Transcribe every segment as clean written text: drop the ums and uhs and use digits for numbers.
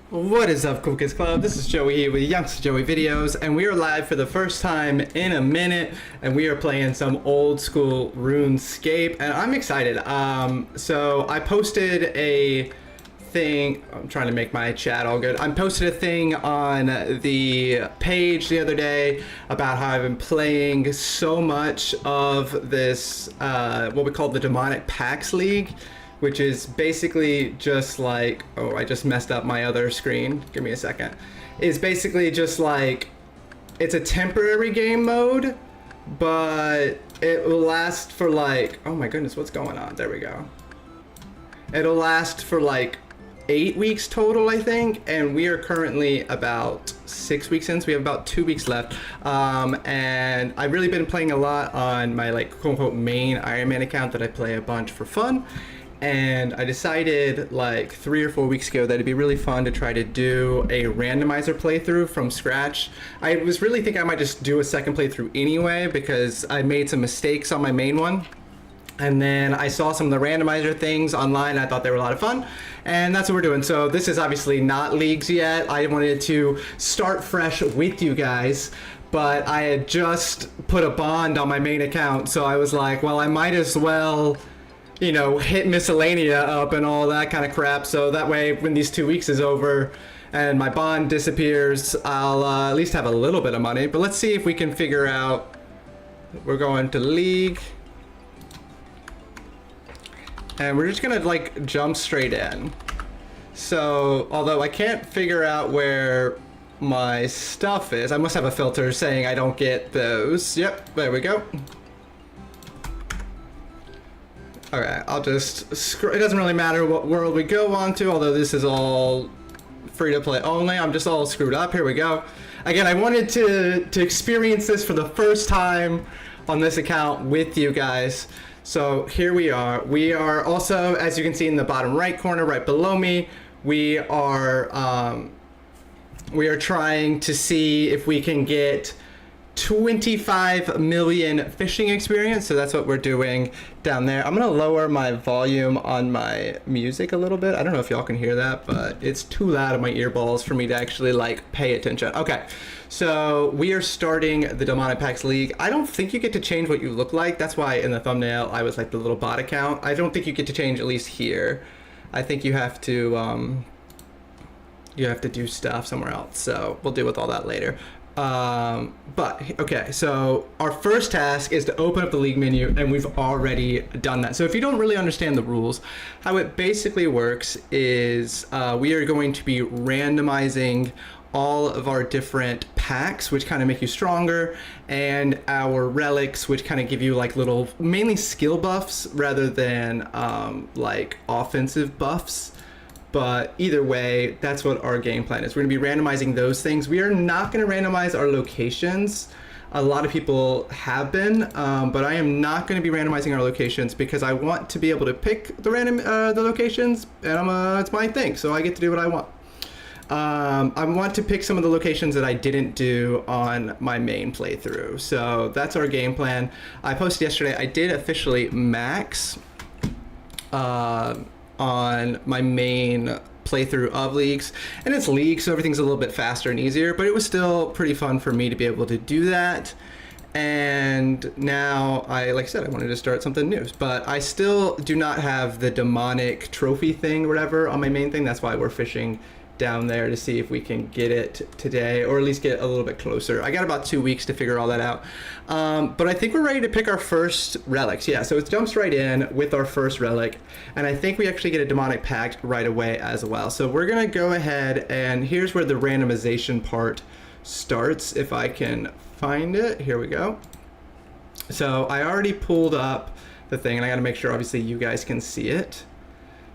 What is up, Cool Kids Club? This is Joey here with Youngster Joey Videos, and we are live for the first time in a minute, and we are playing some old school RuneScape, and I'm excited. So I posted a thing. I'm trying to make my chat all good. I posted a thing on the page the other day about how I've been playing so much of this, what we call the Demonic Pacts League, which is basically just like, oh, I just messed up my other screen. Give me a second. It's basically just like, it's a temporary game mode, but it will last for like, oh my goodness, what's going on? There we go. It'll last for like 8 weeks total, I think, and we are currently about 6 weeks in, so we have about 2 weeks left. And I've really been playing a lot on my like quote-unquote main Iron Man account that I play a bunch for fun. And I decided like 3 or 4 weeks ago that it'd be really fun to try to do a randomizer playthrough from scratch. I was really thinking I might just do a second playthrough anyway because I made some mistakes on my main one. And then I saw some of the randomizer things online. I thought they were a lot of fun, and that's what we're doing. So this is obviously not leagues yet. I wanted to start fresh with you guys, but I had just put a bond on my main account. So I was like, well, I might as well, you know, hit Miscellanea up and all that kind of crap. So that way, when these 2 weeks is over and my bond disappears, I'll at least have a little bit of money. But let's see if we can figure out. We're going to League. And we're just gonna like jump straight in. So, although I can't figure out where my stuff is, I must have a filter saying I don't get those. Yep, there we go. Okay, I'll just it doesn't really matter what world we go on to, although this is all free to play only. I'm just all screwed up. Here we go. Again, I wanted to experience this for the first time on this account with you guys. So here we are. We are also, as you can see in the bottom right corner, right below me, we are trying to see if we can get 25 million fishing experience. So that's what we're doing down there. I'm gonna lower my volume on my music a little bit. I don't know if y'all can hear that, but it's too loud in my earballs for me to actually like pay attention. Okay, so we are starting the Demonic Pacts League. I don't think you get to change what you look like. That's why in the thumbnail I was like the little bot account. I don't think you get to change, at least here. I think you have to do stuff somewhere else. So we'll deal with all that later. But okay, so our first task is to open up the league menu, and we've already done that. So if you don't really understand the rules, how it basically works is we are going to be randomizing all of our different packs, which kind of make you stronger, and our relics, which kind of give you like little, mainly skill buffs rather than like offensive buffs. But either way, that's what our game plan is. We're gonna be randomizing those things. We are not gonna randomize our locations. A lot of people have been, but I am not gonna be randomizing our locations because I want to be able to pick the the locations, and it's my thing, so I get to do what I want. I want to pick some of the locations that I didn't do on my main playthrough. So that's our game plan. I posted yesterday, I did officially max on my main playthrough of leagues, and it's league, so everything's a little bit faster and easier, but it was still pretty fun for me to be able to do that. And now like I said, I wanted to start something new, but I still do not have the demonic trophy thing or whatever on my main thing. That's why we're fishing down there to see if we can get it today, or at least get a little bit closer. I got about 2 weeks to figure all that out. But I think we're ready to pick our first relics. Yeah, so it jumps right in with our first relic, and I think we actually get a demonic pact right away as well. So we're gonna go ahead, and here's where the randomization part starts. If I can find it, here we go. So I already pulled up the thing, and I gotta make sure obviously you guys can see it.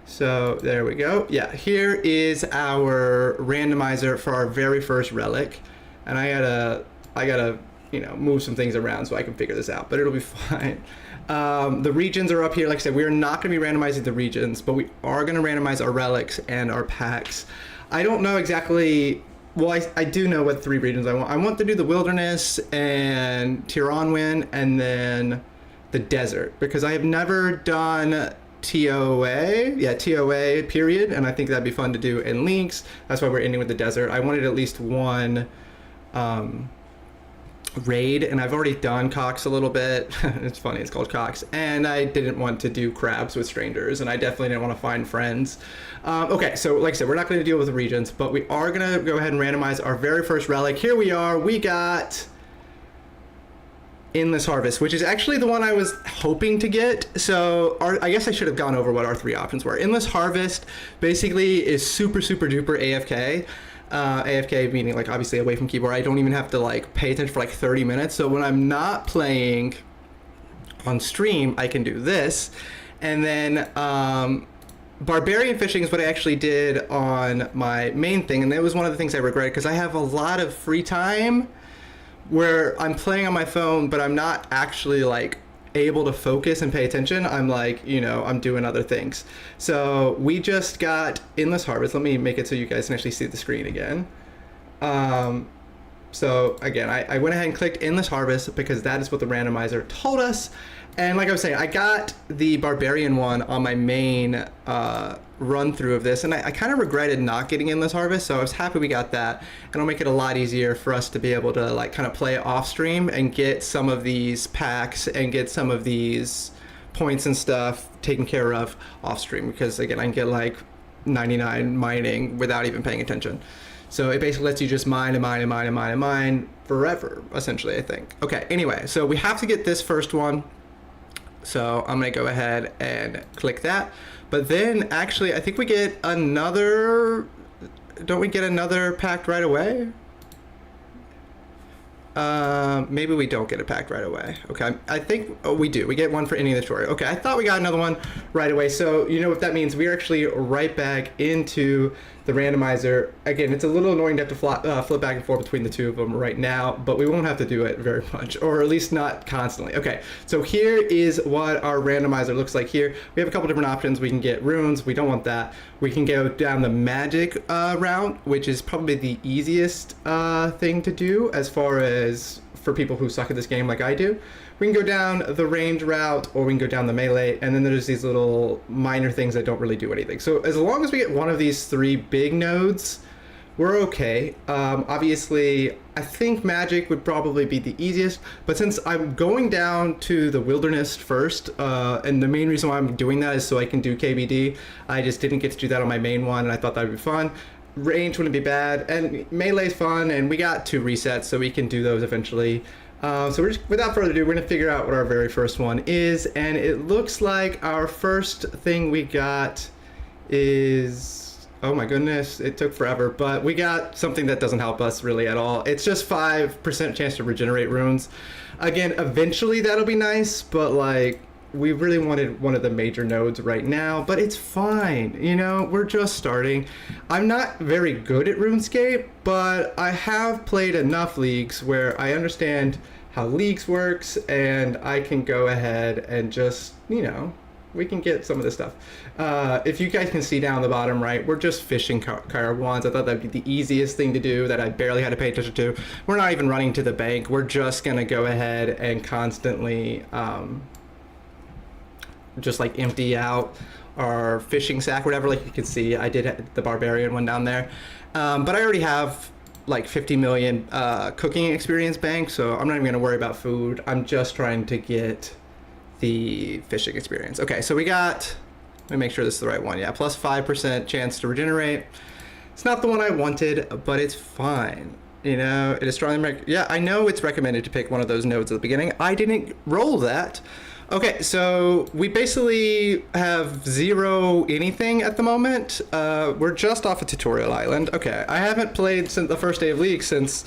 So there we go. Yeah, here is our randomizer for our very first relic, and I gotta you know, move some things around so I can figure this out, but it'll be fine. The regions are up here. Like I said, we're not going to be randomizing the regions, but we are going to randomize our relics and our packs. I don't know exactly. Well, I do know what 3 regions I want. I want to do the wilderness and Tiranwin, and then the desert, because I have never done TOA, yeah, TOA period, and I think that'd be fun to do in Links. That's why we're ending with the desert. I wanted at least one raid, and I've already done Cox a little bit. It's funny, it's called Cox, and I didn't want to do crabs with strangers, and I definitely didn't want to find friends. Okay, so like I said, we're not going to deal with the regions, but we are going to go ahead and randomize our very first relic. Here we are. We got Endless Harvest, which is actually the one I was hoping to get. So I guess I should have gone over what our three options were. Endless Harvest basically is super duper AFK. AFK meaning like obviously away from keyboard. I don't even have to like pay attention for like 30 minutes. So when I'm not playing on stream, I can do this. And then Barbarian Fishing is what I actually did on my main thing. And that was one of the things I regret because I have a lot of free time where I'm playing on my phone, but I'm not actually like able to focus and pay attention. I'm like, you know, I'm doing other things. So we just got Endless Harvest. Let me make it so you guys can actually see the screen again. So again, I went ahead and clicked Endless Harvest because that is what the randomizer told us. And like I was saying, I got the Barbarian one on my main run through of this, and I kind of regretted not getting Endless Harvest, so I was happy we got that. And it'll make it a lot easier for us to be able to like kind of play it off stream and get some of these packs and get some of these points and stuff taken care of off stream, because again, I can get like 99 mining without even paying attention. So it basically lets you just mine and mine and mine and mine and mine forever, essentially, I think. Okay, anyway, so we have to get this first one. So I'm gonna go ahead and click that. But then actually, I think we get another, don't we get another pact right away? Maybe we don't get a pact right away. Okay, I think we do. We get one for ending the story. Okay, I thought we got another one right away. So you know what that means? We're actually right back into the randomizer. Again, it's a little annoying to have to flip back and forth between the two of them right now, but we won't have to do it very much, or at least not constantly. Okay, so here is what our randomizer looks like here. We have a couple different options. We can get runes. We don't want that. We can go down the magic route, which is probably the easiest thing to do as far as for people who suck at this game like I do. We can go down the range route, or we can go down the melee, and then there's these little minor things that don't really do anything. So as long as we get one of these three big nodes, we're okay. Obviously, I think magic would probably be the easiest, but since I'm going down to the wilderness first, and the main reason why I'm doing that is so I can do KBD, I just didn't get to do that on my main one, and I thought that would be fun. Range wouldn't be bad, and melee's fun, and we got 2 resets, so we can do those eventually. So we're just, without further ado, we're gonna figure out what our very first one is, and it looks like our first thing we got is, oh my goodness, it took forever, but we got something that doesn't help us really at all. It's just 5% chance to regenerate runes. Again, eventually that'll be nice, but like, we really wanted one of the major nodes right now, but it's fine. You know, we're just starting. I'm not very good at RuneScape, but I have played enough leagues where I understand how leagues works, and I can go ahead and just, you know, we can get some of this stuff. If you guys can see down the bottom right, we're just fishing card wands. I thought that'd be the easiest thing to do, that I barely had to pay attention to. We're not even running to the bank. We're just gonna go ahead and constantly just like empty out our fishing sack, whatever. Like you can see, I did the Barbarian one down there, but I already have like 50 million cooking experience bank, so I'm not even gonna worry about food. I'm just trying to get the fishing experience. Okay, so we got, let me make sure this is the right one. Yeah, plus 5% chance to regenerate. It's not the one I wanted, but it's fine. You know, it is strongly, yeah, I know it's recommended to pick one of those nodes at the beginning. I didn't roll that. Okay, so we basically have 0 anything at the moment. We're just off a tutorial island. Okay, I haven't played since the first day of League since,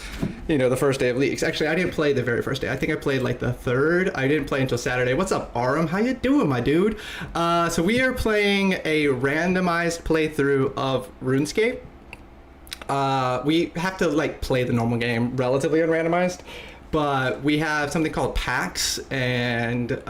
you know, the first day of Leagues. Actually, I didn't play the very first day. I think I played like the 3rd. I didn't play until Saturday. What's up, Aram? How you doing, my dude? So we are playing a randomized playthrough of RuneScape. We have to like play the normal game relatively unrandomized, but we have something called Pacts and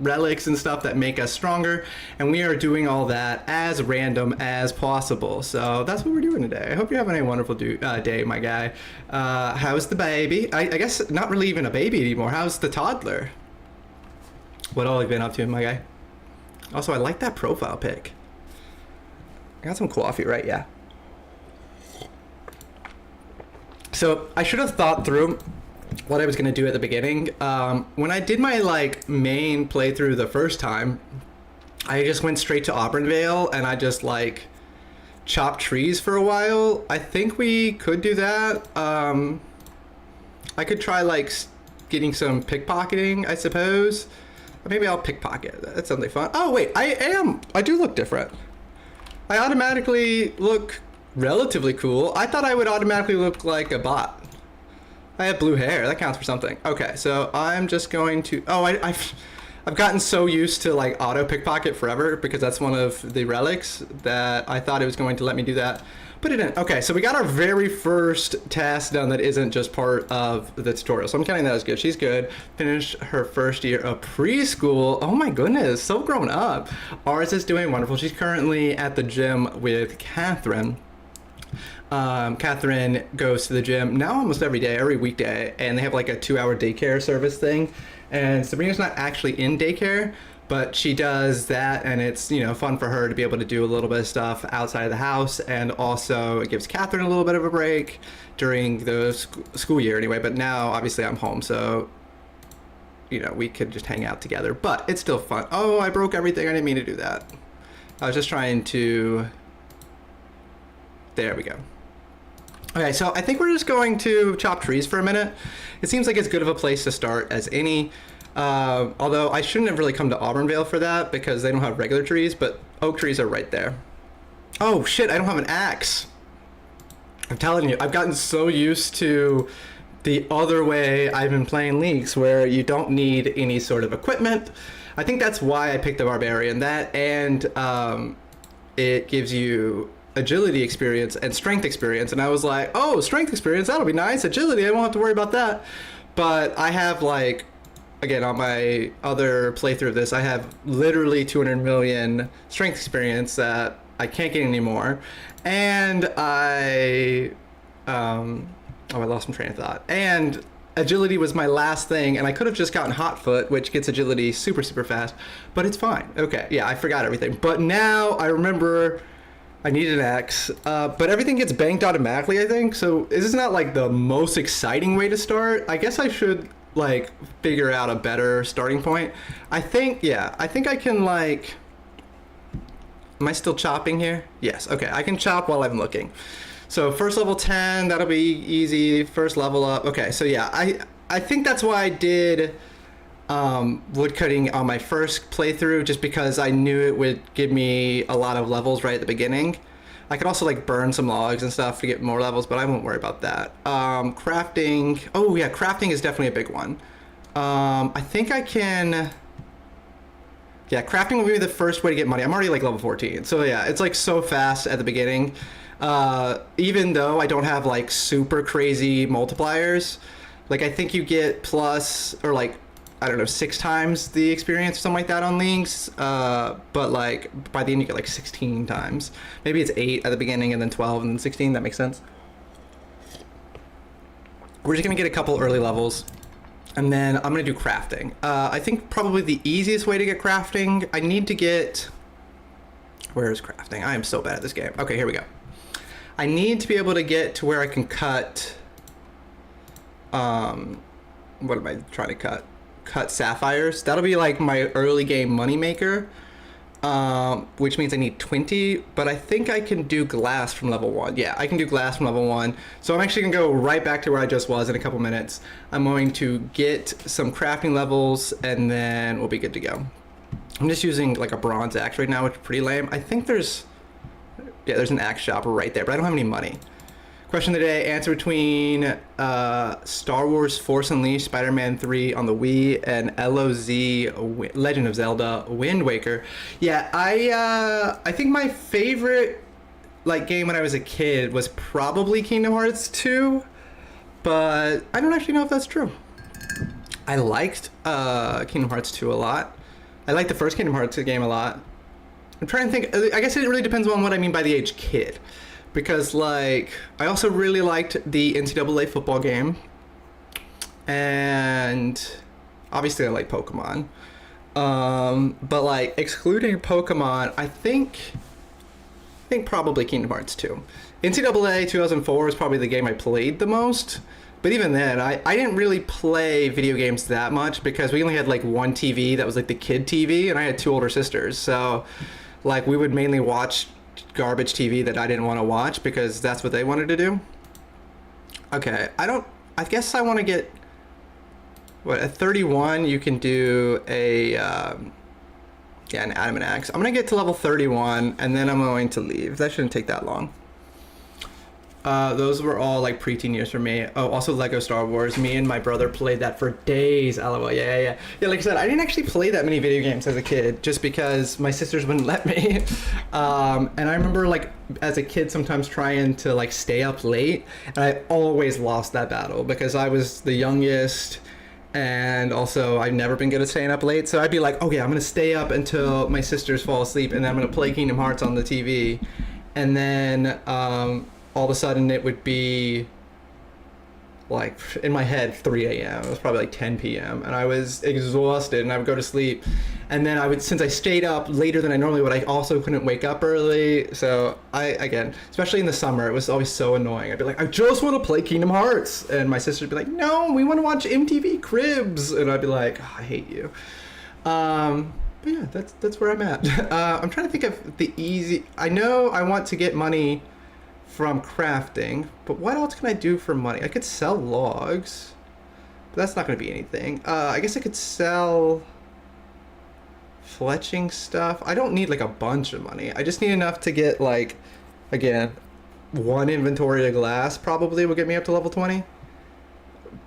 relics and stuff that make us stronger, and we are doing all that as random as possible. So that's what we're doing today. I hope you're having a wonderful day, my guy. How's the baby? I guess not really even a baby anymore. How's the toddler? What all have you been up to, my guy? Also, I like that profile pic. I got some coffee, right? Yeah. So I should have thought through what I was going to do at the beginning. When I did my like main playthrough the first time, I just went straight to Auburndale and I just like chopped trees for a while. I think we could do that. I could try like getting some pickpocketing, I suppose. Or maybe I'll pickpocket. That's something fun. Oh wait, I do look different. I automatically look relatively cool. I thought I would automatically look like a bot. I have blue hair. That counts for something. Okay, so I'm just going to... Oh, I've gotten so used to like auto pickpocket forever because that's one of the relics that I thought it was going to let me do that. But it didn't. Okay, so we got our very first task done that isn't just part of the tutorial. So I'm counting that as good. She's good. Finished her first year of preschool. Oh my goodness, so grown up. Ours is doing wonderful. She's currently at the gym with Catherine. Catherine goes to the gym now almost every day, every weekday, and they have like a 2-hour daycare service thing. And Sabrina's not actually in daycare, but she does that, and it's, you know, fun for her to be able to do a little bit of stuff outside of the house, and also it gives Catherine a little bit of a break during the school year anyway. But now obviously I'm home, so you know, we could just hang out together, but it's still fun. Oh, I broke everything. I didn't mean to do that. I was just trying to... There we go. Okay, so I think we're just going to chop trees for a minute. It seems like as good of a place to start as any. Although I shouldn't have really come to Auburndale for that because they don't have regular trees, but oak trees are right there. Oh shit, I don't have an axe. I'm telling you, I've gotten so used to the other way I've been playing Leagues where you don't need any sort of equipment. I think that's why I picked the Barbarian. That and it gives you agility experience and strength experience, and I was like, oh, strength experience, that'll be nice. Agility, I won't have to worry about that. But I have, like, again, on my other playthrough of this, I have literally 200 million strength experience that I can't get anymore, and I lost my train of thought. And agility was my last thing, and I could have just gotten Hotfoot, which gets agility super fast, but it's fine. Okay, yeah, I forgot everything, but now I remember I need an axe, but everything gets banked automatically, I think. So this is not like the most exciting way to start. I guess I should like figure out a better starting point. I think, yeah, I think I can like, am I still chopping here? Yes, okay, I can chop while I'm looking. So first level 10, that'll be easy. First level up. Okay, so yeah, I think that's why I did woodcutting on my first playthrough, just because I knew it would give me a lot of levels right at the beginning. I could also like burn some logs and stuff to get more levels, but I won't worry about that. Crafting, oh yeah, crafting is definitely a big one. I think I can, yeah, crafting will be the first way to get money. I'm already like level 14, so yeah, it's like so fast at the beginning. Even though I don't have like super crazy multipliers, like I think you get plus, or like, I don't know, 6 times the experience or something like that on Leagues, but like by the end you get like 16 times. Maybe it's 8 at the beginning and then 12 and then 16, that makes sense. We're just gonna get a couple early levels and then I'm gonna do crafting. I think probably the easiest way to get crafting, I need to get, where is crafting? I am so bad at this game. Okay, here we go. I need to be able to get to where I can cut, what am I trying to cut? Cut sapphires. That'll be like my early game moneymaker, which means I need 20, but I think I can do glass from level 1. Yeah, I can do glass from level 1. So I'm actually gonna go right back to where I just was in a couple minutes. I'm going to get some crafting levels and then we'll be good to go. I'm just using like a bronze axe right now, which is pretty lame. I think there's, yeah, there's an axe shop right there, but I don't have any money. Question of the day, answer between Star Wars Force Unleashed, Spider-Man 3 on the Wii, and LOZ Legend of Zelda Wind Waker. Yeah, I think my favorite like game when I was a kid was probably Kingdom Hearts 2, but I don't actually know if that's true. I liked Kingdom Hearts 2 a lot. I liked the first Kingdom Hearts game a lot. I'm trying to think, I guess it really depends on what I mean by the age kid. Because, like, I also really liked the NCAA football game. And obviously I like Pokemon. But like excluding Pokemon, I think probably Kingdom Hearts 2. NCAA 2004 is probably the game I played the most. But even then, I didn't really play video games that much because we only had like one TV that was like the kid TV, and I had two older sisters. So like we would mainly watch garbage TV that I didn't want to watch because that's what they wanted to do. Okay, I guess I want to get, what, at 31 you can do a, yeah, an Adam and Axe. I'm going to get to level 31 and then I'm going to leave. That shouldn't take that long. Those were all like preteen years for me. Oh, also Lego Star Wars. Me and my brother played that for days. LOL. Yeah. Like I said, I didn't actually play that many video games as a kid, just because my sisters wouldn't let me. And I remember like as a kid sometimes trying to like stay up late, and I always lost that battle because I was the youngest. And also, I've never been good at staying up late, so I'd be like, okay, I'm gonna stay up until my sisters fall asleep, and then I'm gonna play Kingdom Hearts on the TV, and then all of a sudden it would be like in my head 3 a.m. It was probably like 10 p.m. and I was exhausted, and I would go to sleep, and then I would, since I stayed up later than I normally would, I also couldn't wake up early. So again, especially in the summer, it was always so annoying. I'd be like, I just want to play Kingdom Hearts, and my sister would be like, no, we want to watch MTV Cribs, and I'd be like, oh, I hate you. But yeah, that's where I'm at. I'm trying to think of the easy. I know I want to get money from crafting, but what else can I do for money? I could sell logs, but that's not going to be anything. I guess I could sell fletching stuff. I don't need like a bunch of money. I just need enough to get like, again, one inventory of glass probably will get me up to level 20.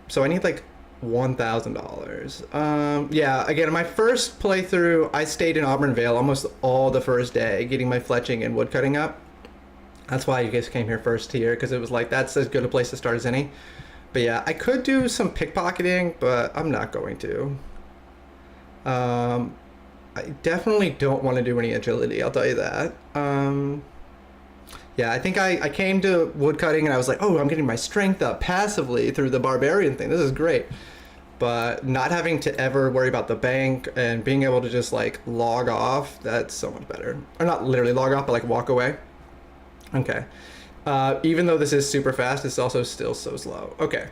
So I need like $1,000. Yeah, again, in my first playthrough, I stayed in Auburn Vale almost all the first day, getting my fletching and woodcutting up. That's why you guys came here first here, because it was like, that's as good a place to start as any. But yeah, I could do some pickpocketing, but I'm not going to. I definitely don't want to do any agility, I'll tell you that. Yeah, I think I came to woodcutting and I was like, oh, I'm getting my strength up passively through the barbarian thing. This is great. But not having to ever worry about the bank and being able to just like log off, that's so much better. Or not literally log off, but like walk away. Okay. Even though this is super fast, it's also still so slow. Okay.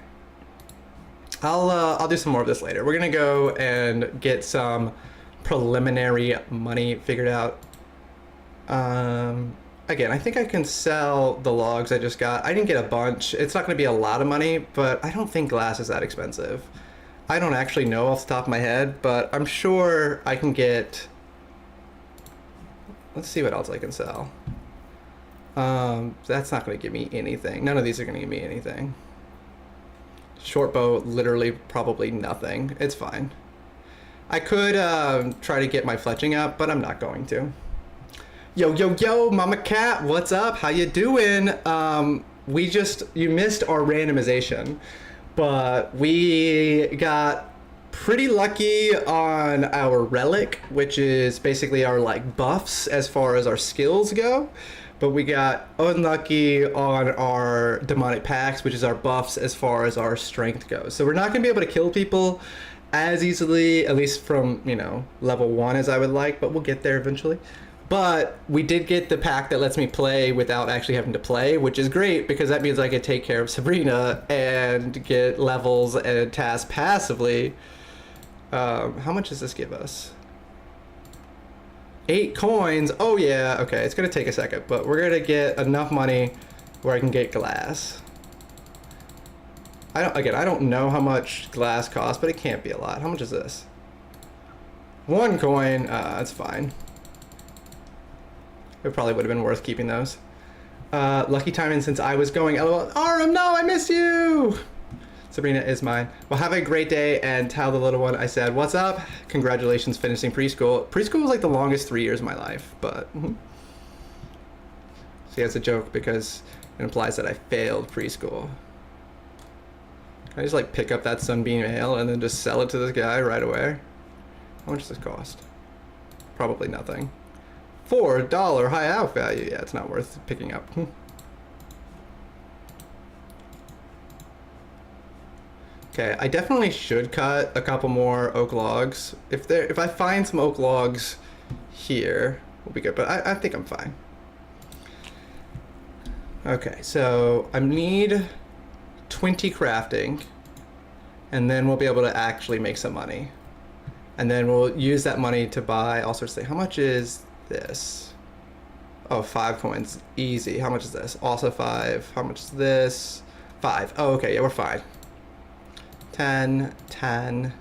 I'll do some more of this later. We're gonna go and get some preliminary money figured out. Again, I think I can sell the logs I just got. I didn't get a bunch. It's not gonna be a lot of money, but I don't think glass is that expensive. I don't actually know off the top of my head, but I'm sure I can get... Let's see what else I can sell. That's not going to give me anything. None of these are going to give me anything. Short bow, literally probably nothing. It's fine. I could try to get my fletching up, but I'm not going to. Yo, Mama Cat, what's up? How you doing? You missed our randomization, but we got pretty lucky on our relic, which is basically our like buffs as far as our skills go. But we got unlucky on our demonic pacts, which is our buffs as far as our strength goes. So we're not going to be able to kill people as easily, at least from, you know, level 1 as I would like, but we'll get there eventually. But we did get the pack that lets me play without actually having to play, which is great because that means I could take care of Sabrina and get levels and tasks passively. How much does this give us? 8 coins. Oh yeah, okay, it's gonna take a second, but we're gonna get enough money where I can get glass. I don't know how much glass costs, but it can't be a lot. How much is this? 1 coin. That's fine. It probably would have been worth keeping those. Lucky timing since I was going. LOL. Aram, no, I miss you. Sabrina is mine. Well, have a great day, and tell the little one I said, what's up? Congratulations finishing preschool. Preschool was like the longest 3 years of my life, but... See, that's a joke because it implies that I failed preschool. Can I just like pick up that Sunbeam Ale and then just sell it to this guy right away? How much does this cost? Probably nothing. $4 high out value. Yeah, it's not worth picking up. Okay, I definitely should cut a couple more oak logs. If I find some oak logs here, we'll be good, but I think I'm fine. Okay, so I need 20 crafting, and then we'll be able to actually make some money. And then we'll use that money to buy all sorts of things. How much is this? Oh, 5 coins. Easy. How much is this? Also 5. How much is this? 5. Oh, okay. Yeah, we're fine. 10, 10.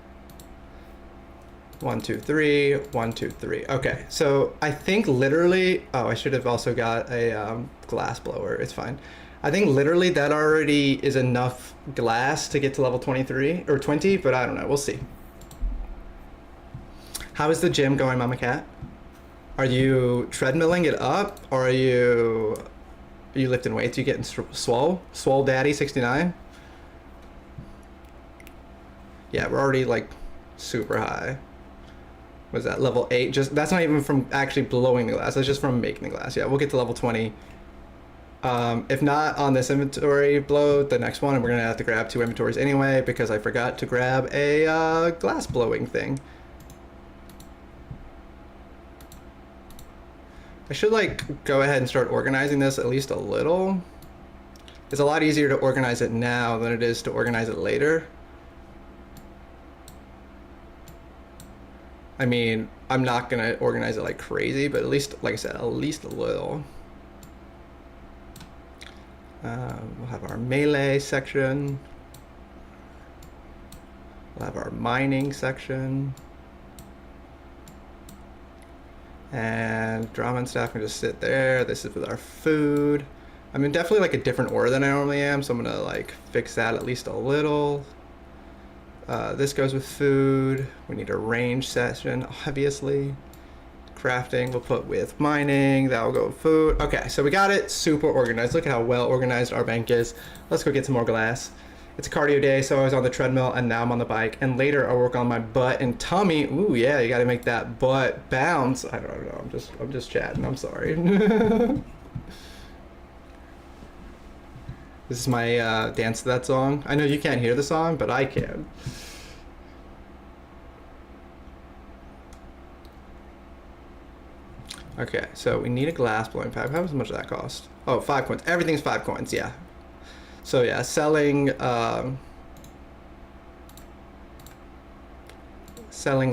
1, 2, 3. 1, 2, 3. Okay, so I think literally... Oh, I should have also got a glass blower. It's fine. I think literally that already is enough glass to get to level 23 or 20, but I don't know. We'll see. How is the gym going, Mama Cat? Are you treadmilling it up, or are you lifting weights? Are you getting swole? Swole Daddy 69? Yeah, we're already like super high. Was that level 8? Just that's not even from actually blowing the glass. That's just from making the glass. Yeah, we'll get to level 20. If not on this inventory blow, the next one, and we're gonna have to grab 2 inventories anyway because I forgot to grab a glass blowing thing. I should like go ahead and start organizing this at least a little. It's a lot easier to organize it now than it is to organize it later. I mean, I'm not gonna organize it like crazy, but at least, like I said, at least a little. We'll have our melee section. We'll have our mining section. And drama and staff can just sit there. This is with our food. I'm in definitely like a different order than I normally am, so I'm gonna like fix that at least a little. This goes with food. We need a range section, obviously. Crafting we'll put with mining. That will go with food. Okay, so we got it super organized. Look at how well organized our bank is. Let's go get some more glass. It's a cardio day, so I was on the treadmill and now I'm on the bike. And later I'll work on my butt and tummy. Ooh, yeah, you gotta make that butt bounce. I don't know, I'm just chatting, I'm sorry. This is my dance to that song. I know you can't hear the song, but I can. Okay, so we need a glass blowing pipe. How much does that cost? Oh, 5 coins. Everything's 5 coins, yeah. So yeah, selling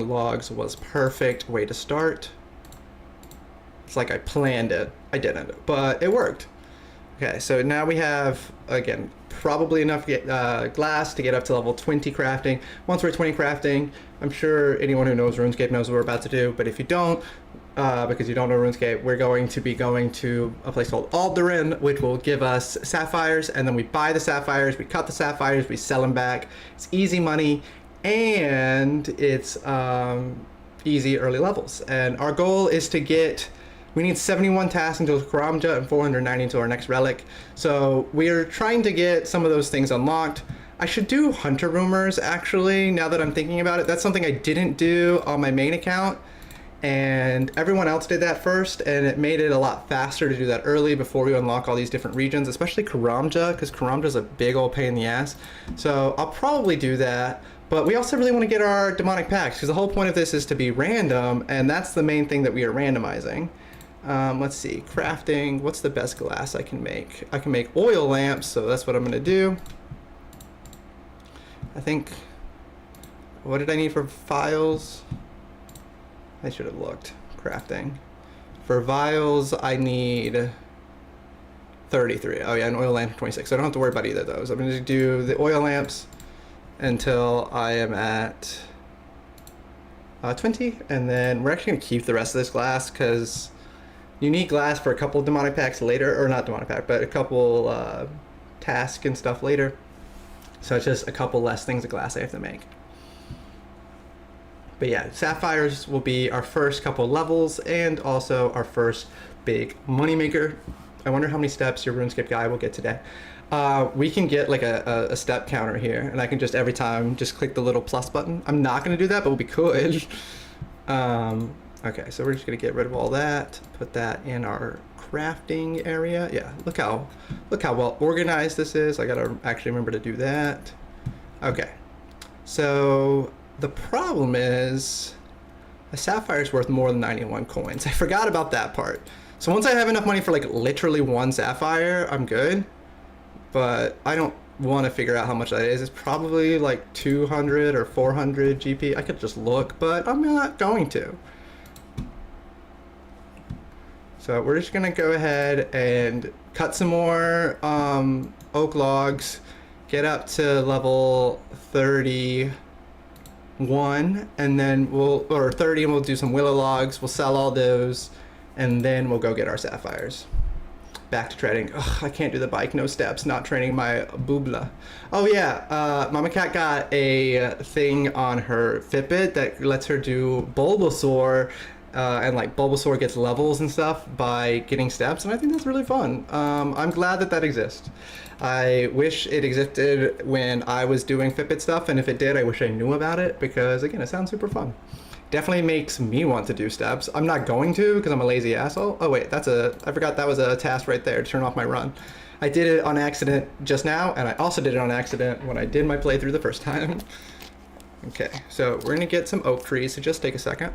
logs was perfect way to start. It's like I planned it. I didn't, but it worked. Okay, so now we have, again, probably enough glass to get up to level 20 crafting. Once we're at 20 crafting, I'm sure anyone who knows RuneScape knows what we're about to do, but if you don't, because you don't know RuneScape, we're going to be going to a place called Alderan, which will give us sapphires, and then we buy the sapphires, we cut the sapphires, we sell them back. It's easy money, and it's easy early levels. And our goal is to get, we need 71 tasks until Karamja and 490 until our next relic. So we're trying to get some of those things unlocked. I should do hunter rumors, actually, now that I'm thinking about it. That's something I didn't do on my main account, and everyone else did that first, and it made it a lot faster to do that early before we unlock all these different regions, especially Karamja, because Karamja's a big old pain in the ass. So I'll probably do that, but we also really want to get our demonic packs, because the whole point of this is to be random, and that's the main thing that we are randomizing. Let's see, crafting, what's the best glass I can make? I can make oil lamps, so that's what I'm gonna do. I think, what did I need for vials? I should have looked. Crafting. For vials, I need 33. Oh yeah, an oil lamp 26. So I don't have to worry about either of those. I'm gonna do the oil lamps until I am at 20, and then we're actually gonna keep the rest of this glass because you need glass for a couple demonic packs later, or not demonic pack, but a couple tasks and stuff later. So it's just a couple less things of glass I have to make. But yeah, sapphires will be our first couple levels and also our first big money maker. I wonder how many steps your RuneScape guy will get today. We can get like a step counter here, and I can just every time just click the little plus button. I'm not gonna do that, but we could. Okay, so we're just gonna get rid of all that, put that in our crafting area. Yeah, look how well organized this is. I gotta actually remember to do that. Okay, So the problem is a sapphire is worth more than 91 coins. I forgot about that part. So once I have enough money for like literally one sapphire, I'm good. But I don't want to figure out how much that is. It's probably like 200 or 400 GP. I could just look, but I'm not going to. So we're just gonna go ahead and cut some more oak logs, get up to level 31, and then or 30, and we'll do some willow logs. We'll sell all those, and then we'll go get our sapphires. Back to trading. Ugh, I can't do the bike, no steps, not training my boobla. Oh yeah, Mama Cat got a thing on her Fitbit that lets her do Bulbasaur, and like Bulbasaur gets levels and stuff by getting steps, and I think that's really fun. I'm glad that that exists. I wish it existed when I was doing Fitbit stuff, and if it did, I wish I knew about it, because again, it sounds super fun. Definitely makes me want to do steps. I'm not going to because I'm a lazy asshole. Oh wait, I forgot that was a task right there to turn off my run. I did it on accident just now, and I also did it on accident when I did my playthrough the first time. Okay, so we're gonna get some oak trees, so just take a second.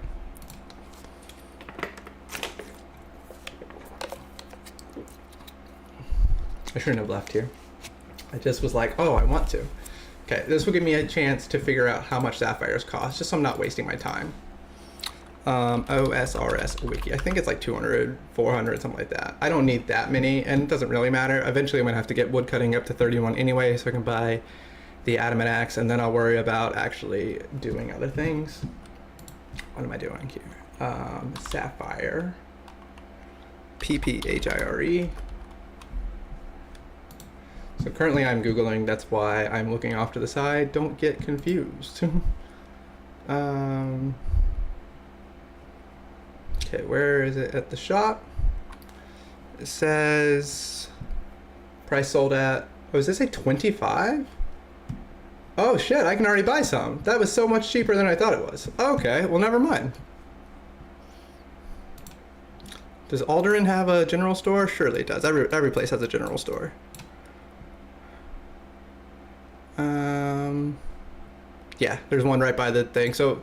I shouldn't have left here. I just was like, oh, I want to. Okay, this will give me a chance to figure out how much sapphires cost, just so I'm not wasting my time. OSRS wiki. I think it's like 200, 400, something like that. I don't need that many, and it doesn't really matter. Eventually, I'm gonna have to get wood cutting up to 31 anyway, so I can buy the adamant axe, and then I'll worry about actually doing other things. What am I doing here? Sapphire. PPHIRE. So currently I'm Googling, that's why I'm looking off to the side. Don't get confused. Okay, where is it at the shop? It says price sold at, oh, does this say 25? Oh shit, I can already buy some. That was so much cheaper than I thought it was. Okay, well never mind. Does Alderaan have a general store? Surely it does. Every place has a general store. Yeah, there's one right by the thing. So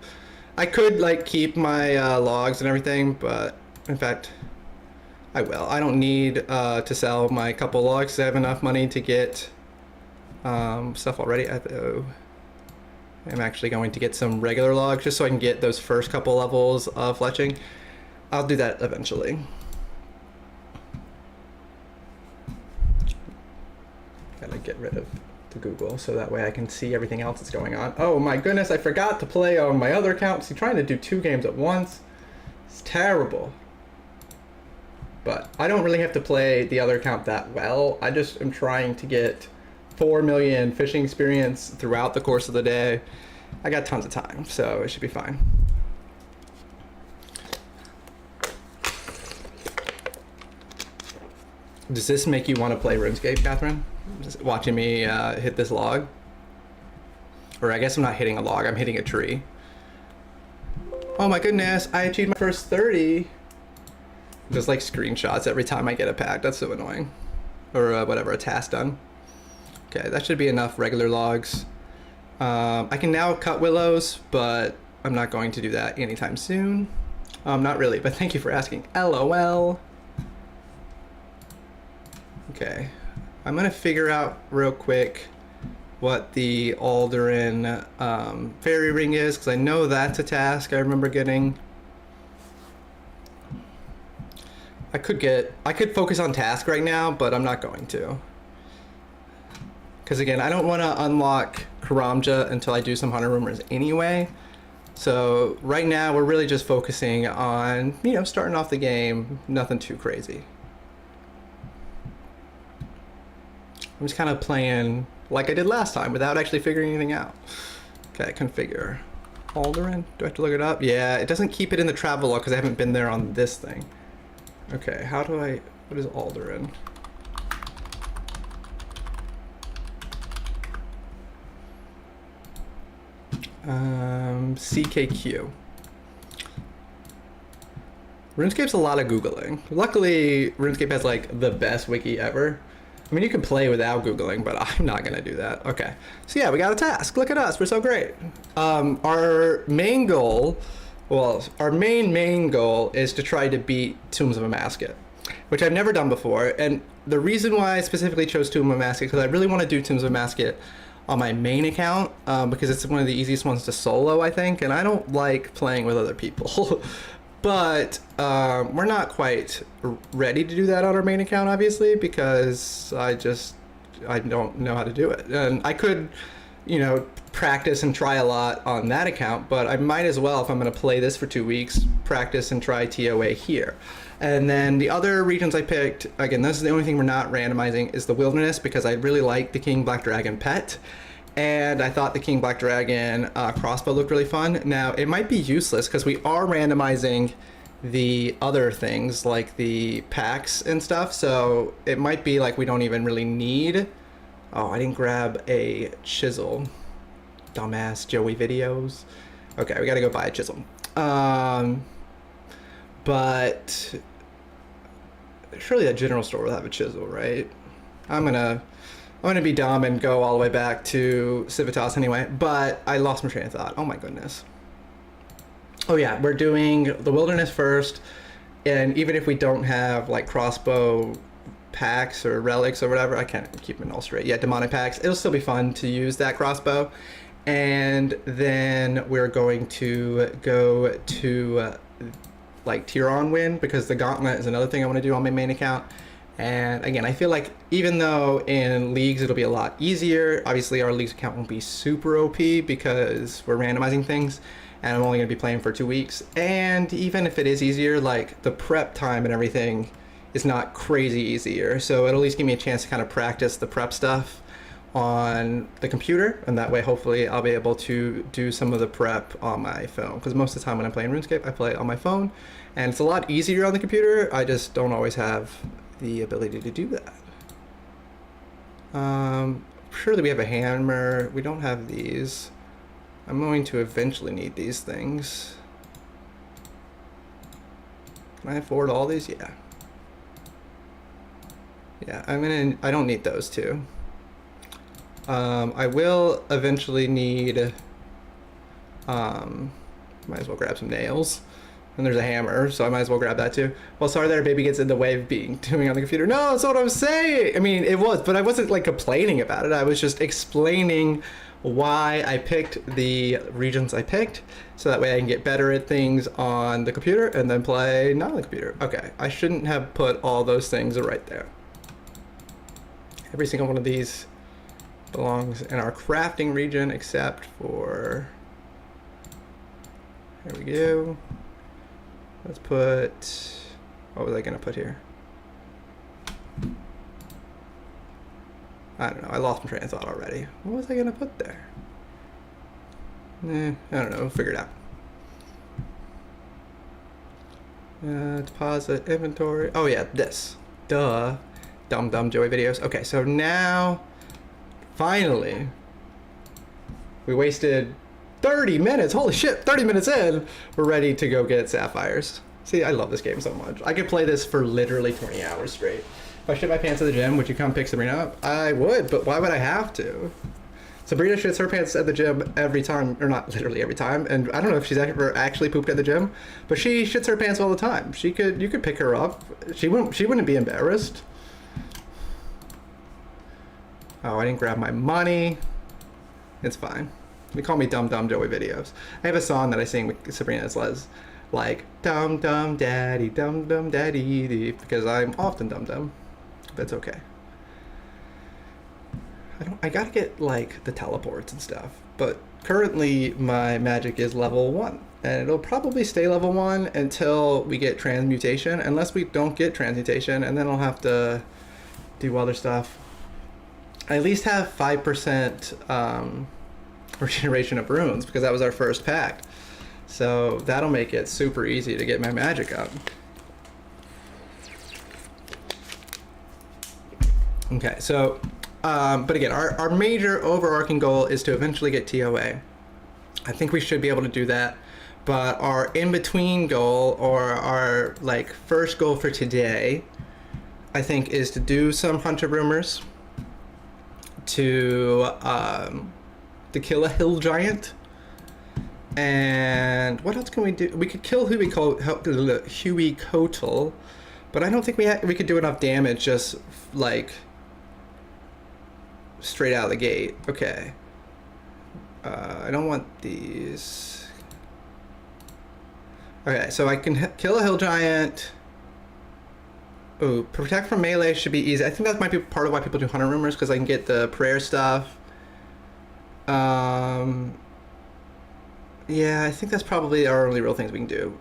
I could like keep my logs and everything, but in fact, I will. I don't need to sell my couple logs. I have enough money to get stuff already. I'm actually going to get some regular logs just so I can get those first couple levels of fletching. I'll do that eventually. Gotta get rid of the Google so that way I can see everything else that's going on. Oh my goodness, I forgot to play on my other account. See, trying to do 2 games at once, it's terrible. But I don't really have to play the other account that well. I just am trying to get 4 million fishing experience throughout the course of the day. I got tons of time, so it should be fine. Does this make you want to play RuneScape, Catherine? Just watching me hit this log? Or I guess I'm not hitting a log, I'm hitting a tree. Oh my goodness, I achieved my first 30. Just like screenshots every time I get a pack, that's so annoying. Or whatever, a task done. Okay, that should be enough regular logs. I can now cut willows, but I'm not going to do that anytime soon. Not really, but thank you for asking. LOL. Okay, I'm gonna figure out real quick what the Alderaan fairy ring is, because I know that's a task I remember getting. I could focus on task right now, but I'm not going to. Because again, I don't want to unlock Karamja until I do some hunter rumors anyway. So right now we're really just focusing on, you know, starting off the game, nothing too crazy. I'm just kind of playing like I did last time without actually figuring anything out. Okay, configure. Alderaan, do I have to look it up? Yeah, it doesn't keep it in the travel log because I haven't been there on this thing. Okay, how do I, what is Alderaan? CKQ. RuneScape's a lot of Googling. Luckily, RuneScape has like the best wiki ever. I mean, you can play without Googling, but I'm not gonna do that. Okay, so yeah, we got a task. Look at us, we're so great. Our main goal, well, our main goal is to try to beat Tombs of Amasket, which I've never done before. And the reason why I specifically chose Tombs of Amasket is because I really want to do Tombs of Amasket on my main account, because it's one of the easiest ones to solo, I think, and I don't like playing with other people. But we're not quite ready to do that on our main account, obviously, because I don't know how to do it. And I could, you know, practice and try a lot on that account, but I might as well, if I'm going to play this for 2 weeks, practice and try TOA here. And then the other regions I picked, again, this is the only thing we're not randomizing, is the Wilderness, because I really like the King Black Dragon pet. And I thought the King Black Dragon crossbow looked really fun. Now, it might be useless because we are randomizing the other things like the packs and stuff. So it might be like we don't even really need... Oh, I didn't grab a chisel. Dumbass Joey videos. Okay, we gotta go buy a chisel. But surely that general store will have a chisel, right? I'm gonna be dumb and go all the way back to Civitas anyway, but I lost my train of thought. Oh my goodness. Oh yeah, we're doing the Wilderness first, and even if we don't have like crossbow packs or relics or whatever, I can't keep them all straight. Yeah, demonic packs, it'll still be fun to use that crossbow. And then we're going to go to like Tiron Win, because the Gauntlet is another thing I want to do on my main account. And again, I feel like even though in leagues it'll be a lot easier, obviously our leagues account won't be super OP because we're randomizing things, and I'm only going to be playing for 2 weeks. And even if it is easier, like the prep time and everything is not crazy easier. So it'll at least give me a chance to kind of practice the prep stuff on the computer, and that way hopefully I'll be able to do some of the prep on my phone, because most of the time when I'm playing RuneScape I play it on my phone, and it's a lot easier on the computer. I just don't always have the ability to do that. Surely we have a hammer. We don't have these. I'm going to eventually need these things. Can I afford all these? Yeah. Yeah, I don't need those two. I will eventually need, might as well grab some nails. And there's a hammer, so I might as well grab that too. Well, sorry that our baby gets in the way of doing on the computer. No, that's what I'm saying. I mean, it was, but I wasn't like complaining about it. I was just explaining why I picked the regions I picked, so that way I can get better at things on the computer and then play not on the computer. Okay, I shouldn't have put all those things right there. Every single one of these belongs in our crafting region except for, there we go. Let's put, what was I gonna put here? I don't know, I lost my train of thought already. What was I gonna put there? I don't know, we'll figure it out. Deposit inventory. Oh yeah, this. Duh. Dumb Joey videos. Okay, so now, finally, we wasted 30 minutes. Holy shit, 30 minutes in, we're ready to go get sapphires. See, I love this game so much. I could play this for literally 20 hours straight. If I shit my pants at the gym, would you come pick Sabrina up? I would, but why would I have to? Sabrina shits her pants at the gym every time, or not literally every time, and I don't know if she's ever actually pooped at the gym, but she shits her pants all the time. You could pick her up. She wouldn't be embarrassed. Oh, I didn't grab my money. It's fine. They call me Dumb Joey videos. I have a song that I sing with Sabrina that's like Dumb Daddy, because I'm often dumb. But it's okay. I gotta get like the teleports and stuff. But currently my magic is level 1. And it'll probably stay level 1 until we get transmutation, unless we don't get transmutation, and then I'll have to do other stuff. I at least have 5% regeneration of runes, because that was our first pact. So that'll make it super easy to get my magic up. Okay, so, but again, our major overarching goal is to eventually get TOA. I think we should be able to do that, but our in-between goal, or our like first goal for today, I think, is to do some Hunter Rumors. to kill a hill giant. And what else can we do? We could kill Huey-Kotal, but I don't think we could do enough damage just like straight out of the gate. Okay. I don't want these. Okay, so I can kill a hill giant. Ooh, protect from melee should be easy. I think that might be part of why people do hunter rumors, because I can get the prayer stuff. Yeah, I think that's probably our only real things we can do.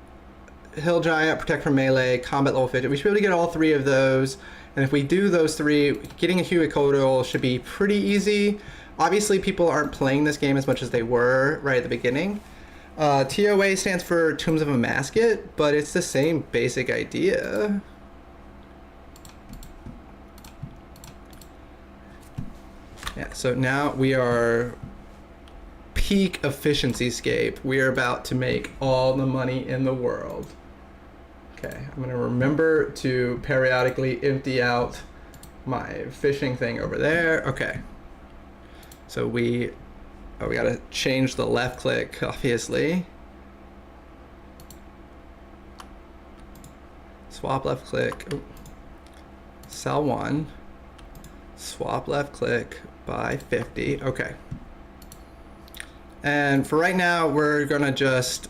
Hill giant, protect from melee, combat level 50. We should be able to get all three of those. And if we do those three, getting a Huey-Kotal should be pretty easy. Obviously, people aren't playing this game as much as they were right at the beginning. TOA stands for Tombs of a Masket, but it's the same basic idea. Yeah, so now we are peak efficiency scape. We are about to make all the money in the world. Okay, I'm gonna remember to periodically empty out my fishing thing over there. Okay, so we gotta change the left click, obviously. Swap left click. Ooh. Sell one. Swap left click, buy 50. Okay. And for right now, we're gonna just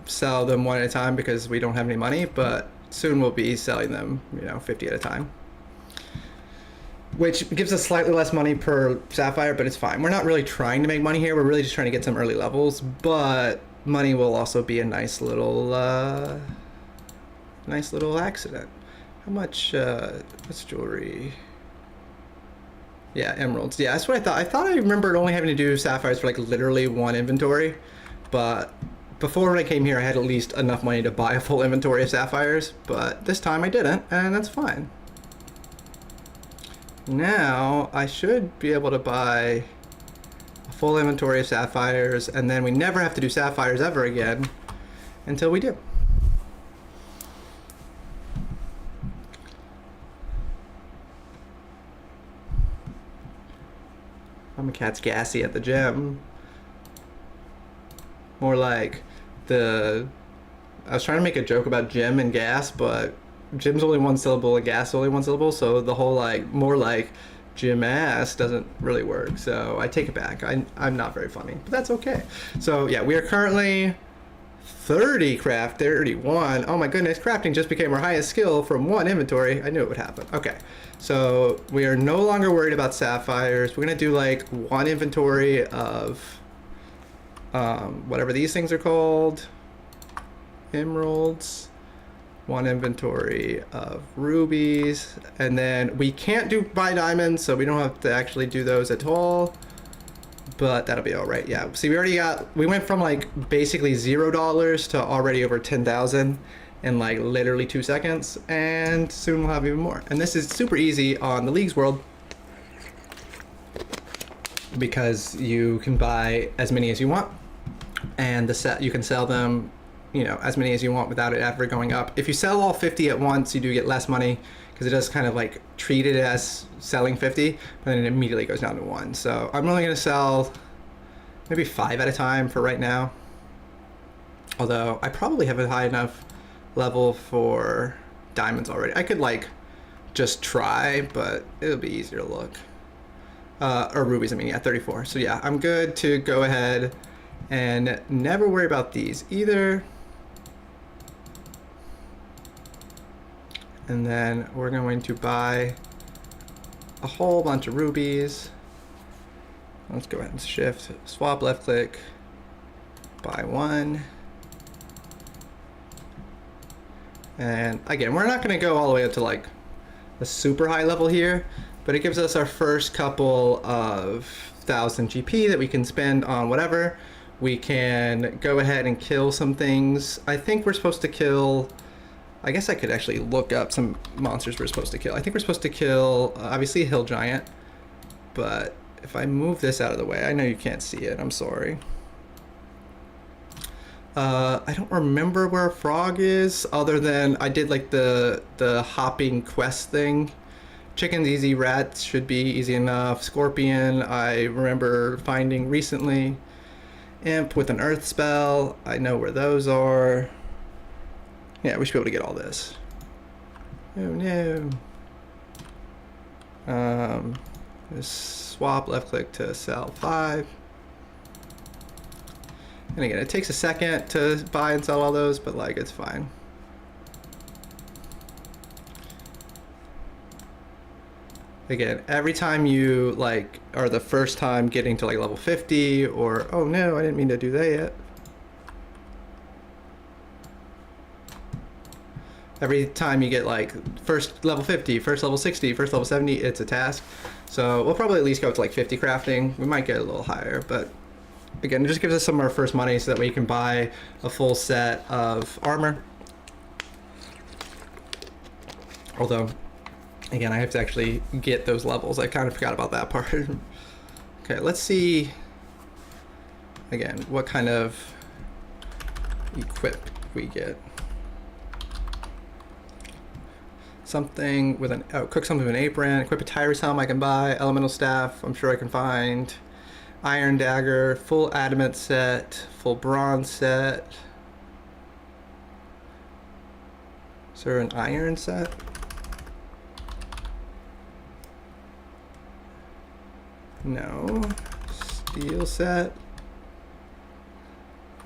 sell them one at a time because we don't have any money, but soon we'll be selling them, 50 at a time. Which gives us slightly less money per sapphire, but it's fine. We're not really trying to make money here. We're really just trying to get some early levels, but money will also be a nice little accident. How much, what's jewelry? Yeah, emeralds. Yeah, that's what I thought. I thought I remembered only having to do sapphires for like literally one inventory, but before when I came here, I had at least enough money to buy a full inventory of sapphires, but this time I didn't, and that's fine. Now, I should be able to buy a full inventory of sapphires, and then we never have to do sapphires ever again until we do. My cat's gassy at the gym. More like I was trying to make a joke about gym and gas, but gym's only one syllable and gas only one syllable, so the whole more like gym ass doesn't really work. So I take it back. I'm not very funny, but that's okay. So yeah, we are currently 31. Oh my goodness, crafting just became our highest skill from one inventory. I knew it would happen. Okay, so we are no longer worried about sapphires. We're gonna do like one inventory of whatever these things are called, emeralds, one inventory of rubies, and then we can't buy diamonds, so we don't have to actually do those at all. But that'll be all right. Yeah. See, we went from like basically $0 to already over 10,000 in like literally 2 seconds, and soon we'll have even more. And this is super easy on the Leagues world because you can buy as many as you want, and you can sell them, as many as you want without it ever going up. If you sell all 50 at once, you do get less money, because it does kind of like treat it as selling 50, but then it immediately goes down to 1. So I'm only gonna sell maybe 5 at a time for right now. Although I probably have a high enough level for diamonds already. I could like just try, but it'll be easier to look. Or rubies, I mean, yeah, 34. So yeah, I'm good to go ahead and never worry about these either. And then we're going to buy a whole bunch of rubies. Let's go ahead and shift, swap left click, buy one. And again, we're not gonna go all the way up to like a super high level here, but it gives us our first couple of 1,000 GP that we can spend on whatever. We can go ahead and kill some things. I think we're supposed to kill, I guess I could actually look up some monsters we're supposed to kill. I think we're supposed to kill, obviously, a hill giant. But if I move this out of the way, I know you can't see it, I'm sorry. I don't remember where a frog is, other than I did like the hopping quest thing. Chicken's easy, rats should be easy enough. Scorpion, I remember finding recently. Imp with an earth spell, I know where those are. Yeah, we should be able to get all this. Oh no. Just swap, left click to sell 5. And again, it takes a second to buy and sell all those, but like, it's fine. Again, every time you like are the first time getting to like level 50 or, oh no, I didn't mean to do that yet. Every time you get like first level 50, first level 60, first level 70, it's a task. So we'll probably at least go up to like 50 crafting. We might get a little higher, but again, it just gives us some of our first money so that we can buy a full set of armor. Although, again, I have to actually get those levels. I kind of forgot about that part. Okay, let's see, again, what kind of equip we get. Something with an, cook something with an apron, equip a Tyrus helm I can buy, elemental staff, I'm sure I can find. Iron dagger, full adamant set, full bronze set. Is there an iron set? No. Steel set?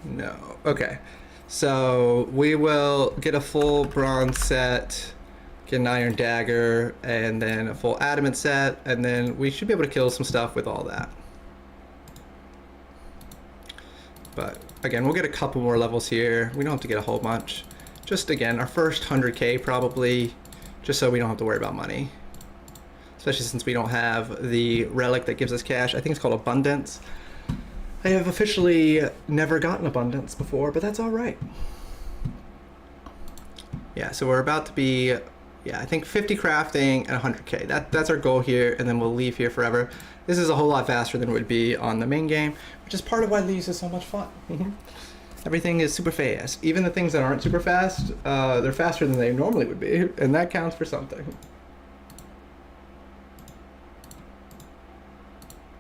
No. Okay. So we will get a full bronze set, get an iron dagger, and then a full adamant set, and then we should be able to kill some stuff with all that. But again, we'll get a couple more levels here. We don't have to get a whole bunch. Just again, our first 100K probably, just so we don't have to worry about money. Especially since we don't have the relic that gives us cash. I think it's called Abundance. I have officially never gotten Abundance before, but that's all right. Yeah, so we're about to be, yeah, I think 50 crafting and 100K. That's our goal here, and then we'll leave here forever. This is a whole lot faster than it would be on the main game, which is part of why Leagues is so much fun. Everything is super fast. Even the things that aren't super fast, they're faster than they normally would be, and that counts for something.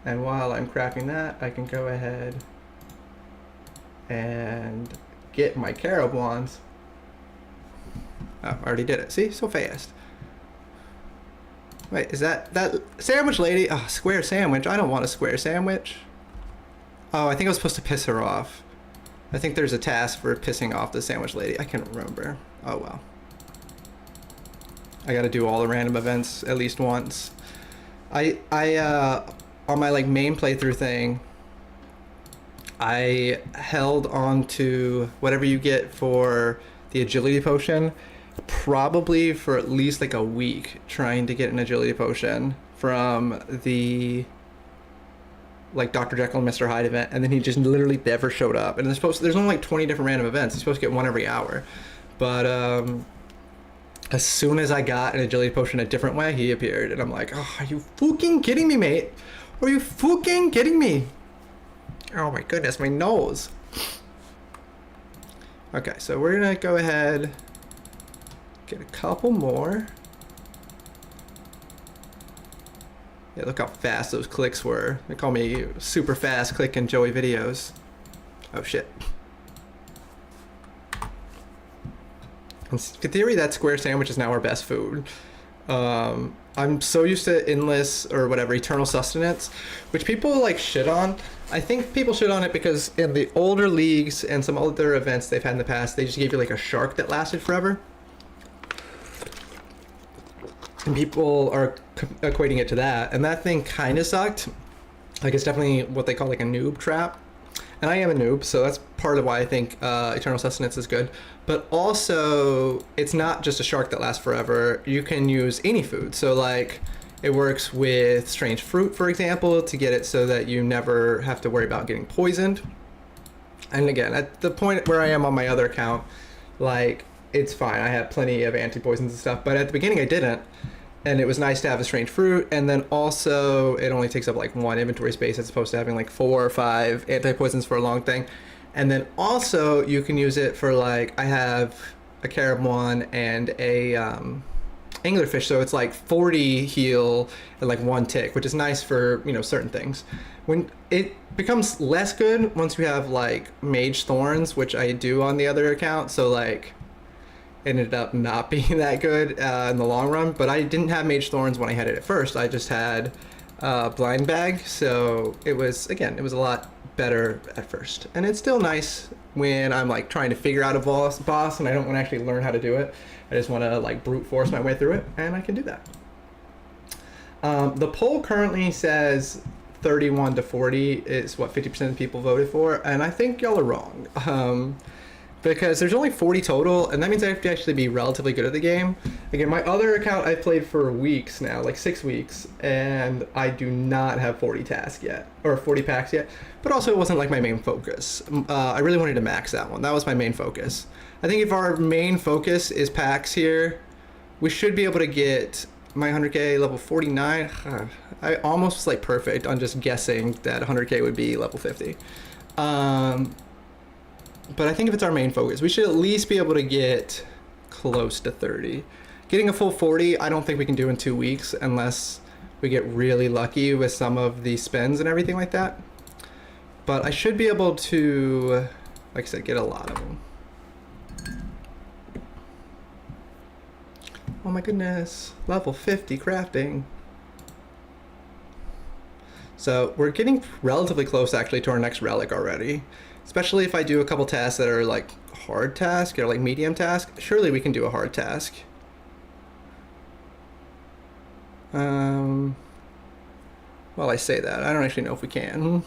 And while I'm crafting that, I can go ahead and get my carob wands. Oh, I already did it. See? So fast. Wait, is that sandwich lady? Oh, square sandwich. I don't want a square sandwich. Oh, I think I was supposed to piss her off. I think there's a task for pissing off the sandwich lady. I can't remember. Oh, well. I gotta do all the random events at least once. On my like main playthrough thing, I held on to whatever you get for the agility potion, probably for at least like a week, trying to get an agility potion from the like Dr. Jekyll and Mr. Hyde event, and then he just literally never showed up. And there's only like 20 different random events. You're supposed to get one every hour, but as soon as I got an agility potion a different way, he appeared, and I'm like, oh, are you fucking kidding me, mate? Are you fucking kidding me? Oh my goodness, my nose. Okay, so we're gonna go ahead, get a couple more. Yeah, look how fast those clicks were. They call me super fast clicking Joey videos. Oh shit. In theory, that square sandwich is now our best food. I'm so used to endless or whatever eternal sustenance, which people like shit on. I think people shit on it because in the older leagues and some other events they've had in the past, they just gave you like a shark that lasted forever. And people are equating it to that, and that thing kind of sucked. Like, it's definitely what they call like a noob trap. And I am a noob, so that's part of why I think Eternal Sustenance is good. But also, it's not just a shark that lasts forever. You can use any food. So like, it works with strange fruit, for example, to get it so that you never have to worry about getting poisoned. And again, at the point where I am on my other account, like, it's fine. I have plenty of anti-poisons and stuff, but at the beginning I didn't. And it was nice to have a strange fruit, and then also it only takes up like 1 inventory space as opposed to having like 4 or 5 anti-poisons for a long thing. And then also you can use it for like, I have a carob one and a anglerfish, so it's like 40 heal and like 1 tick, which is nice for, you know, certain things. When it becomes less good once you have like mage thorns, which I do on the other account, so like ended up not being that good in the long run. But I didn't have mage thorns when I had it at first. I just had blind bag, so it was, again, it was a lot better at first, and it's still nice when I'm like trying to figure out a boss and I don't want to actually learn how to do it. I just want to like brute force my way through it, and I can do that. The poll currently says 31 to 40 is what 50% of people voted for, and I think y'all are wrong. Because there's only 40 total, and that means I have to actually be relatively good at the game. Again, my other account I've played for weeks now, like 6 weeks, and I do not have 40 tasks yet, or 40 packs yet, but also it wasn't like my main focus. I really wanted to max that one. That was my main focus. I think if our main focus is packs here, we should be able to get my 100k level 49. I almost was like perfect on just guessing that 100k would be level 50. But I think if it's our main focus, we should at least be able to get close to 30. Getting a full 40, I don't think we can do in 2 weeks unless we get really lucky with some of the spins and everything like that. But I should be able to, like I said, get a lot of them. Oh my goodness, level 50 crafting. So we're getting relatively close actually to our next relic already. Especially if I do a couple tasks that are like hard tasks or like medium tasks. Surely we can do a hard task. Well, I say that. I don't actually know if we can.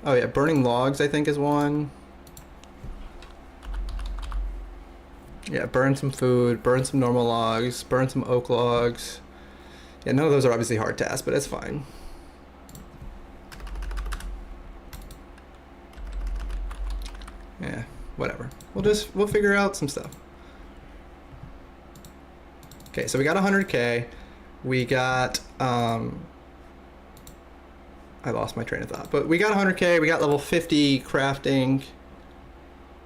Oh yeah, burning logs I think is one. Yeah, burn some food, burn some normal logs, burn some oak logs. Yeah, none of those are obviously hard tasks, but it's fine. Yeah, whatever. We'll figure out some stuff. Okay, so we got 100k. We got I lost my train of thought, but we got 100k. We got level 50 crafting,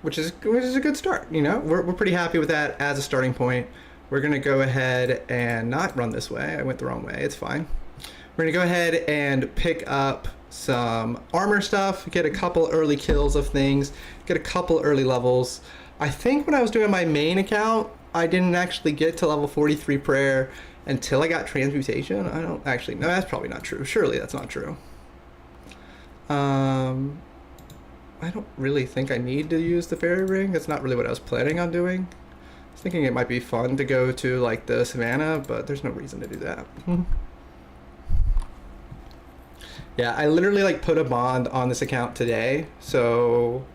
which is a good start. You know, we're pretty happy with that as a starting point. We're gonna go ahead and not run this way. I went the wrong way. It's fine. We're gonna go ahead and pick up some armor stuff, get a couple early kills of things, get a couple early levels. I think when I was doing my main account, I didn't actually get to level 43 prayer until I got transmutation. I don't actually, no, that's probably not true. Surely that's not true. I don't really think I need to use the fairy ring. That's not really what I was planning on doing. I was thinking it might be fun to go to like the savannah, but there's no reason to do that. Yeah, I literally like put a bond on this account today, so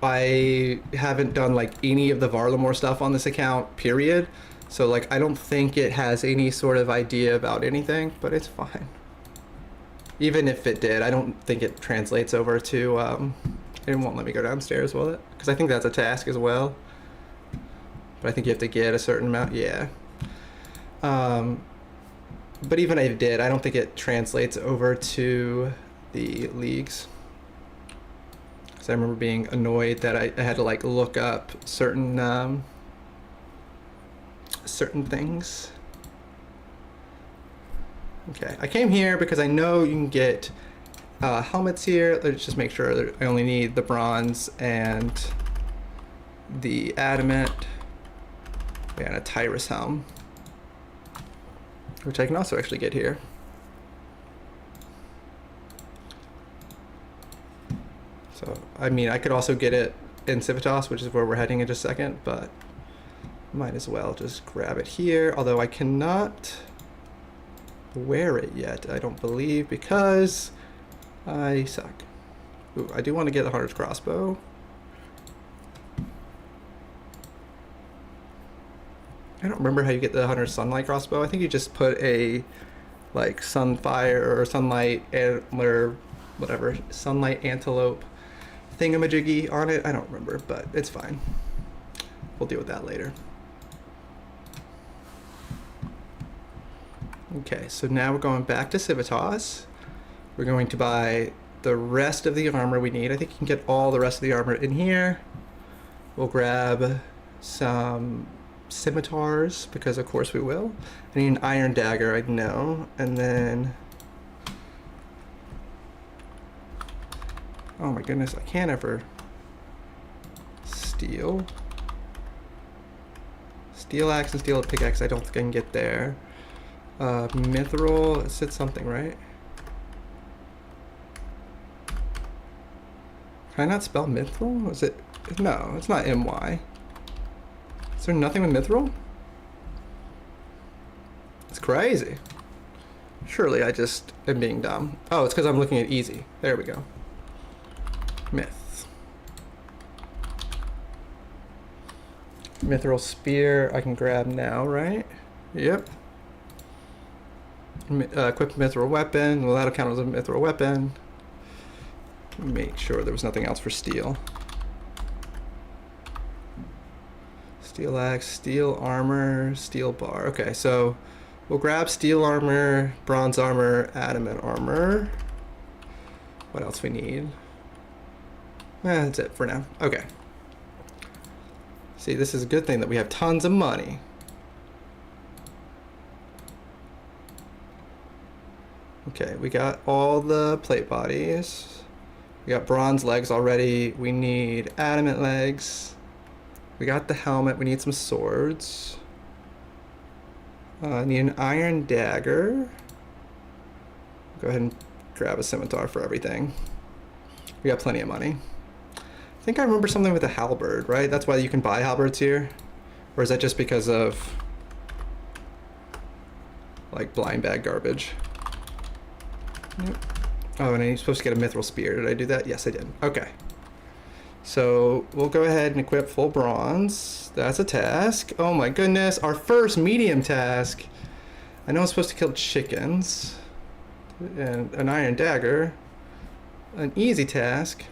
I haven't done like any of the Varlamore stuff on this account, period. So like I don't think it has any sort of idea about anything, but it's fine. Even if it did, I don't think it translates over to, it won't let me go downstairs, will it? Because I think that's a task as well. But I think you have to get a certain amount, yeah. But even if it did, I don't think it translates over to the leagues. So I remember being annoyed that I had to like look up certain certain things. Okay, I came here because I know you can get helmets here. Let's just make sure that I only need the bronze and the adamant and a Tyrus helm, which I can also actually get here. So, I mean, I could also get it in Civitas, which is where we're heading in just a second, but might as well just grab it here, although I cannot wear it yet, I don't believe, because I suck. Ooh, I do want to get the Hunter's Crossbow. I don't remember how you get the Hunter's Sunlight Crossbow. I think you just put a like Sunfire or Sunlight Antler, whatever, Sunlight Antelope thingamajiggy on it. I don't remember, but it's fine. We'll deal with that later. Okay, so now we're going back to Civitas. We're going to buy the rest of the armor we need. I think you can get all the rest of the armor in here. We'll grab some scimitars, because of course we will. I need an iron dagger, I know. And then... oh my goodness, I can't ever... steel. Steel axe and steel pickaxe, I don't think I can get there. Mithril, it said something, right? Can I not spell mithril? Is it? No, it's not MY. Is there nothing with mithril? It's crazy. Surely I just am being dumb. Oh, it's because I'm looking at easy. There we go. Myth. Mithril spear I can grab now, right? Yep. Equip mithril weapon. Well, that'll count as a mithril weapon. Make sure there was nothing else for steel. Steel axe, steel armor, steel bar. Okay, so we'll grab steel armor, bronze armor, adamant armor. What else we need? That's it for now. Okay. See, this is a good thing that we have tons of money. Okay, we got all the plate bodies. We got bronze legs already. We need adamant legs. We got the helmet. We need some swords. I need an iron dagger. Go ahead and grab a scimitar for everything. We got plenty of money. I think I remember something with a halberd, right? That's why you can buy halberds here? Or is that just because of like blind bag garbage? Yep. Oh, and I'm supposed to get a mithril spear. Did I do that? Yes, I did. Okay. So we'll go ahead and equip full bronze. That's a task. Oh my goodness. Our first medium task. I know I'm supposed to kill chickens. And an iron dagger. An easy task.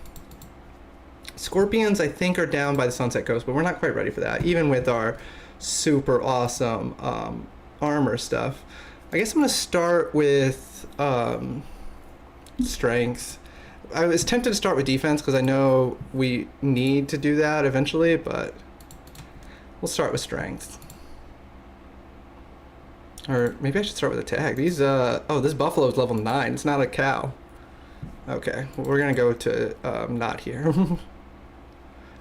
Scorpions, I think, are down by the Sunset Coast, but we're not quite ready for that. Even with our super awesome armor stuff. I guess I'm going to start with... strength. I was tempted to start with defense because I know we need to do that eventually, but we'll start with strength. Or maybe I should start with attack. These oh, this buffalo is level 9. It's not a cow. Okay, well, we're gonna go to not here.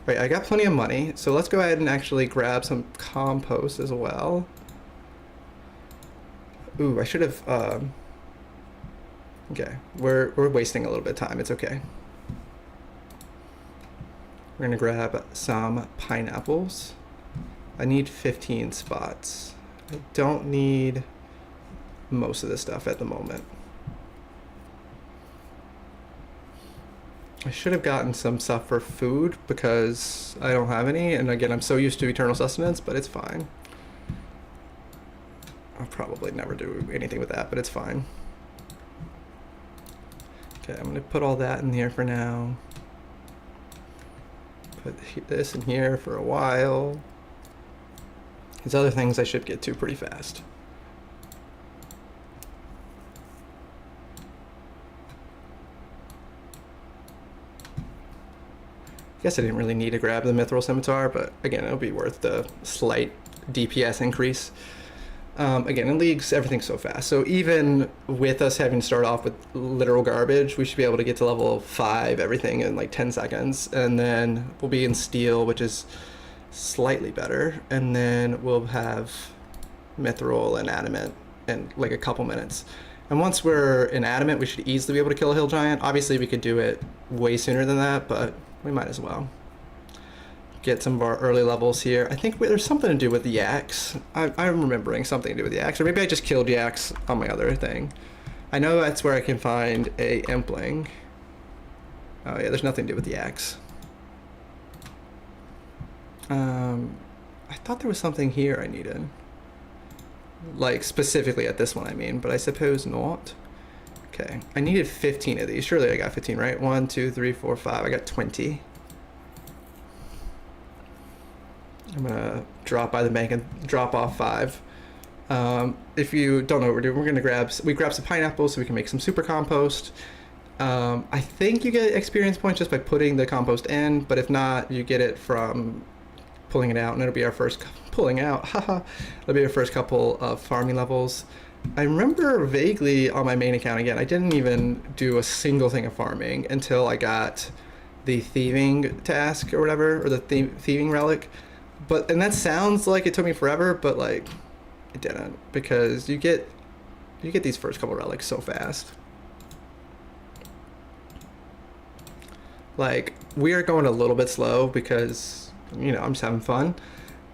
Wait, I got plenty of money, so let's go ahead and actually grab some compost as well. Ooh, I should have okay, we're wasting a little bit of time. It's okay. We're gonna grab some pineapples. I need 15 spots. I don't need most of this stuff at the moment. I should have gotten some stuff for food because I don't have any, and again, I'm so used to eternal sustenance, but it's fine. I'll probably never do anything with that, but it's fine. Okay, I'm gonna put all that in here for now. Put this in here for a while. These other things I should get to pretty fast. Guess I didn't really need to grab the mithril scimitar, but again, it'll be worth the slight DPS increase. Again, in leagues, everything's so fast. So even with us having to start off with literal garbage, we should be able to get to level 5, everything in like 10 seconds. And then we'll be in steel, which is slightly better. And then we'll have mithril and adamant in like a couple minutes. And once we're in adamant, we should easily be able to kill a hill giant. Obviously, we could do it way sooner than that, but we might as well. Get some of our early levels here. I think there's something to do with the yaks. I'm remembering something to do with the yaks, or maybe I just killed yaks on my other thing. I know that's where I can find a impling. Oh yeah, there's nothing to do with the yaks. I thought there was something here I needed. Like specifically at this one, I mean, but I suppose not. Okay, I needed 15 of these. Surely I got 15, right? 1, 2, 3, 4, 5. I got 20. I'm gonna drop by the bank and drop off 5. If you don't know what we're doing, we're gonna grab some pineapples so we can make some super compost. I think you get experience points just by putting the compost in, but if not, you get it from pulling it out, and it'll be our first pulling out. Haha, it'll be our first couple of farming levels. I remember vaguely on my main account again, I didn't even do a single thing of farming until I got the thieving task or whatever, or the thieving relic. And that sounds like it took me forever, but like it didn't, because you get these first couple relics so fast. Like, we are going a little bit slow because, you know, I'm just having fun,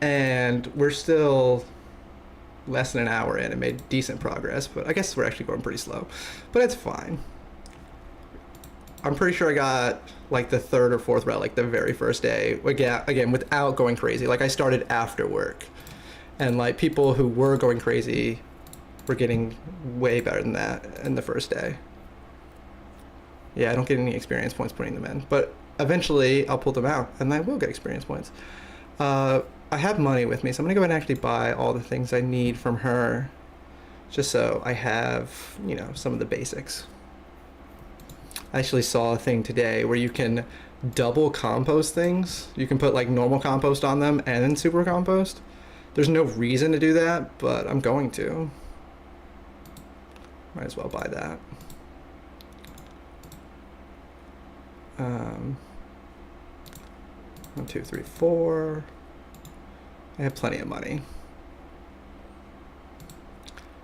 and we're still less than an hour in and made decent progress, but I guess we're actually going pretty slow, but it's fine. I'm pretty sure I got like the 3rd or 4th relic the very first day, again without going crazy. Like, I started after work, and like people who were going crazy were getting way better than that in the first day. Yeah, I don't get any experience points putting them in, but eventually I'll pull them out and I will get experience points. I have money with me, so I'm gonna go ahead and actually buy all the things I need from her, just so I have, you know, some of the basics. I actually saw a thing today where you can double compost things. You can put like normal compost on them and then super compost. There's no reason to do that, but I'm going to. Might as well buy that. 1, 2, 3, 4. I have plenty of money.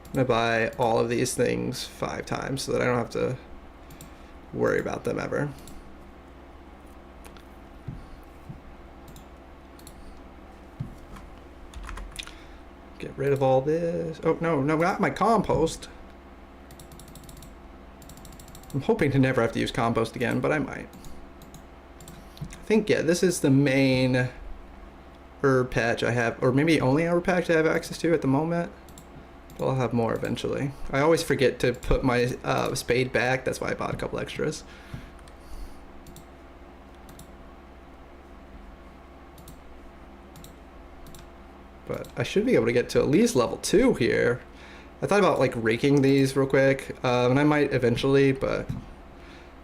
I'm gonna buy all of these things 5 times so that I don't have to worry about them ever. Get rid of all this. Oh, no, not my compost. I'm hoping to never have to use compost again, but I might. I think, yeah, this is the main herb patch I have, or maybe only herb patch I have access to at the moment. But I'll have more eventually. I always forget to put my spade back. That's why I bought a couple extras. But I should be able to get to at least level 2 here. I thought about like raking these real quick, and I might eventually, but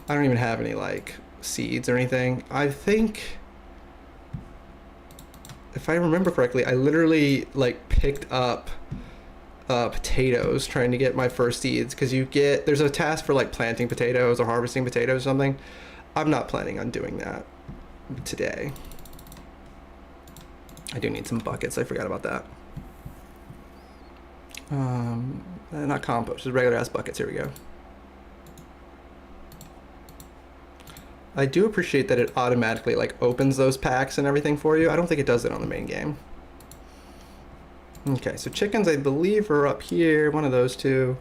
I don't even have any like seeds or anything. I think, if I remember correctly, I literally like picked up potatoes trying to get my first seeds, because there's a task for like planting potatoes or harvesting potatoes or something. I'm not planning on doing that today. I do need some buckets. I forgot about that. Not compost, just regular ass buckets. Here we go. I do appreciate that it automatically like opens those packs and everything for you. I don't think it does it on the main game. Okay, so chickens I believe are up here, one of those two.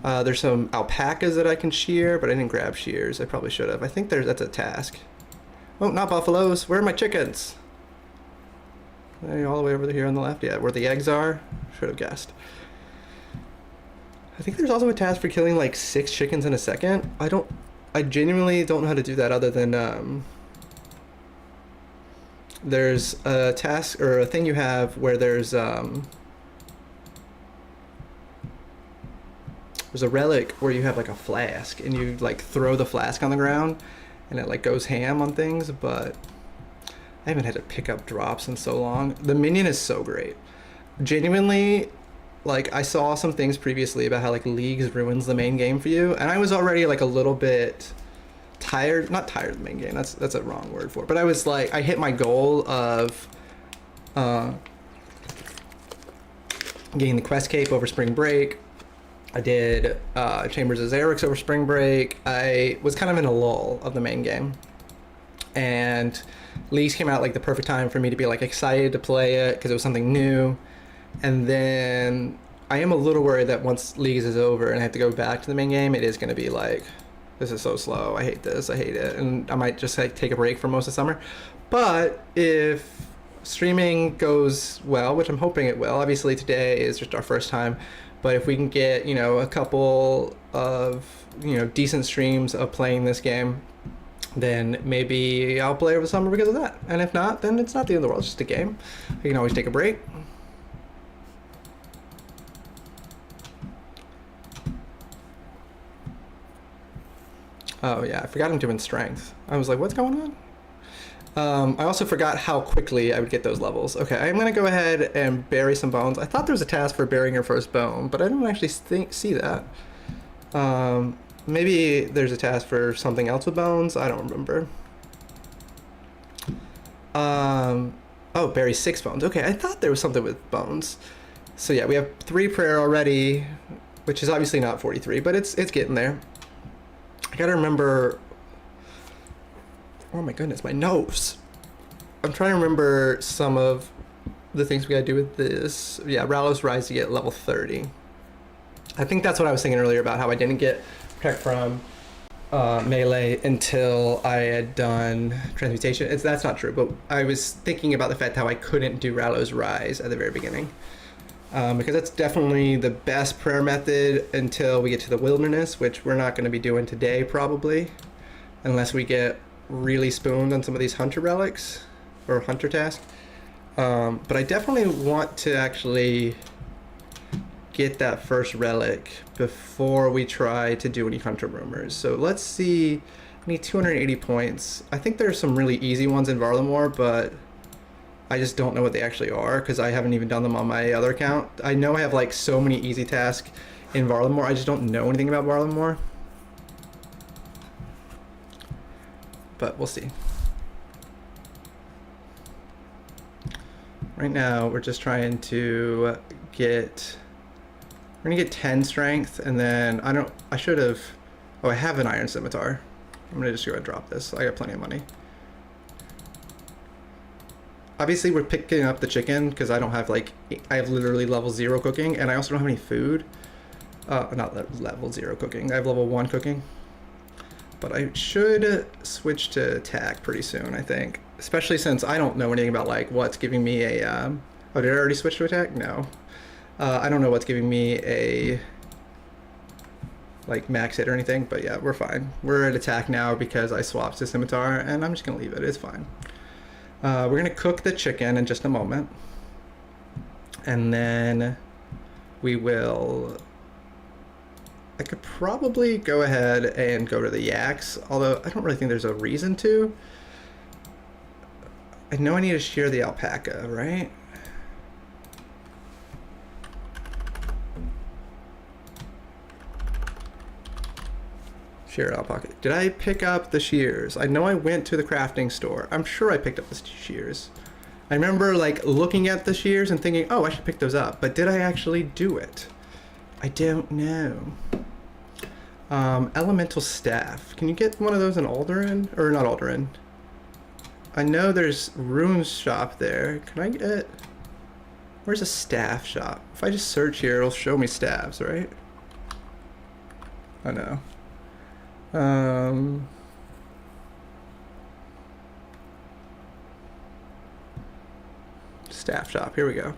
There's some alpacas that I can shear, but I didn't grab shears. I probably should have. I think that's a task. Oh, not buffaloes. Where are my chickens? They're all the way over here on the left. Yeah, where the eggs are. Should have guessed. I think there's also a task for killing like 6 chickens in a second. I genuinely don't know how to do that, other than there's a task or a thing you have where there's a relic where you have like a flask and you like throw the flask on the ground and it like goes ham on things, but I haven't had to pick up drops in so long. The minion is so great. Genuinely, like, I saw some things previously about how like leagues ruins the main game for you, and I was already like a little bit tired, not tired of the main game, that's a wrong word for it, but I was like, I hit my goal of getting the quest cape over spring break. I did Chambers of Xerix over spring break. I was kind of in a lull of the main game, and leagues came out like the perfect time for me to be like excited to play it because it was something new. And then I am a little worried that once leagues is over and I have to go back to the main game, it is going to be like, this is so slow, I hate this, I hate it, and I might just like take a break for most of summer. But if streaming goes well, which I'm hoping it will, obviously today is just our first time, but if we can get, you know, a couple of, you know, decent streams of playing this game, then maybe I'll play over the summer because of that. And if not, then it's not the end of the world, it's just a game. I can always take a break. Oh yeah, I forgot I'm doing strength. I was like, what's going on? I also forgot how quickly I would get those levels. Okay, I'm gonna go ahead and bury some bones. I thought there was a task for burying your first bone, but I don't actually see that. Maybe there's a task for something else with bones. I don't remember. Oh, bury 6 bones. Okay, I thought there was something with bones. So yeah, we have 3 prayer already, which is obviously not 43, but it's getting there. I gotta remember. Oh my goodness, my nose. I'm trying to remember some of the things we gotta do with this. Yeah, Rallos Rise to get level 30. I think that's what I was thinking earlier about how I didn't get Protect from melee until I had done transmutation. That's not true, but I was thinking about the fact how I couldn't do Rallos Rise at the very beginning. Because that's definitely the best prayer method until we get to the wilderness, which we're not going to be doing today probably, unless we get really spooned on some of these hunter relics or hunter tasks. But I definitely want to actually get that first relic before we try to do any hunter rumors. So let's see. I need 280 points. I think there's some really easy ones in Varlamore, but I just don't know what they actually are because I haven't even done them on my other account. I know I have like so many easy tasks in Varlamore. I just don't know anything about Varlamore. But we'll see. Right now we're just trying to get, we're gonna get 10 strength, and then I should have, oh, I have an iron scimitar. I'm gonna just go ahead and drop this. I got plenty of money. Obviously we're picking up the chicken because I don't have like, I have literally level 0 cooking, and I also don't have any food. Not level 0 cooking, I have level 1 cooking. But I should switch to attack pretty soon, I think. Especially since I don't know anything about like what's giving me a, oh, did I already switch to attack? No. I don't know what's giving me a like max hit or anything, but yeah, we're fine. We're at attack now because I swapped to scimitar, and I'm just gonna leave it, it's fine. We're gonna cook the chicken in just a moment. And then we will, I could probably go ahead and go to the yaks, although I don't really think there's a reason to. I know I need to shear the alpaca, right? Shear alpaca. Did I pick up the shears? I know I went to the crafting store. I'm sure I picked up the shears. I remember like looking at the shears and thinking, oh, I should pick those up. But did I actually do it? I don't know. Elemental staff. Can you get one of those in Alderan? Or not Alderan. I know there's rune shop there. Can I get, where's a staff shop? If I just search here, it'll show me staffs, right? I know. Staff shop, here we go.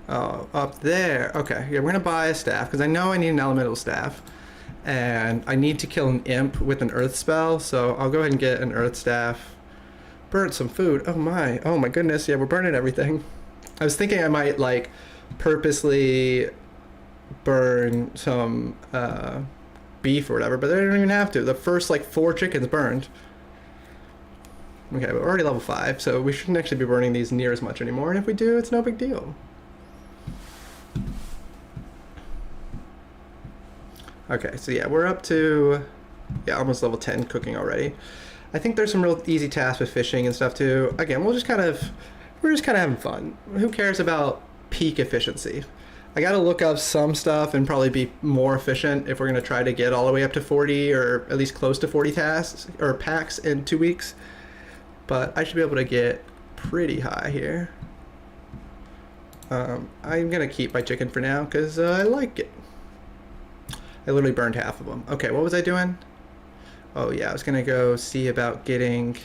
Oh, up there. Okay, yeah, we're gonna buy a staff because I know I need an elemental staff, and I need to kill an imp with an earth spell, so I'll go ahead and get an earth staff. Burn some food. Oh my goodness, yeah, we're burning everything. I was thinking I might like purposely burn some beef or whatever, but I don't even have to. The first like 4 chickens burned. Okay, we're already level 5, so we shouldn't actually be burning these near as much anymore, and if we do, it's no big deal. Okay, so yeah, we're up to, yeah, almost level 10 cooking already. I think there's some real easy tasks with fishing and stuff too. Again, we're just kind of having fun. Who cares about peak efficiency? I gotta look up some stuff and probably be more efficient if we're gonna try to get all the way up to 40 or at least close to 40 tasks or packs in 2 weeks. But I should be able to get pretty high here. I'm gonna keep my chicken for now because I like it. I literally burned half of them. Okay, what was I doing? Oh yeah, I was gonna go see about getting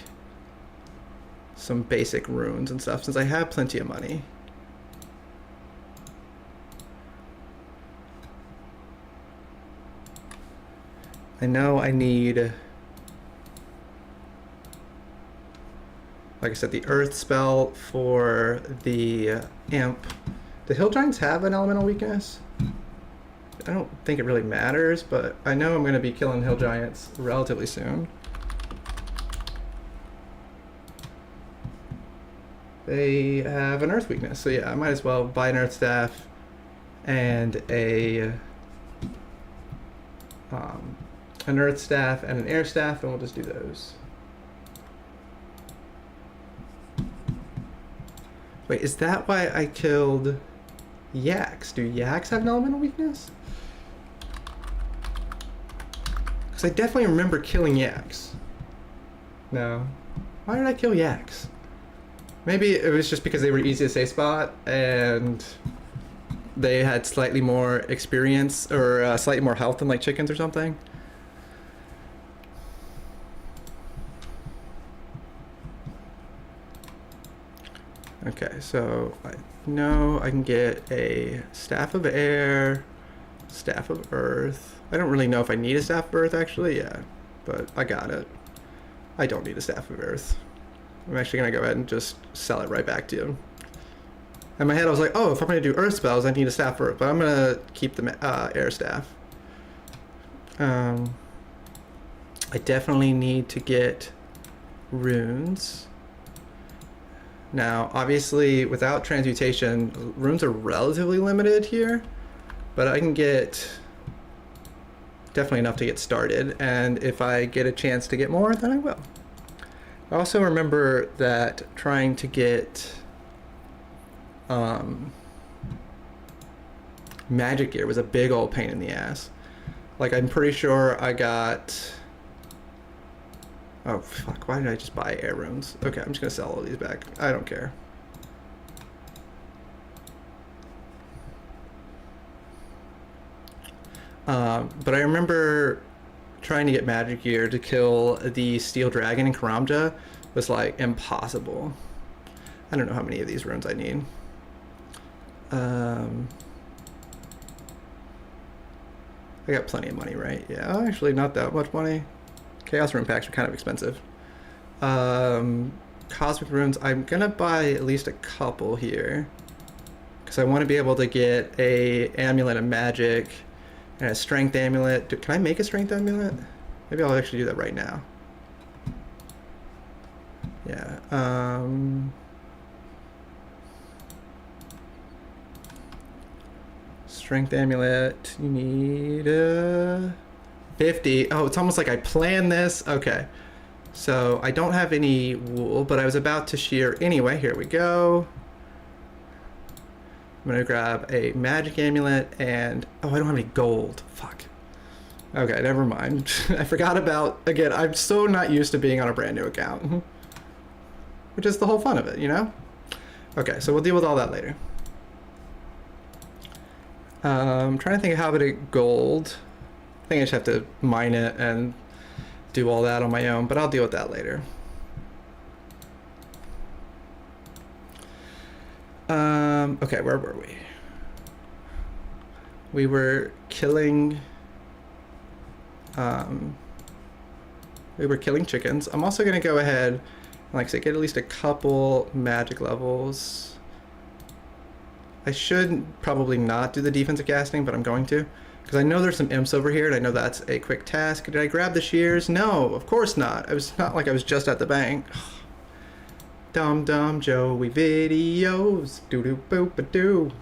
some basic runes and stuff since I have plenty of money. I know I need, like I said, the earth spell for the imp. Do hill giants have an elemental weakness? I don't think it really matters, but I know I'm going to be killing hill giants relatively soon. they have an earth weakness. So yeah, I might as well buy an earth staff and an earth staff and an air staff, and we'll just do those. Wait, is that why I killed yaks? Do yaks have an elemental weakness? Because I definitely remember killing yaks. No. Why did I kill yaks? Maybe it was just because they were easy to safe spot and they had slightly more experience or slightly more health than like chickens or something. Okay, so I know I can get a Staff of Air, Staff of Earth. I don't really know if I need a Staff of Earth actually, yeah, but I got it. I don't need a Staff of Earth. I'm actually gonna go ahead and just sell it right back to you. In my head I was like, oh, if I'm gonna do Earth spells, I need a Staff of Earth, but I'm gonna keep the Air Staff. I definitely need to get runes. Now, obviously, without transmutation, runes are relatively limited here, but I can get definitely enough to get started, and if I get a chance to get more, then I will. I also remember that trying to get magic gear was a big old pain in the ass. Like, I'm pretty sure I got... Oh, fuck, why did I just buy air runes? Okay, I'm just gonna sell all these back. I don't care. But I remember trying to get magic gear to kill the steel dragon in Karamja was like impossible. I don't know how many of these runes I need. I got plenty of money, right? Yeah, actually not that much money. Chaos rune packs are kind of expensive. Cosmic runes, I'm gonna buy at least a couple here because I want to be able to get a amulet of magic and a strength amulet. Can I make a strength amulet? Maybe I'll actually do that right now. Yeah. Strength amulet. You need 50. Oh, it's almost like I planned this. Okay. So I don't have any wool, but I was about to shear anyway. Here we go. I'm gonna grab a magic amulet and oh, I don't have any gold. Fuck. Okay, never mind. I forgot about, again, I'm so not used to being on a brand new account. Which is the whole fun of it, you know? Okay, so we'll deal with all that later. I'm trying to think of how to get gold. I think I just have to mine it and do all that on my own, but I'll deal with that later. Okay, where were we? We were killing chickens. I'm also gonna go ahead and, like I said, get at least a couple magic levels. I should probably not do the defensive casting, but I'm going to. Because I know there's some imps over here, and I know that's a quick task. Did I grab the shears? No, of course not. I was not like I was just at the bank. Dumb Joey videos. Doo boop a doo.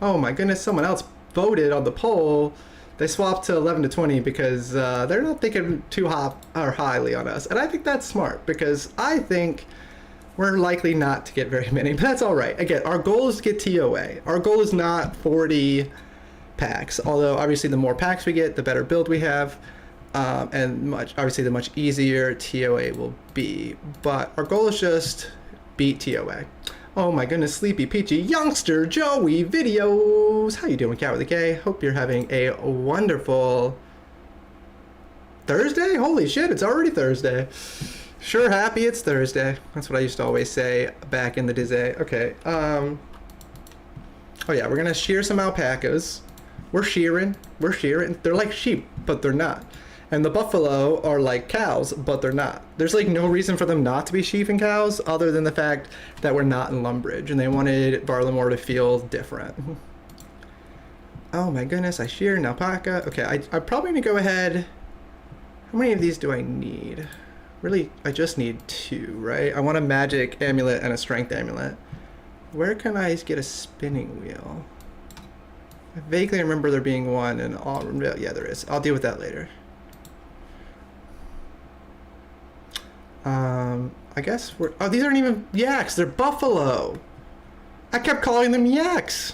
Oh my goodness, someone else voted on the poll. They swapped to 11 to 20 because they're not thinking too highly on us. And I think that's smart because I think we're likely not to get very many, but that's all right. Again, our goal is to get TOA. Our goal is not 40 packs, although obviously the more packs we get, the better build we have, and obviously the much easier TOA will be. But our goal is just beat TOA. Oh my goodness, Sleepy Peachy Youngster Joey videos. How you doing, Cat with a K? Hope you're having a wonderful Thursday. Holy shit, it's already Thursday. Sure happy it's Thursday. That's what I used to always say back in the day. Okay. Oh yeah, we're gonna shear some alpacas. We're shearing. They're like sheep, but they're not. And the buffalo are like cows, but they're not. There's like no reason for them not to be sheep and cows other than the fact that we're not in Lumbridge and they wanted Barlamore to feel different. Oh my goodness, I sheared an alpaca. Okay, I'm probably gonna go ahead. How many of these do I need? Really, I just need 2, right? I want a magic amulet and a strength amulet. Where can I get a spinning wheel? I vaguely remember there being one, and yeah, there is. I'll deal with that later. I guess oh, these aren't even yaks, they're buffalo. I kept calling them yaks.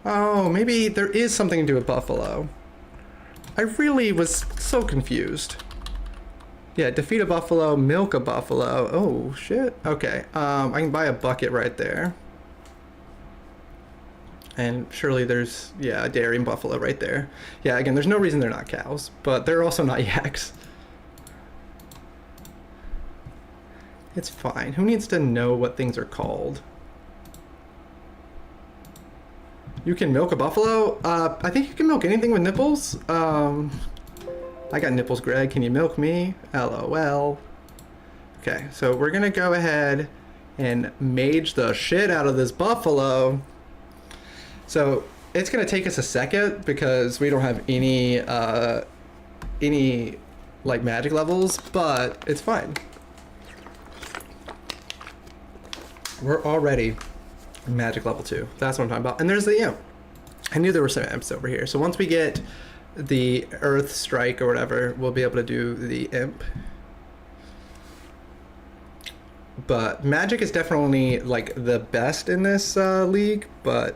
Oh, maybe there is something to do with buffalo. I really was so confused. Yeah, defeat a buffalo, milk a buffalo. Oh, shit. Okay, I can buy a bucket right there. And surely there's, yeah, a dairy and buffalo right there. Yeah, again, there's no reason they're not cows, but they're also not yaks. It's fine. Who needs to know what things are called? You can milk a buffalo? I think you can milk anything with nipples. I got nipples, Greg. Can you milk me? LOL. Okay, so we're gonna go ahead and mage the shit out of this buffalo. So it's gonna take us a second because we don't have any like magic levels, but it's fine. We're already magic level 2. That's what I'm talking about. And there's the imp. I knew there were some imps over here. So once we get the earth strike or whatever, we'll be able to do the imp. But magic is definitely like the best in this league, but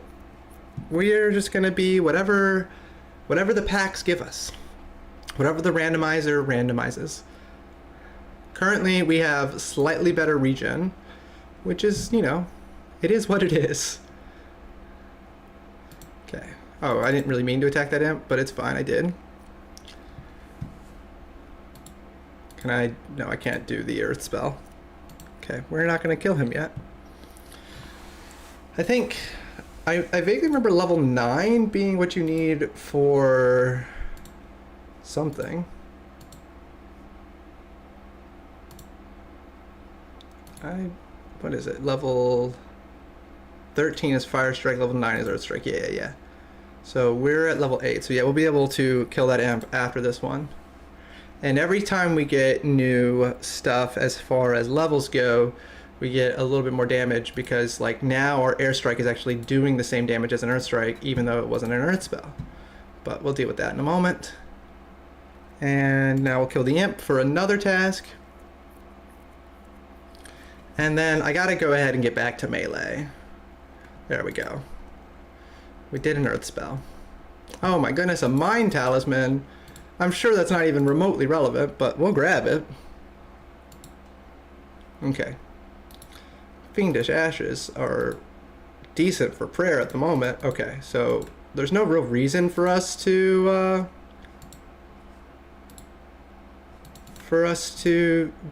we're just gonna be whatever the packs give us, whatever the randomizer randomizes. Currently we have slightly better regen, which is, you know, it is what it is. Okay. Oh, I didn't really mean to attack that imp, but it's fine, I did. Can I? No, I can't do the earth spell. Okay, we're not gonna kill him yet. I think, I vaguely remember level 9 being what you need for something. What is it? Level 13 is Fire Strike, level 9 is Earth Strike. Yeah. So we're at level 8. So yeah, we'll be able to kill that imp after this one. And every time we get new stuff as far as levels go, we get a little bit more damage because like now our Air Strike is actually doing the same damage as an Earth Strike, even though it wasn't an Earth spell. But we'll deal with that in a moment. And now we'll kill the imp for another task. And then I gotta go ahead and get back to melee. There we go. We did an earth spell. Oh my goodness, a mind talisman. I'm sure that's not even remotely relevant, but we'll grab it. Okay. Fiendish ashes are decent for prayer at the moment. Okay, so there's no real reason for us to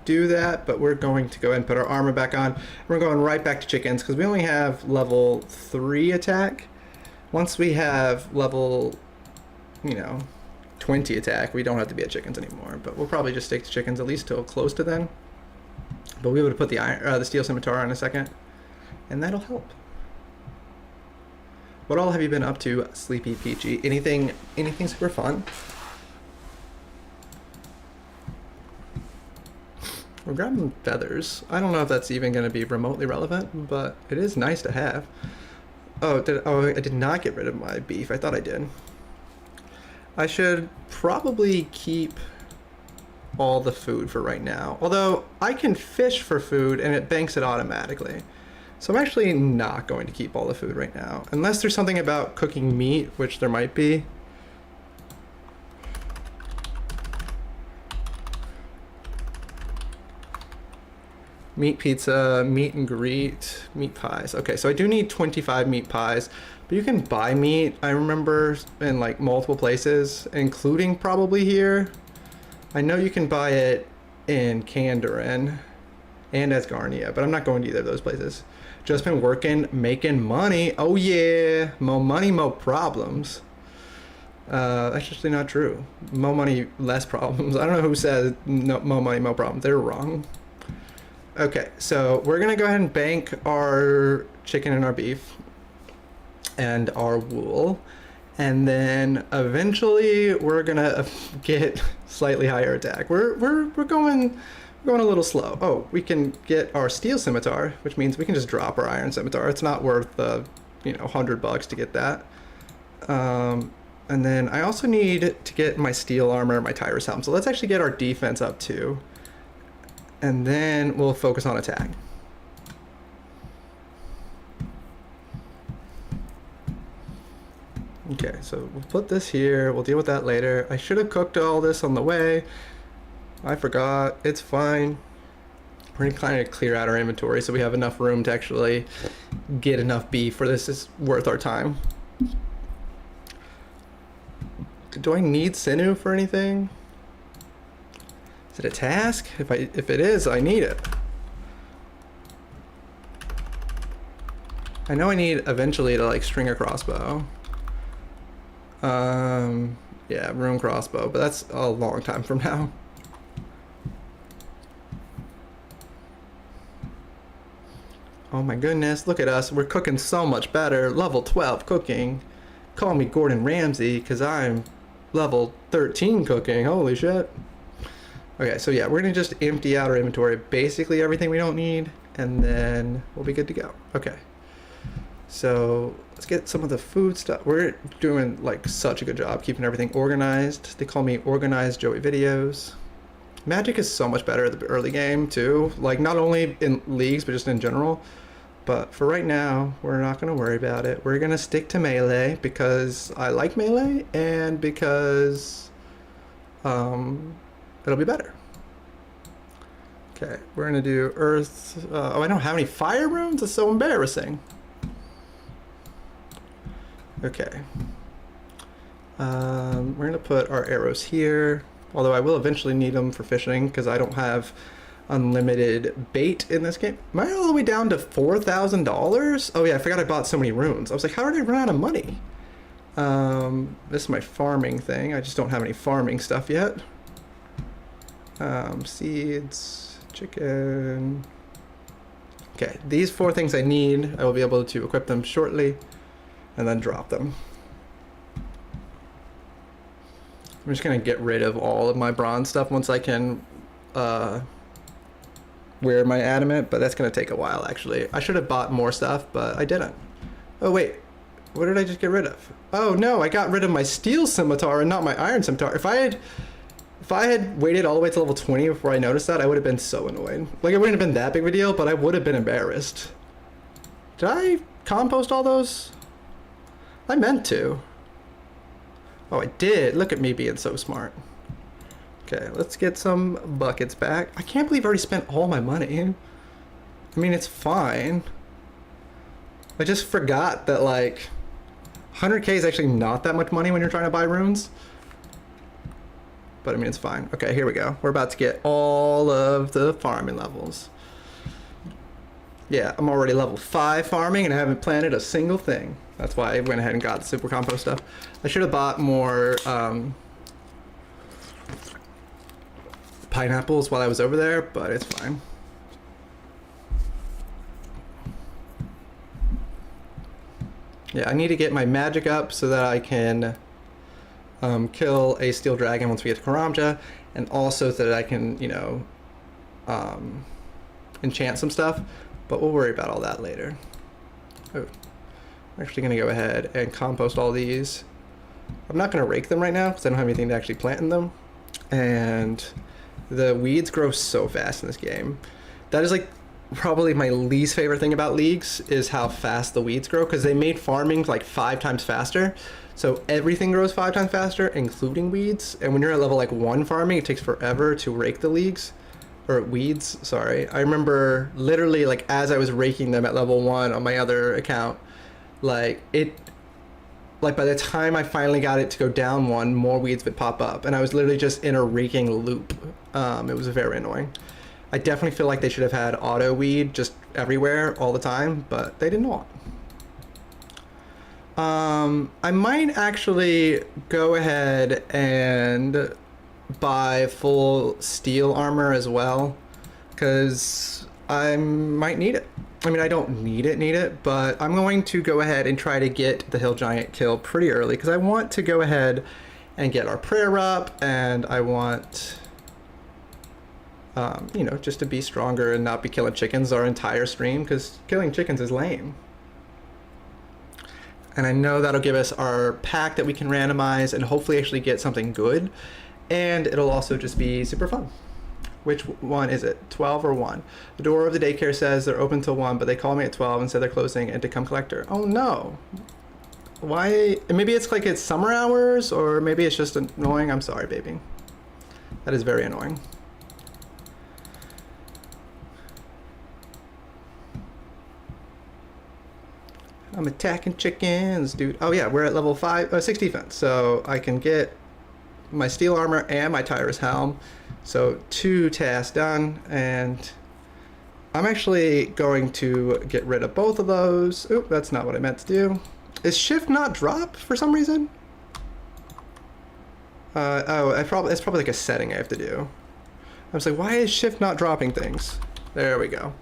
do that, but we're going to go ahead and put our armor back on. We're going right back to chickens because we only have level 3 attack. Once we have level, 20 attack, we don't have to be at chickens anymore, but we'll probably just stick to chickens at least till close to then. But we would put the steel scimitar on in a second, and that'll help. What all have you been up to, Sleepy Peachy? Anything super fun? We're grabbing feathers. I don't know if that's even going to be remotely relevant, but it is nice to have. Oh, I did not get rid of my beef. I thought I did. I should probably keep all the food for right now. Although I can fish for food and it banks it automatically. So I'm actually not going to keep all the food right now. Unless there's something about cooking meat, which there might be. Meat pizza, meet and greet, meat pies. Okay, so I do need 25 meat pies, but you can buy meat, I remember, in like multiple places, including probably here. I know you can buy it in Kandarin and Asgarnia, but I'm not going to either of those places. Just been working, making money. Oh yeah, more money, more problems. That's actually not true. More money, less problems. I don't know who said no, more money, more problems. They're wrong. Okay, so we're gonna go ahead and bank our chicken and our beef and our wool, and then eventually we're gonna get slightly higher attack. We're going We're going a little slow. Oh, we can get our steel scimitar, which means we can just drop our iron scimitar. It's not worth you know, $100 to get that. And then I also need to get my steel armor, my Tyrus helm. So let's actually get our defense up too. And then we'll focus on attack. Okay, so we'll put this here. We'll deal with that later. I should have cooked all this on the way. I forgot. It's fine. We're gonna kind of clear out our inventory so we have enough room to actually get enough beef for this is worth our time. Do I need sinew for anything? Is it a task? If it is, I need it. I know I need eventually to like string a crossbow. Yeah, rune crossbow, but that's a long time from now. Oh my goodness, look at us. We're cooking so much better. Level 12 cooking. Call me Gordon Ramsay because I'm level 13 cooking. Holy shit. Okay, so yeah, we're gonna just empty out our inventory, basically everything we don't need, and then we'll be good to go. Okay. So let's get some of the food stuff. We're doing like such a good job keeping everything organized. They call me Organized Joey Videos. Magic is so much better at the early game too. Like not only in leagues, but just in general. But for right now, we're not gonna worry about it. We're gonna stick to melee because I like melee and because it'll be better. Okay, we're gonna do earth. Oh, I don't have any fire runes? That's so embarrassing. Okay. We're gonna put our arrows here, although I will eventually need them for fishing because I don't have unlimited bait in this game. Am I all the way down to $4,000? Oh yeah, I forgot I bought so many runes. I was like, how did I run out of money? This is my farming thing. I just don't have any farming stuff yet. Seeds, chicken. Okay, these 4 things I need. I will be able to equip them shortly and then drop them. I'm just gonna get rid of all of my bronze stuff once I can wear my adamant, but that's gonna take a while actually. I should have bought more stuff, but I didn't. Oh wait, what did I just get rid of? Oh no, I got rid of my steel scimitar and not my iron scimitar. If I had waited all the way to level 20 before I noticed that, I would have been so annoyed. Like it wouldn't have been that big of a deal, but I would have been embarrassed. Did I compost all those? I meant to. Oh, I did. Look at me being so smart. Okay, let's get some buckets back. I can't believe I already spent all my money. I mean, it's fine. I just forgot that, like, 100k is actually not that much money when you're trying to buy runes. But, I mean, it's fine. Okay, here we go. We're about to get all of the farming levels. Yeah, I'm already level 5 farming, and I haven't planted a single thing. That's why I went ahead and got the super compost stuff. I should have bought more pineapples while I was over there, but it's fine. Yeah, I need to get my magic up so that I can kill a steel dragon once we get to Karamja, and also so that I can, you know, enchant some stuff, but we'll worry about all that later. Oh. I'm actually going to go ahead and compost all these. I'm not going to rake them right now because I don't have anything to actually plant in them. And the weeds grow so fast in this game. That is like probably my least favorite thing about leagues is how fast the weeds grow, because they made farming like 5 times faster. So everything grows 5 times faster, including weeds. And when you're at level like 1 farming, it takes forever to rake the leagues. Or weeds, sorry. I remember literally like as I was raking them at level 1 on my other account, like by the time I finally got it to go down 1, more weeds would pop up, and I was literally just in a raking loop. It was very annoying. I definitely feel like they should have had auto weed just everywhere all the time, but they did not. I might actually go ahead and buy full steel armor as well, because I might need it. I mean, I don't need it, but I'm going to go ahead and try to get the hill giant kill pretty early because I want to go ahead and get our prayer up, and I want You know, just to be stronger and not be killing chickens our entire stream, because killing chickens is lame. And I know that'll give us our pack that we can randomize and hopefully actually get something good. And it'll also just be super fun. Which one is it? 12 or 1? The door of the daycare says they're open till 1, but they call me at 12 and said they're closing and to come collector. Oh no. Why? Maybe it's like it's summer hours, or maybe it's just annoying. I'm sorry, baby. That is very annoying. I'm attacking chickens, dude. Oh yeah, we're at level 6 defense, so I can get my steel armor and my Tyrus helm. So 2 tasks done, and I'm actually going to get rid of both of those. Oop, that's not what I meant to do. Is shift not drop for some reason? It's probably like a setting I have to do. I was like, why is shift not dropping things? There we go.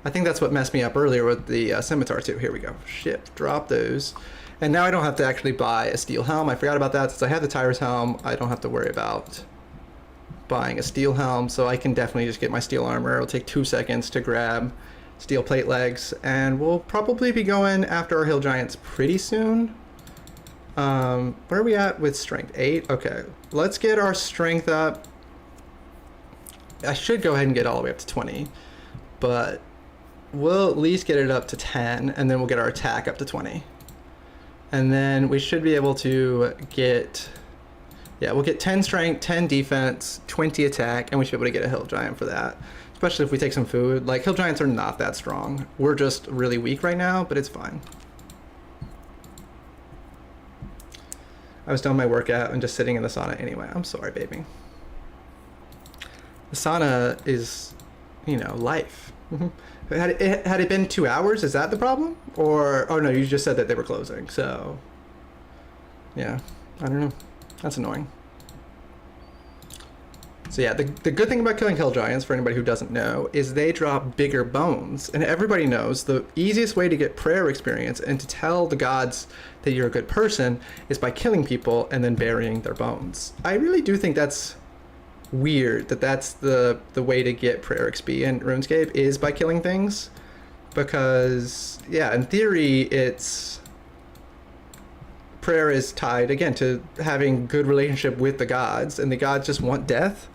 I think that's what messed me up earlier with the scimitar too. Here we go. Shift, drop those. And now I don't have to actually buy a steel helm. I forgot about that. Since I have the Tyrus helm, I don't have to worry about buying a steel helm. So I can definitely just get my steel armor. It'll take 2 seconds to grab steel plate legs. And we'll probably be going after our hill giants pretty soon. Where are we at with strength? 8? Okay. Let's get our strength up. I should go ahead and get all the way up to 20. But we'll at least get it up to 10, and then we'll get our attack up to 20. And then we should be able to get, yeah, we'll get 10 strength, 10 defense, 20 attack, and we should be able to get a hill giant for that. Especially if we take some food. Like, hill giants are not that strong. We're just really weak right now, but it's fine. I was done my workout and just sitting in the sauna anyway. I'm sorry, baby. The sauna is, you know, life. Had it been 2 hours, is that the problem? Or, oh no, you just said that they were closing, so yeah, I don't know. That's annoying. So yeah, the good thing about killing hill giants, for anybody who doesn't know, is they drop bigger bones. And everybody knows the easiest way to get prayer experience and to tell the gods that you're a good person is by killing people and then burying their bones. I really do think that's weird that that's the way to get prayer XP in RuneScape, is by killing things, because yeah, in theory it's prayer is tied again to having good relationship with the gods, and the gods just want death.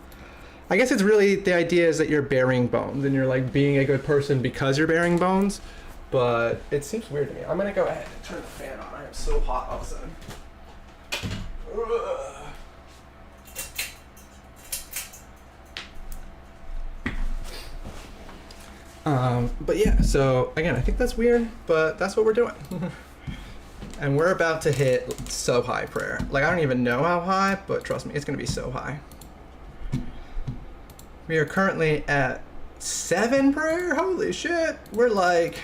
I guess it's really the idea is that you're burying bones and you're like being a good person because you're burying bones, but it seems weird to me. I'm gonna go ahead and turn the fan on. I am so hot all of a sudden. Ugh. But yeah, so again, I think that's weird, but that's what we're doing. And we're about to hit so high prayer. Like, I don't even know how high, but trust me, it's gonna be so high. We are currently at 7 prayer? Holy shit. We're like,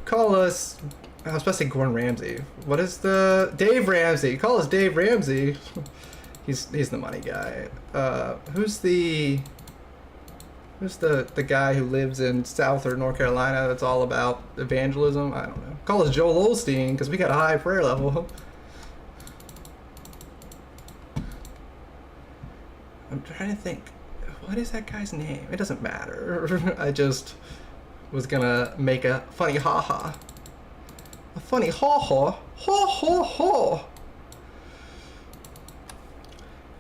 call us, I was supposed to say Gordon Ramsay. What is the, Dave Ramsey. Call us Dave Ramsey. He's the money guy. Who's the guy who lives in South or North Carolina that's all about evangelism? I don't know. Call us Joel Osteen, because we got a high prayer level. I'm trying to think. What is that guy's name? It doesn't matter. I just was gonna make a funny ha-ha. A funny ha-ha. Ha-ha-ha.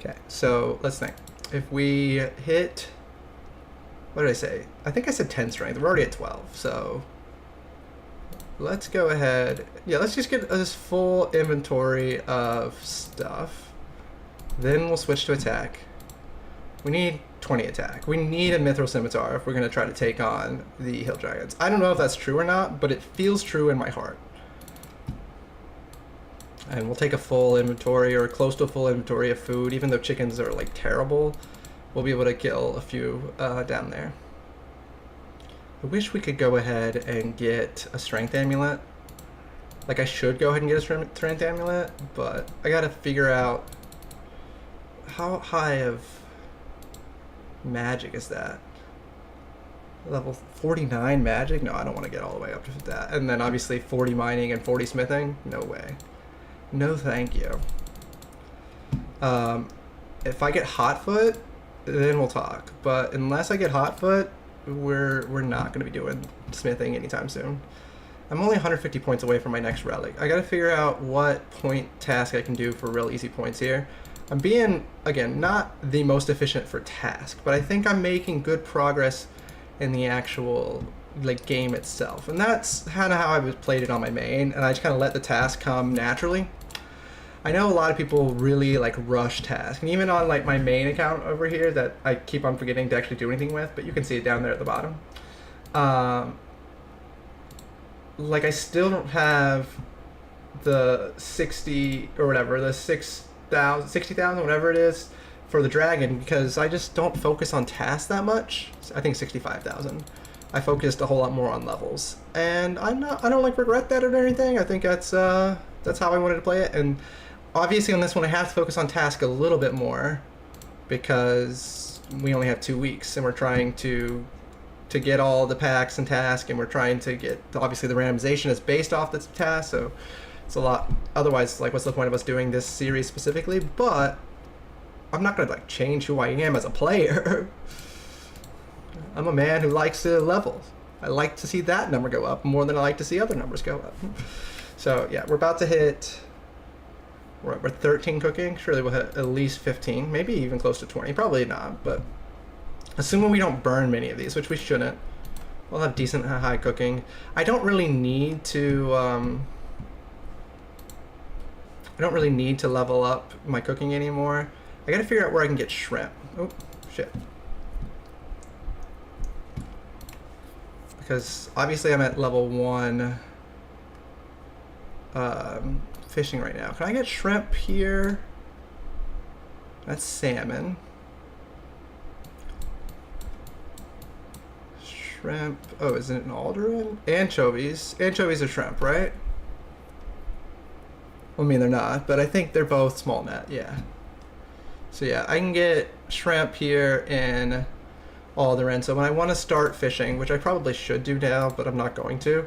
Okay, so let's think. If we hit... What did I say? I think I said 10 strength. We're already at 12, so let's go ahead. Yeah, let's just get this full inventory of stuff. Then we'll switch to attack. We need 20 attack. We need a mithril scimitar if we're going to try to take on the hill giants. I don't know if that's true or not, but it feels true in my heart. And we'll take a full inventory or close to a full inventory of food, even though chickens are like terrible. We'll be able to kill a few down there. I wish we could go ahead and get a strength amulet. Like, I should go ahead and get a strength amulet, but I gotta figure out how high of magic is that? Level 49 magic? No, I don't want to get all the way up to that. And then obviously 40 mining and 40 smithing? No way. No thank you. If I get hot foot, then we'll talk. But unless I get Hotfoot, we're not going to be doing smithing anytime soon. I'm only 150 points away from my next relic. I got to figure out what point task I can do for real easy points here. I'm being, again, not the most efficient for task, but I think I'm making good progress in the actual like game itself. And that's kind of how I played it on my main, and I just kind of let the task come naturally. I know a lot of people really like rush tasks, and even on like my main account over here that I keep on forgetting to actually do anything with, but you can see it down there at the bottom. Like I still don't have the 60 or whatever, the 6,000, 60,000, whatever it is for the dragon, because I just don't focus on tasks that much. I think 65,000. I focused a whole lot more on levels, and I don't like regret that or anything. I think that's how I wanted to play it. And obviously on this one I have to focus on task a little bit more because we only have 2 weeks and we're trying to get all the packs and tasks, and we're trying to get, obviously the randomization is based off this task, so it's a lot. Otherwise, like, what's the point of us doing this series specifically? But I'm not gonna like change who I am as a player. I'm a man who likes to level. I like to see that number go up more than I like to see other numbers go up. So yeah, we're about to hit, we're 13 cooking. Surely we'll hit at least 15, maybe even close to 20. Probably not, but assuming we don't burn many of these, which we shouldn't, we'll have decent high cooking. I don't really need to level up my cooking anymore. I gotta figure out where I can get shrimp. Oh shit. Because obviously I'm at level 1 fishing right now. Can I get shrimp here? That's salmon. Shrimp. Oh, is it an alderon? Anchovies. Anchovies are shrimp, right? Well, I mean, they're not, but I think they're both small net, yeah. So yeah, I can get shrimp here in alderon. So when I want to start fishing, which I probably should do now, but I'm not going to,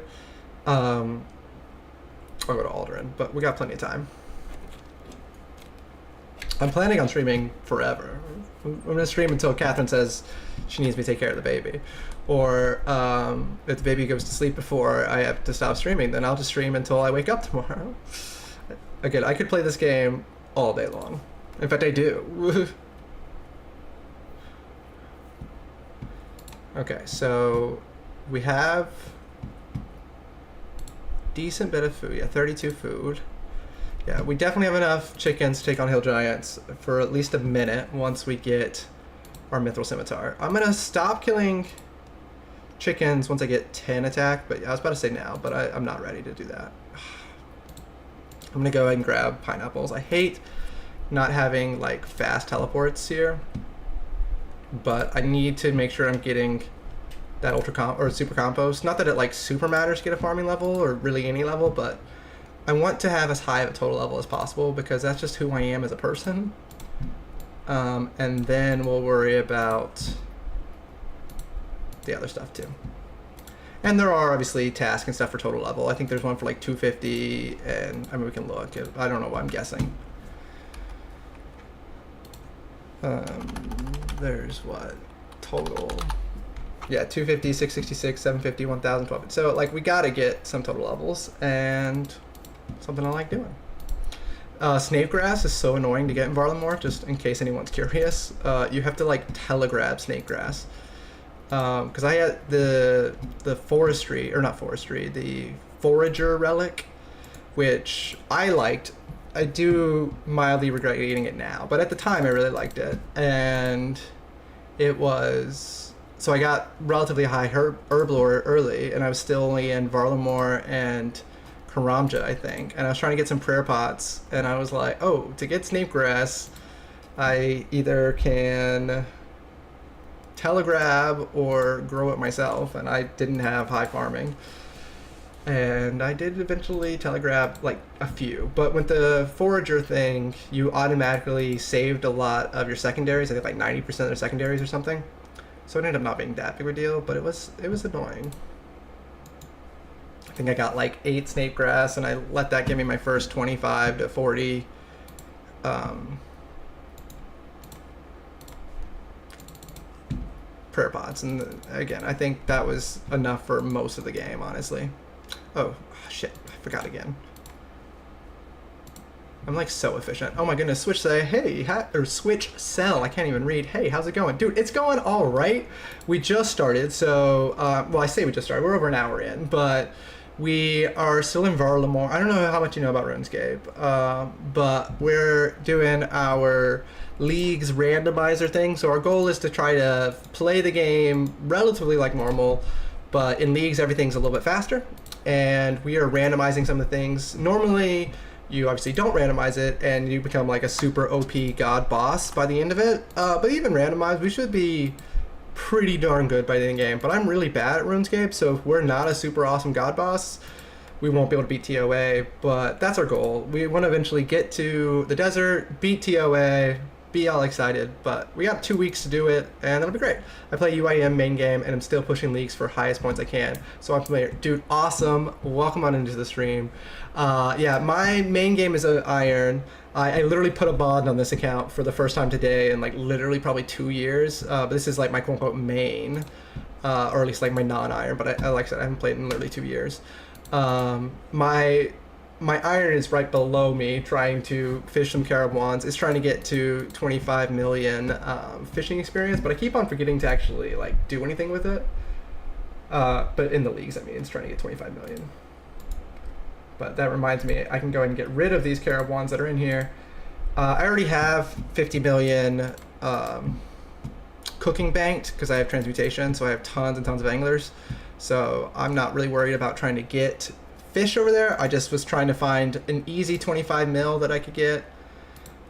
I'll go to alderon, but we got plenty of time. I'm planning on streaming forever. I'm going to stream until Catherine says she needs me to take care of the baby. Or if the baby goes to sleep before I have to stop streaming, then I'll just stream until I wake up tomorrow. Again, I could play this game all day long. In fact, I do. Okay, so we have decent bit of food. Yeah, 32 food. Yeah, we definitely have enough chickens to take on hill giants for at least a minute once we get our mithril scimitar. I'm gonna stop killing chickens once I get 10 attack, but I was about to say now, but I'm not ready to do that. I'm gonna go ahead and grab pineapples. I hate not having like fast teleports here, but I need to make sure I'm getting that super compost. Not that it like super matters to get a farming level or really any level, but I want to have as high of a total level as possible because that's just who I am as a person. And then we'll worry about the other stuff too. And there are obviously tasks and stuff for total level. I think there's one for like 250, and I mean we can look. I don't know what I'm guessing. There's what total? Yeah, 250, 666, 750, 1000, 12. So like we gotta get some total levels, and something I like doing. Snake grass is so annoying to get in Varlamore, just in case anyone's curious. You have to like telegrab snake grass. Because I had the forestry, or not forestry, the forager relic, which I liked. I do mildly regret eating it now, but at the time I really liked it. And it was, so I got relatively high herb lore early, and I was still only in Varlamore and Karamja, I think. And I was trying to get some prayer pots, and I was like, oh, to get snake grass, I either can telegrab or grow it myself, and I didn't have high farming, and I did eventually telegrab like a few, but with the forager thing you automatically saved a lot of your secondaries. I think like 90% of their secondaries or something, so it ended up not being that big of a deal, but it was annoying. I think I got like 8 snake grass, and I let that give me my first 25 to 40 prayer pods, and again, I think that was enough for most of the game, honestly. Oh, shit, I forgot again. I'm like so efficient. Oh my goodness, Switch say, hey, or Switch Cell, I can't even read. Hey, how's it going? Dude, it's going all right. We just started, so, well, I say we just started. We're over an hour in, but we are still in Varlamore. I don't know how much you know about RuneScape, but we're doing our League's randomizer thing. So our goal is to try to play the game relatively like normal, but in Leagues, everything's a little bit faster. And we are randomizing some of the things. Normally, you obviously don't randomize it and you become like a super OP god boss by the end of it. But even randomized, we should be pretty darn good by the end of the game. But I'm really bad at RuneScape, so if we're not a super awesome god boss, we won't be able to beat TOA. But that's our goal. We want to eventually get to the desert, beat TOA, be all excited, but we got 2 weeks to do it, and it'll be great. I play UIM main game, and I'm still pushing Leagues for highest points I can. So I'm familiar. Dude, awesome. Welcome on into the stream. Yeah, my main game is Iron. I literally put a bond on this account for the first time today in like literally probably 2 years. But this is like my quote-unquote main, or at least like my non-Iron, but I like I said, I haven't played in literally 2 years. My Iron is right below me, trying to fish some Carib Wands. It's trying to get to 25 million fishing experience, but I keep on forgetting to actually like do anything with it. But in the Leagues, I mean, it's trying to get 25 million. But that reminds me, I can go ahead and get rid of these Carib Wands that are in here. I already have 50 million cooking banked because I have transmutation, so I have tons and tons of anglers. So I'm not really worried about trying to get fish over there. I just was trying to find an easy 25 mil that I could get.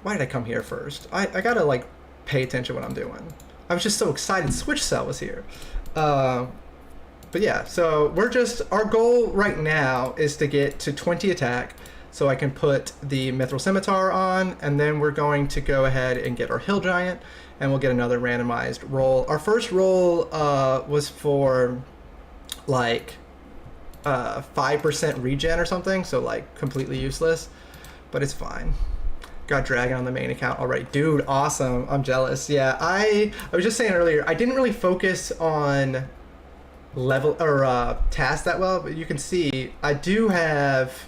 Why did I come here first? I gotta like pay attention to what I'm doing. I was just so excited Switch Cell was here. But yeah, so our goal right now is to get to 20 attack so I can put the Mithril Scimitar on, and then we're going to go ahead and get our Hill Giant, and we'll get another randomized roll. Our first roll was for like 5% regen or something, so like completely useless, but it's fine. Got Dragon on the main account already. Dude, awesome. I'm jealous. Yeah, I was just saying earlier, I didn't really focus on level or tasks that well, but you can see I do have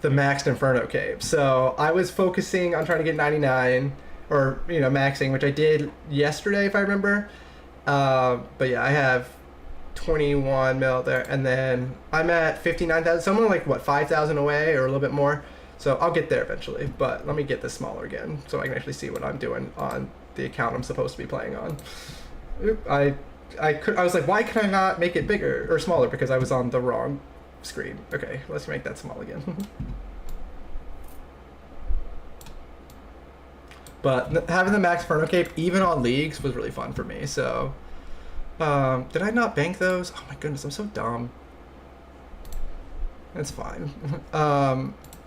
the maxed Inferno Cape. So I was focusing on trying to get 99, or you know, maxing, which I did yesterday if I remember. But yeah, I have 21 mil there, and then I'm at 59,000, so I'm like what, 5,000 away or a little bit more, so I'll get there eventually. But let me get this smaller again so I can actually see what I'm doing on the account I'm supposed to be playing on. Oop, I was like, why can I not make it bigger or smaller, because I was on the wrong screen. Okay, let's make that small again. But having the max Inferno Cape even on Leagues was really fun for me. So did I not bank those? Oh my goodness, I'm so dumb. That's fine.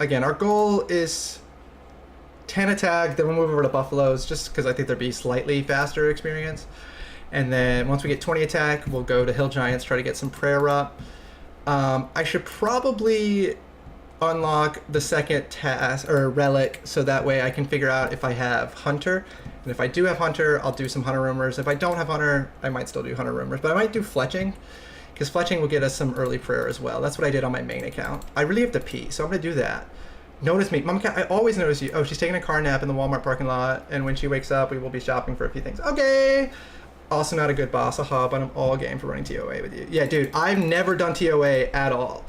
Again, our goal is 10 attack, then we'll move over to Buffaloes, just because I think there'd be slightly faster experience. And then once we get 20 attack, we'll go to Hill Giants, try to get some prayer up. I should probably unlock the second task or relic, so that way I can figure out if I have Hunter. And if I do have Hunter, I'll do some Hunter Rumors. If I don't have Hunter, I might still do Hunter Rumors, but I might do Fletching, because Fletching will get us some early prayer as well. That's what I did on my main account. I really have to pee, so I'm gonna do that. Notice me, Mom Cat, I always notice you. Oh, she's taking a car nap in the Walmart parking lot, and when she wakes up, we will be shopping for a few things. Okay. Also not a good boss, but I'm all game for running TOA with you. Yeah, dude, I've never done TOA at all.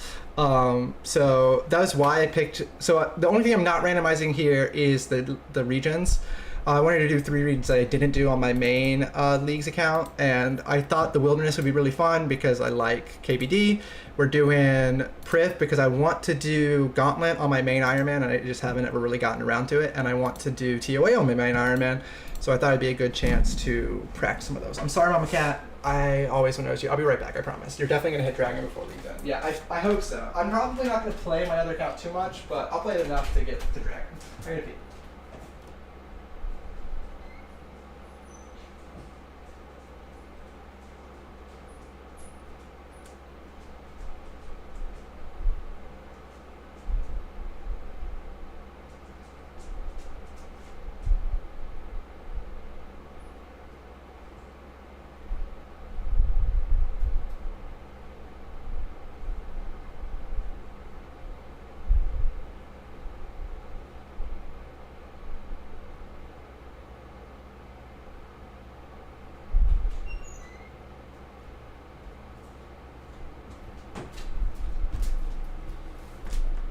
So that was why I picked, so the only thing I'm not randomizing here is the regions. I wanted to do 3 regions that I didn't do on my main Leagues account, and I thought the Wilderness would be really fun because I like KBD. We're doing Prith because I want to do Gauntlet on my main Ironman, and I just haven't ever really gotten around to it, and I want to do TOA on my main Ironman. So I thought it'd be a good chance to practice some of those. I'm sorry, Mama Cat. I always want to notice you. I'll be right back, I promise. You're definitely going to hit Dragon before League then. Yeah, I hope so. I'm probably not going to play my other account too much, but I'll play it enough to get to Dragon. I'm going to be.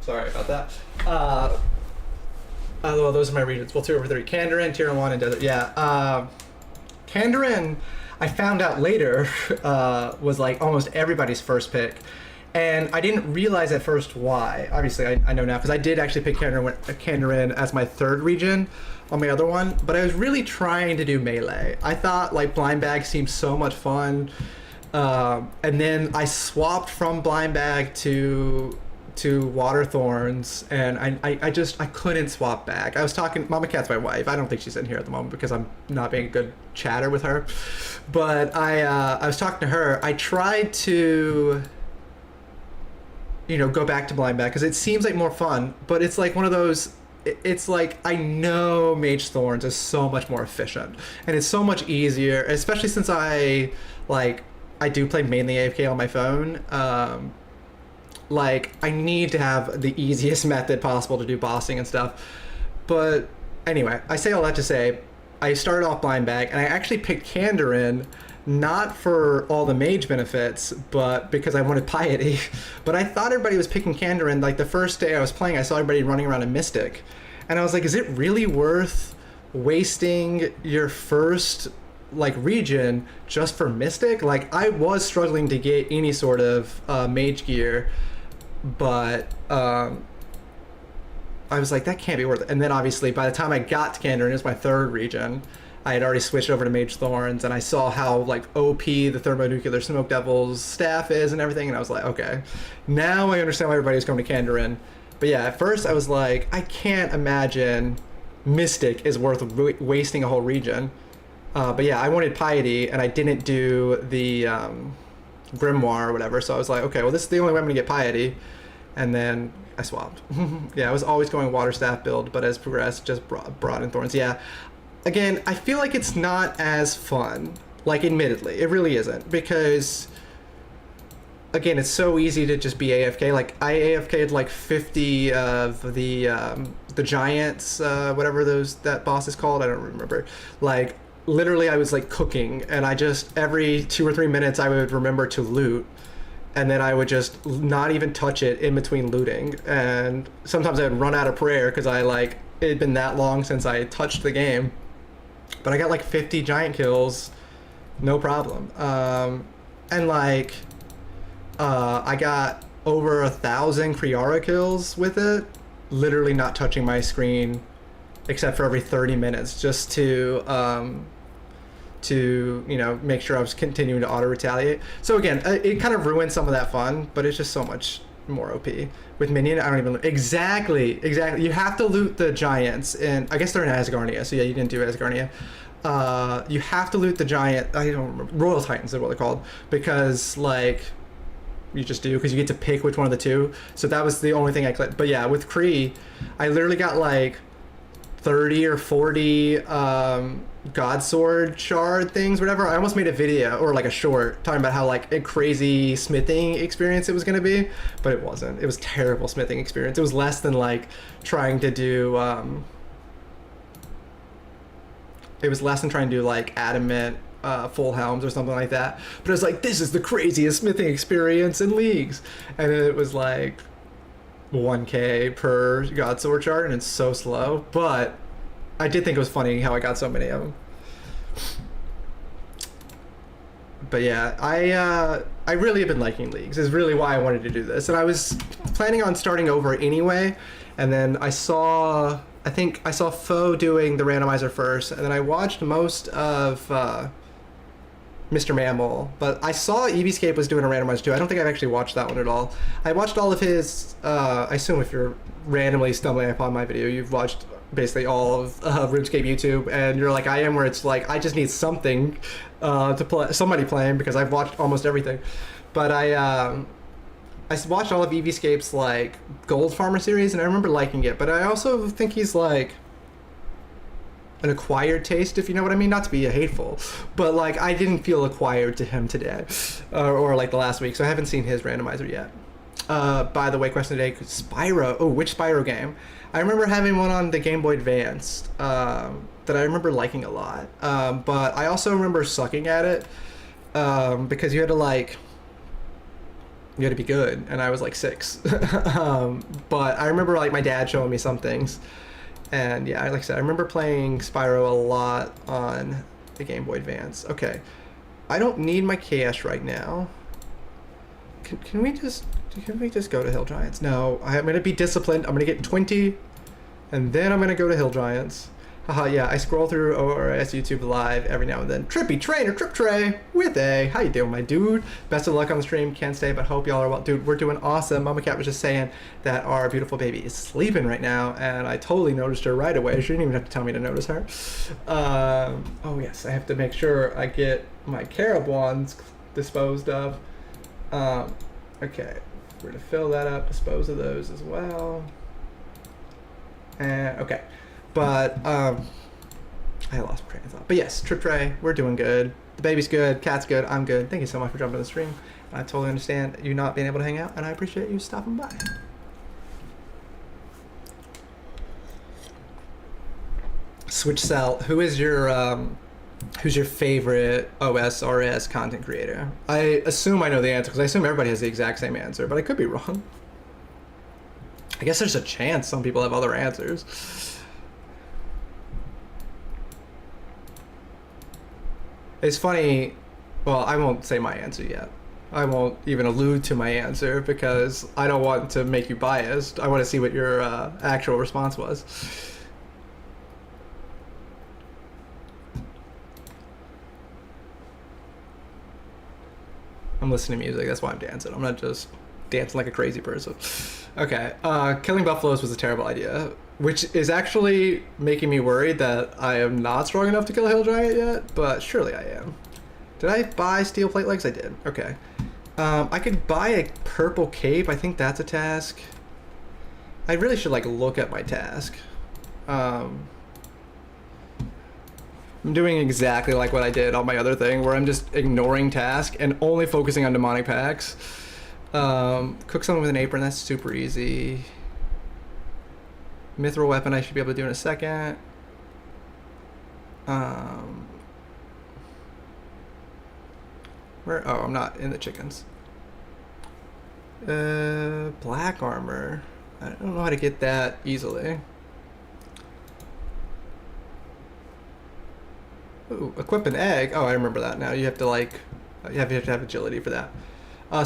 Sorry about that. Well, those are my regions. Well, 2 over 3. Kandarin, Tier 1, and Desert. Yeah. Kandarin, I found out later, was like almost everybody's first pick. And I didn't realize at first why. Obviously, I know now, because I did actually pick Kandarin as my 3rd region on my other one. But I was really trying to do melee. I thought like Blind Bag seemed so much fun. And then I swapped from Blind Bag to Water Thorns, and I couldn't swap back. I was talking, Mama Cat's my wife. I don't think she's in here at the moment because I'm not being a good chatter with her. But I was talking to her. I tried to, go back to Blind Bag because it seems like more fun, but it's like one of those, it's like, I know Mage Thorns is so much more efficient and it's so much easier, especially since I do play mainly AFK on my phone. Like, I need to have the easiest method possible to do bossing and stuff. But anyway, I say all that to say, I started off Blind Bag, and I actually picked Kandarin, not for all the mage benefits, but because I wanted piety. But I thought everybody was picking Kandarin. Like, the first day I was playing, I saw everybody running around in Mystic. And I was like, is it really worth wasting your first region just for Mystic? Like, I was struggling to get any sort of mage gear, but I was like, that can't be worth it. And then obviously by the time I got to Kandarin, it was my 3rd region, I had already switched over to Mage Thorns, and I saw how OP the Thermonuclear Smoke Devil's staff is and everything, and I was like, okay, now I understand why everybody was going to Kandarin. But yeah, at first I was like, I can't imagine Mystic is worth wasting a whole region. But yeah, I wanted piety, and I didn't do the grimoire or whatever, so I was like, okay, well, this is the only way I'm gonna get piety, and then I swapped. Yeah, I was always going water staff build, but as progressed, just brought in thorns. Yeah, again, I feel like it's not as fun, admittedly it really isn't, because again, it's so easy to just be AFK. Like, I AFK'd 50 of the giants, whatever that boss is called, I don't remember. Literally, I was cooking, and I just, every 2 or 3 minutes, I would remember to loot, and then I would just not even touch it in between looting. And sometimes I would run out of prayer because it had been that long since I touched the game. But I got 50 giant kills, no problem. And I got over 1,000 Kriara kills with it, literally not touching my screen except for every 30 minutes, just to make sure I was continuing to auto retaliate. So again, it kind of ruined some of that fun, but it's just so much more OP. With Minion, I don't even loot. Exactly. You have to loot the giants, and I guess they're in Asgarnia, so yeah, you didn't do Asgarnia. You have to loot the giant, I don't remember, Royal Titans is what they're called, because you just do, because you get to pick which one of the two. So that was the only thing I clicked. But yeah, with Kree, I literally got 30 or 40 Godsword shard things, whatever. I almost made a video, or a short, talking about how a crazy smithing experience it was going to be, but it wasn't. It was terrible smithing experience. It was less than trying to do adamant full helms or something like that. But it was this is the craziest smithing experience in Leagues, and it was 1k per Godsword shard, and it's so slow. But I did think it was funny how I got so many of them. But yeah, I really have been liking Leagues, is really why I wanted to do this. And I was planning on starting over anyway, and then I saw Foe doing the randomizer first, and then I watched most of Mr. Mammal, but I saw EVscape was doing a randomizer too. I don't think I've actually watched that one at all. I watched all of his, I assume if you're randomly stumbling upon my video, you've watched basically all of RuneScape YouTube, and you're like I am, where it's I just need something to play, somebody playing, because I've watched almost everything. But I watched all of EVscape's Gold Farmer series, and I remember liking it, but I also think he's an acquired taste, if you know what I mean. Not to be hateful, but I didn't feel acquired to him today, or the last week, so I haven't seen his randomizer yet. By the way, question today, Spyro. Oh, which Spyro game? I remember having one on the Game Boy Advance that I remember liking a lot, but I also remember sucking at it, because you had to you got to be good, and I was like 6. But I remember like my dad showing me some things, and yeah, like I said, I remember playing Spyro a lot on the Game Boy Advance. Okay, I don't need my cash right now. Can we just go to Hill Giants? No, I'm gonna be disciplined. I'm gonna get 20, and then I'm gonna go to Hill Giants. Haha, yeah, I scroll through OSRS YouTube Live every now and then. Trippy Trainer, Trip Tray, with A. How you doing, my dude? Best of luck on the stream. Can't stay, but hope y'all are well. Dude, we're doing awesome. Mama Cat was just saying that our beautiful baby is sleeping right now, and I totally noticed her right away. She didn't even have to tell me to notice her. Oh, yes, I have to make sure I get my carob wands disposed of. Okay, we're gonna fill that up, dispose of those as well. And, okay. But, I lost my train of thought. But yes, Trip Tray, we're doing good. The baby's good, cat's good, I'm good. Thank you so much for jumping on the stream. I totally understand you not being able to hang out, and I appreciate you stopping by. Switch Cell, who's your favorite OSRS content creator? I assume I know the answer, because I assume everybody has the exact same answer, but I could be wrong. I guess there's a chance some people have other answers. It's funny, well, I won't say my answer yet. I won't even allude to my answer because I don't want to make you biased. I want to see what your actual response was. I'm listening to music, that's why I'm dancing. I'm not just dancing like a crazy person. Okay, killing buffaloes was a terrible idea, which is actually making me worried that I am not strong enough to kill a hill giant yet, but surely I am. Did I buy steel plate legs? I did. Okay. I could buy a purple cape. I think that's a task. I really should like look at my task. I'm doing exactly like what I did on my other thing, where I'm just ignoring task and only focusing on demonic packs. Cook someone with an apron, that's super easy. Mithril weapon I should be able to do in a second. Where? Oh, I'm not in the chickens. Black armor. I don't know how to get that easily. Ooh, equip an egg. Oh, I remember that now. You have to like, you have to have agility for that.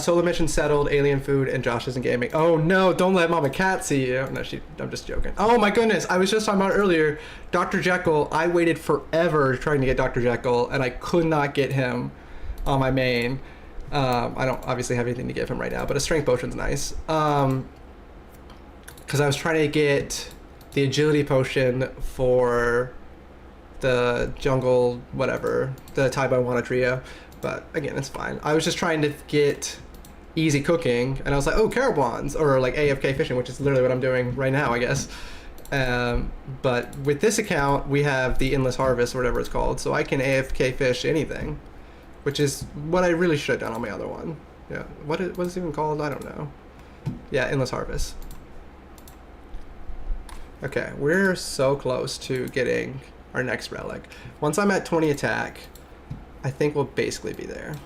Solo mission settled, alien food, and Josh isn't gaming. Oh no, don't let Mama Cat see you. No, I'm just joking. Oh my goodness, I was just talking about earlier, Dr. Jekyll, I waited forever trying to get Dr. Jekyll, and I could not get him on my main. I don't obviously have anything to give him right now, but a strength potion's nice. Because I was trying to get the agility potion for the jungle, whatever, the Taibai trio. But again, it's fine. I was just trying to get easy cooking, and I was like, oh, carabons, or like AFK fishing, which is literally what I'm doing right now, I guess. But with this account, we have the Endless Harvest, or whatever it's called, so I can AFK fish anything, which is what I really should have done on my other one. Yeah, what is it even called? I don't know. Yeah, Endless Harvest. Okay, we're so close to getting our next relic. Once I'm at 20 attack, I think we'll basically be there.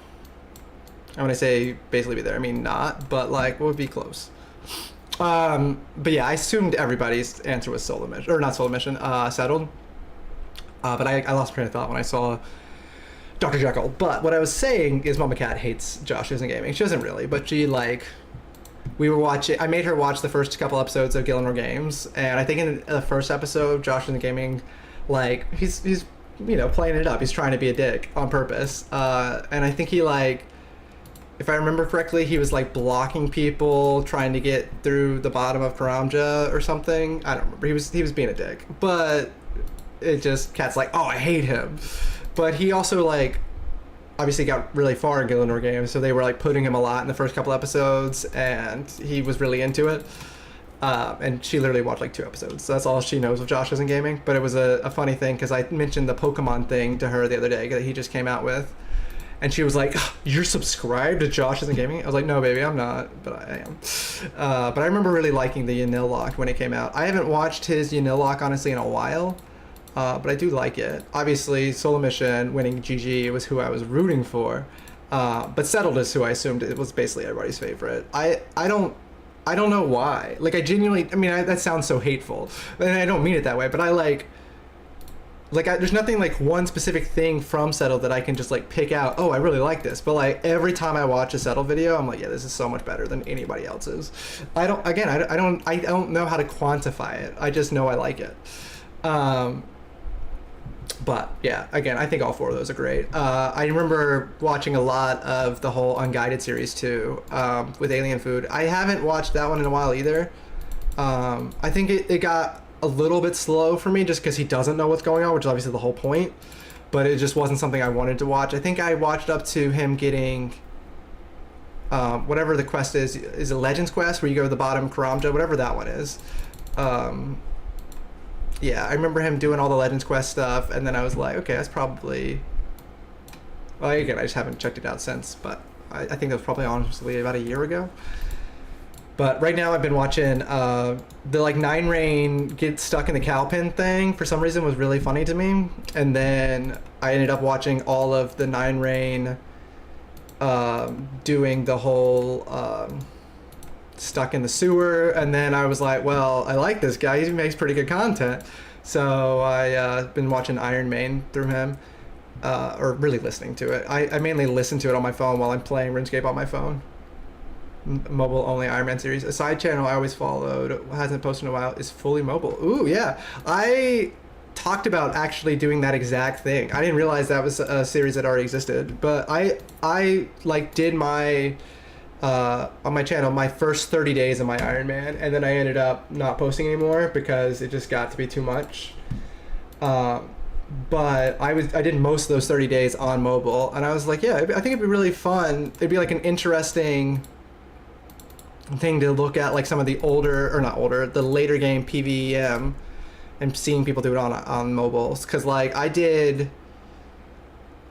And when I say basically be there, I mean not, but like we'll be close. But yeah, I assumed everybody's answer was solo mission, or not solo mission, settled. But I lost train of thought when I saw Dr. Jekyll. But what I was saying is Mama Cat hates Josh Isn't Gaming. She doesn't really, but she like, we were watching, I made her watch the first couple episodes of Gillenor Games, and I think in the first episode, Josh Isn't Gaming, like, he's you know, playing it up. He's trying to be a dick on purpose. And I think he like, if I remember correctly, he was like blocking people trying to get through the bottom of Karamja or something. I don't remember. He was being a dick. But it just, Cat's like, oh, I hate him. But he also like obviously got really far in Gillenor Games, so they were like putting him a lot in the first couple episodes, and he was really into it. And she literally watched like 2 episodes, so that's all she knows of Josh Isn't Gaming. But it was a funny thing because I mentioned the Pokemon thing to her the other day that he just came out with, and she was like, you're subscribed to Josh Isn't Gaming? I was like, no baby, I'm not, but I am. But I remember really liking the Yanil when it came out. I haven't watched his Yanil honestly in a while, but I do like it. Obviously Solo Mission winning GG was who I was rooting for, But Settled is who I assumed it was basically everybody's favorite. I don't know why. Like I genuinely, I mean, that sounds so hateful, and I don't mean it that way. But I there's nothing like one specific thing from Settled that I can just like pick out. Oh, I really like this. But like every time I watch a Settled video, I'm like, yeah, this is so much better than anybody else's. I don't know how to quantify it. I just know I like it. But yeah, again, I think all four of those are great. I remember watching a lot of the whole Unguided series too, with Alien Food. I haven't watched that one in a while either. I think it got a little bit slow for me just because he doesn't know what's going on, which is obviously the whole point. But it just wasn't something I wanted to watch. I think I watched up to him getting whatever the quest is a Legends quest where you go to the bottom Karamja, whatever that one is. Yeah, I remember him doing all the Legends quest stuff, and then I was like, okay, that's probably... Well, again, I just haven't checked it out since, but I think that was probably honestly about a year ago. But right now I've been watching the like 9 Rain get stuck in the cow pen thing. For some reason was really funny to me. And then I ended up watching all of the 9 Rain doing the whole stuck in the sewer. And then I was like, well, I like this guy. He makes pretty good content. So I been watching Iron Main through him. Or really listening to it. I mainly listen to it on my phone while I'm playing RuneScape on my phone. Mobile only Iron Man series. A side channel I always followed, hasn't posted in a while, is Fully Mobile. Ooh, yeah. I talked about actually doing that exact thing. I didn't realize that was a series that already existed, but I like did my on my channel my first 30 days of my Iron Man, and then I ended up not posting anymore because it just got to be too much. But I did most of those 30 days on mobile, and I was like, yeah, I think it'd be really fun. It'd be like an interesting thing to look at, like some of the the later game PvEM, and seeing people do it on mobiles. Because like I did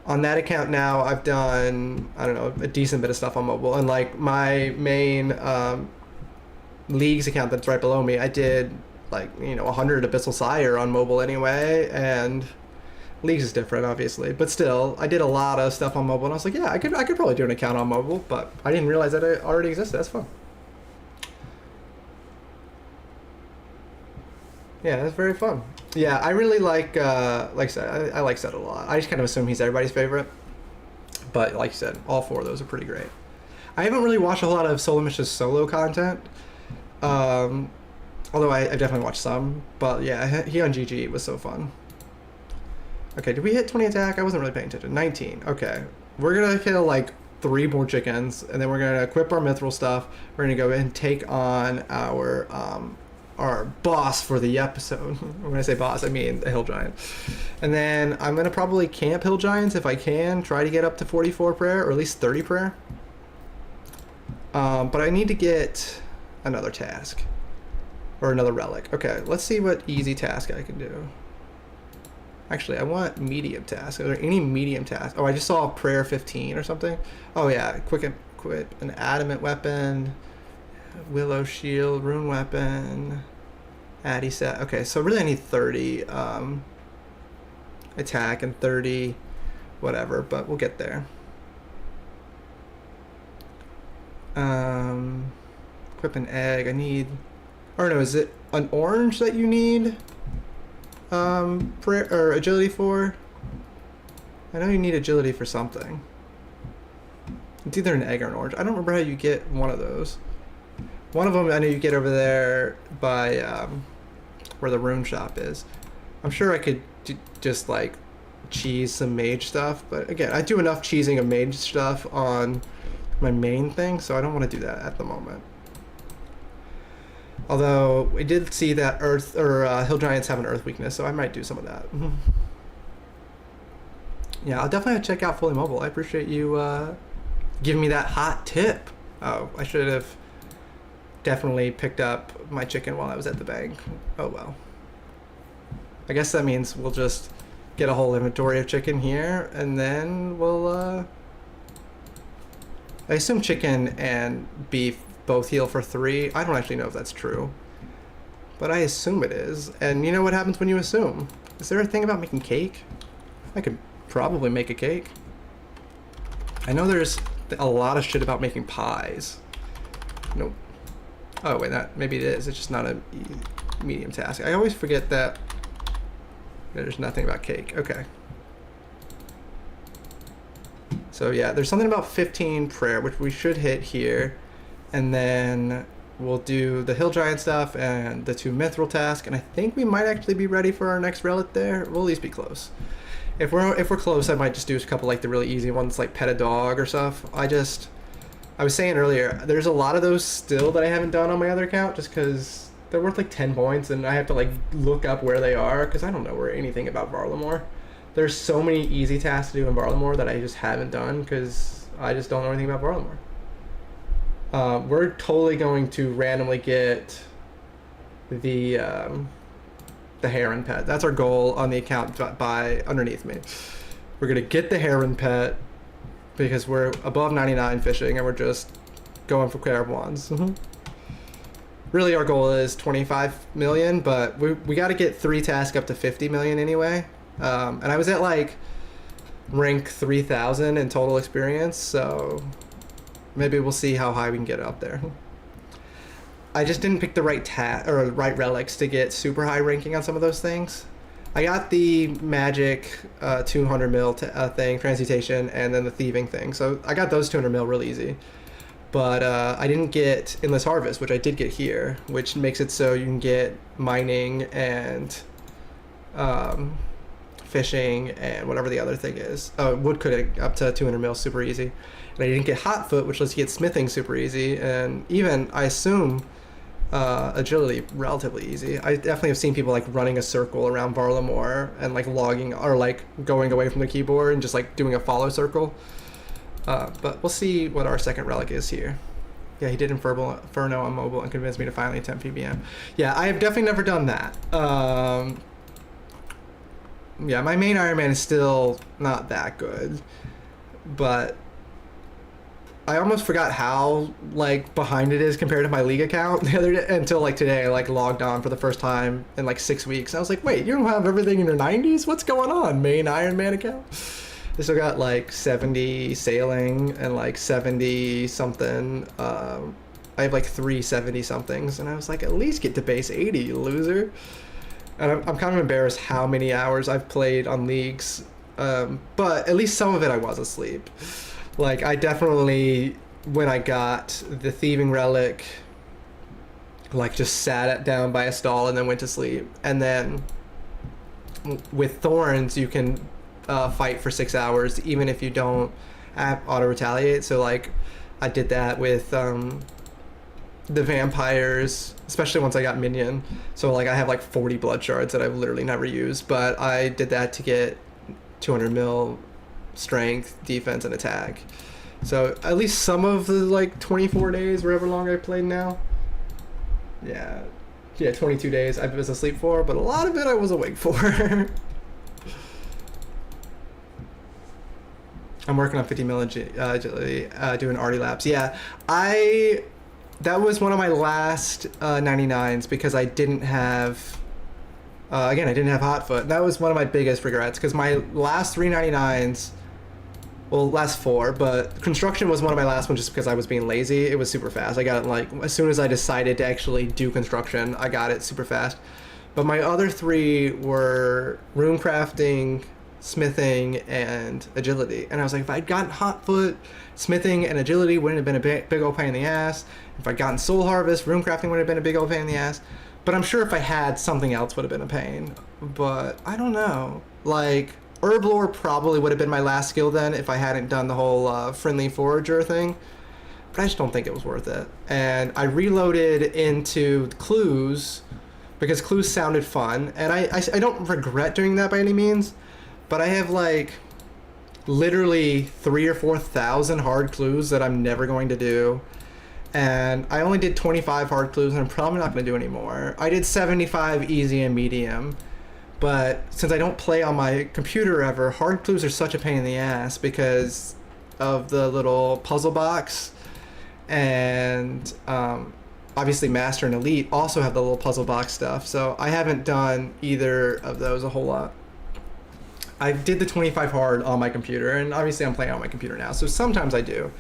on that account now, I've done, I don't know, a decent bit of stuff on mobile, and like my main leagues account that's right below me, I did like 100 Abyssal Sire on mobile anyway, and leagues is different obviously, but still I did a lot of stuff on mobile, and I was like, yeah, I could probably do an account on mobile, but I didn't realize that it already existed. That's fun. Yeah, that's very fun. Yeah, I really like I said, I like Settled a lot. I just kind of assume he's everybody's favorite, but like you said, all four of those are pretty great. I haven't really watched a whole lot of Solomish's solo content, although I definitely watched some, but yeah, he on GG was so fun. Okay, did we hit 20 attack? I wasn't really paying attention. 19, okay. We're gonna kill like 3 more chickens, and then we're gonna equip our mithril stuff. We're gonna go and take on our boss for the episode. When I say boss, I mean the hill giant. And then I'm gonna probably camp hill giants if I can, try to get up to 44 prayer, or at least 30 prayer. But I need to get another task, or another relic. Okay, let's see what easy task I can do. Actually, I want medium task. Are there any medium tasks? Oh, I just saw prayer 15 or something. Oh yeah, quick equip an adamant weapon, willow shield, rune weapon, addy set. Okay, so really I need 30 attack and 30 whatever, but we'll get there. Equip an egg. I need, or no, is it an orange that you need prayer or agility for? I know you need agility for something. It's either an egg or an orange. I don't remember how you get one of those. One of them I know you get over there by where the rune shop is. I'm sure I could just like cheese some mage stuff, but again, I do enough cheesing of mage stuff on my main thing, so I don't want to do that at the moment. Although we did see that earth or hill giants have an earth weakness, so I might do some of that. Yeah, I'll definitely check out Fully Mobile. I appreciate you giving me that hot tip. Oh, I should have definitely picked up my chicken while I was at the bank. Oh well. I guess that means we'll just get a whole inventory of chicken here, and then we'll I assume chicken and beef both heal for 3. I don't actually know if that's true, but I assume it is. And you know what happens when you assume? Is there a thing about making cake? I could probably make a cake. I know there's a lot of shit about making pies. Nope. Oh wait, maybe it is. It's just not a medium task. I always forget that there's nothing about cake. Okay. So yeah, there's something about 15 prayer, which we should hit here. And then we'll do the hill giant stuff and the 2 mithril task. And I think we might actually be ready for our next relic there. We'll at least be close. If we're close, I might just do a couple like the really easy ones, like pet a dog or stuff. I was saying earlier, there's a lot of those still that I haven't done on my other account just because they're worth like 10 points and I have to like look up where they are because I don't know anything about Varlamore. There's so many easy tasks to do in Varlamore that I just haven't done because I just don't know anything about Varlamore. We're totally going to randomly get the heron pet. That's our goal on the account by underneath me. We're gonna get the heron pet because we're above 99 fishing and we're just going for Claire of Wands. Really our goal is 25 million, but we got to get 3 tasks up to 50 million anyway. And I was at like rank 3000 in total experience, so maybe we'll see how high we can get up there. I just didn't pick the right right relics to get super high ranking on some of those things. I got the magic 200 mil thing, transmutation, and then the thieving thing. So I got those 200 mil real easy. But I didn't get endless harvest, which I did get here, which makes it so you can get mining and fishing and whatever the other thing is. Woodcutting up to 200 mil, super easy. And I didn't get hotfoot, which lets you get smithing super easy, and even I assume agility relatively easy. I definitely have seen people like running a circle around Varlamore and like logging or like going away from the keyboard and just like doing a follow circle. But we'll see what our second relic is here. Yeah, he did Inferno on mobile and convinced me to finally attempt PBM. Yeah, I have definitely never done that. Yeah, my main Iron Man is still not that good, but I almost forgot how like behind it is compared to my league account the other day, until like today I like logged on for the first time in like 6 weeks. I was like, wait, you don't have everything in your 90s? What's going on, main Iron Man account? I still got like 70 sailing and like 70 something. I have like 370 somethings, and I was like, at least get to base 80, you loser. And I'm kind of embarrassed how many hours I've played on leagues, but at least some of it I was asleep. Like, I definitely, when I got the thieving relic, like just sat down by a stall and then went to sleep. And then with thorns, you can fight for 6 hours even if you don't auto retaliate. So like I did that with the vampires, especially once I got minion. So like I have like 40 blood shards that I've literally never used, but I did that to get 200 mil strength, defense, and attack. So at least some of the like 24 days, whatever long I played now. Yeah, 22 days I was asleep for, but a lot of it I was awake for. I'm working on 50 mil agility, doing arty laps. Yeah, that was one of my last 99s because I didn't have, again, I didn't have hotfoot. That was one of my biggest regrets because my last 399s, well, last 4, but construction was one of my last ones just because I was being lazy. It was super fast. I got it like, as soon as I decided to actually do construction, I got it super fast. But my other 3 were rune crafting, smithing, and agility. And I was like, if I'd gotten hotfoot, smithing, and agility wouldn't have been a big old pain in the ass. If I'd gotten soul harvest, rune crafting would have been a big old pain in the ass. But I'm sure if I had, something else would have been a pain. But I don't know. Like, herb lore probably would have been my last skill then if I hadn't done the whole friendly forager thing. But I just don't think it was worth it. And I reloaded into clues because clues sounded fun. And I don't regret doing that by any means. But I have like literally 3,000 or 4,000 hard clues that I'm never going to do. And I only did 25 hard clues, and I'm probably not going to do any more. I did 75 easy and medium. But since I don't play on my computer ever, hard clues are such a pain in the ass because of the little puzzle box. And obviously Master and Elite also have the little puzzle box stuff. So I haven't done either of those a whole lot. I did the 25 hard on my computer, and obviously I'm playing on my computer now, so sometimes I do.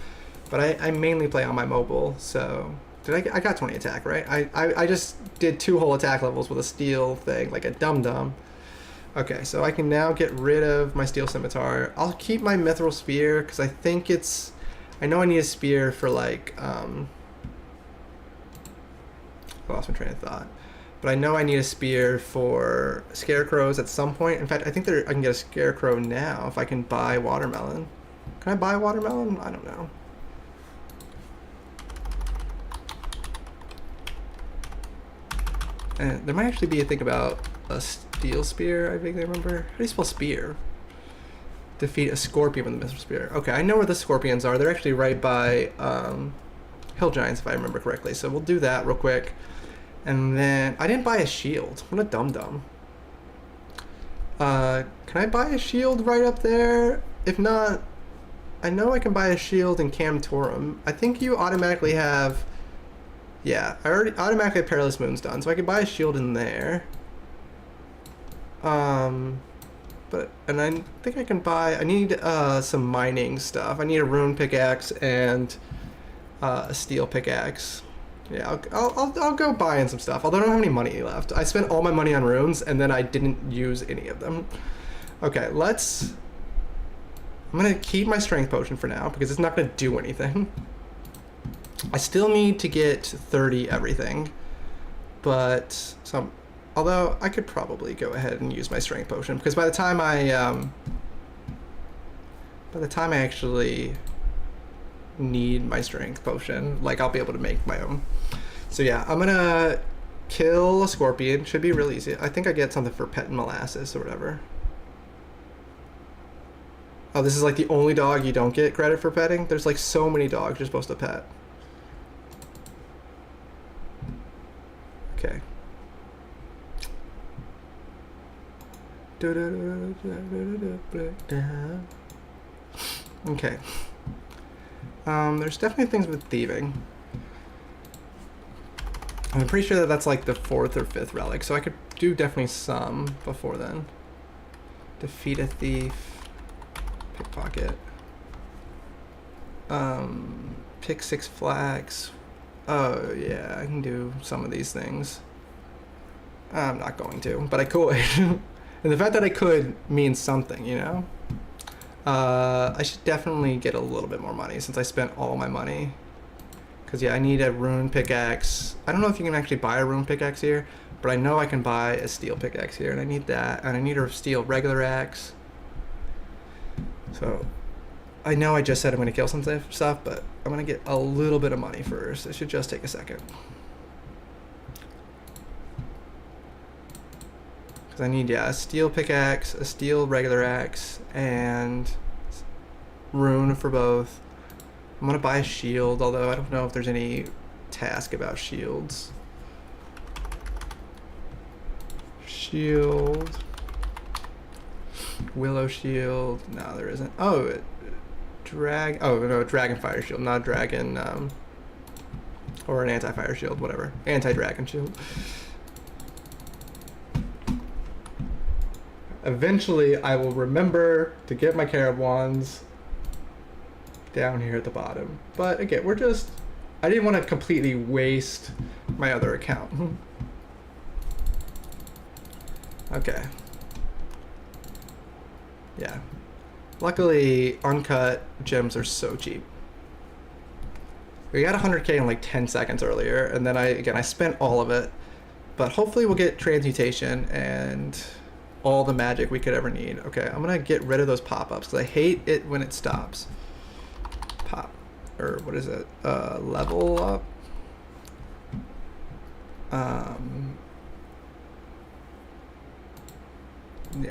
But I mainly play on my mobile, so... I got 20 attack, right? I just did 2 whole attack levels with a steel thing, like a dum-dum. Okay, so I can now get rid of my steel scimitar. I'll keep my mithril spear, because I think it's... I know I need a spear for, like, I lost my train of thought. But I know I need a spear for scarecrows at some point. In fact, I think I can get a scarecrow now if I can buy watermelon. Can I buy watermelon? I don't know. And there might actually be a thing about a steel spear, I think I remember. How do you spell spear? Defeat a scorpion with a mithril spear. Okay, I know where the scorpions are. They're actually right by hill giants, if I remember correctly. So we'll do that real quick. And then, I didn't buy a shield. What a dum-dum. Can I buy a shield right up there? If not, I know I can buy a shield in Camtorum. I think you automatically have... Yeah, I already automatically have Perilous Moons done, so I can buy a shield in there. And I think I can buy... I need some mining stuff. I need a rune pickaxe and a steel pickaxe. Yeah, I'll go buying some stuff, although I don't have any money left. I spent all my money on runes, and then I didn't use any of them. Okay, I'm gonna keep my strength potion for now, because it's not gonna do anything. I still need to get 30 everything, but although I could probably go ahead and use my strength potion, because by the time I actually need my strength potion, like, I'll be able to make my own. So yeah, I'm gonna kill a scorpion. Should be really easy. I think I get something for pet and molasses or whatever. Oh, this is like the only dog you don't get credit for petting? There's like so many dogs you're supposed to pet. Okay. Okay. There's definitely things with thieving. I'm pretty sure that that's like the 4th or 5th relic, so I could do definitely some before then. Defeat a thief. Pickpocket. Pick 6 flags. Oh yeah, I can do some of these things. I'm not going to, but I could. And the fact that I could means something, you know? I should definitely get a little bit more money since I spent all my money. Because yeah, I need a rune pickaxe. I don't know if you can actually buy a rune pickaxe here, but I know I can buy a steel pickaxe here, and I need that. And I need a steel regular axe. So I know I just said I'm going to kill some stuff, but I'm going to get a little bit of money first. It should just take a second. Because I need, yeah, a steel pickaxe, a steel regular axe, and rune for both. I'm going to buy a shield, although I don't know if there's any task about shields. Shield. Willow shield. No, there isn't. Oh, oh no, dragon fire shield, not dragon, or an anti-fire shield, whatever. Anti-dragon shield. Eventually, I will remember to get my carab wands down here at the bottom. But again, I didn't want to completely waste my other account. Okay. Yeah. Luckily, uncut gems are so cheap. We got 100k in like 10 seconds earlier, and then I spent all of it. But hopefully we'll get transmutation and all the magic we could ever need. Okay, I'm gonna get rid of those pop-ups because I hate it when it stops. Pop, or what is it? Level up. Yeah,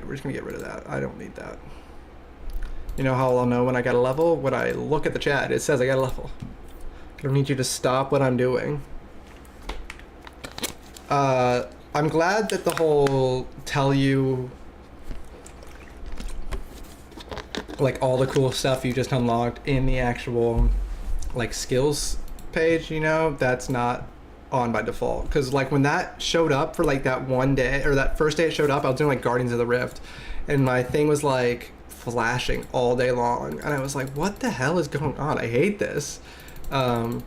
we're just gonna get rid of that. I don't need that. You know how I'll know when I got a level? When I look at the chat, it says I got a level. I don't need you to stop what I'm doing. I'm glad that the whole tell you like all the cool stuff you just unlocked in the actual like skills page, you know, that's not on by default. Because like when that showed up for like that one day, or that first day it showed up, I was doing like Guardians of the Rift, and my thing was like flashing all day long, and I was like, what the hell is going on? I hate this. And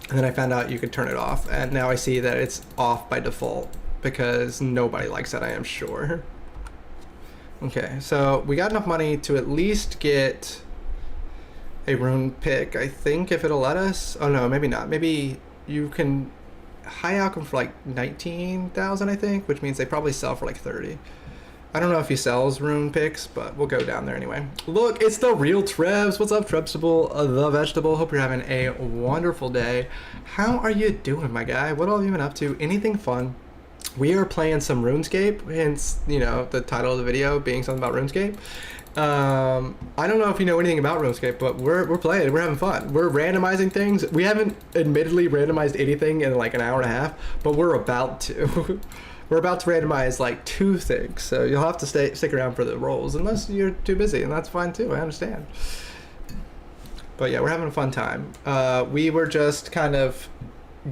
then I found out you could turn it off, and now I see that it's off by default because nobody likes it, I am sure. Okay, so we got enough money to at least get a rune pick, I think, if it'll let us. Oh no, maybe not. Maybe you can high outcome for like 19,000, I think, which means they probably sell for like 30. I don't know if he sells rune picks, but we'll go down there anyway. Look, it's the real Trebs. What's up, Trebstable, the vegetable? Hope you're having a wonderful day. How are you doing, my guy? What all have you been up to? Anything fun? We are playing some RuneScape, hence, you know, the title of the video being something about RuneScape. I don't know if you know anything about RuneScape, but we're playing, we're having fun. We're randomizing things. We haven't admittedly randomized anything in like an hour and a half, but we're about to. We're about to randomize like 2 things, so you'll have to stick around for the rolls unless you're too busy, and that's fine too, I understand. But yeah, we're having a fun time. We were just kind of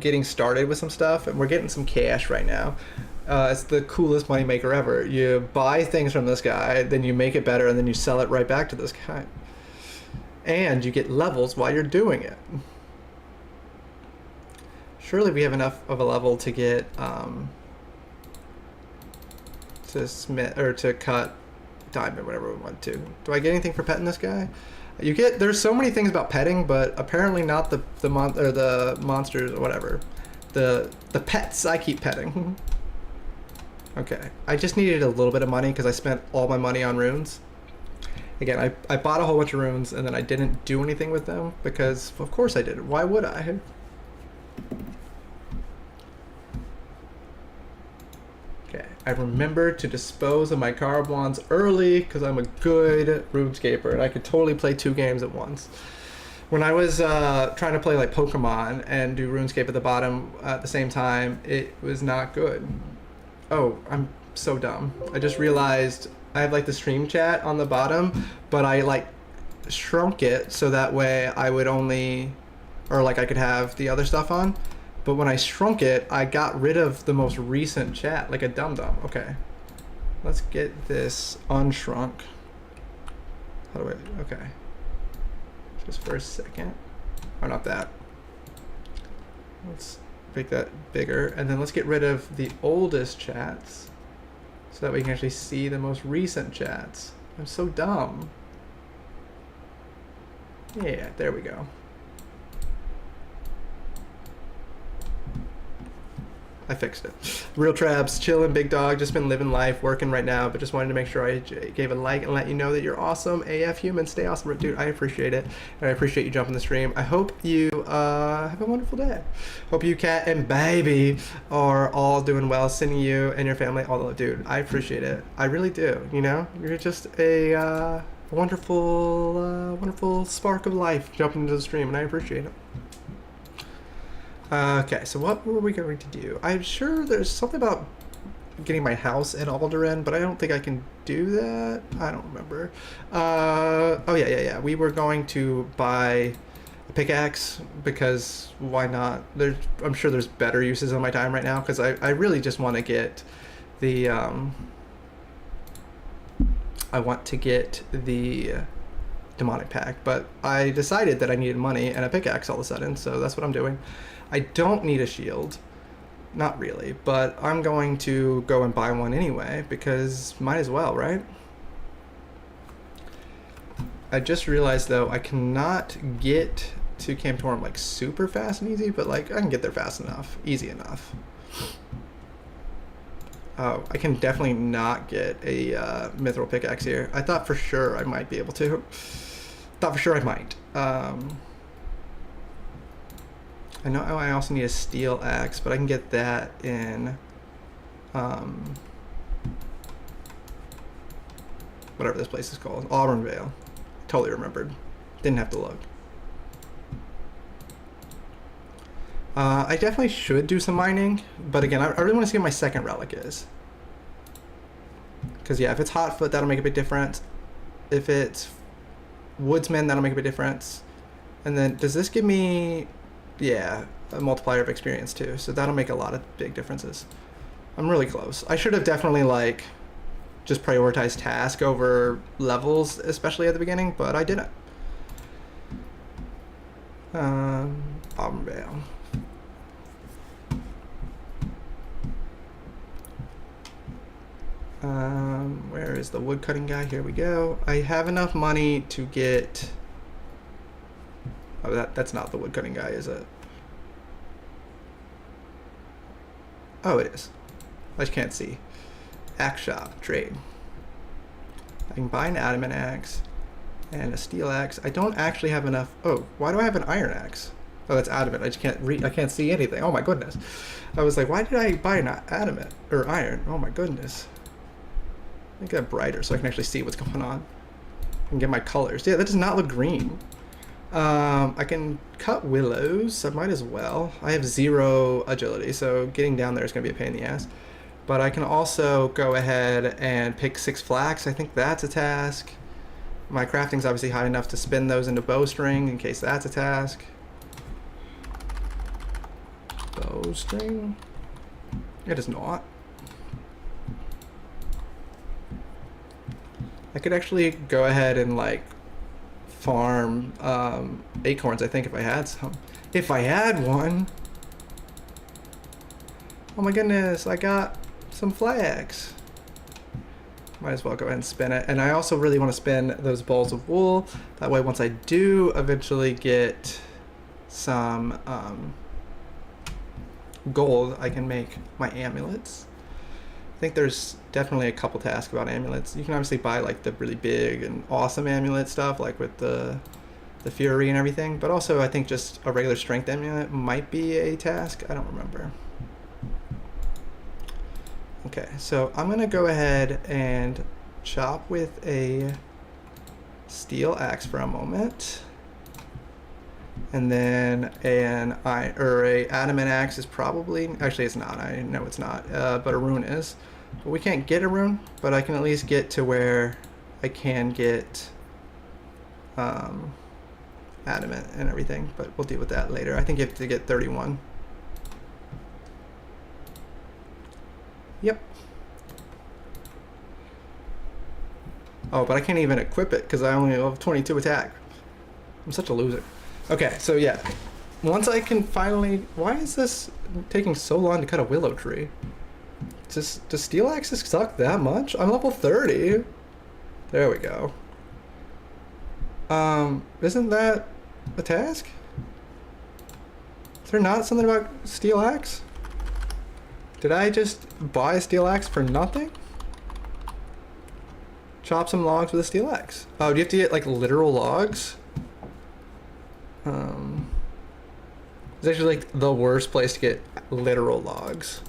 getting started with some stuff, and we're getting some cash right now. It's the coolest moneymaker ever. You buy things from this guy, then you make it better, and then you sell it right back to this guy. And you get levels while you're doing it. Surely we have enough of a level to get to cut diamond, whatever we want to. Do I get anything for petting this guy? You get, there's so many things about petting, but apparently not the monsters or whatever. The pets I keep petting. Okay, I just needed a little bit of money because I spent all my money on runes. Again, I bought a whole bunch of runes and then I didn't do anything with them because of course I did. Why would I? Okay, I remember to dispose of my carb wands early because I'm a good RuneScaper and I could totally play 2 games at once. When I was trying to play like Pokemon and do RuneScape at the bottom at the same time, it was not good. Oh, I'm so dumb. I just realized I have like the stream chat on the bottom, but I like shrunk it so that way I would only, or like I could have the other stuff on. But when I shrunk it, I got rid of the most recent chat, like a dum-dum. Okay, let's get this unshrunk. How do I, okay. Just for a second. Oh, not that. Let's make that bigger. And then let's get rid of the oldest chats so that we can actually see the most recent chats. I'm so dumb. Yeah, there we go. I fixed it. Real Traps, chillin', big dog. Just been living life, working right now, but just wanted to make sure I gave a like and let you know that you're awesome. AF human, stay awesome, dude. I appreciate it, and I appreciate you jumping the stream. I hope you have a wonderful day. Hope you, cat and baby, are all doing well. Sending you and your family all the love, dude. I appreciate it. I really do. You know, you're just a wonderful, wonderful spark of life jumping into the stream, and I appreciate it. Okay, so what were we going to do? I'm sure there's something about getting my house in Alderaan, but I don't think I can do that. I don't remember. Oh yeah. We were going to buy a pickaxe because why not? I'm sure there's better uses of my time right now because I really just want to get the I want to get the demonic pack, but I decided that I needed money and a pickaxe all of a sudden, so that's what I'm doing. I don't need a shield, not really, but I'm going to go and buy one anyway because might as well, right? I just realized though I cannot get to Camp Torm like super fast and easy, but like I can get there fast enough, easy enough. Oh, I can definitely not get a mithril pickaxe here. I thought for sure I might be able to. Thought for sure I might. I know I also need a steel axe, but I can get that in whatever this place is called, Auburn Totally remembered. Didn't have to look. I definitely should do some mining, but again, I really want to see what my second relic is. Because yeah, if it's Hotfoot, that'll make a big difference. If it's Woodsman, that'll make a big difference. And then, does this give me, yeah, a multiplier of experience too, so that'll make a lot of big differences. I'm really close. I should have definitely like just prioritize task over levels, especially at the beginning, but I didn't. Auburn Vale. Where is the woodcutting guy? Here we go. I have enough money to get... Oh, that's not the woodcutting guy, is it? Oh, it is. I just can't see. Axe shop, trade. I can buy an adamant axe and a steel axe. I don't actually have enough. Oh, why do I have an iron axe? Oh, that's adamant. I just can't read. I can't see anything. Oh my goodness. I was like, why did I buy an adamant or iron? Oh my goodness. Make that brighter so I can actually see what's going on and get my colors. Yeah, that does not look green. I can cut willows. I might as well. I have 0 agility, so getting down there is going to be a pain in the ass. But I can also go ahead and pick 6 flax. I think that's a task. My crafting's obviously high enough to spin those into bowstring in case that's a task. Bowstring? It is not. I could actually go ahead and like farm acorns, I think, if I had some. If I had one! Oh my goodness, I got some flax. Might as well go ahead and spin it. And I also really want to spin those balls of wool. That way once I do eventually get some gold, I can make my amulets. I think there's definitely a couple tasks about amulets. You can obviously buy like the really big and awesome amulet stuff, like with the fury and everything, but also I think just a regular strength amulet might be a task. I don't remember. Okay, so I'm gonna go ahead and chop with a steel axe for a moment, and then a adamant axe is probably, actually it's not, I know it's not, but a rune is. But we can't get a rune, but I can at least get to where I can get adamant and everything, but we'll deal with that later. I think you have to get 31. Yep. Oh, but I can't even equip it because I only have 22 attack. I'm such a loser. Okay, so yeah. Once I can finally... Why is this taking so long to cut a willow tree? Does steel axes suck that much? I'm level 30. There we go. Isn't that a task? Is there not something about steel axe? Did I just buy a steel axe for nothing? Chop some logs with a steel axe. Oh, do you have to get like literal logs? It's actually like the worst place to get literal logs.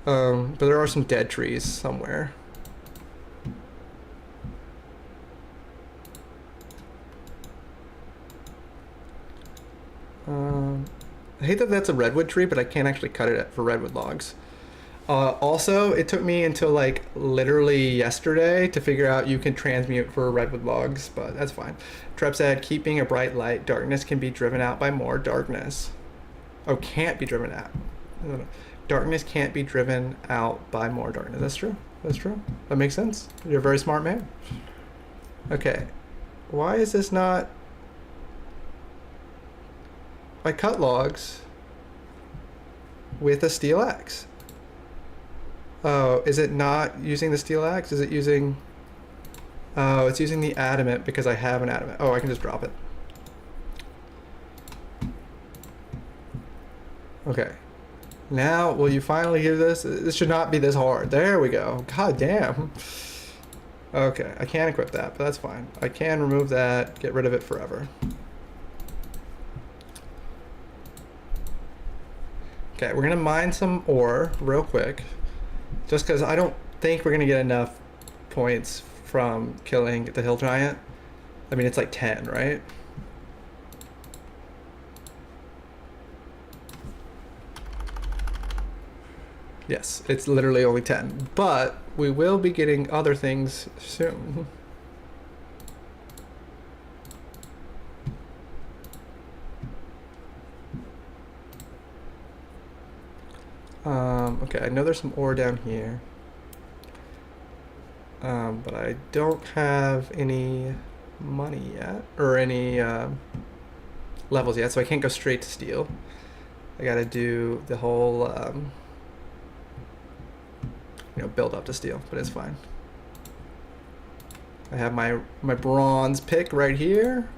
But there are some dead trees somewhere. I hate that that's a redwood tree, but I can't actually cut it for redwood logs. Also, it took me until like literally yesterday to figure out you can transmute for redwood logs, but that's fine. Trep said, keeping a bright light, darkness can be driven out by more darkness. Oh, can't be driven out. No. Darkness can't be driven out by more darkness. That's true. That's true. That makes sense. You're a very smart man. Okay. Why is this not... I cut logs with a steel axe. Oh, is it not using the steel axe? Is it using... Oh, it's using the adamant because I have an adamant. Oh, I can just drop it. Okay. Now, will you finally hear this? This should not be this hard. There we go. God damn. Okay, I can't equip that, but that's fine. I can remove that, get rid of it forever. Okay, we're gonna mine some ore real quick. Just because I don't think we're gonna get enough points from killing the hill giant. I mean, it's like 10, right? Yes, it's literally only 10, but we will be getting other things soon. Okay, I know there's some ore down here. But I don't have any money yet, or any levels yet, so I can't go straight to steel. I gotta do the whole, build up to steel, but it's fine. I have my bronze pick right here.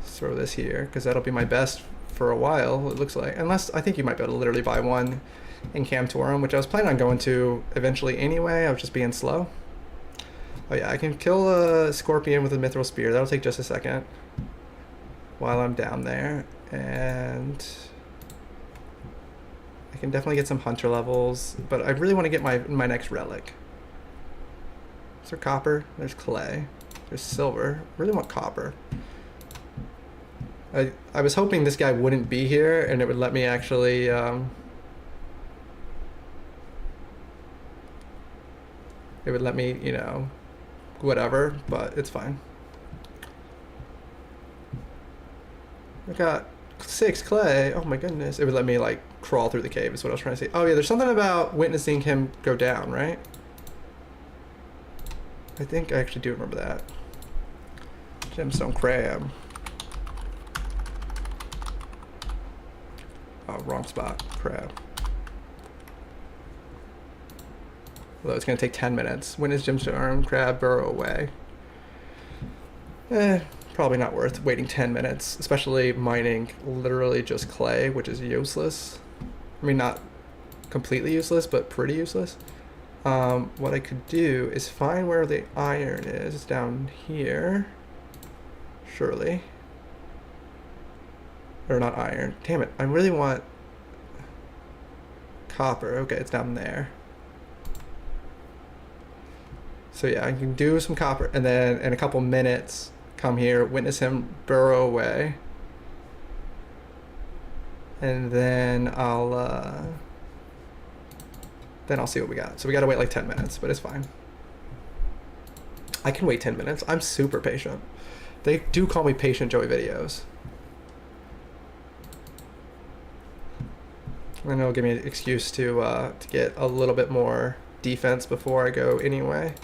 Let's throw this here, because that'll be my best for a while, it looks like. Unless, I think you might be able to literally buy one in Camtorum, which I was planning on going to eventually anyway. I was just being slow. Oh yeah, I can kill a scorpion with a mithril spear. That'll take just a second while I'm down there. And I can definitely get some hunter levels, but I really want to get my next relic. Is there copper? There's clay. There's silver. I really want copper. I was hoping this guy wouldn't be here and it would let me actually it would let me, whatever, but it's fine. I got 6 clay. Oh my goodness. It would let me like crawl through the cave is what I was trying to say. Oh yeah, there's something about witnessing him go down, right? I think I actually do remember that. Gemstone crab. Oh, wrong spot. Crab. Although it's going to take 10 minutes. When is Gemstone crab burrow away? Probably not worth waiting 10 minutes, especially mining literally just clay, which is useless. I mean, not completely useless, but pretty useless. What I could do is find where the iron is. It's down here. Surely. Or not iron. Damn it. I really want copper. Okay, it's down there. So yeah, I can do some copper and then in a couple minutes come here, witness him burrow away. And then I'll see what we got. So we gotta wait like 10 minutes, but it's fine. I can wait 10 minutes. I'm super patient. They do call me Patient Joey Videos. And it'll give me an excuse to get a little bit more defense before I go anyway.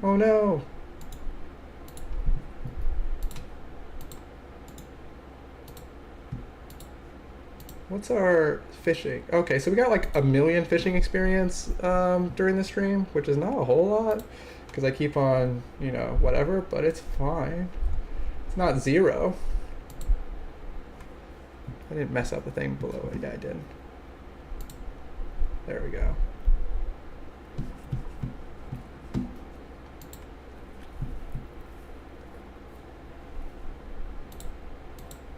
Oh no! What's our fishing? Okay, so we got like 1 million fishing experience during the stream, which is not a whole lot because I keep on, whatever, but it's fine. It's not 0. I didn't mess up the thing below it. Yeah, I did. There we go.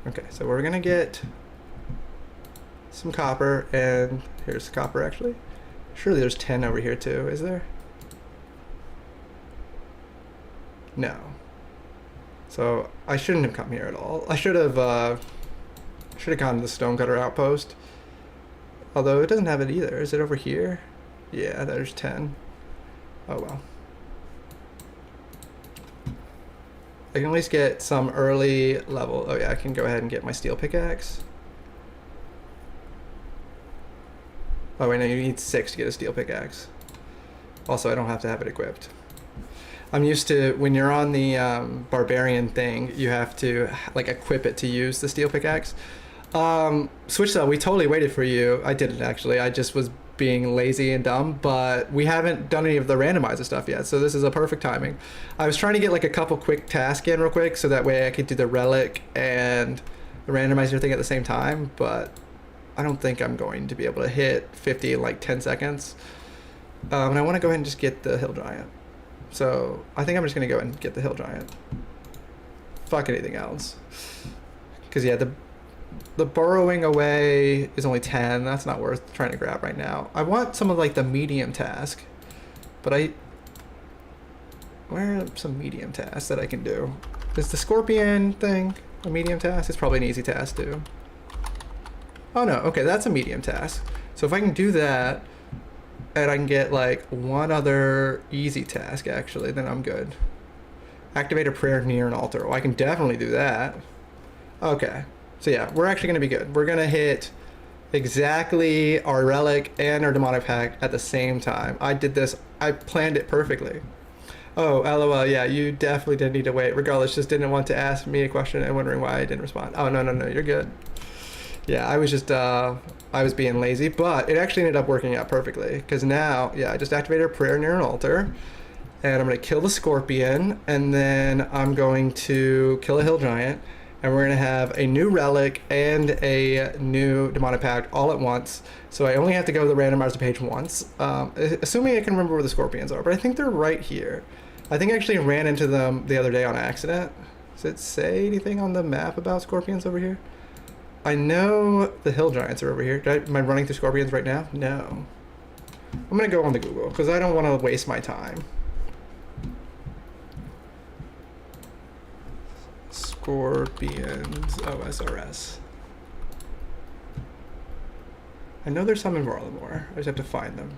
Okay, so we're gonna get some copper, and here's copper actually. Surely there's 10 over here too, is there? No. So I shouldn't have come here at all. I should have gone to the stonecutter outpost. Although it doesn't have it either. Is it over here? Yeah, there's 10. Oh well. I can at least get some early level. Oh yeah, I can go ahead and get my steel pickaxe. Oh wait, no, you need 6 to get a steel pickaxe. Also, I don't have to have it equipped. I'm used to, when you're on the barbarian thing, you have to like equip it to use the steel pickaxe. Switch cell, we totally waited for you. I didn't actually, I just was being lazy and dumb, but we haven't done any of the randomizer stuff yet, so this is a perfect timing. I was trying to get like a couple quick tasks in real quick so that way I could do the relic and the randomizer thing at the same time, but I don't think I'm going to be able to hit 50 in like 10 seconds. And I want to go ahead and just get the hill giant. So I think I'm just going to go and get the hill giant. Fuck anything else. Because yeah, the burrowing away is only 10. That's not worth trying to grab right now. I want some of like the medium task. But where are some medium tasks that I can do? Is the scorpion thing a medium task? It's probably an easy task too. Oh no, okay, that's a medium task. So if I can do that, and I can get like one other easy task actually, then I'm good. Activate a prayer near an altar. Well, I can definitely do that. Okay, so yeah, we're actually gonna be good. We're gonna hit exactly our relic and our demonic pact at the same time. I did this. I planned it perfectly. Oh, LOL. Yeah, you definitely did need to wait. Regardless, just didn't want to ask me a question and wondering why I didn't respond. Oh, no, no, no. You're good. Yeah, I was just, I was being lazy, but it actually ended up working out perfectly. Because now, yeah, I just activated a prayer near an altar. And I'm going to kill the scorpion. And then I'm going to kill a hill giant. And we're going to have a new relic and a new demonic pact all at once. So I only have to go to the randomizer page once. Assuming I can remember where the scorpions are. But I think they're right here. I think I actually ran into them the other day on accident. Does it say anything on the map about scorpions over here? I know the hill giants are over here. Am I running through scorpions right now? No. I'm going to go on the Google because I don't want to waste my time. Scorpions OSRS. I know there's some in Varlamore. I just have to find them.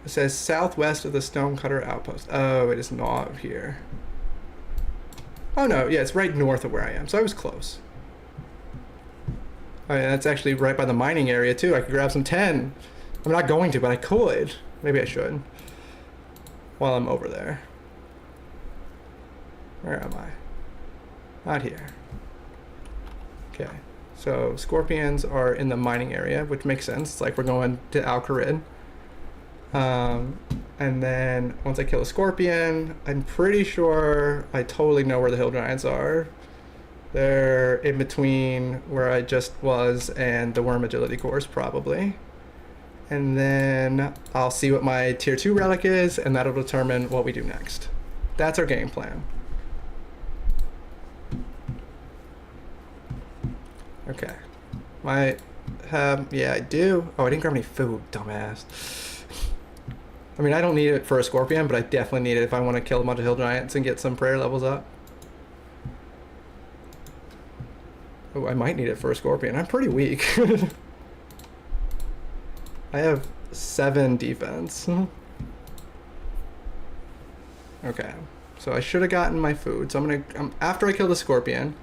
It says southwest of the Stonecutter Outpost. Oh, it is not here. Oh no, yeah, it's right north of where I am, so I was close. Oh yeah, that's actually right by the mining area too. I could grab some 10. I'm not going to, but I could. Maybe I should. While I'm over there. Where am I? Not here. Okay. So scorpions are in the mining area, which makes sense. It's like we're going to Al-Qarid. And then once I kill a scorpion, I'm pretty sure I totally know where the hill giants are. They're in between where I just was and the worm agility course, probably. And then I'll see what my tier 2 relic is, and that'll determine what we do next. That's our game plan. Okay. Yeah, I do. Oh, I didn't grab any food, dumbass. I mean, I don't need it for a scorpion, but I definitely need it if I want to kill a bunch of hill giants and get some prayer levels up. Oh, I might need it for a scorpion. I'm pretty weak. I have 7 defense. Okay. So I should have gotten my food. So I'm gonna, after I kill the scorpion,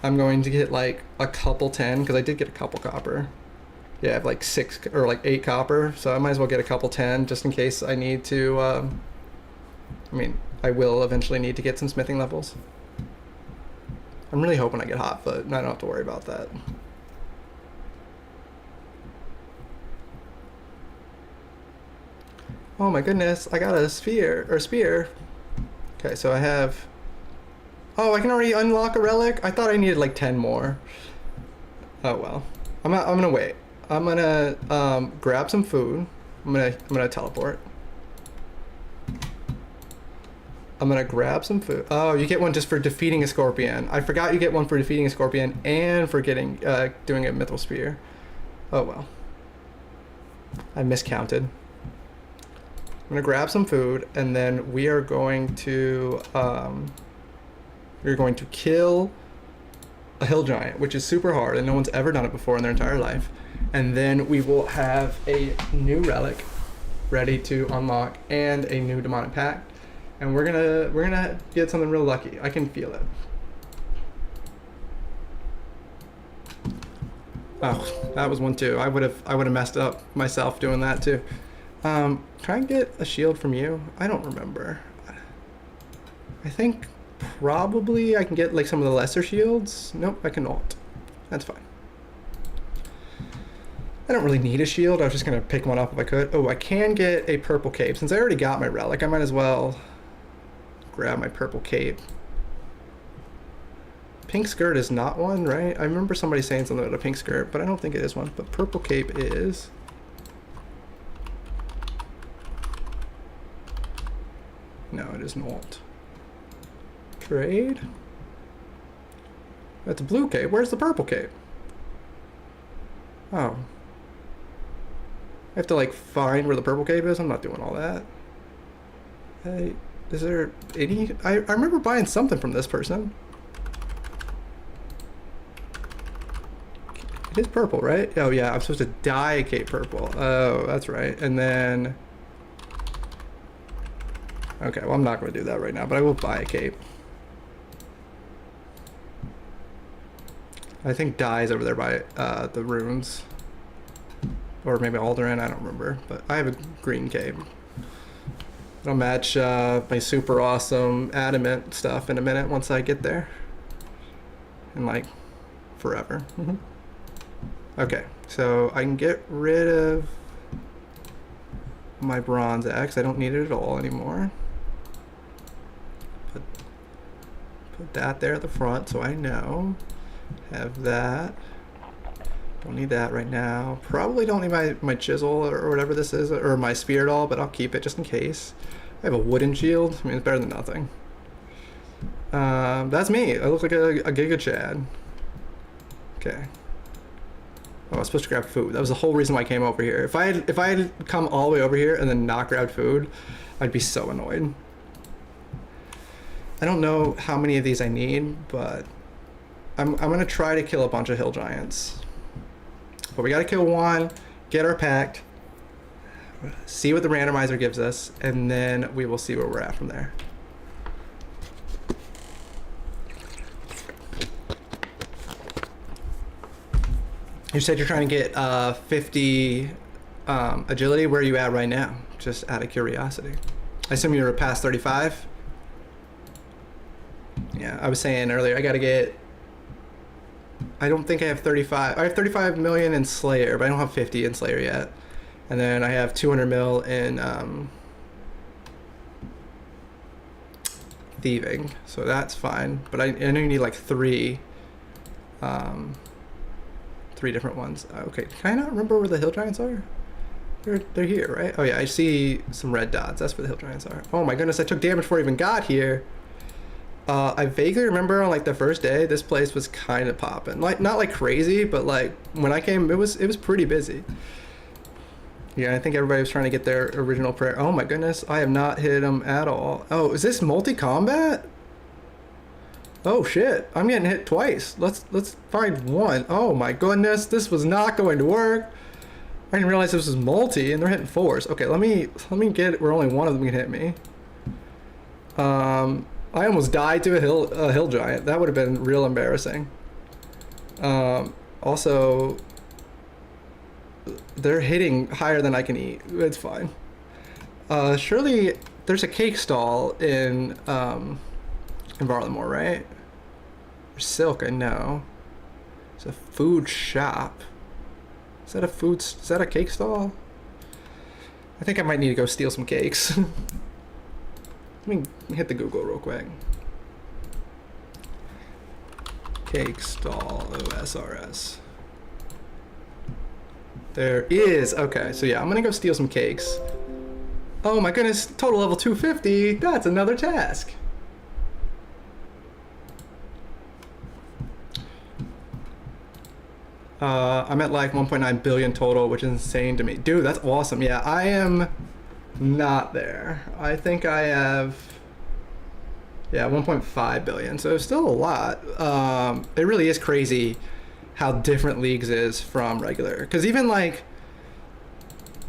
I'm going to get like a couple 10, because I did get a couple copper. Yeah, I have like 6 or like 8 copper, so I might as well get a couple 10 just in case I need to, I mean, I will eventually need to get some smithing levels. I'm really hoping I get hot foot and I don't have to worry about that. Oh my goodness, I got a spear. Okay, so I have... Oh, I can already unlock a relic? I thought I needed like 10 more. Oh well. I'm gonna wait. I'm gonna grab some food. I'm gonna teleport. I'm gonna grab some food. Oh, you get one just for defeating a scorpion. I forgot you get one for defeating a scorpion and for getting doing a mythril spear. Oh well. I miscounted. I'm gonna grab some food, and then we are going to kill a hill giant, which is super hard, and no one's ever done it before in their entire life. And then we will have a new relic ready to unlock and a new demonic pact. And we're gonna get something real lucky. I can feel it. Oh, that was one too. I would have messed up myself doing that too. Can I get a shield from you? I don't remember. I think probably I can get like some of the lesser shields. Nope, I cannot. That's fine. I don't really need a shield. I was just gonna pick one up if I could. Oh, I can get a purple cape. Since I already got my relic, I might as well grab my purple cape. Pink skirt is not one, right? I remember somebody saying something about a pink skirt, but I don't think it is one. But purple cape is. No, it is not. Trade. That's a blue cape. Where's the purple cape? Oh. I have to like find where the purple cape is. I'm not doing all that. Hey, is there any? I remember buying something from this person. It is purple, right? Oh yeah, I'm supposed to dye a cape purple. Oh, that's right. And then... Okay, well I'm not going to do that right now, but I will buy a cape. I think Dye's over there by the runes. Or maybe Alderan, I don't remember. But I have a green cave. I'll match my super awesome adamant stuff in a minute once I get there. And like, forever. Okay, so I can get rid of my bronze axe. I don't need it at all anymore. Put that there at the front so I know. Have that. Don't need that right now. Probably don't need my chisel or whatever this is, or my spear at all, but I'll keep it just in case. I have a wooden shield. I mean, it's better than nothing. That's me. I look like a Giga Chad. Okay. Oh, I was supposed to grab food. That was the whole reason why I came over here. If I had come all the way over here and then not grabbed food, I'd be so annoyed. I don't know how many of these I need, but I'm gonna try to kill a bunch of hill giants. But we gotta kill one, get our pact, see what the randomizer gives us, and then we will see where we're at from there. You said you're trying to get 50 agility. Where are you at right now? Just out of curiosity. I assume you're past 35? Yeah, I was saying earlier, I gotta get... I don't think I have 35. I have 35 million in Slayer, but I don't have 50 in Slayer yet. And then I have 200 mil in Thieving, so that's fine. But I know you need like three different ones. Okay, can I not remember where the hill giants are? They're here, right? Oh yeah, I see some red dots. That's where the hill giants are. Oh my goodness, I took damage before I even got here. I vaguely remember on like the first day, this place was kind of popping. Like not like crazy, but like when I came, it was pretty busy. Yeah, I think everybody was trying to get their original prayer. Oh my goodness, I have not hit them at all. Oh, is this multi-combat? Oh shit, I'm getting hit twice. Let's find one. Oh my goodness, this was not going to work. I didn't realize this was multi and they're hitting fours. Okay, let me get it where only one of them can hit me. I almost died to a hill giant. That would have been real embarrassing. Also, they're hitting higher than I can eat. It's fine. Surely there's a cake stall in Varlamore, right? There's Silk, I know. It's a food shop. Is that a cake stall? I think I might need to go steal some cakes. Let me hit the Google real quick. Cake stall OSRS. There is. Okay, so yeah, I'm gonna go steal some cakes. Oh my goodness, total level 250. That's another task. I'm at like 1.9 billion total, which is insane to me. Dude, that's awesome. Yeah, I am not there. I think I have, yeah, 1.5 billion. So it's still a lot. It really is crazy how different Leagues is from regular. Because even like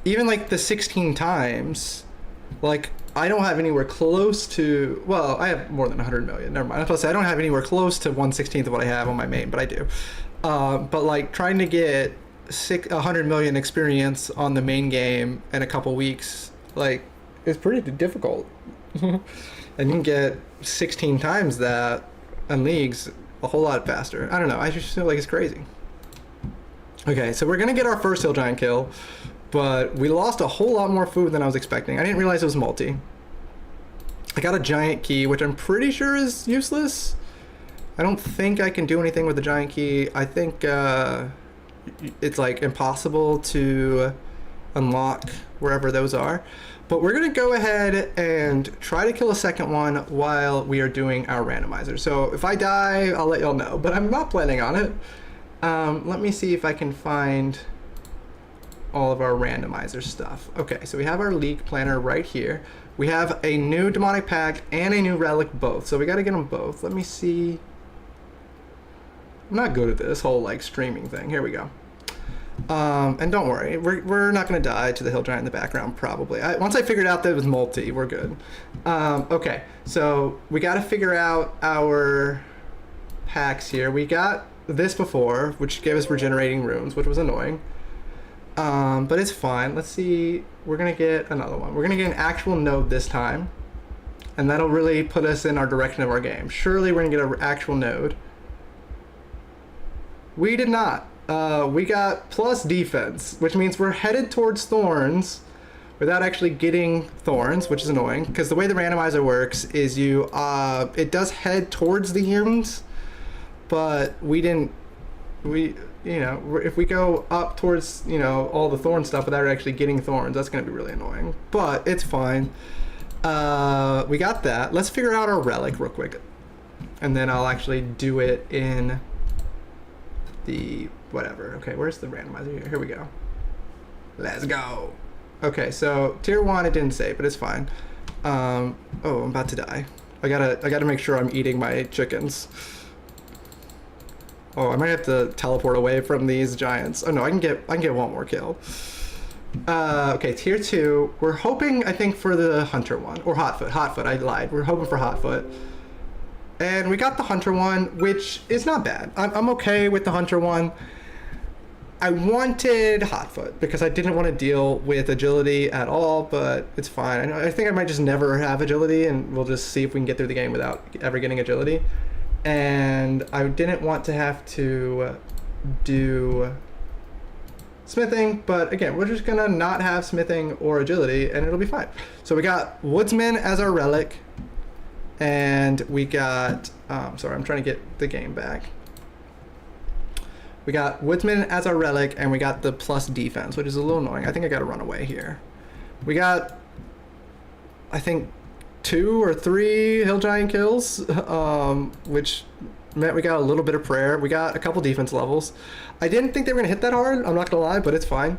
the 16 times, like I don't have anywhere close to, well, I have more than 100 million. Never mind. I was supposed to say I don't have anywhere close to 1/16 of what I have on my main, but I do. But like trying to get 100 million experience on the main game in a couple weeks, like it's pretty difficult. And you can get 16 times that in Leagues a whole lot faster. I don't know, I just feel like it's crazy. Okay, so we're gonna get our first hill giant kill, but we lost a whole lot more food than I was expecting. I didn't realize it was multi. I got a giant key, which I'm pretty sure is useless. I don't think I can do anything with the giant key. I think it's like impossible to unlock wherever those are. But we're gonna go ahead and try to kill a second one while we are doing our randomizer. So if I die, I'll let y'all know, but I'm not planning on it. Let me see if I can find all of our randomizer stuff. Okay, so we have our League planner right here. We have a new demonic pact and a new relic both, so we gotta get them both. Let me see. I'm not good at this whole like streaming thing. Here we go. And don't worry, we're not gonna die to the hill giant in the background probably. Once I figured out that it was multi, we're good. Okay, so we gotta figure out our packs here. We got this before, which gave us regenerating runes, which was annoying. But it's fine. Let's see. We're gonna get another one. We're gonna get an actual node this time, and that'll really put us in our direction of our game. Surely we're gonna get an actual node. We did not. We got plus defense, which means we're headed towards thorns without actually getting thorns, which is annoying, because the way the randomizer works is it does head towards the humans, but you know, if we go up towards, you know, all the thorn stuff without actually getting thorns, that's going to be really annoying, but it's fine. We got that. Let's figure out our relic real quick, and then I'll actually do it in the whatever. Okay, where's the randomizer here? Here we go. Let's go. Okay, so tier 1 it didn't say, but it's fine. Oh, I'm about to die. I gotta make sure I'm eating my chickens. Oh, I might have to teleport away from these giants. Oh no, I can get one more kill. Okay, tier 2. We're hoping, I think, for the hunter one, or hotfoot. Hotfoot, I lied. We're hoping for hotfoot. And we got the hunter one, which is not bad. I'm okay with the hunter one. I wanted hotfoot because I didn't want to deal with agility at all, but it's fine. I think I might just never have agility, and we'll just see if we can get through the game without ever getting agility. And I didn't want to have to do smithing, but again, we're just gonna not have smithing or agility, and it'll be fine. So we got woodsman as our relic, and we got sorry, I'm trying to get the game back. We got woodsman as our relic, and we got the plus defense, which is a little annoying. I think I gotta run away here. We got, I think, 2 or 3 hill giant kills, which meant we got a little bit of prayer. We got a couple defense levels. I didn't think they were gonna hit that hard, I'm not gonna lie, but it's fine.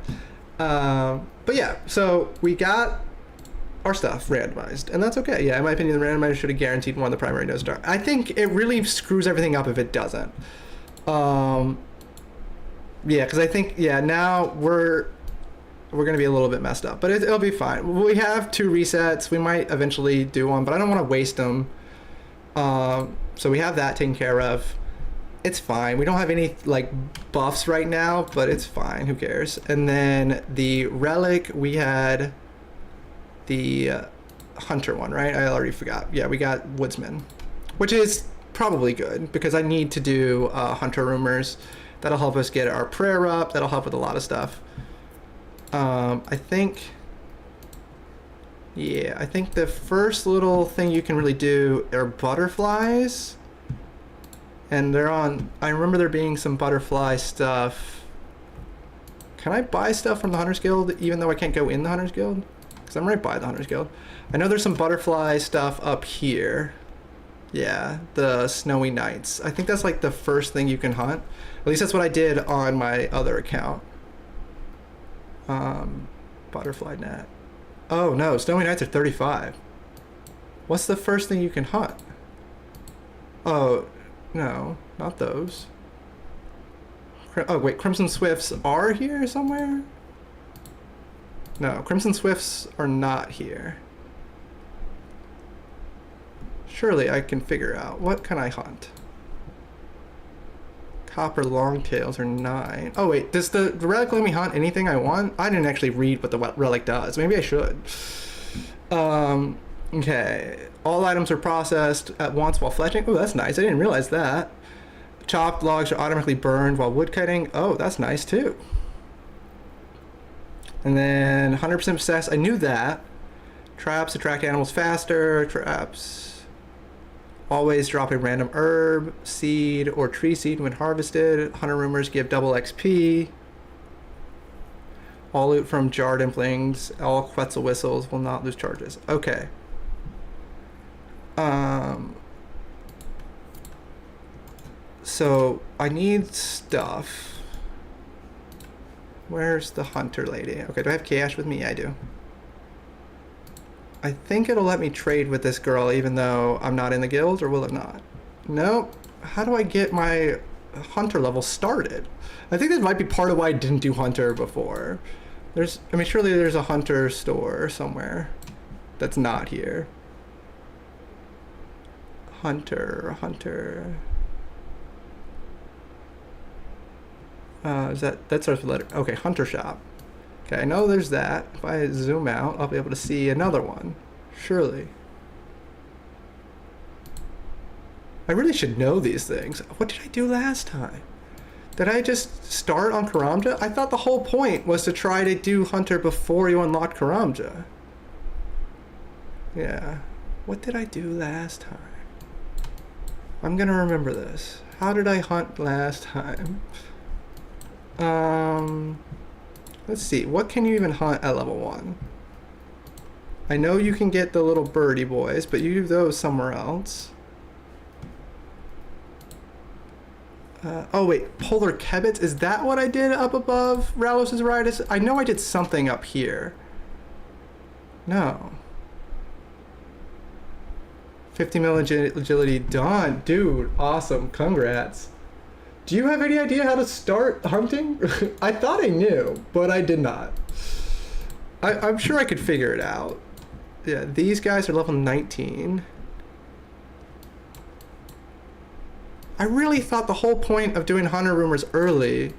But yeah, so we got our stuff randomized, and that's okay. Yeah, in my opinion, the randomizer should have guaranteed one of the primary node star. I think it really screws everything up if it doesn't. Yeah, because I think, yeah, now we're gonna be a little bit messed up, but it'll be fine. We have 2 resets. We might eventually do one, but I don't want to waste them. So we have that taken care of. It's fine. We don't have any like buffs right now, but it's fine. Who cares? And then the relic, we had the hunter one, right? I already forgot. Yeah, we got woodsman, which is probably good because I need to do hunter rumors. That'll help us get our prayer up. That'll help with a lot of stuff. I think the first little thing you can really do are butterflies. And they're on, I remember there being some butterfly stuff. Can I buy stuff from the Hunters Guild even though I can't go in the Hunters Guild? Because I'm right by the Hunters Guild. I know there's some butterfly stuff up here. Yeah, the snowy nights. I think that's like the first thing you can hunt. At least that's what I did on my other account. Butterfly net. Oh no, snowy nights are 35. What's the first thing you can hunt? Oh, no, not those. Oh wait, Crimson Swifts are here somewhere? No, Crimson Swifts are not here. Surely I can figure out. What can I hunt? Copper longtails are 9. Oh wait, does the relic let me hunt anything I want? I didn't actually read what the relic does. Maybe I should. Okay. All items are processed at once while fletching. Oh, that's nice. I didn't realize that. Chopped logs are automatically burned while woodcutting. Oh, that's nice too. And then 100% success. I knew that. Traps attract animals faster. Traps always drop a random herb, seed, or tree seed when harvested. Hunter rumors give double XP. All loot from jarred implings, all Quetzal whistles will not lose charges. Okay. So I need stuff. Where's the hunter lady? Okay, do I have cash with me? Yeah, I do. I think it'll let me trade with this girl even though I'm not in the guild, or will it not? Nope. How do I get my hunter level started? I think that might be part of why I didn't do hunter before. I mean, surely there's a hunter store somewhere that's not here. Hunter. that starts with letter? Okay, Hunter Shop. Okay, I know there's that. If I zoom out, I'll be able to see another one. Surely. I really should know these things. What did I do last time? Did I just start on Karamja? I thought the whole point was to try to do Hunter before you unlocked Karamja. Yeah. What did I do last time? I'm gonna remember this. How did I hunt last time? Let's see. What can you even hunt at level 1? I know you can get the little birdie boys, but you do those somewhere else. Oh wait, polar kebits? Is that what I did up above Rallos' Ritus? I know I did something up here. No. 50 mil agility done. Dude, awesome. Congrats. Do you have any idea how to start hunting? I thought I knew, but I did not. I'm sure I could figure it out. Yeah, these guys are level 19. I really thought the whole point of doing Hunter Rumors early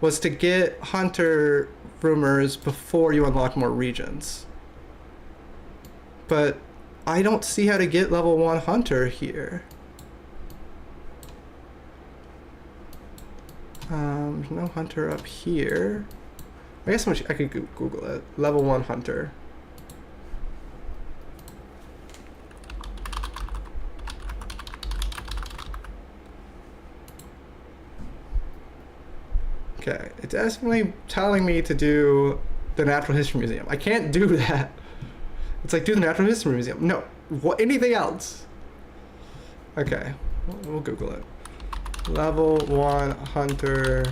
was to get Hunter Rumors before you unlock more regions. But I don't see how to get level 1 Hunter here. No Hunter up here. I guess I could Google it. Level 1 Hunter. Okay, it's definitely telling me to do the Natural History Museum. I can't do that. It's like, do the Natural History Museum. No, anything else? Okay, we'll Google it. Level 1 Hunter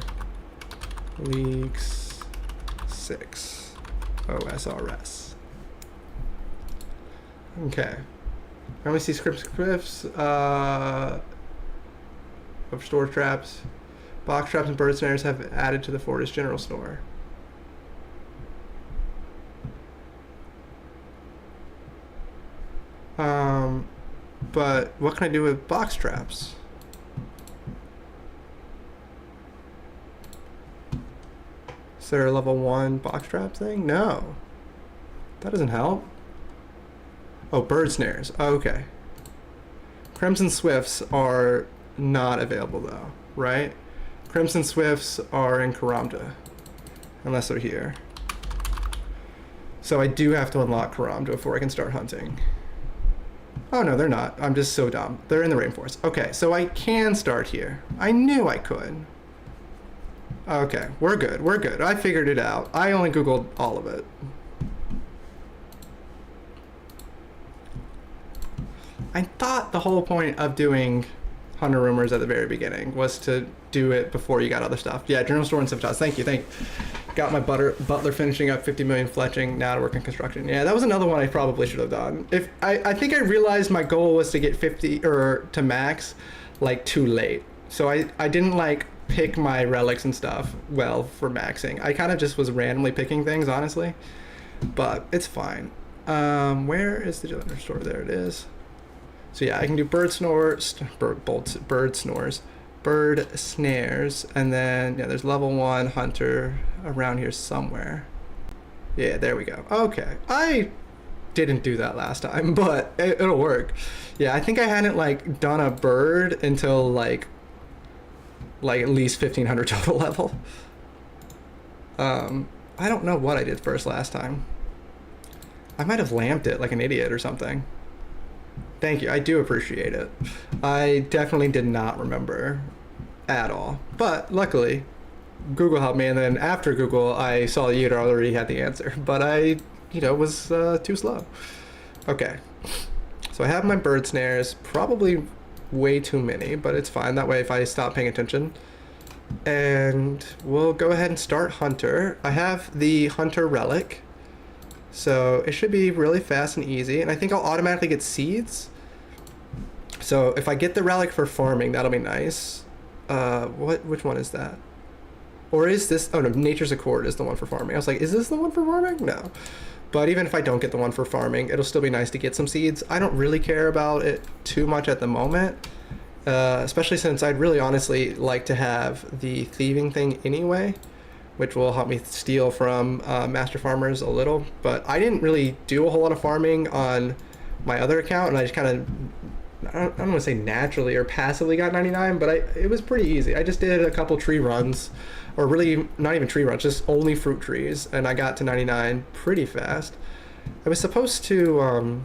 Leaks 6 OSRS. Okay. Let me see scripts, of store traps. Box traps and bird snares have added to the Fortress General Store. But what can I do with box traps? Is there a level 1 box trap thing? No. That doesn't help. Oh, bird snares. Okay. Crimson Swifts are not available though, right? Crimson Swifts are in Karamja, unless they're here. So I do have to unlock Karamja before I can start hunting. Oh no, they're not. I'm just so dumb. They're in the rainforest. Okay, so I can start here. I knew I could. Okay, we're good. We're good. I figured it out. I only Googled all of it. I thought the whole point of doing Hunter Rumors at the very beginning was to do it before you got other stuff. Yeah, General Store and Civitas. Thank you. Got my butler finishing up 50 million fletching, now to work in construction. Yeah, that was another one I probably should have done. If I think I realized my goal was to get 50 or to max like too late. So I didn't like pick my relics and stuff well for maxing. I kind of just was randomly picking things, honestly. But it's fine. Where is the General Store? There it is. So yeah, I can do bird snores, bird snores, bird snares, and then yeah, there's level 1 Hunter around here somewhere. Yeah, there we go. Okay, I didn't do that last time, but it'll work. Yeah, I think I hadn't like done a bird until like at least 1500 total level. I don't know what I did first last time. I might have lamped it like an idiot or something. Thank you, I do appreciate it. I definitely did not remember at all, but luckily Google helped me, and then after Google I saw you'd already had the answer, but I was too slow. Okay, so I have my bird snares, probably way too many, but it's fine, that way if I stop paying attention. And we'll go ahead and start Hunter. I have the Hunter relic, so it should be really fast and easy, and I think I'll automatically get seeds. So if I get the relic for farming, that'll be nice. Which one is that? Or is this, oh no, Nature's Accord is the one for farming. I was like, is this the one for farming? No. But even if I don't get the one for farming, it'll still be nice to get some seeds. I don't really care about it too much at the moment. especially since I'd really honestly like to have the thieving thing anyway, which will help me steal from master farmers a little. But I didn't really do a whole lot of farming on my other account, and I just kind of, I don't want to say naturally or passively got 99, but it was pretty easy. I just did a couple tree runs, or really not even tree runs, just only fruit trees, and I got to 99 pretty fast. I was supposed to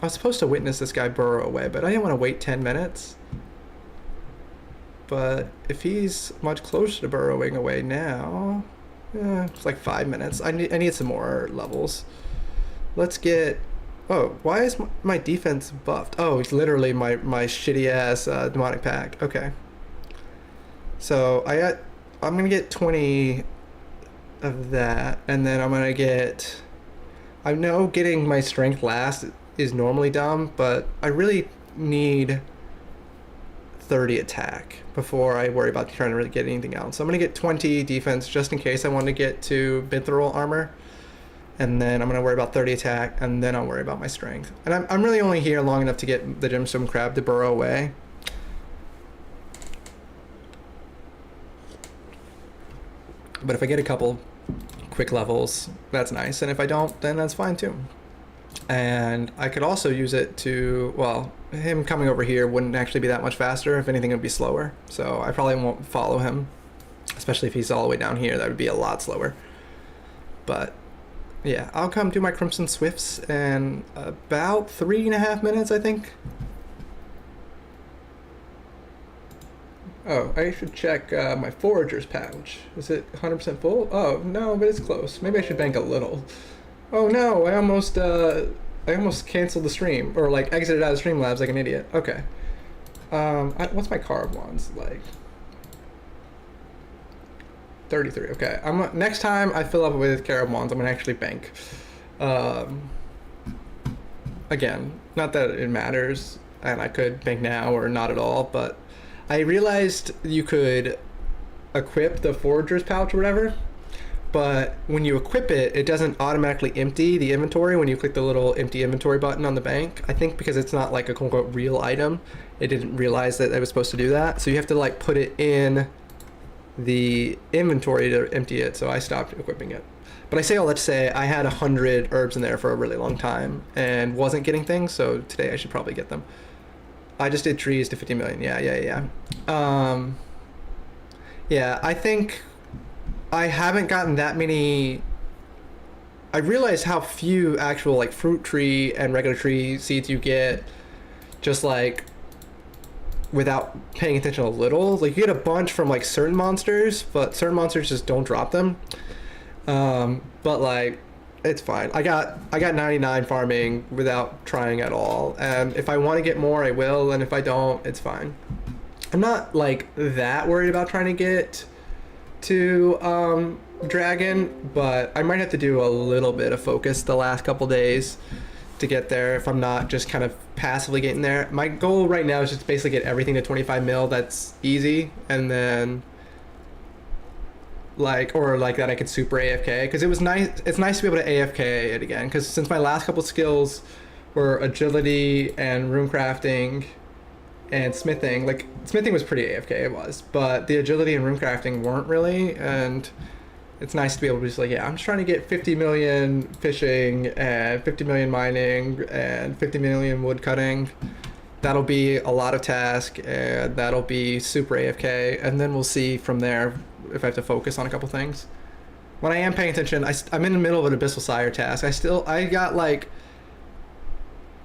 witness this guy burrow away, but I didn't want to wait 10 minutes. But if he's much closer to burrowing away now, it's like 5 minutes. I need some more levels. Let's get. Oh, why is my defense buffed? Oh, it's literally my shitty ass demonic pack. Okay. So I'm gonna get 20 of that, and then I'm gonna get. I know getting my strength last is normally dumb, but I really need 30 attack before I worry about trying to really get anything else. So I'm gonna get 20 defense just in case I want to get to mithril armor, and then I'm gonna worry about 30 attack, and then I'll worry about my strength. And I'm really only here long enough to get the gemstone crab to burrow away. But if I get a couple quick levels, that's nice, and if I don't, then that's fine too. And I could also use it to, well, him coming over here wouldn't actually be that much faster. If anything, it would be slower. So I probably won't follow him, especially if he's all the way down here. That would be a lot slower. But yeah, I'll come do my Crimson Swifts in about 3.5 minutes, I think. Oh, I should check my Forager's pouch. Is it 100% full? Oh, no, but it's close. Maybe I should bank a little. Oh no, I almost canceled the stream, or like exited out of Streamlabs like an idiot. Okay. What's my carb ones like? 33. Okay. Next time I fill up with carob wands, I'm gonna actually bank. Again, not that it matters, and I could bank now or not at all, but I realized you could equip the Forager's pouch or whatever. But when you equip it, it doesn't automatically empty the inventory when you click the little empty inventory button on the bank. I think because it's not like a quote unquote real item, it didn't realize that it was supposed to do that. So you have to like put it in the inventory to empty it. So I stopped equipping it. But I say all that to say I had 100 herbs in there for a really long time and wasn't getting things. So today I should probably get them. I just did trees to 50 million. Yeah. Yeah, I think I haven't gotten that many. I realized how few actual like fruit tree and regular tree seeds you get just like without paying attention a little. Like you get a bunch from like certain monsters, but certain monsters just don't drop them. But like it's fine. I got 99 farming without trying at all, and if I want to get more I will, and if I don't, it's fine. I'm not like that worried about trying to get to dragon, but I might have to do a little bit of focus the last couple days to get there if I'm not just kind of passively getting there. My goal right now is just basically get everything to 25 mil. That's easy, and then like that I could super AFK, because it was nice. It's nice to be able to AFK it again, because since my last couple skills were agility and rune crafting and smithing, like smithing was pretty AFK, it was, but the agility and rune crafting weren't really, and it's nice to be able to just like, yeah, I'm just trying to get 50 million fishing and 50 million mining and 50 million wood cutting. That'll be a lot of task, and that'll be super AFK, and then we'll see from there if I have to focus on a couple things. When I am paying attention, I'm in the middle of an Abyssal Sire task. I got like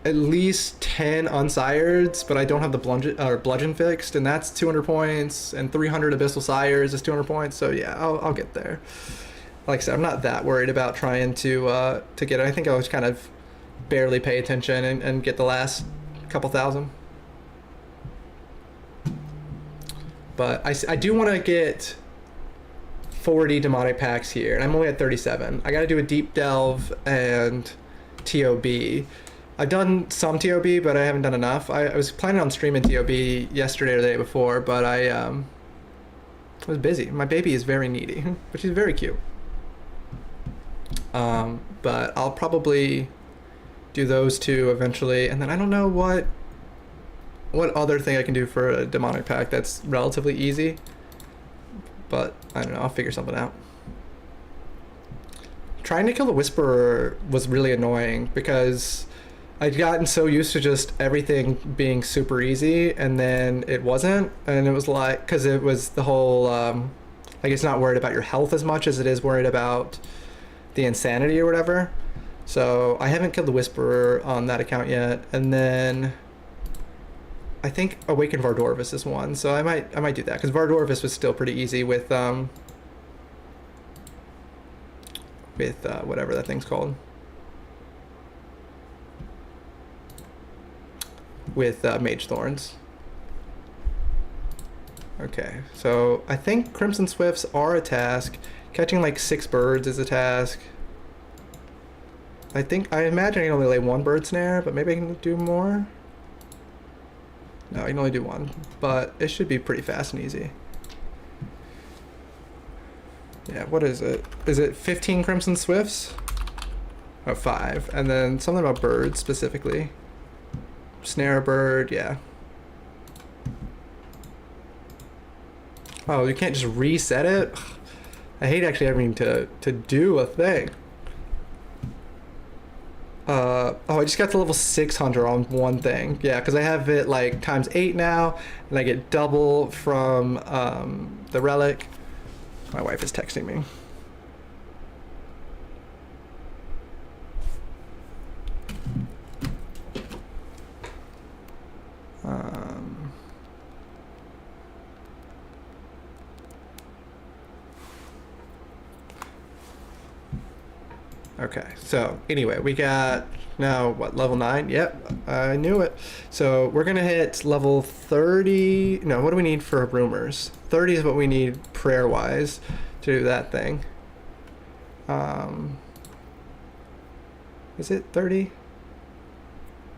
at least 10 unsireds, but I don't have the bludgeon fixed, and that's 200 points, and 300 Abyssal Sires is 200 points, so yeah, I'll get there. Like I said, I'm not that worried about trying to get it. I think I was kind of barely pay attention and get the last couple thousand. But I do want to get 40 demonic packs here, and I'm only at 37. I got to do a deep delve and TOB. I've done some TOB, but I haven't done enough. I was planning on streaming TOB yesterday or the day before, but I was busy. My baby is very needy, but she's very cute. But I'll probably do those two eventually, and then I don't know what what other thing I can do for a demonic pact that's relatively easy. But I don't know, I'll figure something out. Trying to kill the Whisperer was really annoying because I'd gotten so used to just everything being super easy, and then it wasn't, and it was like, because it was the whole, like, it's not worried about your health as much as it is worried about the insanity or whatever. So I haven't killed the Whisperer on that account yet, and then I think Awaken Vardorvis is one, so I might do that, because Vardorvis was still pretty easy with whatever that thing's called. With Mage Thorns. Okay, so I think Crimson Swifts are a task. Catching like 6 birds is a task. I imagine I can only lay 1 bird snare, but maybe I can do more. No, I can only do 1, but it should be pretty fast and easy. Yeah, what is it? Is it 15 Crimson Swifts? Oh, 5. And then something about birds specifically. Snare a bird, yeah. Oh, you can't just reset it? Ugh. I hate actually having to do a thing. Oh, I just got to level 6 Hunter on one thing. Yeah, because I have it like times 8 now, and I get double from the relic. My wife is texting me. Okay, so anyway, we got now what, level 9? Yep, I knew it. So we're gonna hit level 30. No, what do we need for rumors? 30 is what we need prayer wise to do that thing. Is it 30?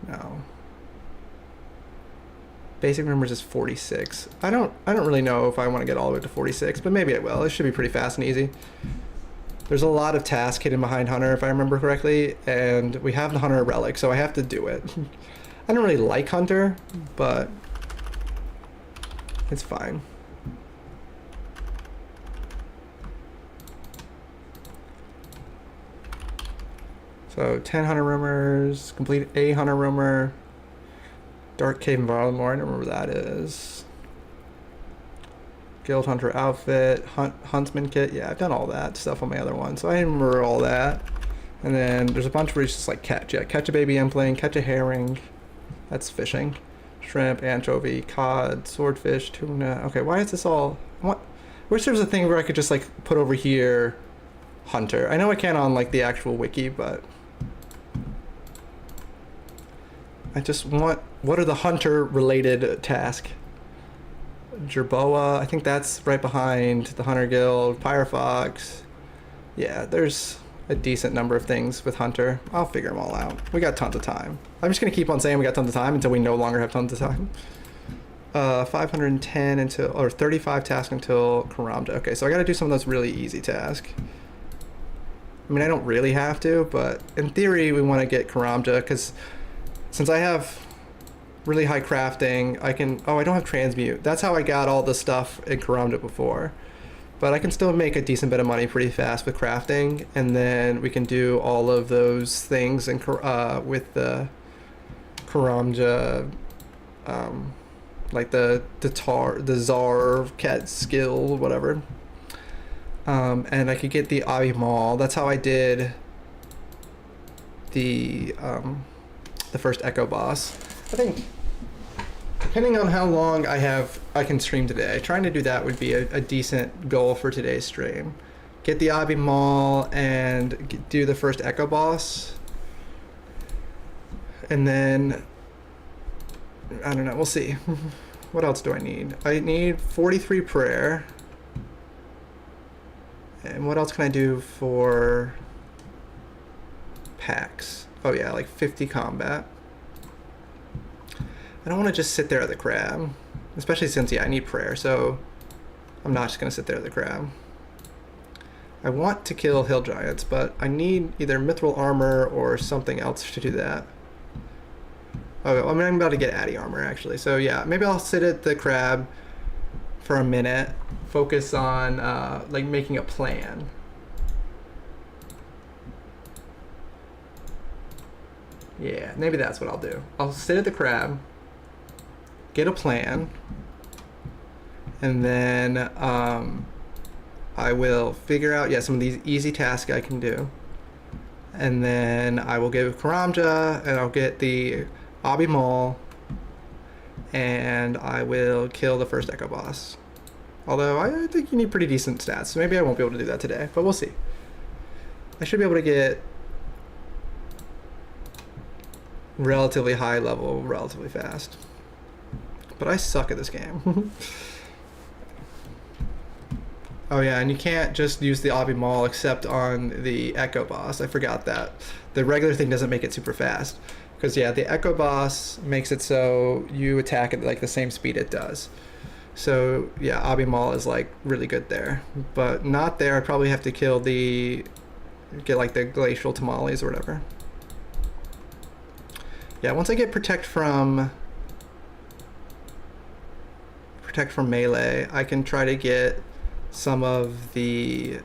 No. Basic rumors is 46. I don't really know if I want to get all the way to 46, but maybe I will. It should be pretty fast and easy. There's a lot of tasks hidden behind Hunter, if I remember correctly, and we have the Hunter relic, so I have to do it. I don't really like Hunter, but it's fine. So 10 Hunter rumors, complete a Hunter rumor, Dark Cave and Varlamore, I don't remember what that is. Guild Hunter outfit, Huntsman kit. Yeah, I've done all that stuff on my other one, so I remember all that. And then there's a bunch where it's just like catch. Yeah, catch a baby empling, catch a herring. That's fishing. Shrimp, anchovy, cod, swordfish, tuna. Okay, why is this all? What? Wish there was a thing where I could just like put over here, Hunter. I know I can't on like the actual wiki, but I just want. What are the Hunter related tasks? Jerboa, I think that's right behind the Hunter Guild. Pyrofox. Yeah, there's a decent number of things with Hunter. I'll figure them all out. We got tons of time. I'm just gonna keep on saying we got tons of time until we no longer have tons of time. 510 until, or 35 tasks until Karamja. Okay, so I gotta do some of those really easy tasks. I mean, I don't really have to, but in theory we want to get Karamja, because since I have really high crafting, I can, oh, I don't have transmute. That's how I got all the stuff in Karamja before. But I can still make a decent bit of money pretty fast with crafting, and then we can do all of those things in, with the Karamja, like the Czar cat skill, whatever. And I could get the Abi Maul. That's how I did the first Echo boss. I think, depending on how long I can stream today, trying to do that would be a decent goal for today's stream. Get the Abi Maul and do the first Echo boss. And then, I don't know, we'll see. What else do I need? I need 43 prayer. And what else can I do for Pacts? Oh yeah, like 50 combat. I don't want to just sit there at the crab, especially since, yeah, I need prayer, so I'm not just going to sit there at the crab. I want to kill hill giants, but I need either mithril armor or something else to do that. Oh, I mean, I'm about to get Addy armor actually. So yeah, maybe I'll sit at the crab for a minute, focus on like making a plan. Yeah, maybe that's what I'll do. I'll sit at the crab, get a plan, and then I will figure out, yeah, some of these easy tasks I can do. And then I will give Karamja, and I'll get the Obby Mall, and I will kill the first Echo Boss. Although I think you need pretty decent stats, so maybe I won't be able to do that today, but we'll see. I should be able to get relatively high level relatively fast. But I suck at this game. Oh yeah, and you can't just use the Obby Mall except on the Echo Boss. I forgot that. The regular thing doesn't make it super fast. Because yeah, the Echo Boss makes it so you attack at like the same speed it does. So yeah, Obby Mall is like really good there. But not there. I probably have to kill get like the Glacial Tamales or whatever. Yeah, once I get protect from melee, I can try to get some of the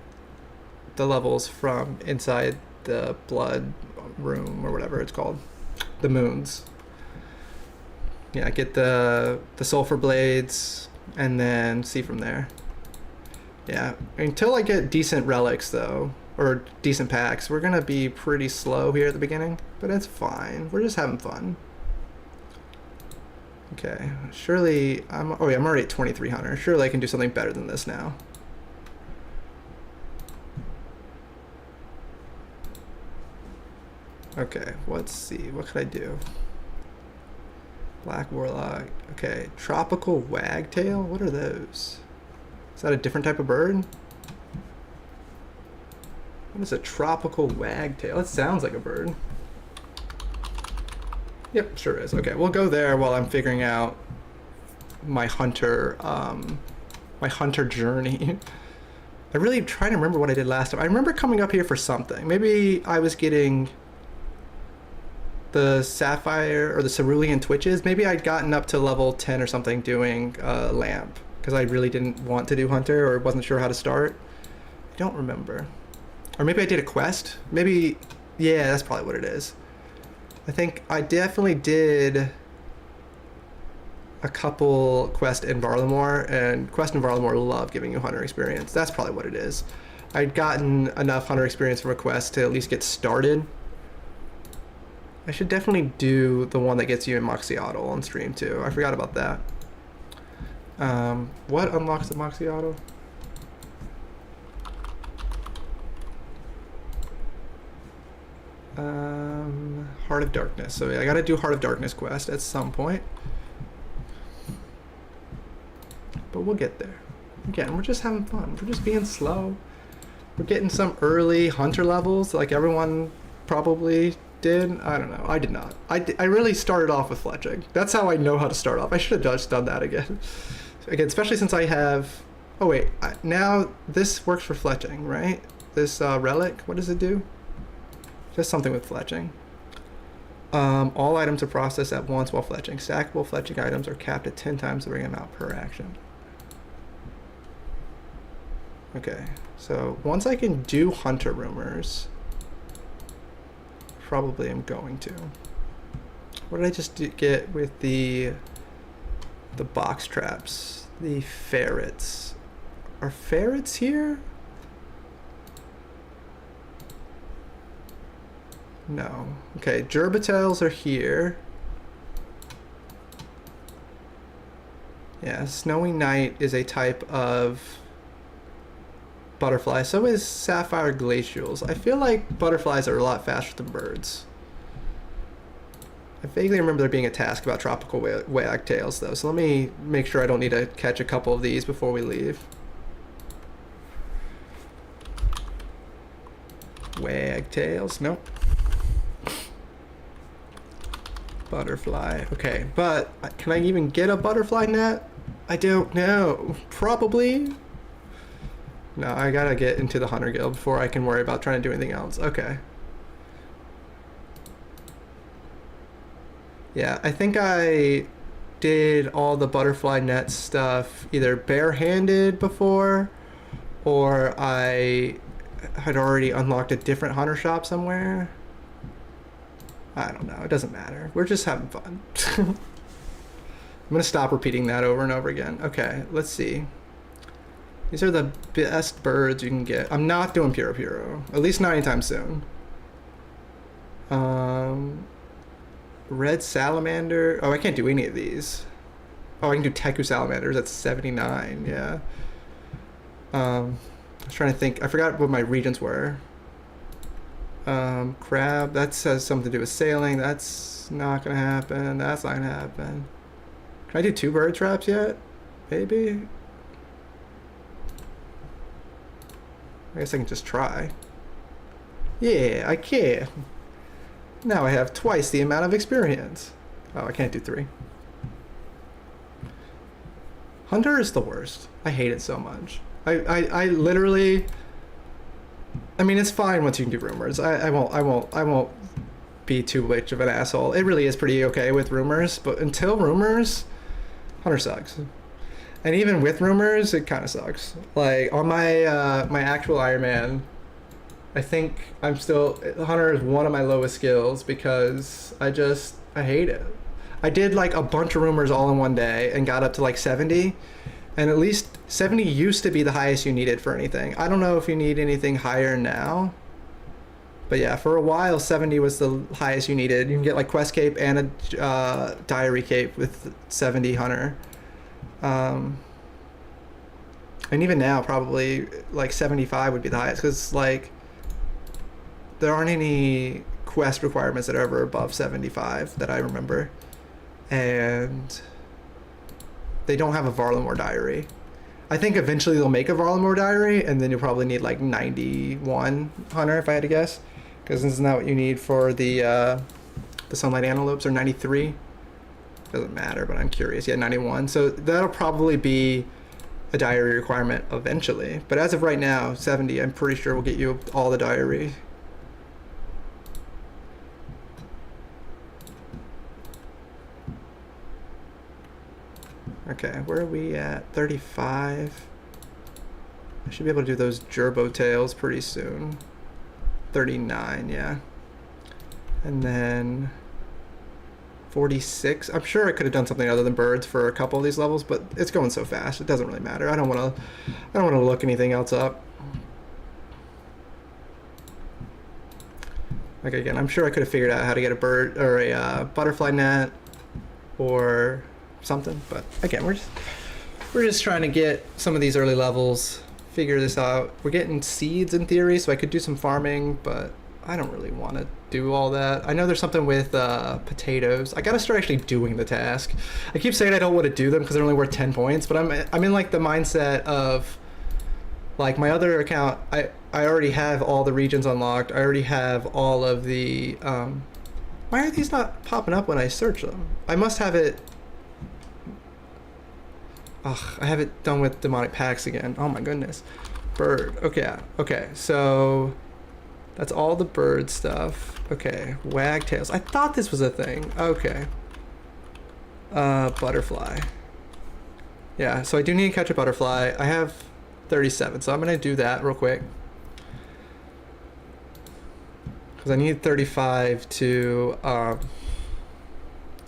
levels from inside the blood room or whatever it's called, the moons. Yeah, get the sulfur blades and then see from there. Yeah, until I get decent relics though, or decent packs, we're gonna be pretty slow here at the beginning, but it's fine. We're just having fun. Okay, surely I'm already at 2300. Surely I can do something better than this now. Okay, let's see. What could I do? Black Warlock. Okay, Tropical Wagtail. What are those? Is that a different type of bird? What is a Tropical Wagtail? It sounds like a bird. Yep, sure is. Okay, we'll go there while I'm figuring out my hunter journey. I really try to remember what I did last time. I remember coming up here for something. Maybe I was getting the Sapphire or the Cerulean Twitches. Maybe I'd gotten up to level 10 or something doing Lamp, because I really didn't want to do Hunter or wasn't sure how to start. I don't remember. Or maybe I did a quest. Maybe, yeah, that's probably what it is. I think I definitely did a couple quests in Varlamore, and Quest in Varlamore love giving you Hunter experience. That's probably what it is. I'd gotten enough Hunter experience from a quest to at least get started. I should definitely do the one that gets you in Moxie-Auto on stream too. I forgot about that. What unlocks the Moxie-Auto? Heart of Darkness. So yeah, I gotta do Heart of Darkness quest at some point. But we'll get there. Again, we're just having fun. We're just being slow. We're getting some early hunter levels like everyone probably did. I don't know. I did not. I really started off with fletching. That's how I know how to start off. I should have just done that again. Again, especially since I have... Oh wait, now this works for fletching, right? This relic, what does it do? Just something with fletching. All items are processed at once while fletching. Stackable fletching items are capped at 10 times the ring amount per action. Okay, so once I can do Hunter Rumors, probably I'm going to. What did I just get with the box traps? The ferrets. Are ferrets here? No. Okay, Gerbitails are here. Yeah, Snowy Night is a type of butterfly. So is Sapphire Glacials. I feel like butterflies are a lot faster than birds. I vaguely remember there being a task about tropical wagtails though, so let me make sure I don't need to catch a couple of these before we leave. Wagtails, nope. Butterfly, okay, but can I even get a butterfly net? I don't know, probably. No, I gotta get into the Hunter Guild before I can worry about trying to do anything else. Okay. Yeah, I think I did all the butterfly net stuff either barehanded before, or I had already unlocked a different hunter shop somewhere. I don't know. It doesn't matter. We're just having fun. I'm gonna stop repeating that over and over again. Okay, let's see. These are the best birds you can get. I'm not doing Puro, at least not anytime soon. Red salamander. Oh, I can't do any of these. Oh, I can do Teku salamanders. That's 79. Yeah. I was trying to think. I forgot what my regions were. Crab. That has something to do with sailing. That's not gonna happen. That's not gonna happen. Can I do 2 bird traps yet? Maybe. I guess I can just try. Yeah, I can. Now I have twice the amount of experience. Oh, I can't do 3. Hunter is the worst. I hate it so much. I literally. I mean, it's fine once you can do rumors. I won't be too much of an asshole. It really is pretty okay with rumors, but until rumors, Hunter sucks. And even with rumors, it kind of sucks. Like on my my actual Iron Man, I think I'm still Hunter is one of my lowest skills because I hate it. I did like a bunch of rumors all in one day and got up to like 70, and at least 70 used to be the highest you needed for anything. I don't know if you need anything higher now, but yeah, for a while 70 was the highest you needed. You can get like quest cape and a diary cape with 70 Hunter. And even now probably like 75 would be the highest because like there aren't any quest requirements that are ever above 75 that I remember, and they don't have a Varlamore diary. I think eventually they'll make a Varlamore diary, and then you'll probably need like 91 Hunter if I had to guess, because isn't that what you need for the Sunlight Antelopes, or 93? Doesn't matter, but I'm curious. Yeah, 91. So that'll probably be a diary requirement eventually. But as of right now, 70, I'm pretty sure will get you all the diary. Okay, where are we at? 35. I should be able to do those gerbo tails pretty soon. 39, yeah. And then 46. I'm sure I could have done something other than birds for a couple of these levels, but it's going so fast. It doesn't really matter. I don't want to look anything else up. Like again, I'm sure I could have figured out how to get a bird or a butterfly net or something, but again, we're just trying to get some of these early levels, figure this out. We're getting seeds in theory, so I could do some farming, but I don't really want to do all that. I know there's something with potatoes. I gotta start actually doing the task. I keep saying I don't want to do them because they're only worth 10 points, but I'm in like the mindset of like my other account. I already have all the regions unlocked. I already have all of the why are these not popping up when I search them? I must have it. Ugh, I have it done with demonic pacts again. Oh my goodness. Bird. Okay, okay, so that's all the bird stuff. Okay, wagtails. I thought this was a thing. Okay. Butterfly. Yeah, so I do need to catch a butterfly. I have 37, so I'm gonna do that real quick. Because I need 35 to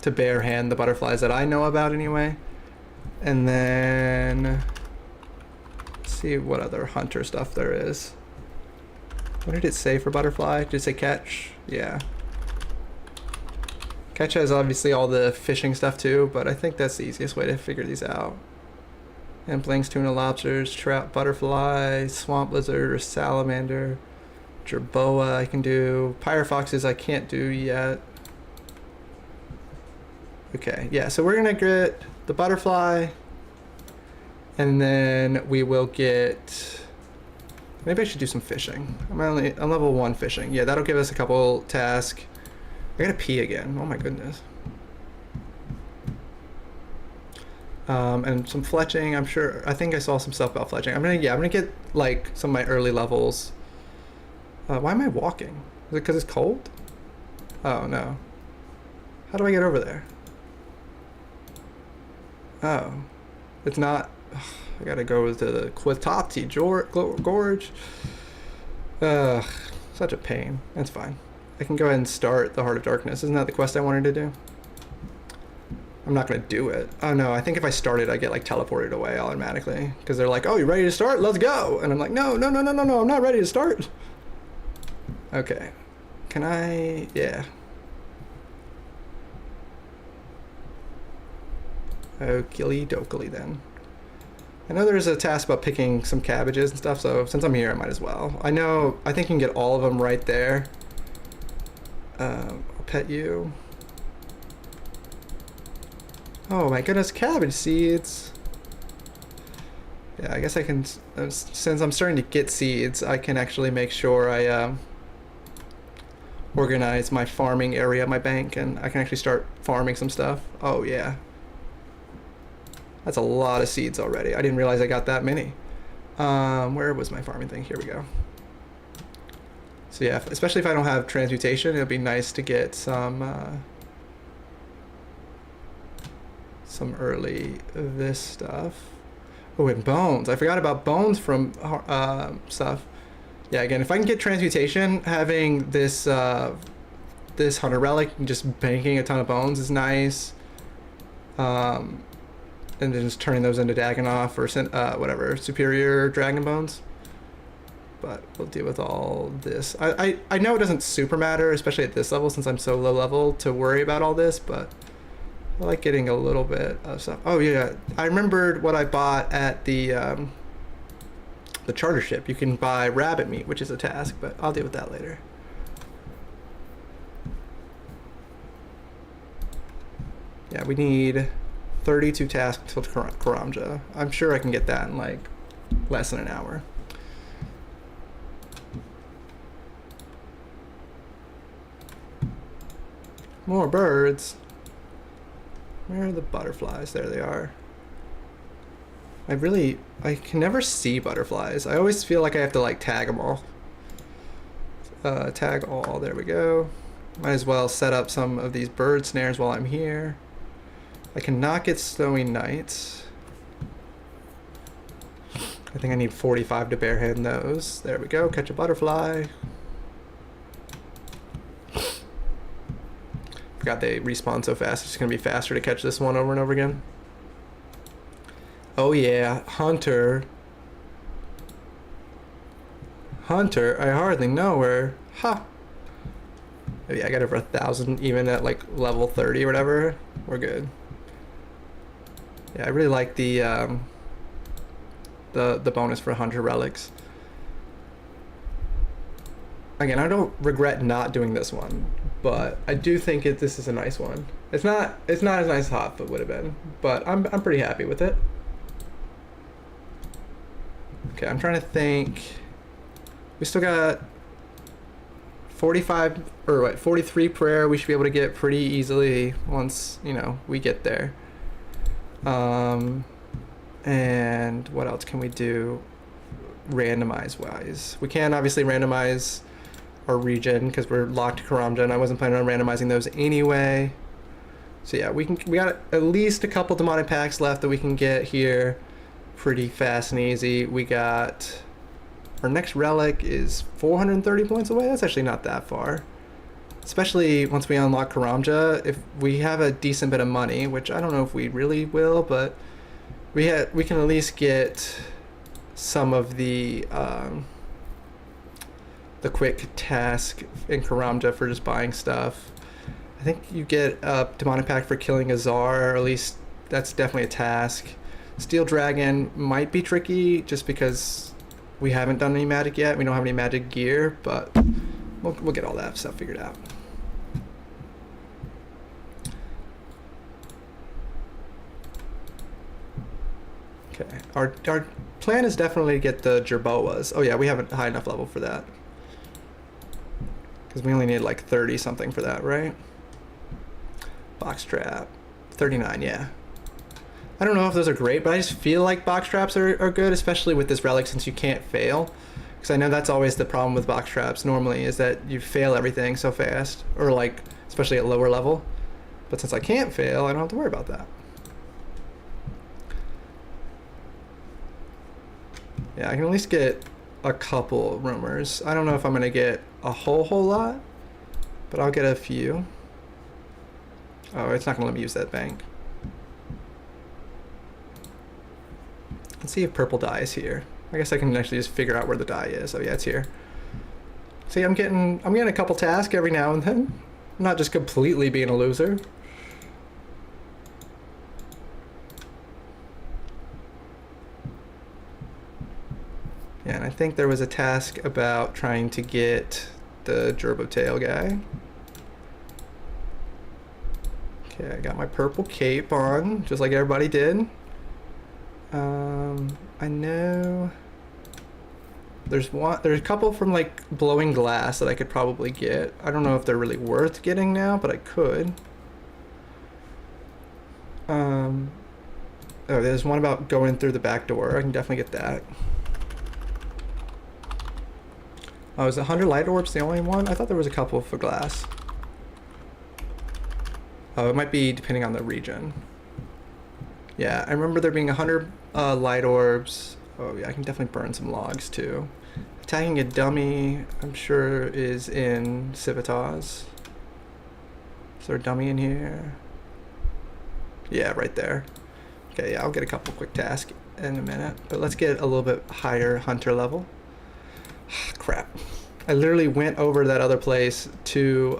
barehand the butterflies that I know about anyway. And then let's see what other hunter stuff there is. What did it say for butterfly? Did it say catch? Yeah. Catch has obviously all the fishing stuff too, but I think that's the easiest way to figure these out. Implings, tuna, lobsters, trout, butterfly, swamp lizard, or salamander, jerboa I can do. Pyrofoxes I can't do yet. Okay, yeah, so we're gonna get the butterfly, and then we will get, maybe I should do some fishing. I'm level 1 fishing. Yeah, that'll give us a couple tasks. I gotta pee again. Oh my goodness. And some fletching. I'm sure. I think I saw some stuff about fletching. I'm gonna get like some of my early levels. Why am I walking? Is it because it's cold? Oh no. How do I get over there? Oh, it's not. I gotta go to the Quitati Gorge. Such a pain. That's fine. I can go ahead and start the Heart of Darkness. Isn't that the quest I wanted to do? I'm not gonna do it. Oh no, I think if I start it, I get like teleported away automatically. Because they're like, oh, you ready to start? Let's go! And I'm like, no, no, no, no, no, no, I'm not ready to start. Okay. Can I... yeah. Okie dokie then. I know there's a task about picking some cabbages and stuff, so since I'm here, I might as well. I think you can get all of them right there. I'll pet you. Oh my goodness, cabbage seeds. Yeah, I guess I can, since I'm starting to get seeds, I can actually make sure I organize my farming area at my bank, and I can actually start farming some stuff. Oh yeah. That's a lot of seeds already. I didn't realize I got that many. Where was my farming thing? Here we go. So yeah, especially if I don't have transmutation, it'll be nice to get some early this stuff. Oh, and bones. I forgot about bones from stuff. Yeah, again, if I can get transmutation, having this this hunter relic and just banking a ton of bones is nice. And then just turning those into Dagonoth or whatever, superior dragon bones. But we'll deal with all this. I know it doesn't super matter, especially at this level since I'm so low level, to worry about all this, but I like getting a little bit of stuff. Oh yeah, I remembered what I bought at the charter ship. You can buy rabbit meat, which is a task, but I'll deal with that later. Yeah, we need 32 tasks till Karamja. I'm sure I can get that in like less than an hour. More birds. Where are the butterflies? There they are. I can never see butterflies. I always feel like I have to like tag them all. Tag all, there we go. Might as well set up some of these bird snares while I'm here. I cannot get Snowy Nights. I think I need 45 to barehand those. There we go, catch a butterfly. Forgot they respawn so fast, it's just gonna be faster to catch this one over and over again. Oh yeah, Hunter. Hunter, I hardly know her. Ha! Maybe I got over 1,000 even at like level 30 or whatever. We're good. Yeah, I really like the bonus for Hunter relics. Again, I don't regret not doing this one, but I do think this is a nice one. It's not as nice as Hotfoot would have been, but I'm pretty happy with it. Okay, I'm trying to think. We still got 45 or what, 43 prayer. We should be able to get pretty easily once, you know, we get there. And what else can we do randomize wise? We can obviously randomize our region because we're locked to Karamja, and I wasn't planning on randomizing those anyway. So yeah, we got at least a couple demonic packs left that we can get here pretty fast and easy. We got our next relic is 430 points away. That's actually not that far. Especially once we unlock Karamja, if we have a decent bit of money, which I don't know if we really will, but we can at least get some of the quick task in Karamja for just buying stuff. I think you get a demonic pack for killing a Tsar, or at least that's definitely a task. Steel Dragon might be tricky just because we haven't done any magic yet. We don't have any magic gear, but we'll get all that stuff figured out. Okay, our plan is definitely to get the Jerboas. Oh yeah, we haven't high enough level for that. Because we only need like 30 something for that, right? Box trap, 39, yeah. I don't know if those are great, but I just feel like box traps are good, especially with this relic since you can't fail. Because I know that's always the problem with box traps normally, is that you fail everything so fast, or like, especially at lower level. But But since I can't fail, I don't have to worry about that. Yeah, I can at least get a couple rumors. I don't know if I'm gonna get a whole lot, but I'll get a few. Oh, it's not gonna let me use that bank. Let's see if purple dye is here. I guess I can actually just figure out where the dye is. Oh yeah, it's here. See, I'm getting a couple tasks every now and then. I'm not just completely being a loser. Yeah, and I think there was a task about trying to get the gerbil tail guy. Okay, I got my purple cape on, just like everybody did. I know there's a couple from like blowing glass that I could probably get. I don't know if they're really worth getting now, but I could. Oh, there's one about going through the back door. I can definitely get that. Oh, is 100 light orbs the only one? I thought there was a couple for glass. Oh, it might be depending on the region. Yeah, I remember there being 100 light orbs. Oh yeah, I can definitely burn some logs too. Attacking a dummy, I'm sure, is in Civitas. Is there a dummy in here? Yeah, right there. Okay, yeah, I'll get a couple quick tasks in a minute. But let's get a little bit higher hunter level. Crap. I literally went over that other place to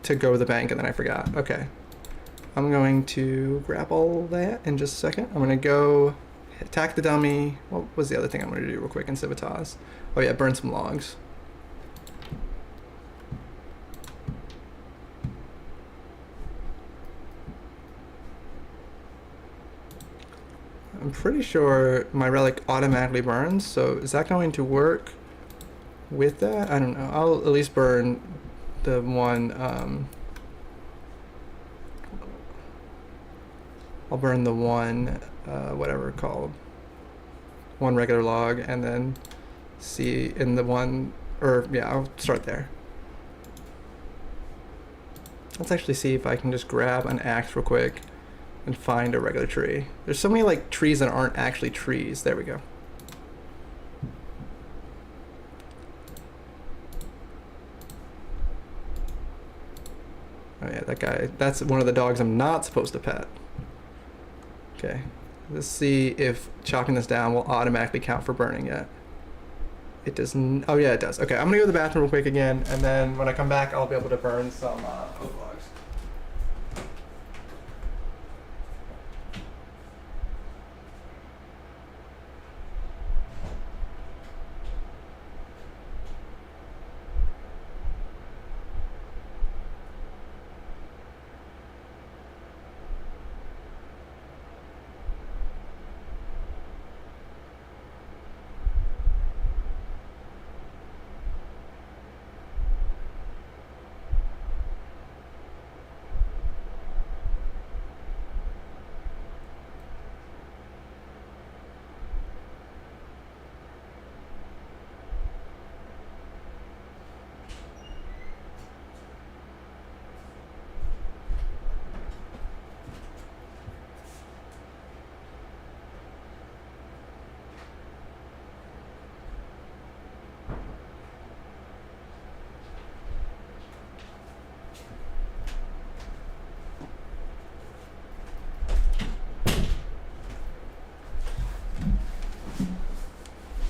go to the bank and then I forgot. Okay. I'm going to grab all that in just a second. I'm going to go attack the dummy. What was the other thing I'm going to do real quick in Civitas? Oh yeah, burn some logs. I'm pretty sure my relic automatically burns, so is that going to work with that? I don't know. I'll at least burn the one, I'll burn the one, whatever it's called, one regular log, and then see in the one, or yeah, I'll start there. Let's actually see if I can just grab an axe real quick and find a regular tree. There's so many like trees that aren't actually trees. There we go. Oh yeah, that guy, that's one of the dogs I'm not supposed to pet. Okay, let's see if chopping this down will automatically count for burning it. It doesn't. Oh yeah, it does. Okay, I'm gonna go to the bathroom real quick again, and then when I come back, I'll be able to burn some oak logs.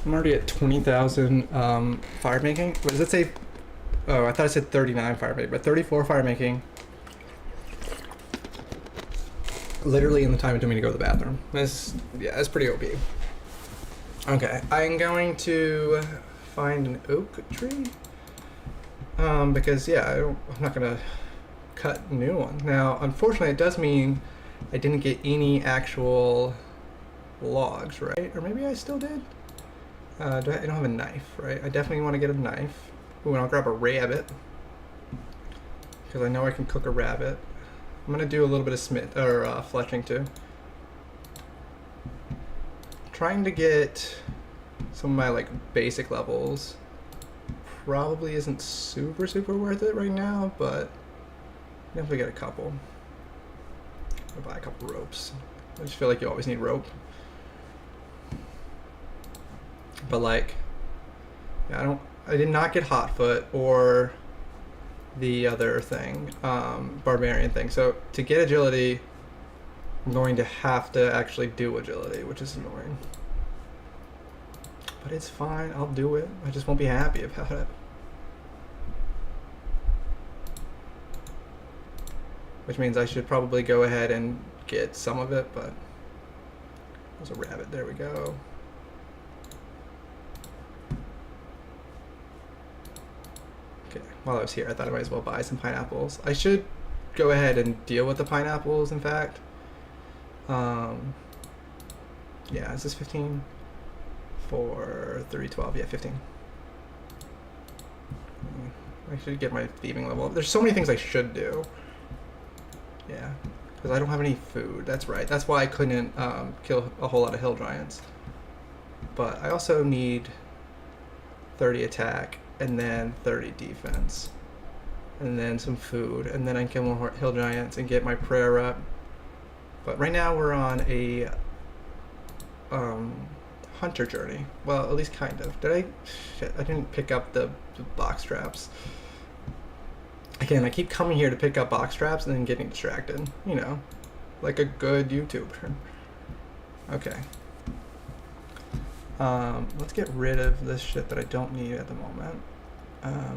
I'm already at 20,000 fire making. What does it say? Oh, I thought it said 39 fire making, but 34 fire making. Literally in the time it took me to go to the bathroom. Yeah, that's pretty OP. Okay, I'm going to find an oak tree. Because yeah, I'm not gonna cut a new one. Now, unfortunately, it does mean I didn't get any actual logs, right? Or maybe I still did? I don't have a knife, right? I definitely want to get a knife. Ooh, and I'll grab a rabbit. Because I know I can cook a rabbit. I'm going to do a little bit of fletching too. Trying to get some of my like basic levels probably isn't super worth it right now, but definitely get a couple. I'll buy a couple ropes. I just feel like you always need rope. But like, yeah, I did not get Hotfoot or the other thing, Barbarian thing. So to get agility, I'm going to have to actually do agility, which is annoying. But it's fine, I'll do it. I just won't be happy about it. Which means I should probably go ahead and get some of it, but there's a rabbit, there we go. Okay, while I was here, I thought I might as well buy some pineapples. I should go ahead and deal with the pineapples, in fact. Yeah, is this 15? For 312, yeah, 15. I should get my thieving level up. There's so many things I should do. Yeah, because I don't have any food. That's right. That's why I couldn't kill a whole lot of hill giants. But I also need 30 attack, and then 30 defense, and then some food, and then I can kill more hill giants and get my prayer up. But right now we're on a hunter journey. Well, at least kind of. Shit, I didn't pick up the box traps. Again, I keep coming here to pick up box traps and then getting distracted. You know, like a good YouTuber. Okay. Let's get rid of this shit that I don't need at the moment. I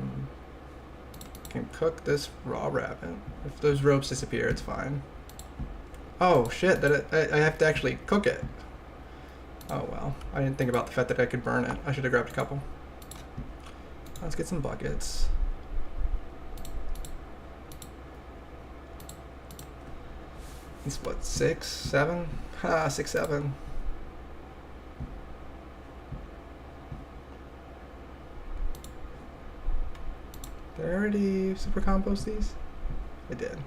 can cook this raw rabbit. If those ropes disappear, it's fine. Oh shit, I have to actually cook it. Oh well, I didn't think about the fact that I could burn it. I should have grabbed a couple. Let's get some buckets. It's what, 6, 7? Ha, 6, 7. Did I already super compost these? I did.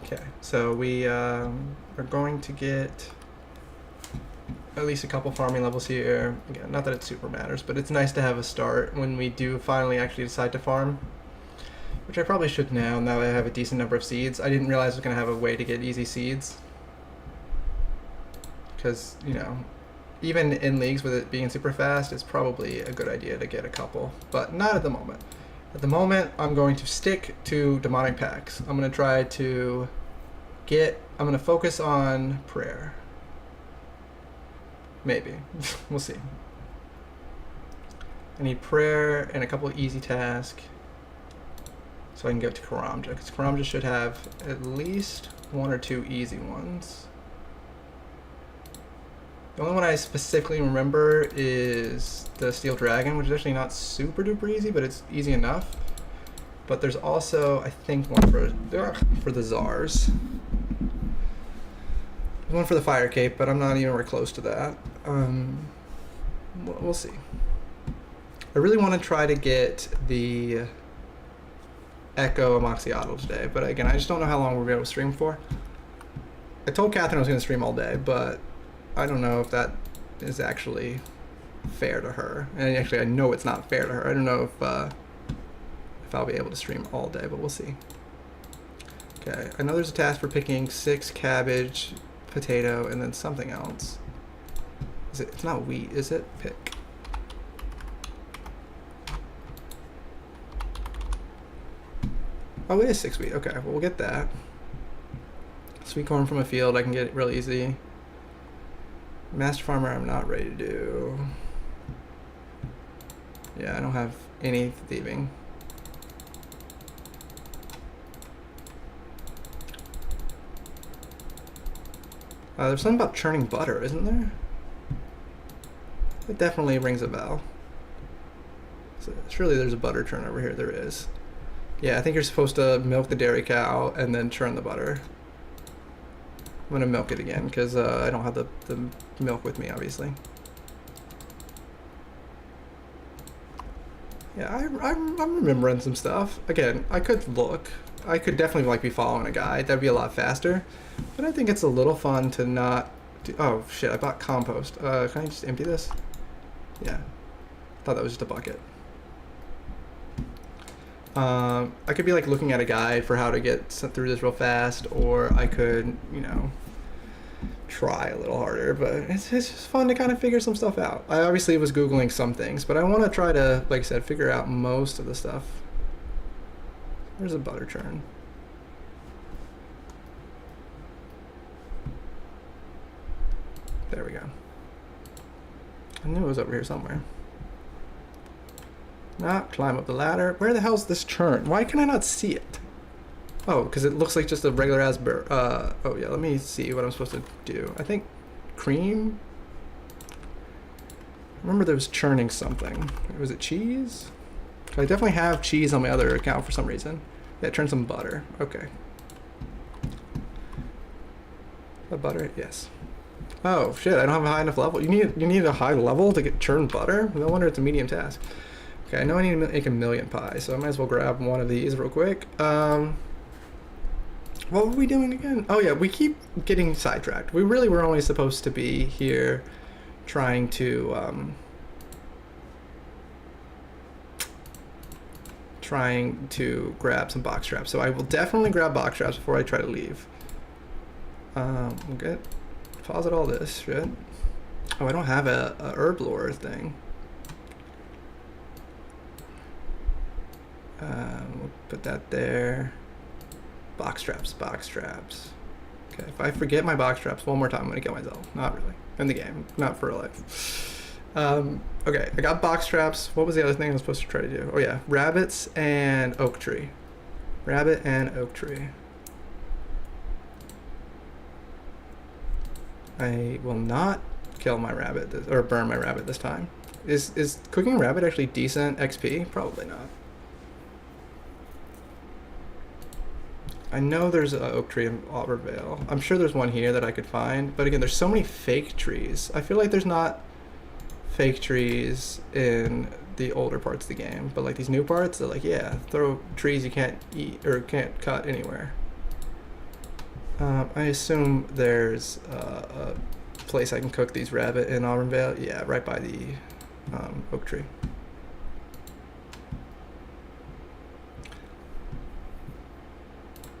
Okay, so we are going to get at least a couple farming levels here. Again, not that it super matters, but it's nice to have a start when we do finally actually decide to farm, which I probably should now that I have a decent number of seeds. I didn't realize I was going to have a way to get easy seeds, because, you know, even in leagues with it being super fast, it's probably a good idea to get a couple, but not at the moment. At the moment, I'm going to stick to demonic packs. I'm going to try to I'm going to focus on prayer. Maybe. We'll see. I need prayer and a couple of easy tasks so I can get to Karamja, because Karamja should have at least 1 or 2 easy ones. The only one I specifically remember is the Steel Dragon, which is actually not super duper easy, but it's easy enough. But there's also, I think, one for the Czars. There's one for the Fire Cape, but I'm not anywhere close to that. We'll see. I really want to try to get the Echo Amoxicillin today, but again, I just don't know how long we'll be able to stream for. I told Catherine I was going to stream all day, but I don't know if that is actually fair to her. And actually, I know it's not fair to her. I don't know if I'll be able to stream all day, but we'll see. Okay, I know there's a task for picking 6 cabbage, potato, and then something else. It's not wheat, is it? Pick. Oh, it is 6 wheat. Okay, well, we'll get that. Sweet corn from a field, I can get it real easy. Master Farmer, I'm not ready to do. Yeah, I don't have any thieving. There's something about churning butter, isn't there? It definitely rings a bell. So surely there's a butter churn over here. There is. Yeah, I think you're supposed to milk the dairy cow and then churn the butter. I'm gonna milk it again because I don't have the milk with me, obviously. Yeah, I'm remembering some stuff. Again, I could look. I could definitely like be following a guide. That'd be a lot faster. But I think it's a little fun to not do. Oh shit! I bought compost. Can I just empty this? Yeah. Thought that was just a bucket. I could be like looking at a guide for how to get through this real fast, or I could, you know, try a little harder, but it's just fun to kind of figure some stuff out. I obviously was Googling some things, but I want to try to, like I said, figure out most of the stuff. There's a butter churn. There we go. I knew it was over here somewhere. Not climb up the ladder. Where the hell's this churn? Why can I not see it? Oh, because it looks like just a regular ass burr. Oh yeah, let me see what I'm supposed to do. I think cream? I remember there was churning something. Was it cheese? I definitely have cheese on my other account for some reason. Yeah, churn some butter. Okay. A butter? Yes. Oh shit, I don't have a high enough level. You need a high level to get churned butter? No wonder it's a medium task. Okay, I know I need to make a million pies, so I might as well grab one of these real quick. What were we doing again? Oh yeah, we keep getting sidetracked. We really were only supposed to be here trying to grab some box traps. So I will definitely grab box traps before I try to leave. We'll get deposit all this shit. Oh, I don't have a herb lore thing. We'll put that there. Box traps, box traps. Okay, if I forget my box traps one more time, I'm gonna kill myself. Not really. In the game, not for real life. Okay, I got box traps. What was the other thing I was supposed to try to do? Oh yeah, rabbits and oak tree. Rabbit and oak tree. I will not kill my rabbit or burn my rabbit this time. Is cooking rabbit actually decent XP? Probably not. I know there's an oak tree in Aubervale. I'm sure there's one here that I could find. But again, there's so many fake trees. I feel like there's not fake trees in the older parts of the game. But like these new parts, they're like, yeah, throw trees you can't eat or can't cut anywhere. I assume there's a place I can cook these rabbit in Aubervale. Yeah, right by the oak tree.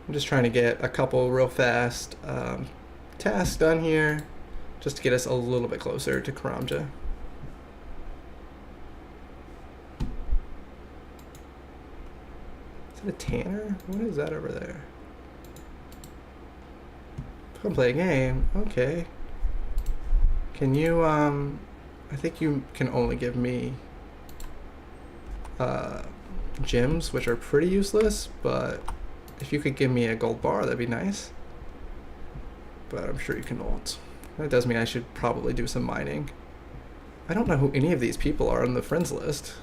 I'm just trying to get a couple real fast tasks done here, just to get us a little bit closer to Karamja. Is that a tanner? What is that over there? Come play a game. Okay. Can you, I think you can only give me gems, which are pretty useless, but if you could give me a gold bar, that'd be nice. But I'm sure you cannot. That does mean I should probably do some mining. I don't know who any of these people are on the friends list.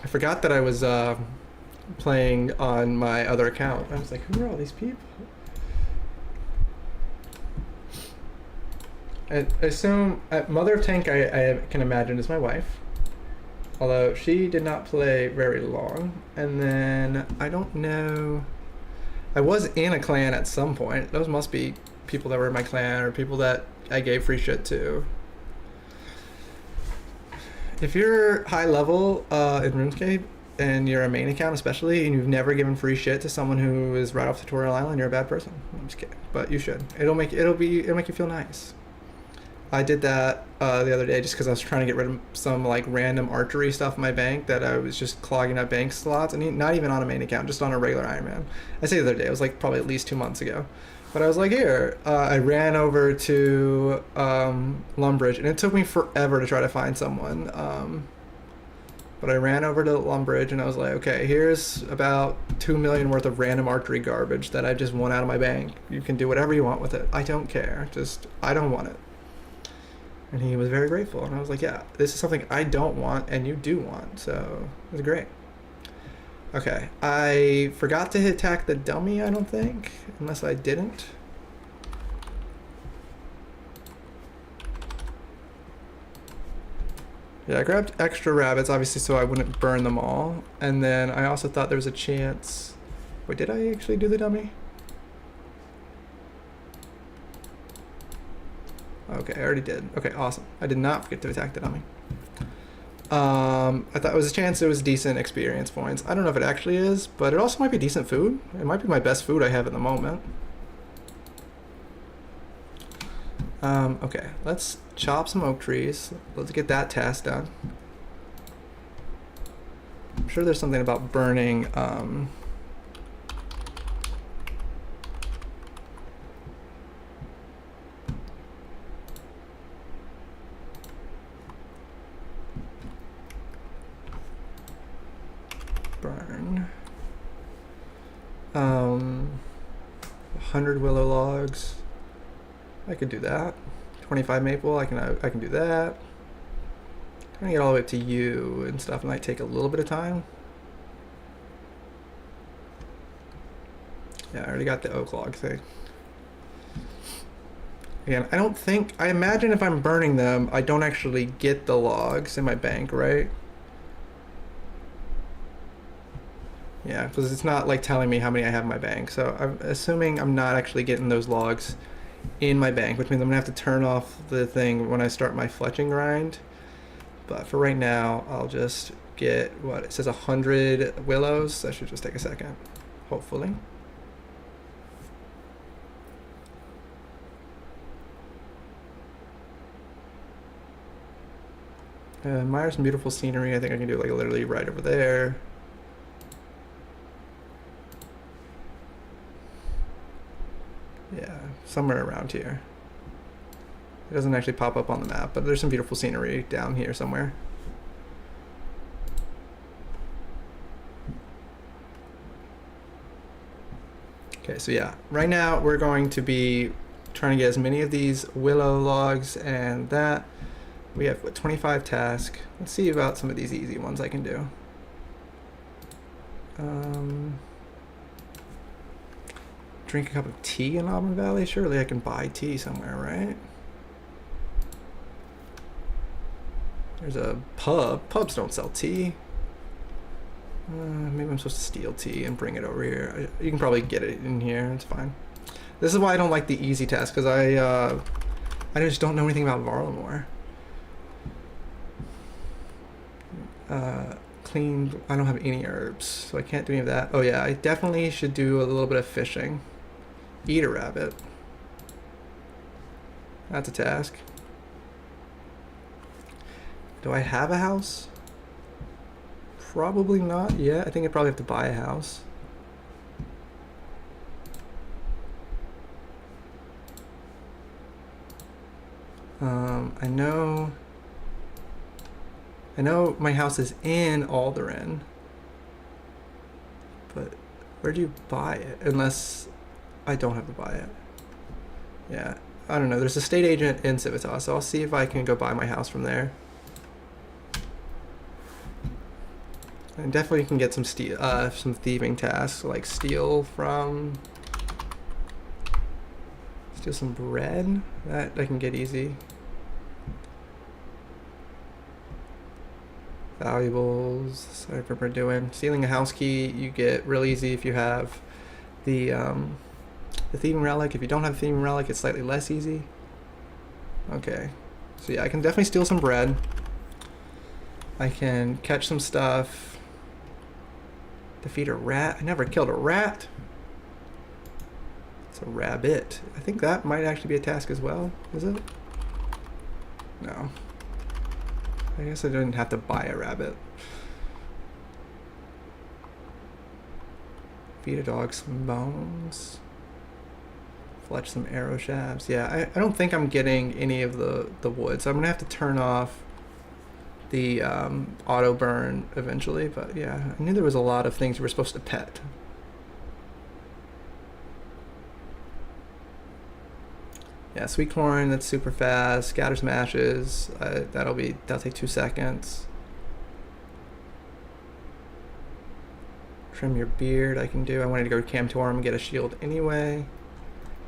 I forgot that I was playing on my other account. I was like, who are all these people? I assume Mother of Tank I can imagine is my wife. Although she did not play very long. And then I don't know. I was in a clan at some point. Those must be people that were in my clan or people that I gave free shit to. If you're high level in RuneScape and you're a main account especially, and you've never given free shit to someone who is right off Tutorial Island, you're a bad person. I'm just kidding, but you should. It'll make you feel nice. I did that the other day just because I was trying to get rid of some like random archery stuff in my bank that I was just clogging up bank slots, and not even on a main account, just on a regular Iron Man. I say the other day, it was like probably at least 2 months ago. But I was like, here, I ran over to Lumbridge, and it took me forever to try to find someone. But I ran over to Lumbridge, and I was like, okay, here's about 2 million worth of random archery garbage that I just won out of my bank. You can do whatever you want with it. I don't care. Just, I don't want it. And he was very grateful, and I was like, yeah, this is something I don't want, and you do want, so it was great. Okay, I forgot to attack the dummy, I don't think, unless I didn't. Yeah, I grabbed extra rabbits, obviously, so I wouldn't burn them all. And then I also thought there was a chance... Wait, did I actually do the dummy? Okay, I already did. Okay, awesome. I did not forget to attack the dummy. I thought it was a chance it was decent experience points. I don't know if it actually is, but it also might be decent food. It might be my best food I have at the moment. Okay, let's chop some oak trees. Let's get that task done. I'm sure there's something about burning, burn 100 willow logs. I could do that. 25 maple, I can do that. Trying to get all the way up to you and stuff might take a little bit of time. Yeah, I already got the oak log thing. Again, I imagine if I'm burning them, I don't actually get the logs in my bank, right? Yeah, because it's not like telling me how many I have in my bank. So I'm assuming I'm not actually getting those logs in my bank, which means I'm gonna have to turn off the thing when I start my fletching grind. But for right now, I'll just get, what, it says 100 willows. That should just take a second, hopefully. Admire some beautiful scenery. I think I can do like literally right over there. Yeah, somewhere around here. It doesn't actually pop up on the map, but there's some beautiful scenery down here somewhere. Okay, so yeah, right now we're going to be trying to get as many of these willow logs and that. We have, what, 25 tasks. Let's see about some of these easy ones I can do. Drink a cup of tea in Auburn Valley? Surely I can buy tea somewhere, right? There's a pub. Pubs don't sell tea. Maybe I'm supposed to steal tea and bring it over here. You can probably get it in here. It's fine. This is why I don't like the easy tasks, because I just don't know anything about Varlamore. Clean. I don't have any herbs, so I can't do any of that. Oh yeah, I definitely should do a little bit of fishing. Eat a rabbit. That's a task. Do I have a house? Probably not yet. I think I probably have to buy a house. I know my house is in Alderan, but where do you buy it? Unless I don't have to buy it. Yeah, I don't know. There's a state agent in Civitas, so I'll see if I can go buy my house from there. And definitely can get some some thieving tasks, like steal some bread. That I can get easy. Valuables, I remember doing. Stealing a house key, you get real easy if you have the thieving relic. If you don't have a thieving relic, it's slightly less easy. Okay, so yeah, I can definitely steal some bread. I can catch some stuff. Defeat a rat. I never killed a rat. It's a rabbit. I think that might actually be a task as well. Is it? No. I guess I didn't have to buy a rabbit. Feed a dog some bones. Fletch some arrow shafts. Yeah, I don't think I'm getting any of the wood, so I'm gonna have to turn off the auto burn eventually. But yeah, I knew there was a lot of things you were supposed to pet. Yeah, sweet corn, that's super fast. Scatter some ashes, that'll take 2 seconds. Trim your beard, I can do. I wanted to go to Camtorum and get a shield anyway.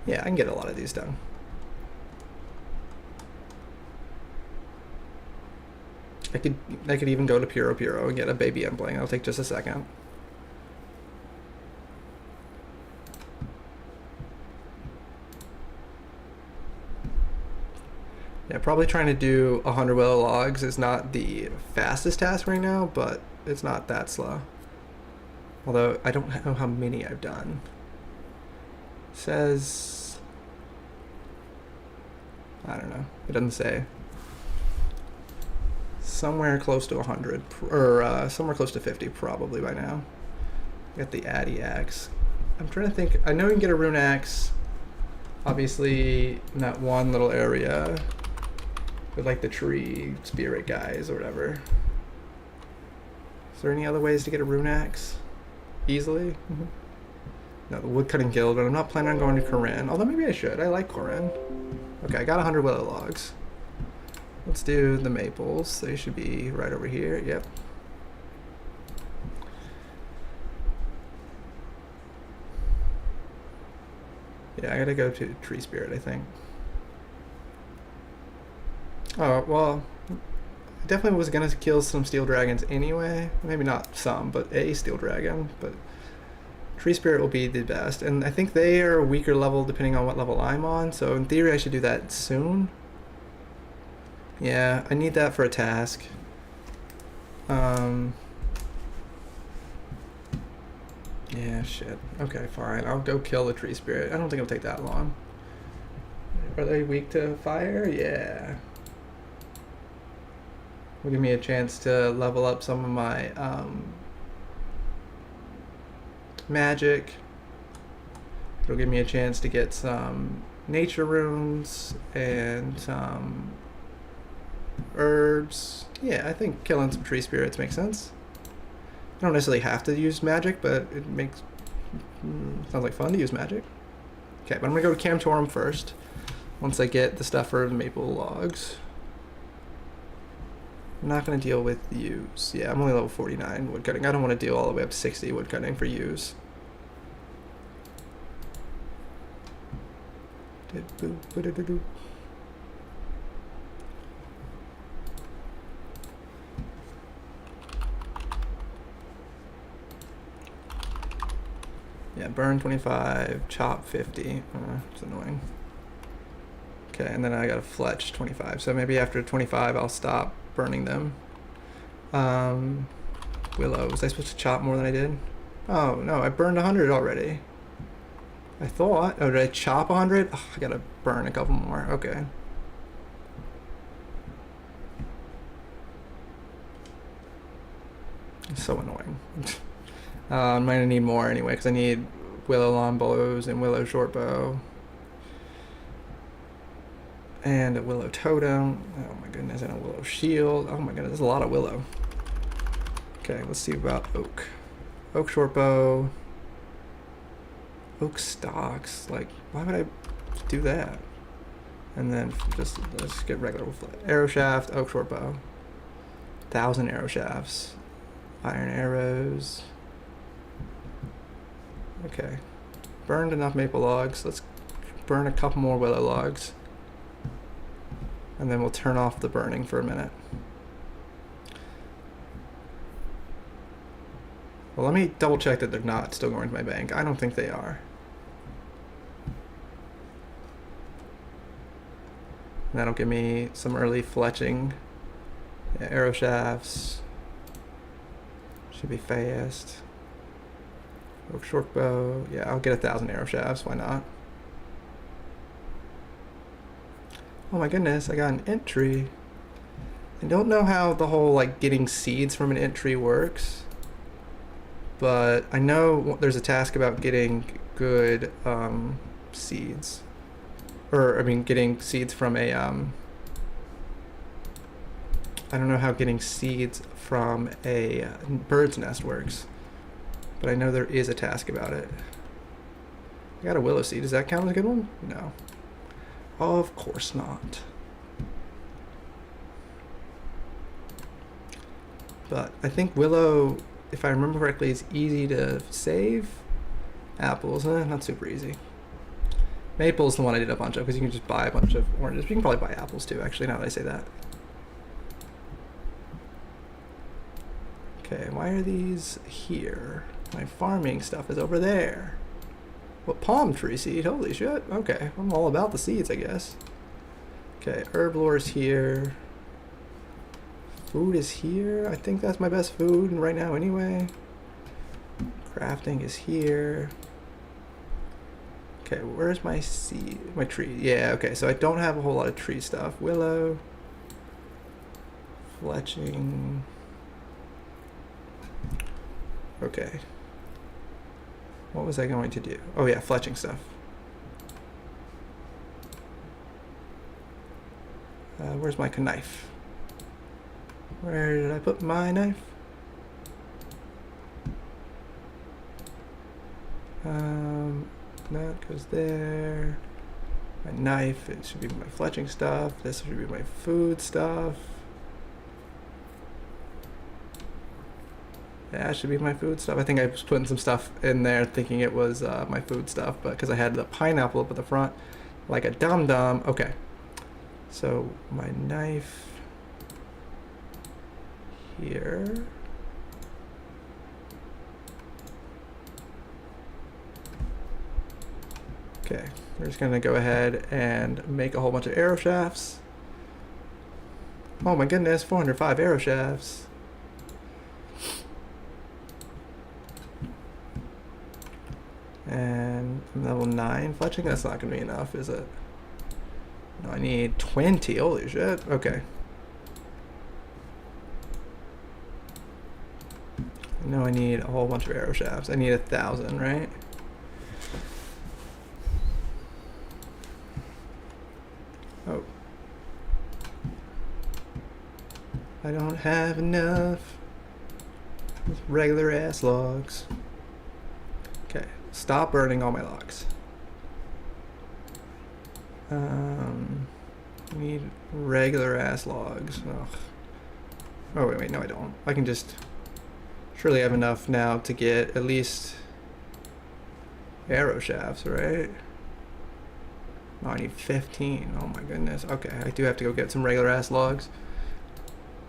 Yeah, I can get a lot of these done. I could even go to Puro and get a baby Embling. It'll take just a second. Yeah, Probably trying to do 100 willow logs is not the fastest task right now, but it's not that slow. Although I don't know how many I've done. It says, I don't know. It doesn't say. Somewhere close to 100, or somewhere close to 50 probably by now. Got the Addy axe. I'm trying to think. I know you can get a rune axe, obviously in that one little area with like the tree spirit guys or whatever. Is there any other ways to get a rune axe easily? No, the woodcutting guild, but I'm not planning on going to Corinne. Although maybe I should. I like Corinne. Okay, I got 100 willow logs. Let's do the maples. They should be right over here. Yep. Yeah, I gotta go to Tree Spirit, I think. Oh, well, I definitely was gonna kill some steel dragons anyway. Maybe not some, but a steel dragon. But Tree Spirit will be the best. And I think they are a weaker level depending on what level I'm on. So in theory, I should do that soon. Yeah, I need that for a task. Yeah, shit. Okay, fine. I'll go kill the tree spirit. I don't think it'll take that long. Are they weak to fire? Yeah. Will give me a chance to level up some of my magic. It'll give me a chance to get some nature runes and some herbs. Yeah, I think killing some tree spirits makes sense. I don't necessarily have to use magic, but it makes sounds like fun to use magic. Okay, but I'm gonna go to Camtorum first. Once I get the stuff for the maple logs. I'm not gonna deal with use. Yeah, I'm only level 49 woodcutting. I don't want to deal all the way up to 60 woodcutting for use. Yeah, burn 25, chop 50. It's annoying. Okay, and then I got a fletch 25. So maybe after 25 I'll stop burning them. Willow, was I supposed to chop more than I did? Oh no, I burned 100 already. I thought. Oh, did I chop 100? Oh, I gotta burn a couple more. Okay. It's so annoying. I'm gonna need more anyway, because I need willow longbows and willow shortbow. And a willow totem. Oh my goodness, and a willow shield. Oh my goodness, there's a lot of willow. Okay, let's see about oak. Oak shortbow. Oak stalks. Like, why would I do that? And then just let's get regular arrow shaft, oak shortbow. 1,000 arrow shafts. Iron arrows. Okay. Burned enough maple logs. Let's burn a couple more willow logs. And then we'll turn off the burning for a minute. Well, let me double check that they're not still going to my bank. I don't think they are. And that'll give me some early fletching. Yeah, arrow shafts. Should be fast. Oak shortbow. Yeah, I'll get 1,000 arrow shafts. Why not? Oh my goodness, I got an entry. I don't know how the whole like getting seeds from an entry works, but I know there's a task about getting good seeds, or I mean getting seeds from a I don't know how getting seeds from a bird's nest works, but I know there is a task about it. I got a willow seed. Does that count as a good one? No. Of course not. But I think willow, if I remember correctly, is easy to save. Apples, not super easy. Maple is the one I did a bunch of, because you can just buy a bunch of oranges. You can probably buy apples too, actually, now that I say that. Okay, why are these here? My farming stuff is over there. What, palm tree seed? Holy shit. Okay, I'm all about the seeds, I guess. Okay, herb lore is here. Food is here. I think that's my best food right now anyway. Crafting is here. Okay, where's my seed? My tree. Yeah, okay, so I don't have a whole lot of tree stuff. Willow. Fletching. Okay. What was I going to do? Oh yeah, fletching stuff. Where's my knife? Where did I put my knife? That goes there. My knife, it should be my fletching stuff. This should be my food stuff. Yeah, it should be my food stuff. I think I was putting some stuff in there thinking it was my food stuff, but because I had the pineapple up at the front like a dum-dum. Okay. So my knife here. Okay, we're just gonna go ahead and make a whole bunch of arrow shafts. Oh my goodness, 405 arrow shafts. And level 9 fletching, that's not gonna be enough, is it? No, I need 20, holy shit, okay. I know I need a whole bunch of arrow shafts. I need 1,000, right? Oh. I don't have enough. Just regular ass logs. Okay, stop burning all my logs. I need regular ass logs. Ugh. Oh wait, no I don't. I can just surely have enough now to get at least arrow shafts, right? Oh, I need 15. Oh my goodness. Okay, I do have to go get some regular ass logs.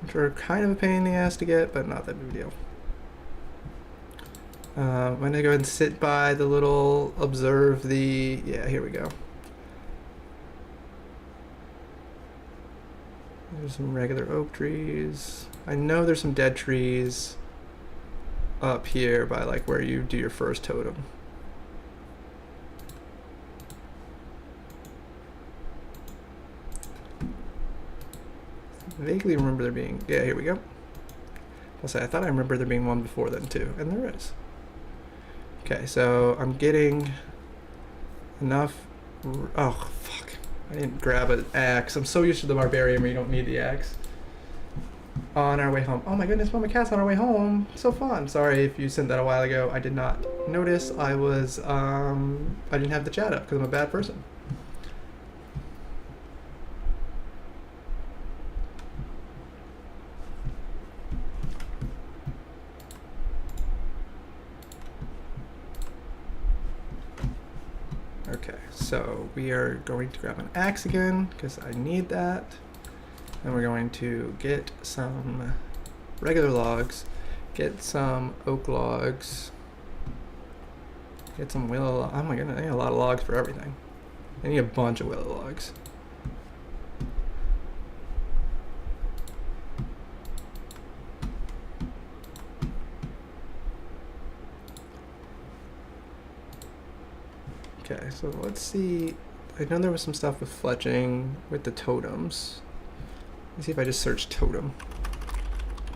Which are kind of a pain in the ass to get, but not that big a deal. I'm gonna go ahead and sit by the little observe the, yeah, here we go. There's some regular oak trees. I know there's some dead trees up here by like where you do your first totem. Vaguely remember there being, yeah, here we go. I'll say I thought I remember there being one before then too, and there is. Okay, so I'm getting enough. Oh fuck! I didn't grab an axe. I'm so used to the barbarian where you don't need the axe. On our way home. Oh my goodness, MommaCatXx on our way home. So fun. Sorry if you sent that a while ago. I did not notice. I was I didn't have the chat up because I'm a bad person. Okay, so we are going to grab an axe again because I need that. And we're going to get some regular logs, get some oak logs, get some willow. Oh my goodness, I need a lot of logs for everything. I need a bunch of willow logs. Okay, so let's see. I know there was some stuff with fletching with the totems. Let's see if I just search totem.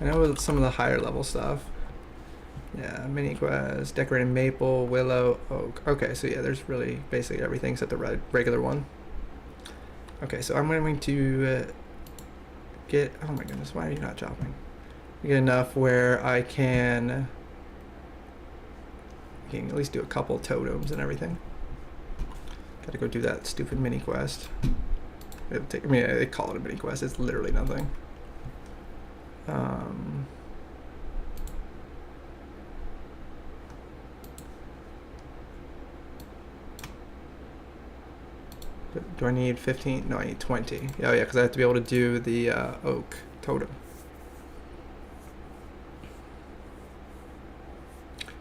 I know some of the higher level stuff. Yeah, mini quest, decorated maple, willow, oak. Okay, so yeah, there's really basically everything except the regular one. Okay, so I'm going to get, oh my goodness, why are you not chopping? Get enough where I can at least do a couple totems and everything. Gotta go do that stupid mini quest. It'll take, I mean, they call it a mini quest. It's literally nothing. Do I need 15? No, I need 20. Oh yeah, because I have to be able to do the oak totem.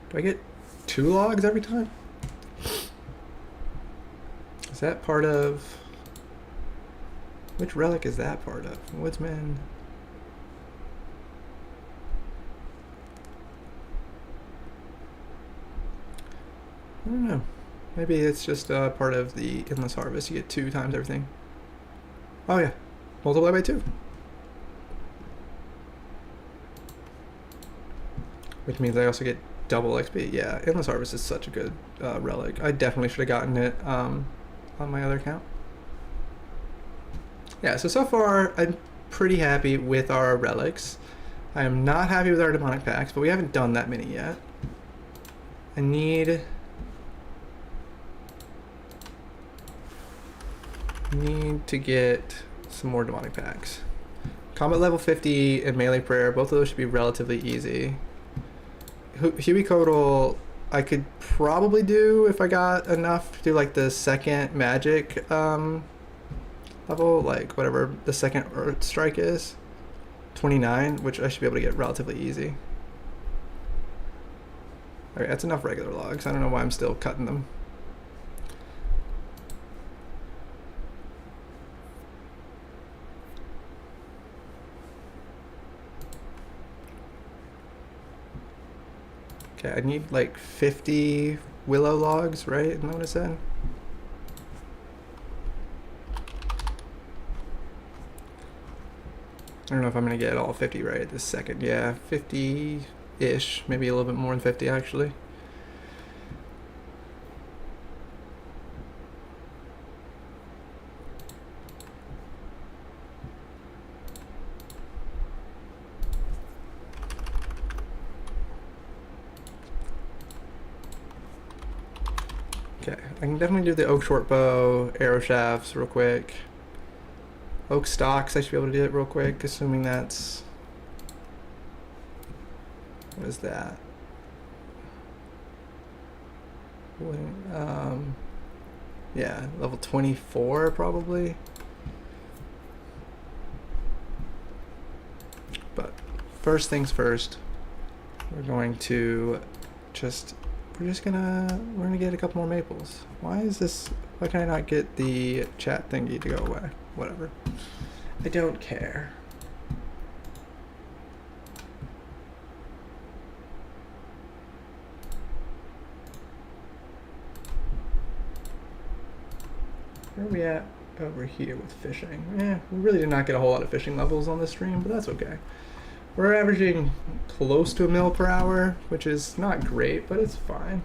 Do I get 2 logs every time? Is that part of... Which relic is that part of? Woodsman. I don't know. Maybe it's just part of the Endless Harvest. You get 2 times everything. Oh yeah. Multiply by 2. Which means I also get double XP. Yeah, Endless Harvest is such a good relic. I definitely should have gotten it on my other account. Yeah, so far I'm pretty happy with our relics. I am not happy with our demonic packs, but we haven't done that many yet. I need to get some more demonic packs. Combat level 50 and melee prayer, both of those should be relatively easy. Huikodal I could probably do if I got enough to do like the second magic level, like whatever the second Earth Strike is, 29, which I should be able to get relatively easy. Okay, that's enough regular logs. I don't know why I'm still cutting them. Okay, I need like 50 willow logs, right? Isn't that what I said? I don't know if I'm gonna get all 50 right this second. Yeah, 50-ish, maybe a little bit more than 50 actually. Okay, I can definitely do the oak short bow, arrow shafts real quick. Oak stocks, I should be able to do it real quick, assuming that's... What is that? Yeah, level 24 probably. But first things first, we're going to just... We're gonna get a couple more maples. Why can I not get the chat thingy to go away? Whatever. I don't care. Where are we at over here with fishing? We really did not get a whole lot of fishing levels on this stream, but that's okay. We're averaging close to 1 mil per hour, which is not great, but it's fine.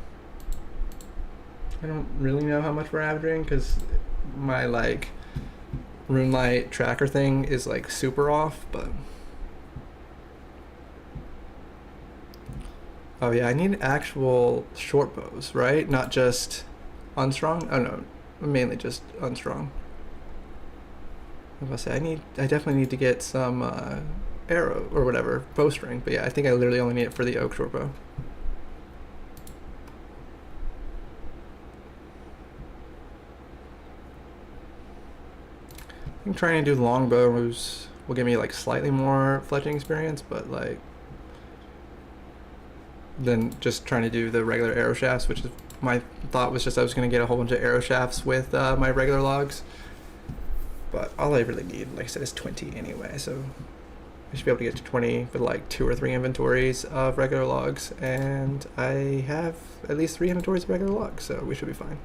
I don't really know how much we're averaging because my like RuneLite tracker thing is like super off, but oh yeah, I need actual short bows, right? Not just unstrung. Oh no, mainly just unstrung. I was gonna say I definitely need to get some arrow or whatever bowstring, but yeah, I think I literally only need it for the oak short bow. I'm trying to do long bows will give me like slightly more fletching experience, but like than just trying to do the regular arrow shafts, which is my thought was just I was going to get a whole bunch of arrow shafts with my regular logs, but all I really need, like I said, is 20 anyway, so I should be able to get to 20 with like 2 or 3 inventories of regular logs, and I have at least 3 inventories of regular logs, so we should be fine.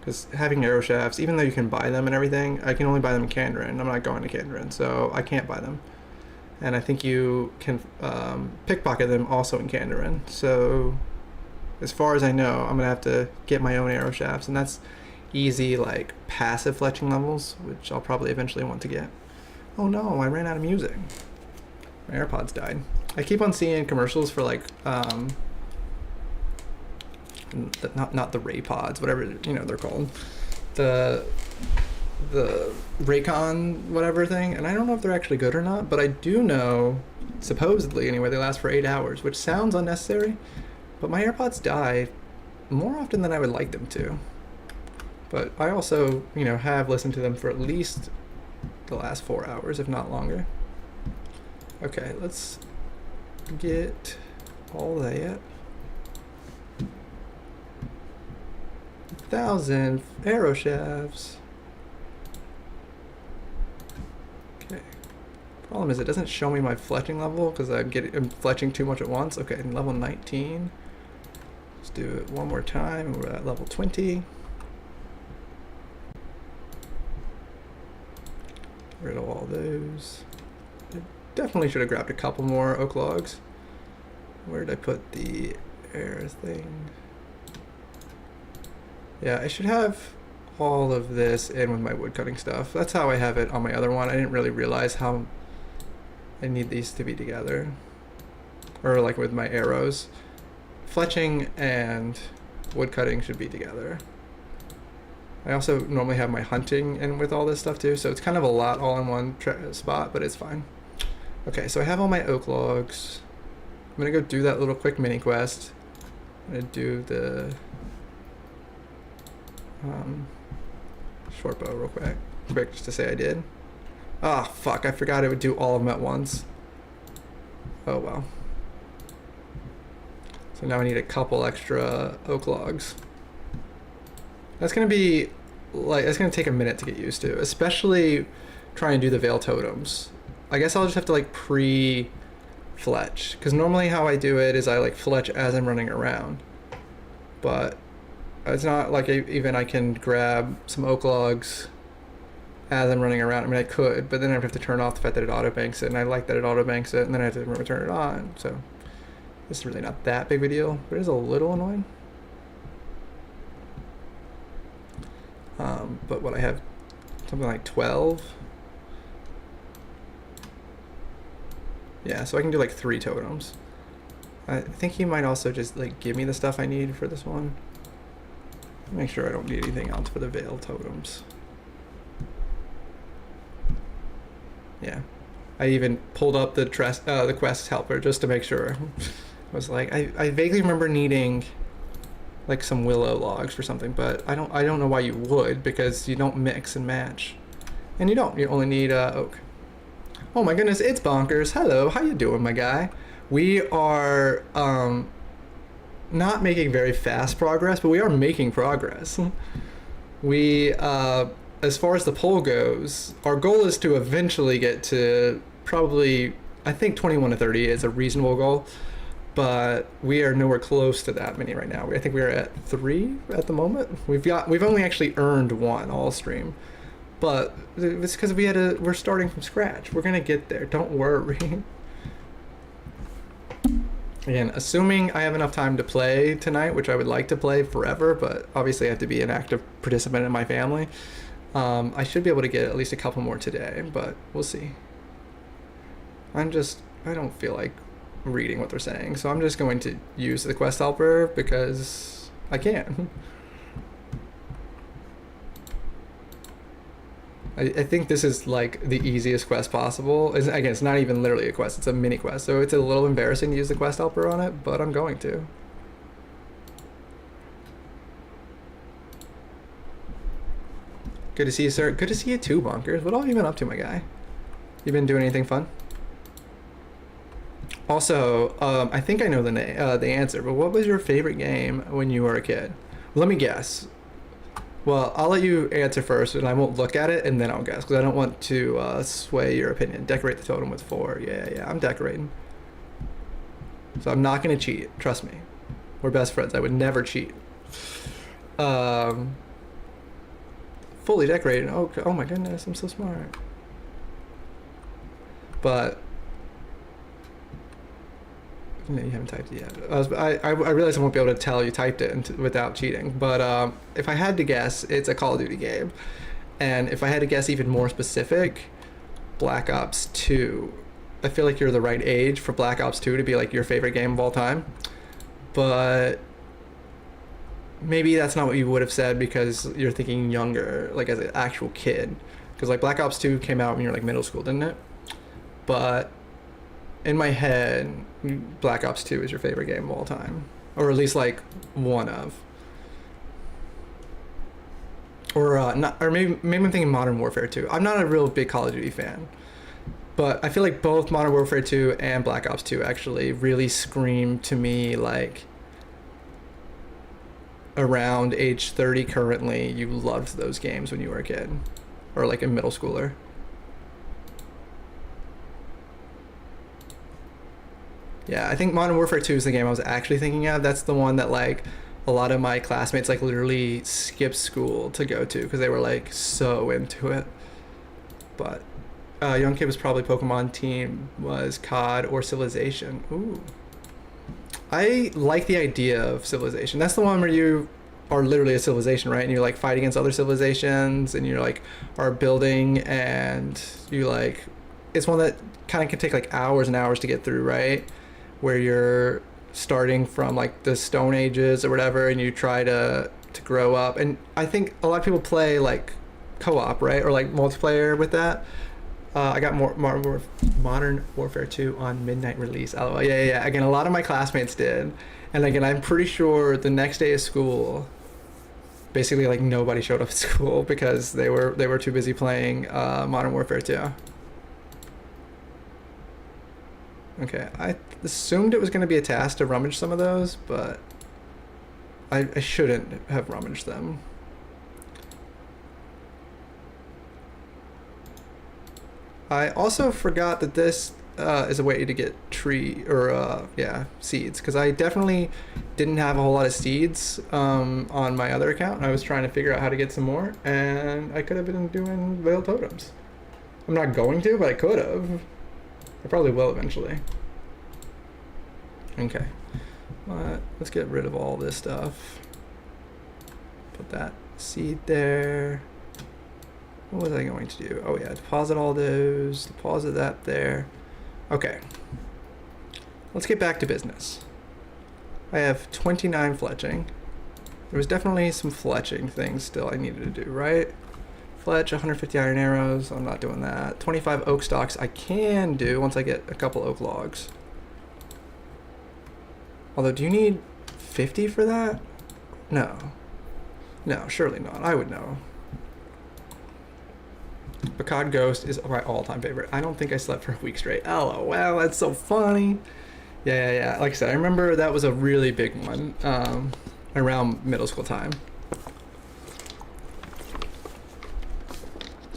Because having arrow shafts, even though you can buy them and everything, I can only buy them in Kandarin. I'm not going to Kandarin, so I can't buy them. And I think you can pickpocket them also in Kandarin. So as far as I know, I'm going to have to get my own arrow shafts, and that's easy, like, passive fletching levels, which I'll probably eventually want to get. Oh no, I ran out of music. My AirPods died. I keep on seeing commercials for, like, not the Ray Pods, whatever, you know, they're called. The Raycon whatever thing, and I don't know if they're actually good or not, but I do know, supposedly anyway, they last for 8 hours, which sounds unnecessary, but my AirPods die more often than I would like them to. But I also, you know, have listened to them for at least the last 4 hours, if not longer. Okay, let's get all that. 1,000 arrow shafts. Okay. Problem is it doesn't show me my fletching level because I'm fletching too much at once. Okay, level 19. Let's do it one more time. We're at level 20. Get rid of all those. I definitely should have grabbed a couple more oak logs. Where did I put the air thing? Yeah, I should have all of this in with my wood cutting stuff. That's how I have it on my other one. I didn't really realize how I need these to be together. Or like with my arrows. Fletching and wood cutting should be together. I also normally have my hunting in with all this stuff too, so it's kind of a lot all in one spot, but it's fine. Okay, so I have all my oak logs. I'm gonna go do that little quick mini quest. I'm gonna do the short bow real quick just to say I did. Ah, fuck, I forgot it would do all of them at once. Oh well. So now I need a couple extra oak logs. That's gonna be like, it's gonna take a minute to get used to, especially trying to do the veil totems. I guess I'll just have to like pre-fletch, because normally how I do it is I like fletch as I'm running around, but it's not like even I can grab some oak logs as I'm running around. I mean, I could, but then I have to turn off the fact that it auto banks it, and I like that it auto banks it, and then I have to remember to turn it on. So this is really not that big of a deal, but it is a little annoying. But what I have, something like 12. Yeah, so I can do like 3 totems. I think he might also just like give me the stuff I need for this one. Make sure I don't need anything else for the veil totems. Yeah, I even pulled up the quest helper just to make sure. I was like, I vaguely remember needing like some willow logs for something, but I don't know why you would, because you don't mix and match, and you only need oak. Oh my goodness, it's Bonkers. Hello, how you doing, my guy? We are not making very fast progress, but we are making progress. We as far as the poll goes, our goal is to eventually get to probably, I think 21 to 30 is a reasonable goal, but we are nowhere close to that many right now. I think we're at 3 at the moment. We've only actually earned 1 all stream, but it's because we're starting from scratch. We're gonna get there, don't worry. Again, assuming I have enough time to play tonight, which I would like to play forever, but obviously I have to be an active participant in my family. I should be able to get at least a couple more today, but we'll see. I don't feel like reading what they're saying, so I'm just going to use the quest helper because I can. I think this is like the easiest quest possible. Again, it's not even literally a quest, it's a mini quest, so it's a little embarrassing to use the quest helper on it, but I'm going to. Good to see you, sir. Good to see you too, Bonkers. What all have you been up to, my guy? You been doing anything fun? Also, I think I know the answer, but what was your favorite game when you were a kid? Let me guess. Well, I'll let you answer first, and I won't look at it, and then I'll guess, because I don't want to sway your opinion. Decorate the totem with 4. Yeah, I'm decorating. So I'm not going to cheat. Trust me. We're best friends. I would never cheat. Fully decorated. Oh my goodness, I'm so smart. But no, you haven't typed it yet. I realize I won't be able to tell you typed it without cheating. But if I had to guess, it's a Call of Duty game. And if I had to guess even more specific, Black Ops 2. I feel like you're the right age for Black Ops 2 to be like your favorite game of all time. But maybe that's not what you would have said because you're thinking younger, like as an actual kid. Because like Black Ops 2 came out when you were like middle school, didn't it? But in my head, Black Ops 2 is your favorite game of all time. Or at least like one of. Or maybe I'm thinking Modern Warfare 2. I'm not a real big Call of Duty fan. But I feel like both Modern Warfare 2 and Black Ops 2 actually really scream to me like around age 30 currently, you loved those games when you were a kid, or like a middle schooler. Yeah, I think Modern Warfare 2 is the game I was actually thinking of. That's the one that like a lot of my classmates like literally skipped school to go to because they were like so into it. But young kid was probably Pokemon, teen was COD or Civilization. Ooh. I like the idea of Civilization. That's the one where you are literally a civilization, right? And you like fight against other civilizations and you're like are building and you like, it's one that kind of can take like hours and hours to get through, right? Where you're starting from like the Stone Ages or whatever and you try to grow up. And I think a lot of people play like co-op, right? Or like multiplayer with that. I got more Modern Warfare 2 on midnight release. LOL. Yeah. Again, a lot of my classmates did. And again, I'm pretty sure the next day of school, basically like nobody showed up at school because they were too busy playing Modern Warfare 2. Okay, I assumed it was going to be a task to rummage some of those, but I shouldn't have rummaged them. I also forgot that this is a way to get seeds, because I definitely didn't have a whole lot of seeds on my other account. I was trying to figure out how to get some more, and I could have been doing veiled totems. I'm not going to, but I could have. I probably will eventually. Okay, let's get rid of all this stuff. Put that seed there. What was I going to do? Oh yeah, deposit all those, deposit that there. Okay, let's get back to business. I have 29 fletching. There was definitely some fletching things still I needed to do, right? Fletch 150 iron arrows, I'm not doing that. 25 oak stalks I can do once I get a couple oak logs. Although, do you need 50 for that? No. No, surely not. I would know. Bacard Ghost is my all-time favorite. I don't think I slept for a week straight. Oh, wow, that's so funny. Yeah. Like I said, I remember that was a really big one around middle school time.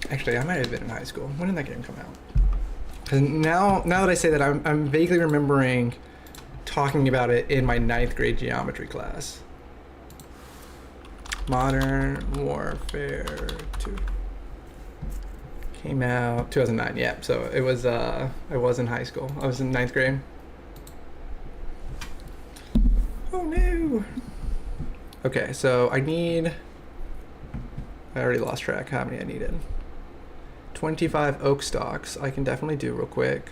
Actually, I might have been in high school. When did that game come out? Because now that I say that, I'm vaguely remembering talking about it in my 9th grade geometry class. Modern Warfare 2 came out 2009. Yeah, so it was I was in high school. I was in 9th grade. Oh no. Okay, so I already lost track how many I needed. 25 oak stalks I can definitely do real quick.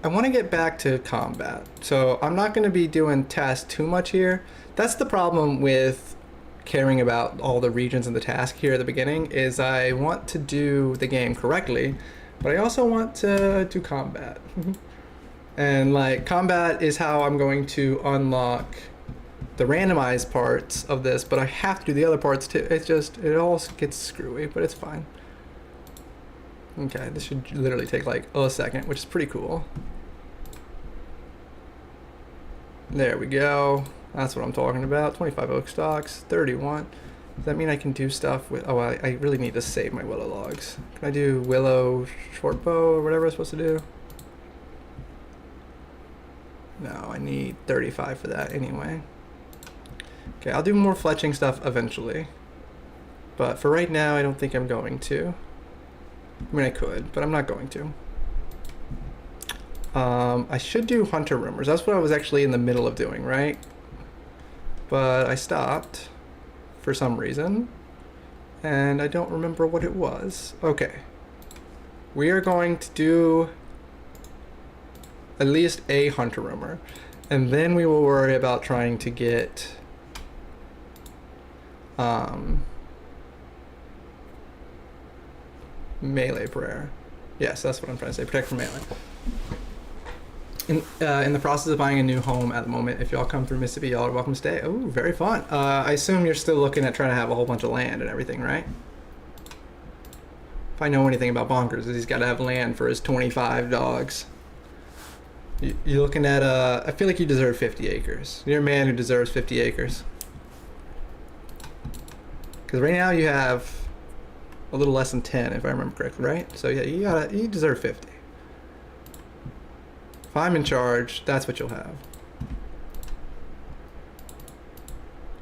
I want to get back to combat, so I'm not going to be doing tasks too much here. That's the problem with caring about all the regions and the task here at the beginning, is I want to do the game correctly, but I also want to do combat. And like combat is how I'm going to unlock the randomized parts of this, but I have to do the other parts too. It's just, it all gets screwy, but it's fine. Okay, this should literally take like a second, which is pretty cool. There we go. That's what I'm talking about. 25 oak stalks, 31. Does that mean I can do stuff with, oh, I really need to save my willow logs. Can I do willow short bow or whatever I'm supposed to do? No, I need 35 for that anyway. Okay, I'll do more fletching stuff eventually. But for right now, I don't think I'm going to. I mean, I could, but I'm not going to. I should do hunter rumors. That's what I was actually in the middle of doing, right? But I stopped for some reason, and I don't remember what it was. Okay. We are going to do at least a hunter rumor, and then we will worry about trying to get melee prayer. Yes, that's what I'm trying to say. Protect from melee. In the process of buying a new home at the moment. If y'all come through Mississippi, y'all are welcome to stay. Oh, very fun. I assume you're still looking at trying to have a whole bunch of land and everything, right? If I know anything about Bonkers, is he's got to have land for his 25 dogs. You're looking at, I feel like you deserve 50 acres. You're a man who deserves 50 acres. Because right now you have a little less than 10, if I remember correctly, right? So yeah, you deserve 50. If I'm in charge, that's what you'll have.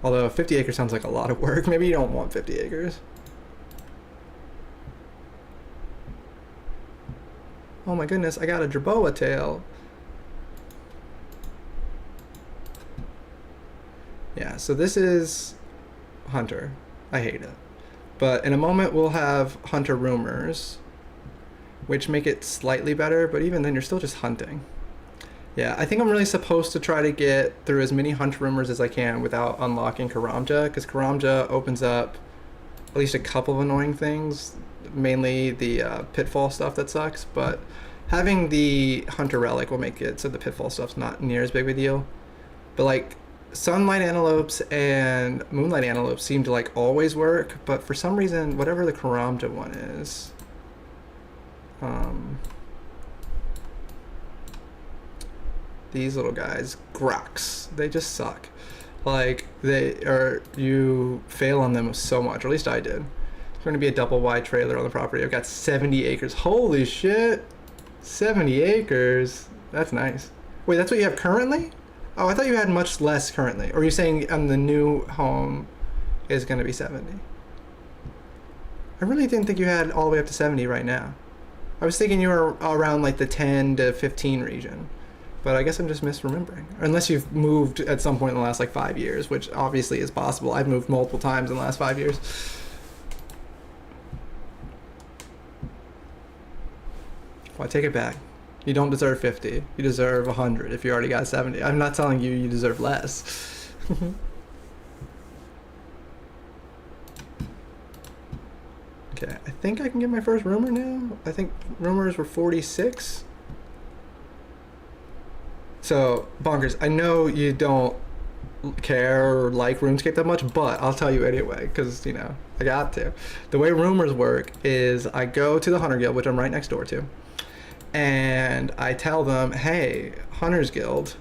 Although 50 acres sounds like a lot of work. Maybe you don't want 50 acres. Oh my goodness, I got a jerboa tail. Yeah, so this is Hunter. I hate it. But in a moment we'll have Hunter rumors, which make it slightly better, but even then you're still just hunting. Yeah, I think I'm really supposed to try to get through as many Hunter rumors as I can without unlocking Karamja, because Karamja opens up at least a couple of annoying things, mainly the pitfall stuff that sucks, but having the Hunter relic will make it so the pitfall stuff's not near as big of a deal. But like, sunlight antelopes and moonlight antelopes seem to like always work, but for some reason, whatever the Karamja one is, these little guys, Grox, they just suck. Like, you fail on them so much, or at least I did. There's going to be a double wide trailer on the property. I've got 70 acres. Holy shit! 70 acres. That's nice. Wait, that's what you have currently? Oh, I thought you had much less currently. Or are you saying the new home is going to be 70? I really didn't think you had all the way up to 70 right now. I was thinking you were around like the 10 to 15 region. But I guess I'm just misremembering. Unless you've moved at some point in the last like 5 years, which obviously is possible. I've moved multiple times in the last 5 years. Well, I take it back. You don't deserve 50. You deserve 100 if you already got 70. I'm not telling you you deserve less. Okay, I think I can get my first rumor now. I think rumors were 46. So, Bonkers, I know you don't care or like RuneScape that much, but I'll tell you anyway, because, you know, I got to. The way rumors work is I go to the Hunter Guild, which I'm right next door to, and I tell them, hey, Hunters Guild,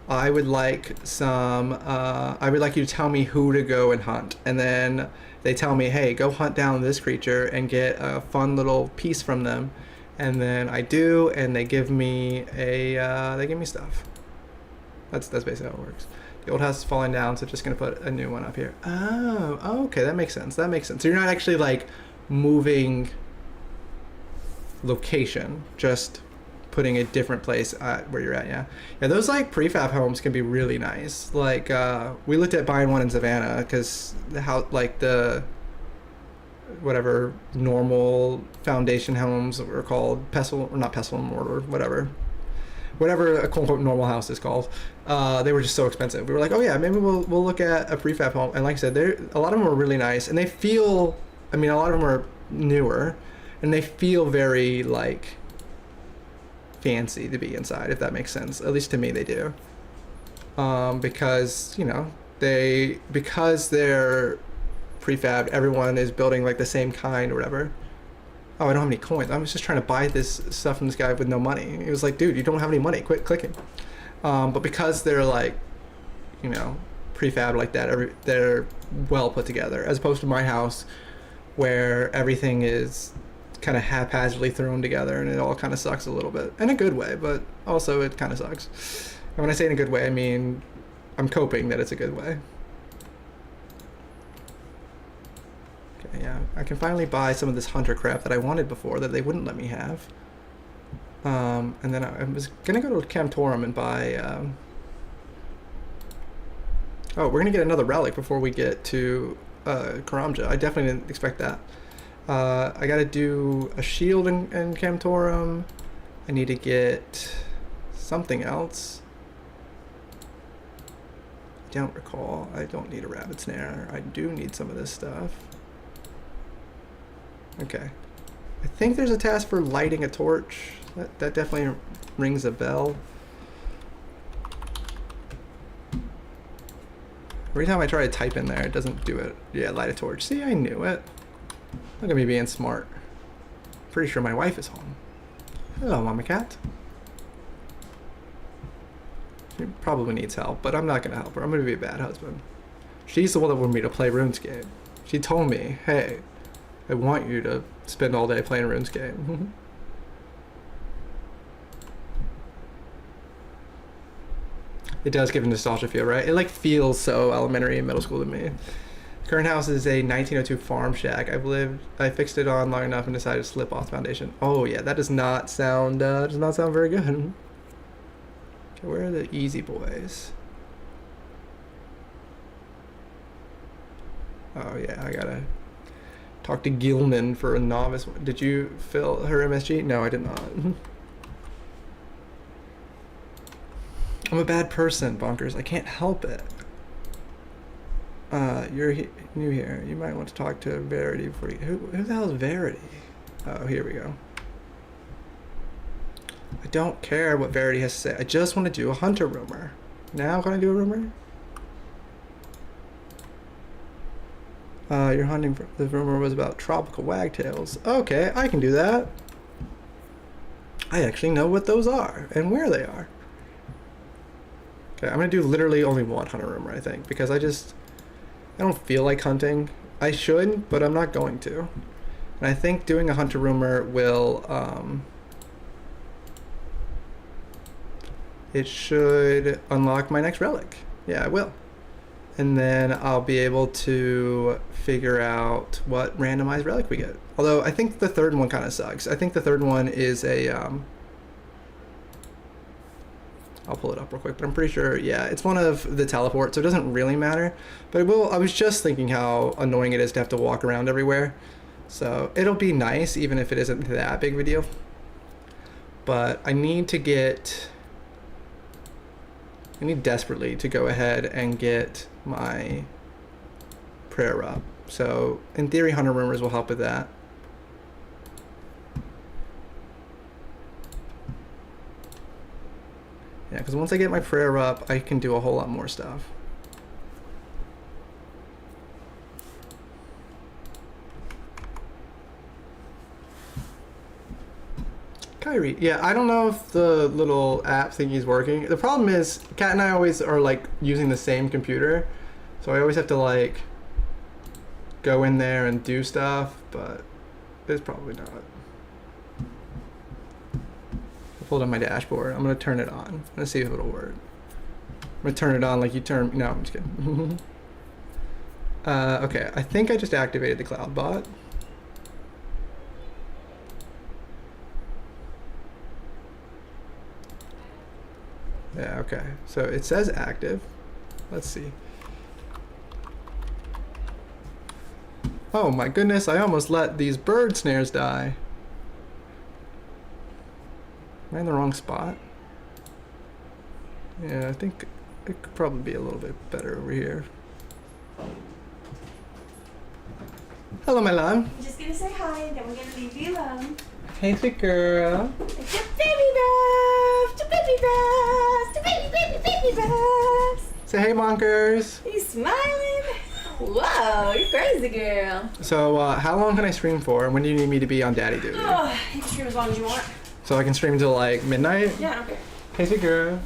I would like you to tell me who to go and hunt. And then they tell me, hey, go hunt down this creature and get a fun little piece from them. And then I do, and they give me stuff. That's basically how it works. The old house is falling down, so just gonna put a new one up here. Oh, okay, that makes sense. That makes sense. So you're not actually like moving location, just putting a different place at where you're at. Yeah, those like prefab homes can be really nice. Like we looked at buying one in Savannah because the whatever normal foundation homes were called, pestle or not pestle and mortar, whatever a quote unquote normal house is called, they were just so expensive. We were like, oh yeah, maybe we'll look at a prefab home. And like I said, a lot of them are really nice, and they feel, I mean, a lot of them are newer, and they feel very like fancy to be inside, if that makes sense. At least to me, they do. Because, you know, because they're prefabbed, everyone is building like the same kind or whatever. Oh, I don't have any coins. I was just trying to buy this stuff from this guy with no money. He was like, dude, you don't have any money, quit clicking. But because they're like, you know, prefab like that, they're well put together, as opposed to my house where everything is kind of haphazardly thrown together and it all kind of sucks a little bit, in a good way, but also it kind of sucks. And when I say in a good way, I mean I'm coping that it's a good way. Okay, yeah, I can finally buy some of this hunter crap that I wanted before that they wouldn't let me have. And then I was gonna go to Camtorum and buy oh, we're gonna get another relic before we get to Karamja. I definitely didn't expect that. I gotta do a shield in Camtorum. I need to get something else. I don't recall. I don't need a rabbit snare. I do need some of this stuff. Okay. I think there's a task for lighting a torch. That definitely rings a bell. Every time I try to type in there, it doesn't do it. Yeah, light a torch. See, I knew it. Look at me being smart. Pretty sure my wife is home. Hello, Mama Cat. She probably needs help, but I'm not gonna help her. I'm gonna be a bad husband. She's the one that wanted me to play RuneScape. She told me, hey, I want you to spend all day playing RuneScape. It does give a nostalgia feel, right? It like feels so elementary in middle school to me. Current house is a 1902 farm shack. I fixed it on long enough and decided to slip off the foundation. Oh yeah, that does not sound very good. Okay, where are the easy boys? Oh yeah, I gotta talk to Gilman for a novice. Did you fill her MSG? No, I did not. I'm a bad person, Bonkers. I can't help it. You're new here. You might want to talk to Verity before you... Who the hell is Verity? Oh, here we go. I don't care what Verity has to say. I just want to do a hunter rumor. Now can I do a rumor? You're hunting for... The rumor was about tropical wagtails. Okay, I can do that. I actually know what those are and where they are. Okay, I'm gonna do literally only one hunter rumor, I think, because I don't feel like hunting. I should, but I'm not going to. And I think doing a hunter rumor will, it should unlock my next relic. Yeah, it will. And then I'll be able to figure out what randomized relic we get. Although I think the third one kind of sucks. I think the third one is a, I'll pull it up real quick, but I'm pretty sure, yeah, it's one of the teleports, so it doesn't really matter. But it will, I was just thinking how annoying it is to have to walk around everywhere. So it'll be nice, even if it isn't that big of a deal. But I need desperately to go ahead and get my prayer up. So in theory, hunter rumors will help with that. Yeah, because once I get my prayer up, I can do a whole lot more stuff. Kyrie, yeah, I don't know if the little app thingy is working. The problem is, Kat and I always are like using the same computer, so I always have to like go in there and do stuff, but it's probably not. Hold on my dashboard. I'm gonna turn it on. I'm gonna see if it'll work. I'm gonna turn it on like you turn. No, I'm just kidding. Okay, I think I just activated the cloud bot. Yeah, okay. So it says active. Let's see. Oh my goodness, I almost let these bird snares die. Am I in the wrong spot? Yeah, I think it could probably be a little bit better over here. Hello, my love. I'm just gonna say hi, and then we're gonna leave you alone. Hey, sweet girl. It's your baby buff! Your baby buff! Your baby buff! Say hey, Bonkers. Are you smiling? Whoa, you're crazy, girl. So, how long can I stream for? When do you need me to be on daddy duty? Oh, you can stream as long as you want. So I can stream until like midnight? Yeah, I don't care. Hey, sweet girl.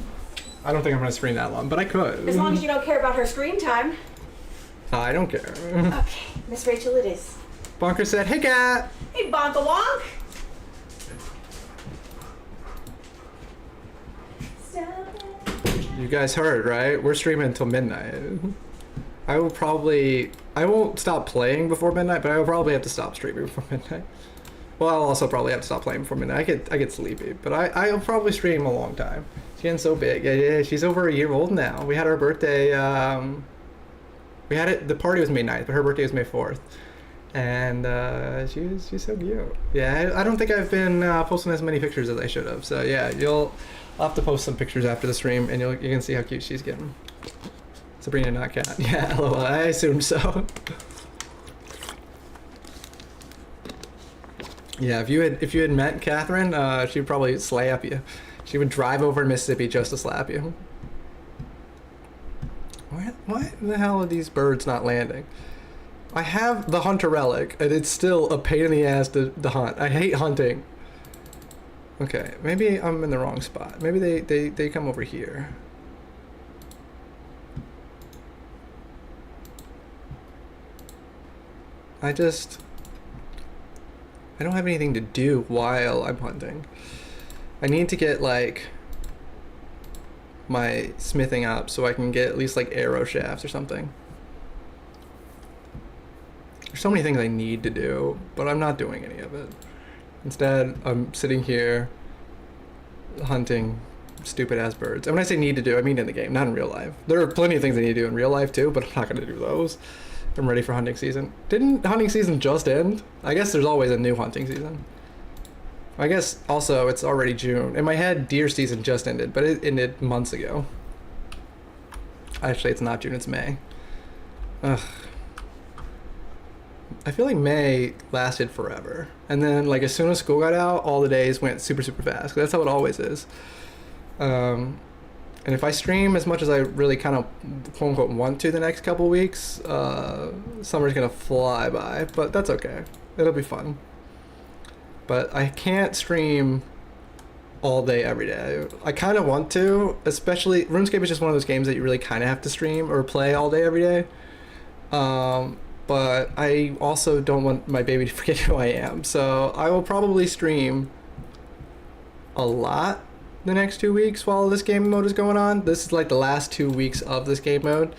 I don't think I'm gonna stream that long, but I could. As long as you don't care about her screen time. I don't care. Okay, Miss Rachel it is. Bonker said, hey, cat. Hey, Bonka Wonk. You guys heard, right? We're streaming until midnight. I won't stop playing before midnight, but I will probably have to stop streaming before midnight. Well, I'll also probably have to stop playing before midnight. I get sleepy, but I'll probably stream a long time. She's getting so big. Yeah, she's over a year old now. We had our birthday, the party was May 9th, but her birthday was May 4th. And she's so cute. Yeah, I don't think I've been posting as many pictures as I should have. So yeah, I'll have to post some pictures after the stream, and you can see how cute she's getting. Sabrina, not cat. Yeah, lol, I assumed so. Yeah, if you had met Catherine, she'd probably slap you. She would drive over to Mississippi just to slap you. Why the hell are these birds not landing? I have the hunter relic, and it's still a pain in the ass to hunt. I hate hunting. Okay, maybe I'm in the wrong spot. Maybe they come over here. I don't have anything to do while I'm hunting. I need to get like my smithing up so I can get at least like arrow shafts or something. There's so many things I need to do, but I'm not doing any of it. Instead, I'm sitting here hunting stupid ass birds. And when I say need to do, I mean in the game, not in real life. There are plenty of things I need to do in real life too, but I'm not going to do those. I'm ready for hunting season. Didn't hunting season just end? I guess there's always a new hunting season. I guess also it's already June. In my head, deer season just ended, but it ended months ago. Actually, it's not June, it's May. Ugh. I feel like May lasted forever. And then like as soon as school got out, all the days went super, super fast. That's how it always is. And if I stream as much as I really kind of quote unquote want to the next couple weeks, summer's gonna fly by, but that's okay. It'll be fun. But I can't stream all day every day. I kind of want to, especially RuneScape is just one of those games that you really kind of have to stream or play all day every day. But I also don't want my baby to forget who I am, so I will probably stream a lot the next 2 weeks while this game mode is going on. This is like the last 2 weeks of this game mode,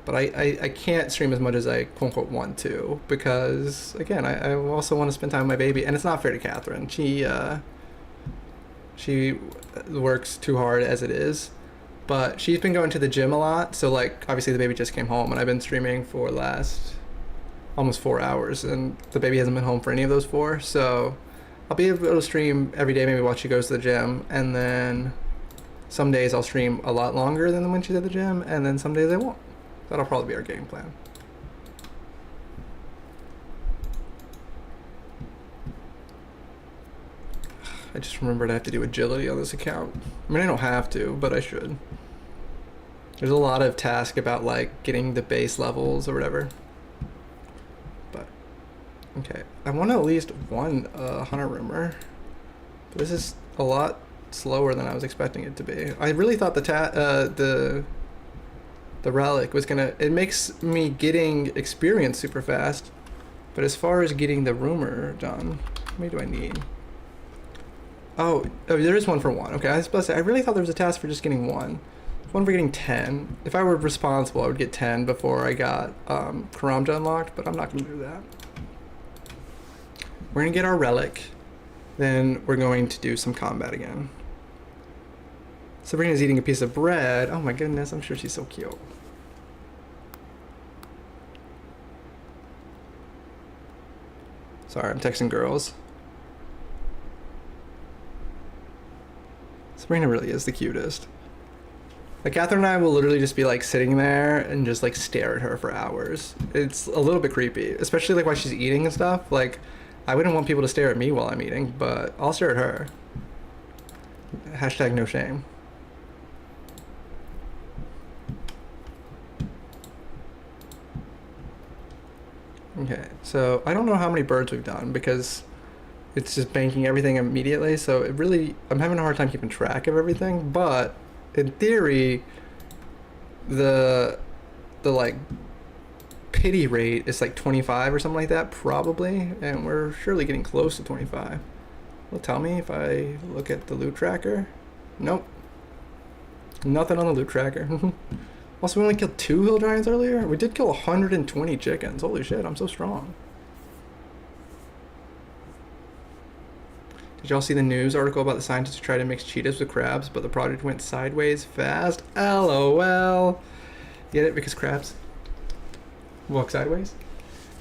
but I can't stream as much as I quote unquote want to, because again I also want to spend time with my baby, and it's not fair to Catherine. She works too hard as it is, but she's been going to the gym a lot, so like obviously the baby just came home and I've been streaming for the last almost 4 hours, and the baby hasn't been home for any of those 4, so I'll be able to stream every day maybe while she goes to the gym, and then some days I'll stream a lot longer than when she's at the gym, and then some days I won't. That'll probably be our game plan. I just remembered I have to do agility on this account. I mean, I don't have to, but I should. There's a lot of task about like getting the base levels or whatever. But okay, I want at least one hunter rumor. But this is a lot slower than I was expecting it to be. I really thought the relic was gonna. It makes me getting experience super fast, but as far as getting the rumor done, how many do I need? Oh, there is one for 1. Okay, I was supposed to say, I really thought there was a task for just getting 1. One for getting 10. If I were responsible, I would get 10 before I got Karamja unlocked, but I'm not going to do that. We're going to get our relic, then we're going to do some combat again. Sabrina's eating a piece of bread. Oh my goodness, I'm sure she's so cute. Sorry, I'm texting girls. Sabrina really is the cutest. Like Catherine and I will literally just be like sitting there and just like stare at her for hours. It's a little bit creepy, especially like while she's eating and stuff. Like I wouldn't want people to stare at me while I'm eating, but I'll stare at her. Hashtag no shame. Okay, so I don't know how many birds we've done because it's just banking everything immediately, so it really, I'm having a hard time keeping track of everything, but in theory, the like pity rate is like 25 or something like that, probably, and we're surely getting close to 25. Will tell me if I look at the loot tracker. Nope. Nothing on the loot tracker. Also, we only killed 2 hill giants earlier. We did kill 120 chickens. Holy shit, I'm so strong. Did y'all see the news article about the scientists who tried to mix cheetahs with crabs, but the project went sideways fast? LOL. Get it? Because crabs walk sideways,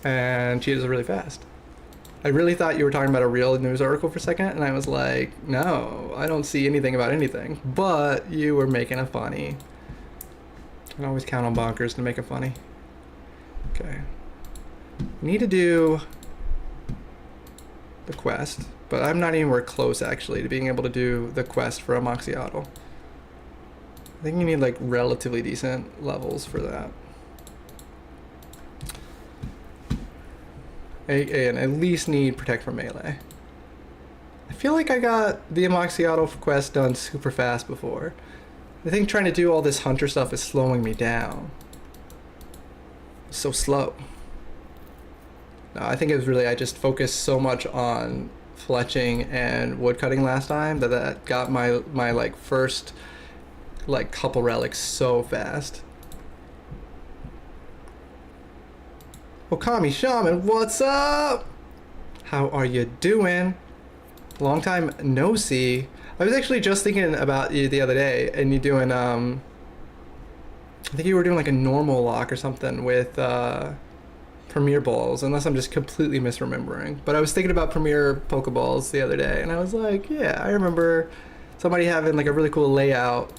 and cheetahs are really fast. I really thought you were talking about a real news article for a second, and I was like, no, I don't see anything about anything. But you were making a funny. I can always count on bonkers to make it funny. Okay. Need to do the quest, but I'm not anywhere close actually to being able to do the quest for Amoxicillin. I think you need like relatively decent levels for that. And at least need Protect from Melee. I feel like I got the Amoxicillin quest done super fast before. I think trying to do all this hunter stuff is slowing me down. It's so slow. No, I think it was really I just focused so much on fletching and woodcutting last time that got my like first like couple relics so fast. Okami Shaman, what's up? How are you doing? Long time no see. I was actually just thinking about you the other day, and you doing I think you were doing like a normal lock or something with Premier Balls, unless I'm just completely misremembering. But I was thinking about Premier Pokeballs the other day, and I was like, yeah, I remember somebody having like a really cool layout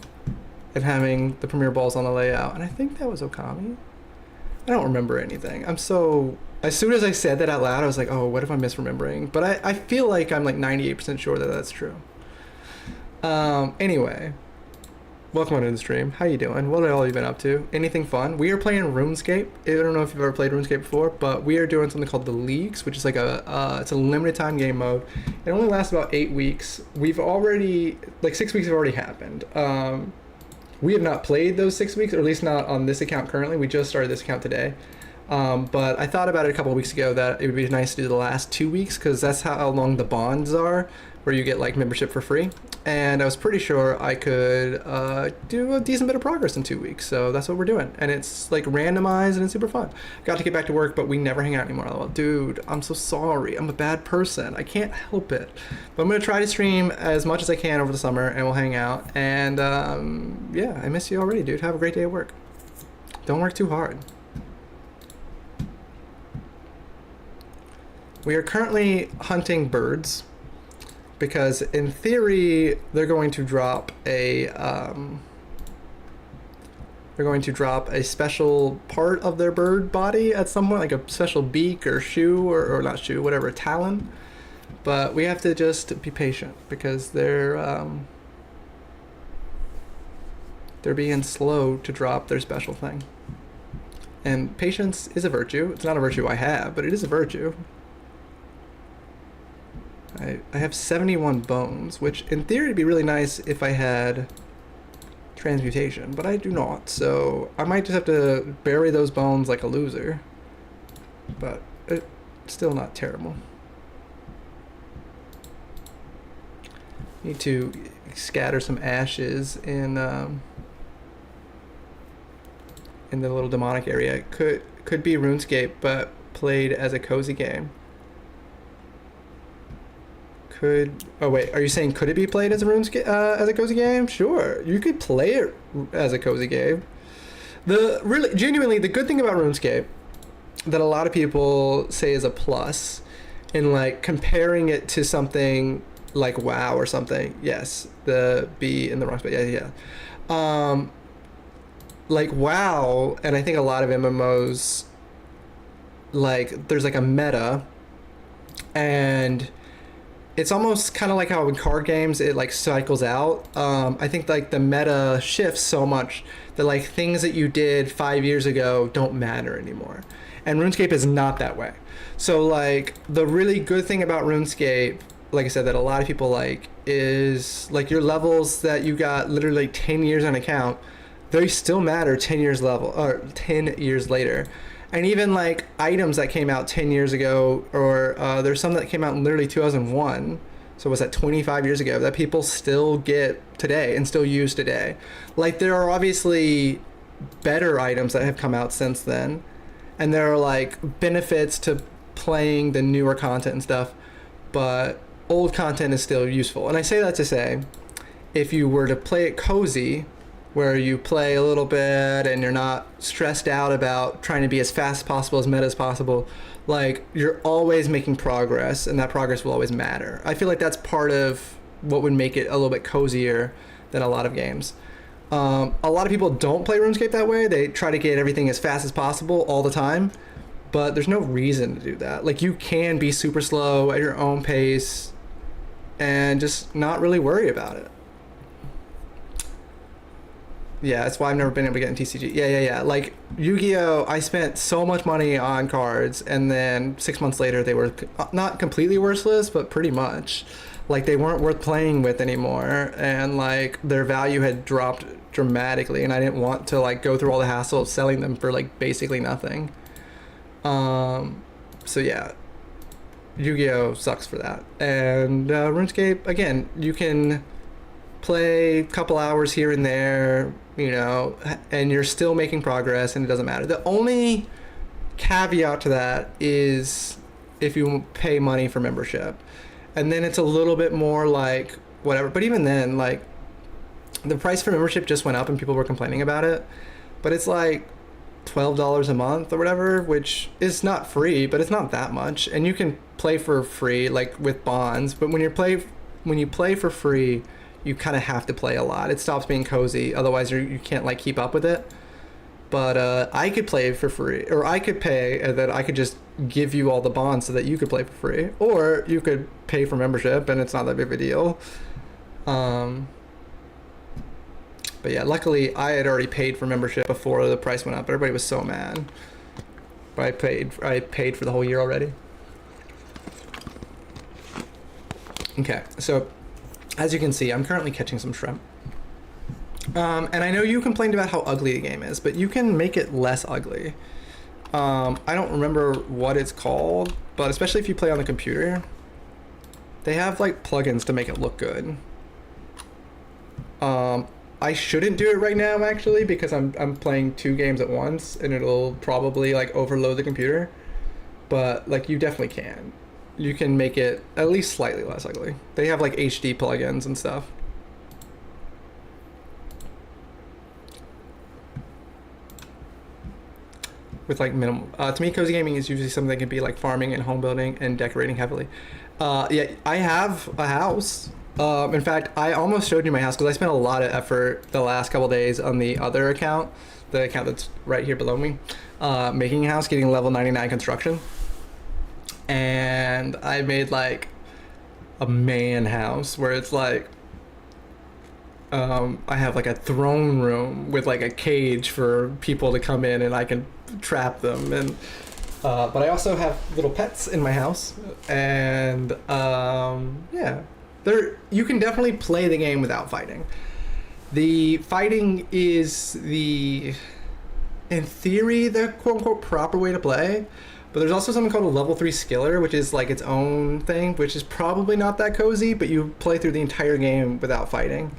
and having the Premier Balls on the layout, and I think that was Okami. I don't remember anything. I'm so... As soon as I said that out loud, I was like, oh, what if I'm misremembering? But I feel like I'm like 98% sure that that's true. Anyway, welcome onto the stream. How you doing? What have all you been up to? Anything fun? We are playing RuneScape. I don't know if you've ever played RuneScape before, but we are doing something called the Leagues, which is like it's a limited time game mode. It only lasts about 8 weeks. We've already, like 6 weeks have already happened. We have not played those 6 weeks, or at least not on this account currently. We just started this account today. But I thought about it a couple of weeks ago that it would be nice to do the last 2 weeks, because that's how long the bonds are, where you get like membership for free. And I was pretty sure I could do a decent bit of progress in 2 weeks, so that's what we're doing. And it's like randomized and it's super fun. Got to get back to work, but we never hang out anymore. Well, dude, I'm so sorry. I'm a bad person. I can't help it. But I'm gonna try to stream as much as I can over the summer, and we'll hang out. And yeah, I miss you already, dude. Have a great day at work. Don't work too hard. We are currently hunting birds, because in theory they're going to drop a special part of their bird body at some point, like a special beak or shoe or not shoe, whatever, talon. But we have to just be patient, because they're being slow to drop their special thing. And patience is a virtue. It's not a virtue I have, but it is a virtue. I have 71 bones, which in theory would be really nice if I had transmutation, but I do not, so I might just have to bury those bones like a loser. But it's still not terrible. Need to scatter some ashes in the little demonic area. Could be RuneScape, but played as a cozy game. Oh wait, are you saying could it be played as a RuneScape as a cozy game? Sure, you could play it as a cozy game. Genuinely, the good thing about RuneScape that a lot of people say is a plus in like comparing it to something like WoW or something. Yes, the B in the wrong spot. Yeah. Like WoW, and I think a lot of MMOs, like there's like a meta, and it's almost kind of like how in card games it like cycles out. I think like the meta shifts so much that like things that you did 5 years ago don't matter anymore. And RuneScape is not that way. So like the really good thing about RuneScape, like I said, that a lot of people like, is like your levels that you got literally 10 years on account, they still matter 10 years later. And even like items that came out 10 years ago, or there's some that came out in literally 2001, so was that 25 years ago, that people still get today and still use today. Like there are obviously better items that have come out since then, and there are like benefits to playing the newer content and stuff, but old content is still useful. And I say that to say, if you were to play it cozy, where you play a little bit and you're not stressed out about trying to be as fast as possible, as meta as possible, like you're always making progress, and that progress will always matter. I feel like that's part of what would make it a little bit cozier than a lot of games. A lot of people don't play RuneScape that way. They try to get everything as fast as possible all the time, but there's no reason to do that. Like you can be super slow at your own pace and just not really worry about it. Yeah, that's why I've never been able to get in TCG. Yeah. Like Yu-Gi-Oh, I spent so much money on cards, and then 6 months later they were not completely worthless, but pretty much. Like they weren't worth playing with anymore, and like their value had dropped dramatically, and I didn't want to like go through all the hassle of selling them for like basically nothing. So yeah, Yu-Gi-Oh sucks for that. And RuneScape, again, you can play a couple hours here and there, you know, and you're still making progress and it doesn't matter. The only caveat to that is if you pay money for membership. And then it's a little bit more like whatever. But even then, like, the price for membership just went up and people were complaining about it. But it's like $12 a month or whatever, which is not free, but it's not that much. And you can play for free, like with bonds. But when you play for free, you kind of have to play a lot. It stops being cozy. Otherwise, you can't like keep up with it. But I could play for free, or I could pay, and then I could just give you all the bonds so that you could play for free. Or you could pay for membership, and it's not that big of a deal. But yeah, luckily I had already paid for membership before the price went up. Everybody was so mad. But I paid for the whole year already. Okay, so as you can see, I'm currently catching some shrimp. And I know you complained about how ugly the game is, but you can make it less ugly. I don't remember what it's called, but especially if you play on the computer, they have like plugins to make it look good. I shouldn't do it right now actually because I'm playing 2 games at once and it'll probably like overload the computer. But like you definitely can. You can make it at least slightly less ugly. They have like HD plugins and stuff. With like minimal, to me cozy gaming is usually something that can be like farming and home building and decorating heavily. Yeah, I have a house. In fact, I almost showed you my house because I spent a lot of effort the last couple days on the other account, the account that's right here below me, making a house, getting level 99 construction. And I made like a man house where it's like, I have like a throne room with like a cage for people to come in and I can trap them. And but I also have little pets in my house. And yeah, you can definitely play the game without fighting. The fighting is in theory, the quote-unquote proper way to play. But there's also something called a level 3 skiller, which is like its own thing, which is probably not that cozy, but you play through the entire game without fighting.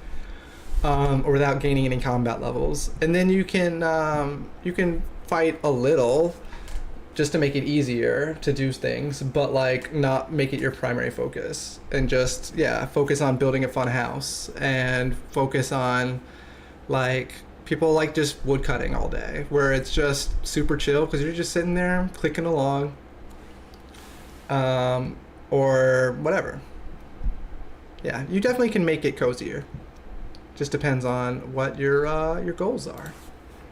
Or without gaining any combat levels. And then you can fight a little just to make it easier to do things, but like not make it your primary focus. And just, yeah, focus on building a fun house and focus on like people like just wood cutting all day, where it's just super chill because you're just sitting there clicking along, or whatever. Yeah, you definitely can make it cozier. Just depends on what your goals are.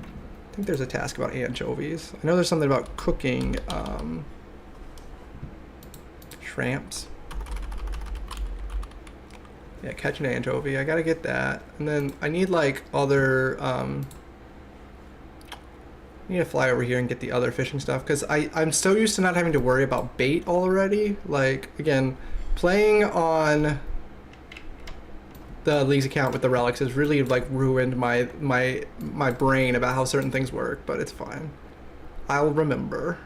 I think there's a task about anchovies. I know there's something about cooking shrimps. Yeah, catch an anchovy. I gotta get that. And then I need like other I need to fly over here and get the other fishing stuff because I'm so used to not having to worry about bait already. Like again, playing on the League's account with the relics has really like ruined my brain about how certain things work, but it's fine. I'll remember.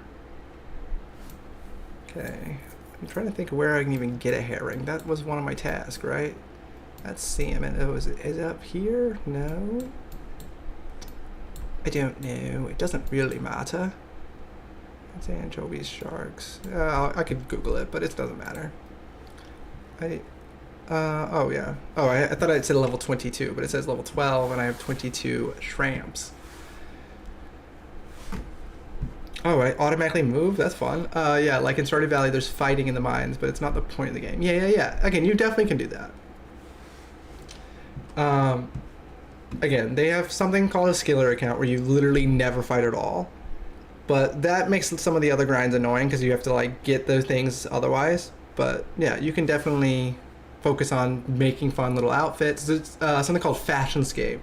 Okay. I'm trying to think of where I can even get a herring. That was one of my tasks, right? That's salmon. Oh, is it up here? No. I don't know. It doesn't really matter. It's anchovies, sharks. I could Google it, but it doesn't matter. Oh yeah. Oh, I thought it said level 22, but it says level 12, and I have 22 shrimps. Oh, I automatically move? That's fun. Yeah, like in Stardew Valley, there's fighting in the mines, but it's not the point of the game. Yeah. Again, you definitely can do that. Again, they have something called a skiller account where you literally never fight at all. But that makes some of the other grinds annoying because you have to like get those things otherwise. But yeah, you can definitely focus on making fun little outfits. There's something called Fashionscape,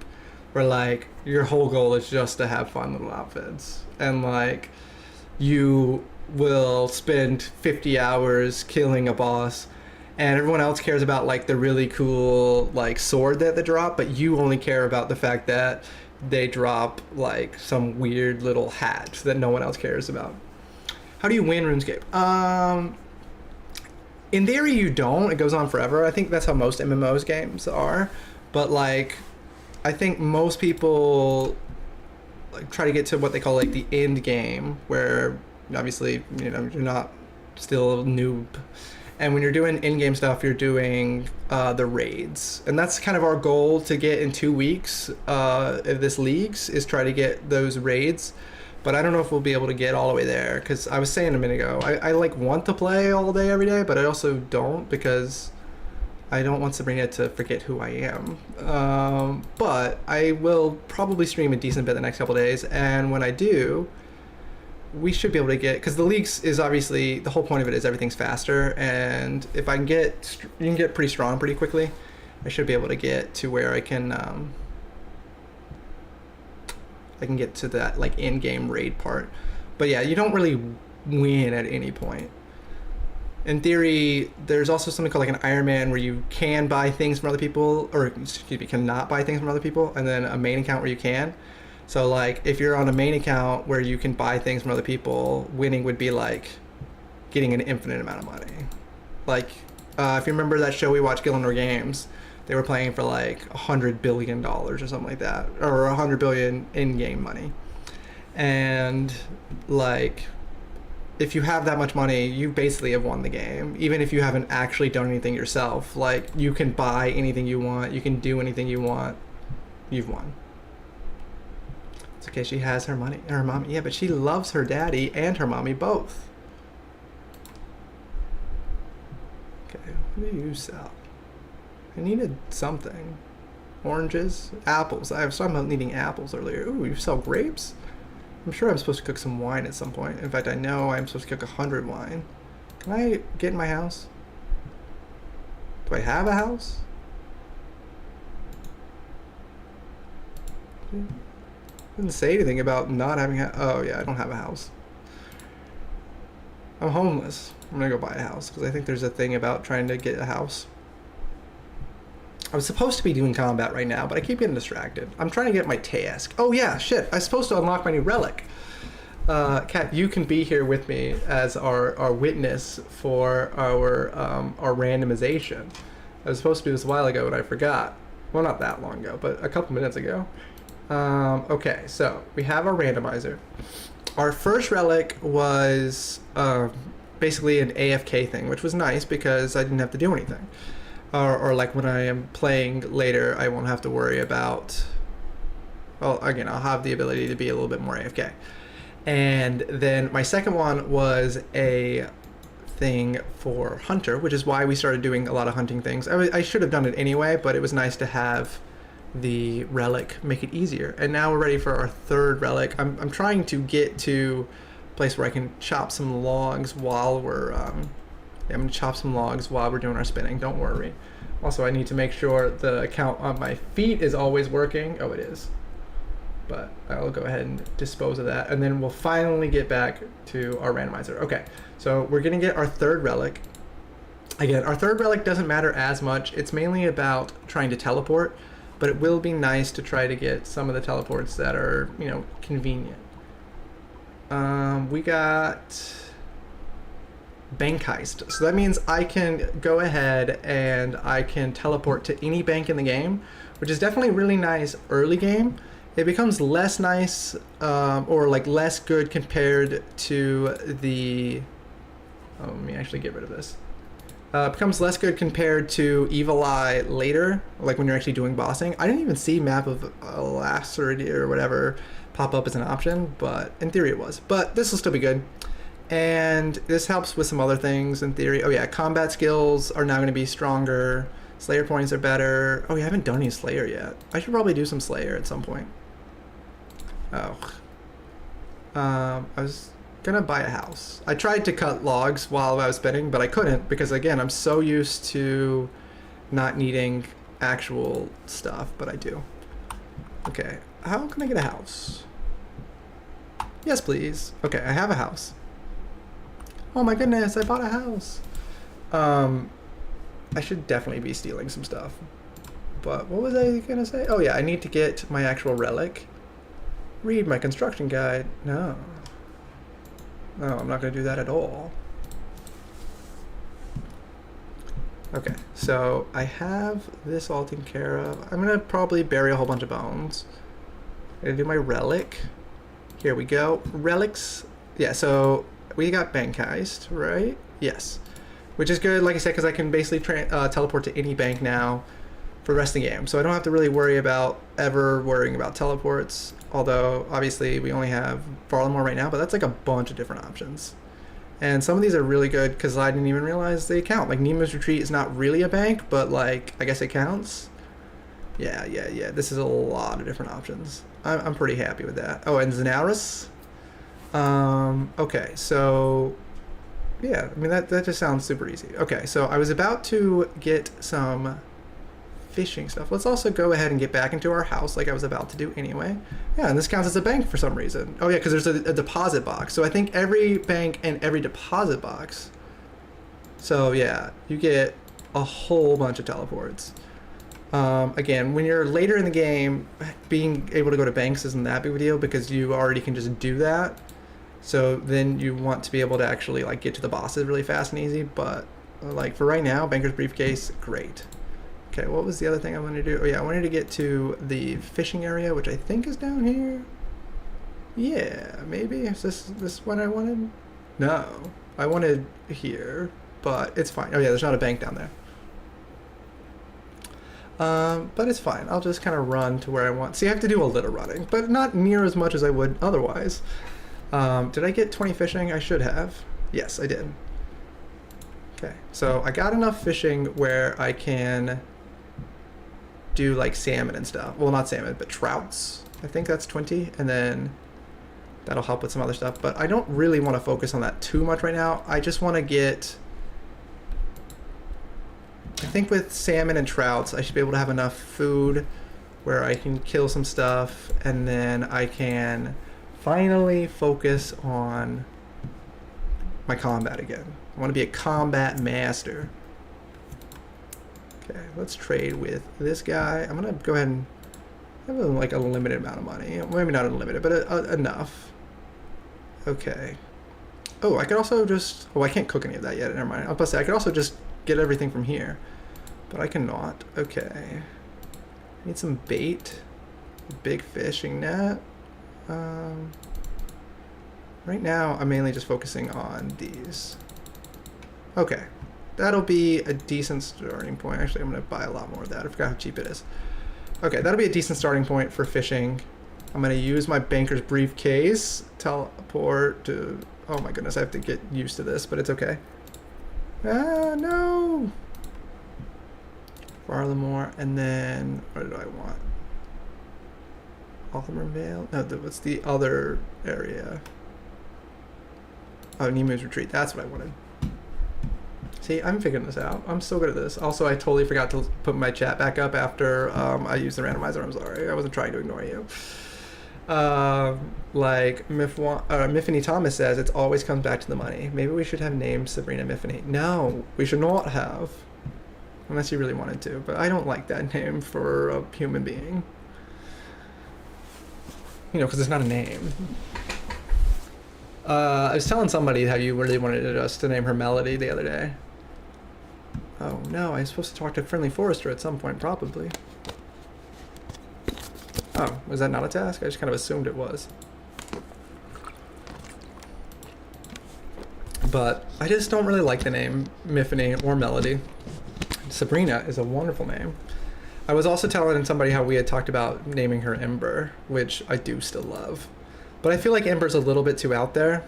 where like your whole goal is just to have fun little outfits, and like you will spend 50 hours killing a boss, and everyone else cares about like the really cool like sword that they drop, but you only care about the fact that they drop like some weird little hat that no one else cares about. How do you win RuneScape? In theory, you don't. It goes on forever. I think that's how most MMOs games are. But like, I think most people like try to get to what they call like the end game, where obviously you're not still a noob. And when you're doing in-game stuff, you're doing the raids, and that's kind of our goal to get in 2 weeks of this leagues is try to get those raids. But I don't know if we'll be able to get all the way there, because I was saying a minute ago, I like want to play all day every day, but I also don't, because I don't want Sabrina to forget who I am. But I will probably stream a decent bit the next couple days, and when I do, we should be able to get, because the leagues is obviously, the whole point of it is everything's faster, and if I can get, you can get pretty strong pretty quickly. I should be able to get to where I can get to that like in-game raid part. But yeah, you don't really win at any point. In theory, there's also something called like an Iron Man where you can buy things from other people, or excuse me, cannot buy things from other people, and then a main account where you can. So like if you're on a main account where you can buy things from other people, winning would be like getting an infinite amount of money. Like if you remember that show we watched, Gillenor Games, they were playing for like $100 billion or something like that, or 100 billion in-game money. And like if you have that much money, you basically have won the game, even if you haven't actually done anything yourself. Like you can buy anything you want, you can do anything you want, you've won. It's okay, she has her money, her mommy. Yeah, but she loves her daddy and her mommy both. Okay, what do you sell? I needed something. Oranges, apples. I was talking about needing apples earlier. Ooh, you sell grapes? I'm sure I'm supposed to cook some wine at some point. In fact, I know I'm supposed to cook 100 wine. Can I get in my house? Do I have a house? Didn't say anything about not having a... Oh, yeah, I don't have a house. I'm homeless. I'm gonna go buy a house, because I think there's a thing about trying to get a house. I was supposed to be doing combat right now, but I keep getting distracted. I'm trying to get my task. Oh, yeah, shit. I was supposed to unlock my new relic. Kat, you can be here with me as our witness for our randomization. I was supposed to do this a while ago, and I forgot. Well, not that long ago, but a couple minutes ago. Okay, so we have our randomizer. Our first relic was basically an AFK thing, which was nice because I didn't have to do anything. Or like when I am playing later, I won't have to worry about... Well, again, I'll have the ability to be a little bit more AFK. And then my second one was a thing for Hunter, which is why we started doing a lot of hunting things. I should have done it anyway, but it was nice to have the relic make it easier. And now we're ready for our third relic. I'm trying to get to a place where I can chop some logs while we're I'm gonna chop some logs while we're doing our spinning, don't worry. Also, I need to make sure the account on my feet is always working. Oh, it is. But I'll go ahead and dispose of that, and then we'll finally get back to our randomizer. Okay, so we're gonna get our third relic. Again, our third relic doesn't matter as much. It's mainly about trying to teleport, but it will be nice to try to get some of the teleports that are, you know, convenient. We got bank heist. So that means I can go ahead and I can teleport to any bank in the game, which is definitely really nice early game. It becomes less nice or like less good compared to the... Oh, let me actually get rid of this. It becomes less good compared to Evil Eye later, like when you're actually doing bossing. I didn't even see Map of Alacerity or whatever pop up as an option, but in theory it was. But this will still be good. And this helps with some other things in theory. Oh yeah, combat skills are now going to be stronger. Slayer points are better. Oh yeah, I haven't done any Slayer yet. I should probably do some Slayer at some point. Oh. I was gonna buy a house. I tried to cut logs while I was spinning, but I couldn't because again, I'm so used to not needing actual stuff, but I do. Okay, how can I get a house? Yes, please. Okay, I have a house. Oh my goodness, I bought a house. I should definitely be stealing some stuff. But what was I gonna say? Oh yeah, I need to get my actual relic. Read my construction guide. No. No, I'm not going to do that at all. Okay, so I have this all taken care of. I'm going to probably bury a whole bunch of bones. I'm going to do my relic. Here we go. Relics. Yeah, so we got bank heist, right? Yes. Which is good, like I said, because I can basically teleport to any bank now for the rest of the game. So I don't have to really worry about worrying about teleports. Although, obviously, we only have Farlamore right now, but that's like a bunch of different options. And some of these are really good because I didn't even realize they count. Like, Nemo's Retreat is not really a bank, but, like, I guess it counts. Yeah. This is a lot of different options. I'm pretty happy with that. Oh, and Zanaris. Okay, so... yeah, I mean, that just sounds super easy. Okay, so I was about to get some fishing stuff. Let's also go ahead and get back into our house like I was about to do anyway. Yeah, and this counts as a bank for some reason. Oh yeah, because there's a deposit box. So I think every bank and every deposit box. So yeah, you get a whole bunch of teleports. Again, when you're later in the game, being able to go to banks isn't that big of a deal because you already can just do that. So then you want to be able to actually like get to the bosses really fast and easy. But like for right now, Banker's Briefcase, great. Okay, what was the other thing I wanted to do? Oh yeah, I wanted to get to the fishing area, which I think is down here. Yeah, maybe. Is this what I wanted? No, I wanted here, but it's fine. Oh yeah, there's not a bank down there. But it's fine. I'll just kind of run to where I want. See, I have to do a little running, but not near as much as I would otherwise. Did I get 20 fishing? I should have. Yes, I did. Okay, so I got enough fishing where I can do like salmon and stuff. Well, not salmon, but trouts. I think that's 20, and then that'll help with some other stuff. But I don't really want to focus on that too much right now. I just want to get... I think with salmon and trouts, I should be able to have enough food where I can kill some stuff, and then I can finally focus on my combat again. I want to be a combat master. Okay, let's trade with this guy. I'm gonna go ahead and have like a limited amount of money. Maybe not unlimited, but enough. Okay. Oh, I could also just... oh, I can't cook any of that yet. Never mind. I was about to say, I could also just get everything from here. But I cannot. Okay. Need some bait. Big fishing net. Right now, I'm mainly just focusing on these. Okay. That'll be a decent starting point. Actually, I'm going to buy a lot more of that. I forgot how cheap it is. Okay, that'll be a decent starting point for fishing. I'm going to use my Banker's Briefcase. Teleport to... oh my goodness, I have to get used to this, but it's okay. Ah, no! Farlamore, and then... what do I want? Altham Vale? No, what's the other area? Oh, Nemo's Retreat. That's what I wanted. See, I'm figuring this out. I'm so good at this. Also, I totally forgot to put my chat back up after I used the randomizer. I'm sorry. I wasn't trying to ignore you. Like Miffany Thomas says, it always comes back to the money. Maybe we should have named Sabrina Miffany. No, we should not have. Unless you really wanted to. But I don't like that name for a human being. You know, because it's not a name. I was telling somebody how you really wanted us to name her Melody the other day. Oh no, I'm supposed to talk to Friendly Forester at some point, probably. Oh, was that not a task? I just kind of assumed it was. But I just don't really like the name Miffany or Melody. Sabrina is a wonderful name. I was also telling somebody how we had talked about naming her Ember, which I do still love. But I feel like Ember's a little bit too out there.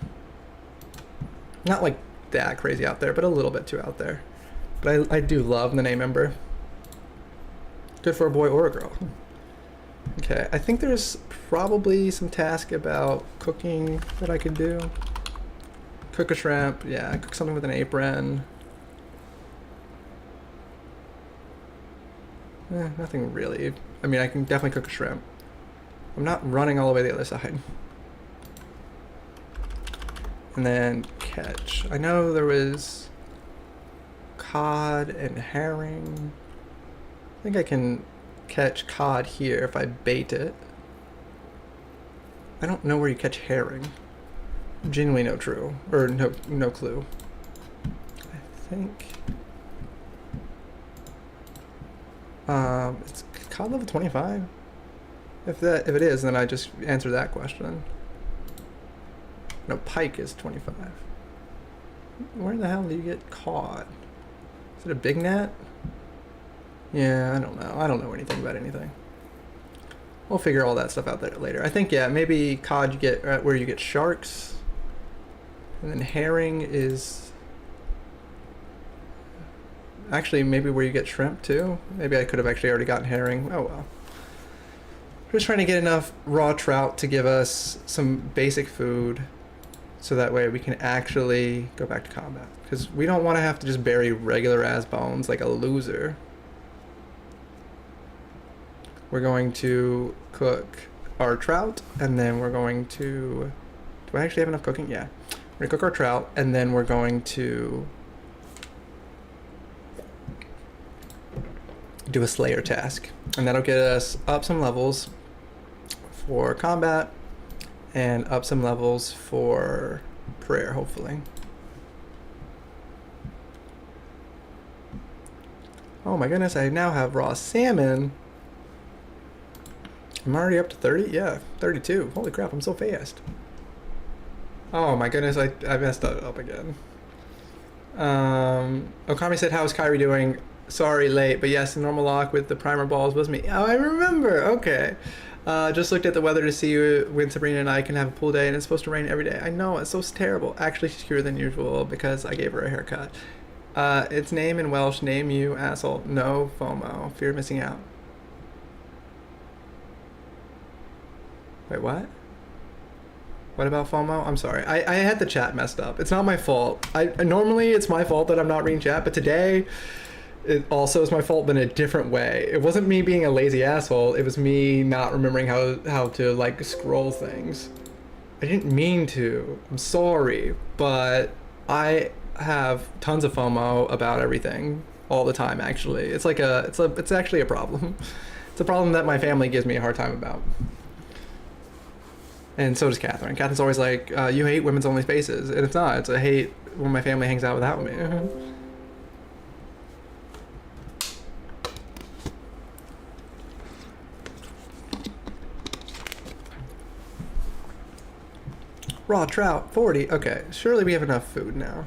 Not like that crazy out there, but a little bit too out there. But I do love the name Ember. Good for a boy or a girl. Okay, I think there's probably some task about cooking that I could do. Cook a shrimp, yeah, cook something with an apron. Nothing really. I mean, I can definitely cook a shrimp. I'm not running all the way to the other side. And then catch. I know there was cod and herring. I think I can catch cod here if I bait it. I don't know where you catch herring. genuinely no true, or no clue. I think it's COD level 25. If it is, then I just answer that question. No, pike is 25. Where the hell do you get caught? Is it a big net? Yeah, I don't know. I don't know anything about anything. We'll figure all that stuff out there later. I think, yeah, maybe cod you get where you get sharks. And then herring is actually maybe where you get shrimp too. Maybe I could have actually already gotten herring. Oh well. We're just trying to get enough raw trout to give us some basic food so that way we can actually go back to combat. Because we don't want to have to just bury regular ass bones like a loser. We're going to cook our trout, and then we're going to... Do I actually have enough cooking? Yeah. We're going to cook our trout, and then we're going to do a Slayer task. And that'll get us up some levels for combat, and up some levels for prayer, hopefully. Oh my goodness, I now have raw salmon. I'm already up to 30? Yeah, 32. Holy crap, I'm so fast. Oh my goodness, I messed that up again. Okami said, how's Kyrie doing? Sorry, late, but yes, the normal lock with the primer balls was me. Oh, I remember. Okay. Just looked at the weather to see when Sabrina and I can have a pool day, and it's supposed to rain every day. I know, it's so terrible. Actually, she's cuter than usual because I gave her a haircut. Its name in Welsh, name you, asshole. No FOMO. Fear of missing out. Wait, what? What about FOMO? I'm sorry. I had the chat messed up. It's not my fault. Normally, it's my fault that I'm not reading chat, but today, it also is my fault, but in a different way. It wasn't me being a lazy asshole. It was me not remembering how to, like, scroll things. I didn't mean to. I'm sorry. But I have tons of FOMO about everything all the time, actually. It's like it's actually a problem. It's a problem that my family gives me a hard time about. And so does Catherine. Catherine's always like, you hate women's only spaces. And it's not. It's a hate when my family hangs out without me. Raw trout, 40. Okay, surely we have enough food now.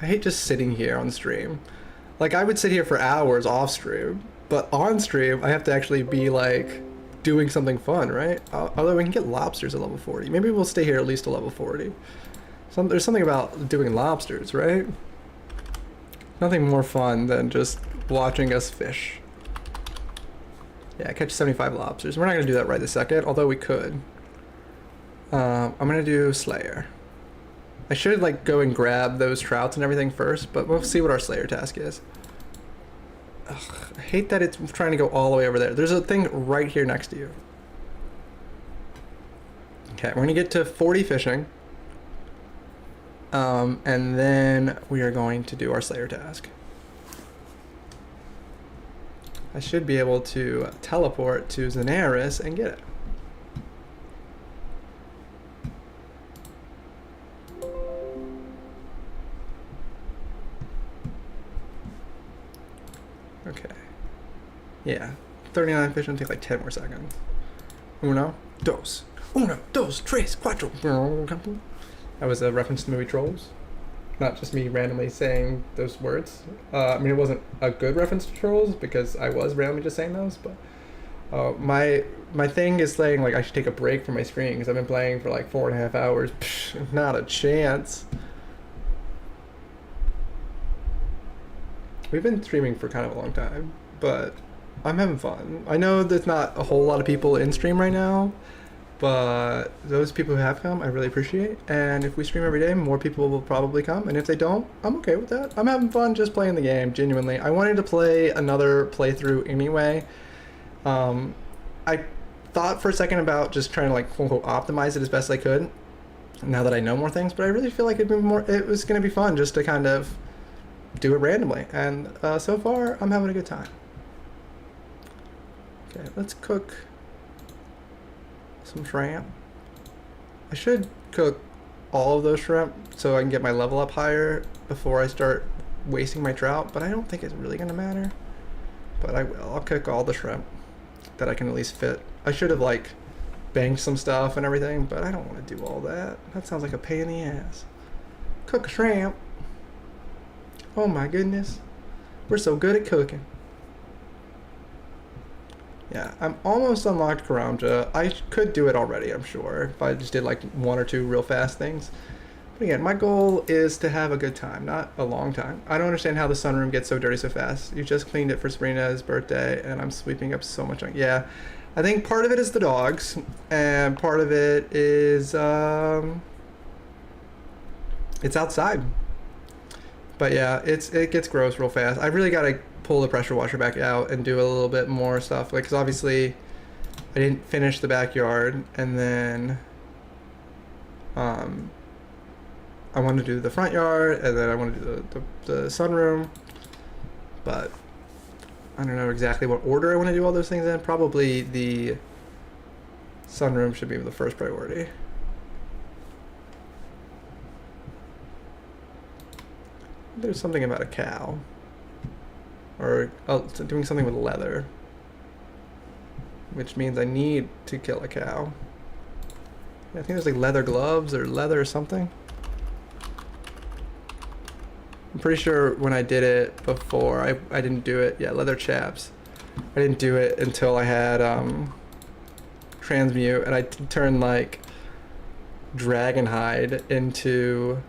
I hate just sitting here on stream. Like, I would sit here for hours off stream. But on stream, I have to actually be like... doing something fun, right? Although we can get lobsters at level 40. Maybe we'll stay here at least to level 40. There's something about doing lobsters, right? Nothing more fun than just watching us fish. Yeah, catch 75 lobsters. We're not going to do that right this second, although we could. I'm going to do Slayer. I should like go and grab those trouts and everything first, but we'll see what our Slayer task is. Ugh, I hate that it's trying to go all the way over there. There's a thing right here next to you. Okay, we're gonna get to 40 fishing. And then we are going to do our Slayer task. I should be able to teleport to Xanaris and get it. Okay. Yeah. 39 fish will take like 10 more seconds. Uno, dos, tres, cuatro. That was a reference to the movie Trolls. Not just me randomly saying those words. I mean, it wasn't a good reference to Trolls because I was randomly just saying those, but my thing is saying like I should take a break from my screen because I've been playing for like 4.5 hours. Psh, not a chance. We've been streaming for kind of a long time, but I'm having fun. I know there's not a whole lot of people in stream right now, but those people who have come, I really appreciate. And if we stream every day, more people will probably come. And if they don't, I'm okay with that. I'm having fun just playing the game, genuinely. I wanted to play another playthrough anyway. I thought for a second about just trying to like quote unquote optimize it as best I could now that I know more things, but I really feel like it was going to be fun just to kind of do it randomly, and so far I'm having a good time. Okay, let's cook some shrimp. I should cook all of those shrimp so I can get my level up higher before I start wasting my trout, but I don't think it's really gonna matter. But I will. I'll cook all the shrimp that I can at least fit. I should have like banked some stuff and everything, but I don't want to do all that. That sounds like a pain in the ass. Cook shrimp. Oh my goodness. We're so good at cooking. Yeah, I'm almost unlocked Karamja. I could do it already, I'm sure, if I just did like 1 or 2 real fast things. But again, my goal is to have a good time, not a long time. I don't understand how the sunroom gets so dirty so fast. You just cleaned it for Sabrina's birthday, and I'm sweeping up so much junk. Yeah, I think part of it is the dogs, and part of it is it's outside. But yeah, it gets gross real fast. I really gotta pull the pressure washer back out and do a little bit more stuff, like, because obviously I didn't finish the backyard, and then I want to do the front yard, and then I want to do the sunroom, but I don't know exactly what order I want to do all those things in. Probably the sunroom should be the first priority. There's something about a cow, or doing something with leather, which means I need to kill a cow. I think there's like leather gloves or leather or something. I'm pretty sure when I did it before, I didn't do it. Yeah, leather chaps. I didn't do it until I had transmute, and I turned like dragon hide into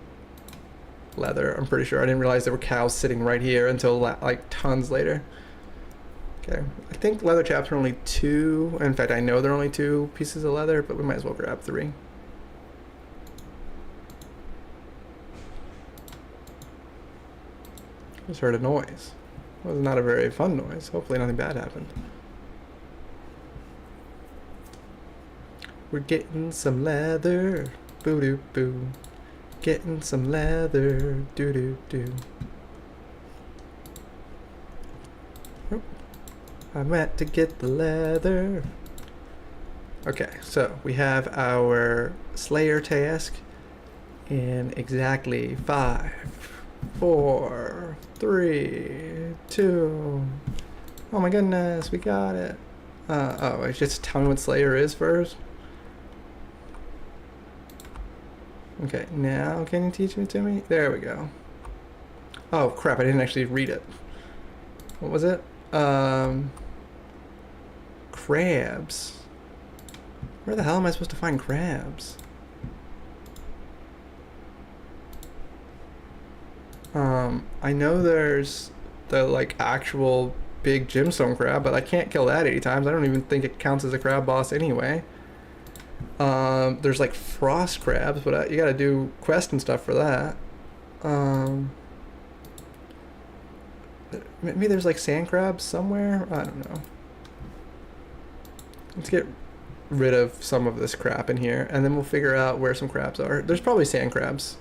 leather. I'm pretty sure. I didn't realize there were cows sitting right here until like tons later. Okay, I think leather chaps are only 2. In fact, I know they're only 2 pieces of leather, but we might as well grab 3. Just heard a noise. It was not a very fun noise. Hopefully nothing bad happened. We're getting some leather. Boo doo boo. Getting some leather. Doo doo doo. Oh, I meant to get the leather. Okay, so we have our Slayer task in exactly 5, 4, 3, 2. Oh my goodness, we got it. Oh, just tell me what Slayer is first. Okay, now can you teach it to me? There we go. Oh crap, I didn't actually read it. What was it? Crabs. Where the hell am I supposed to find crabs? I know there's the like actual big gemstone crab, but I can't kill that 80 times. I don't even think it counts as a crab boss anyway. There's like frost crabs, but you gotta do quest and stuff for that. Maybe there's like sand crabs somewhere? I don't know. Let's get rid of some of this crap in here, and then we'll figure out where some crabs are. There's probably sand crabs.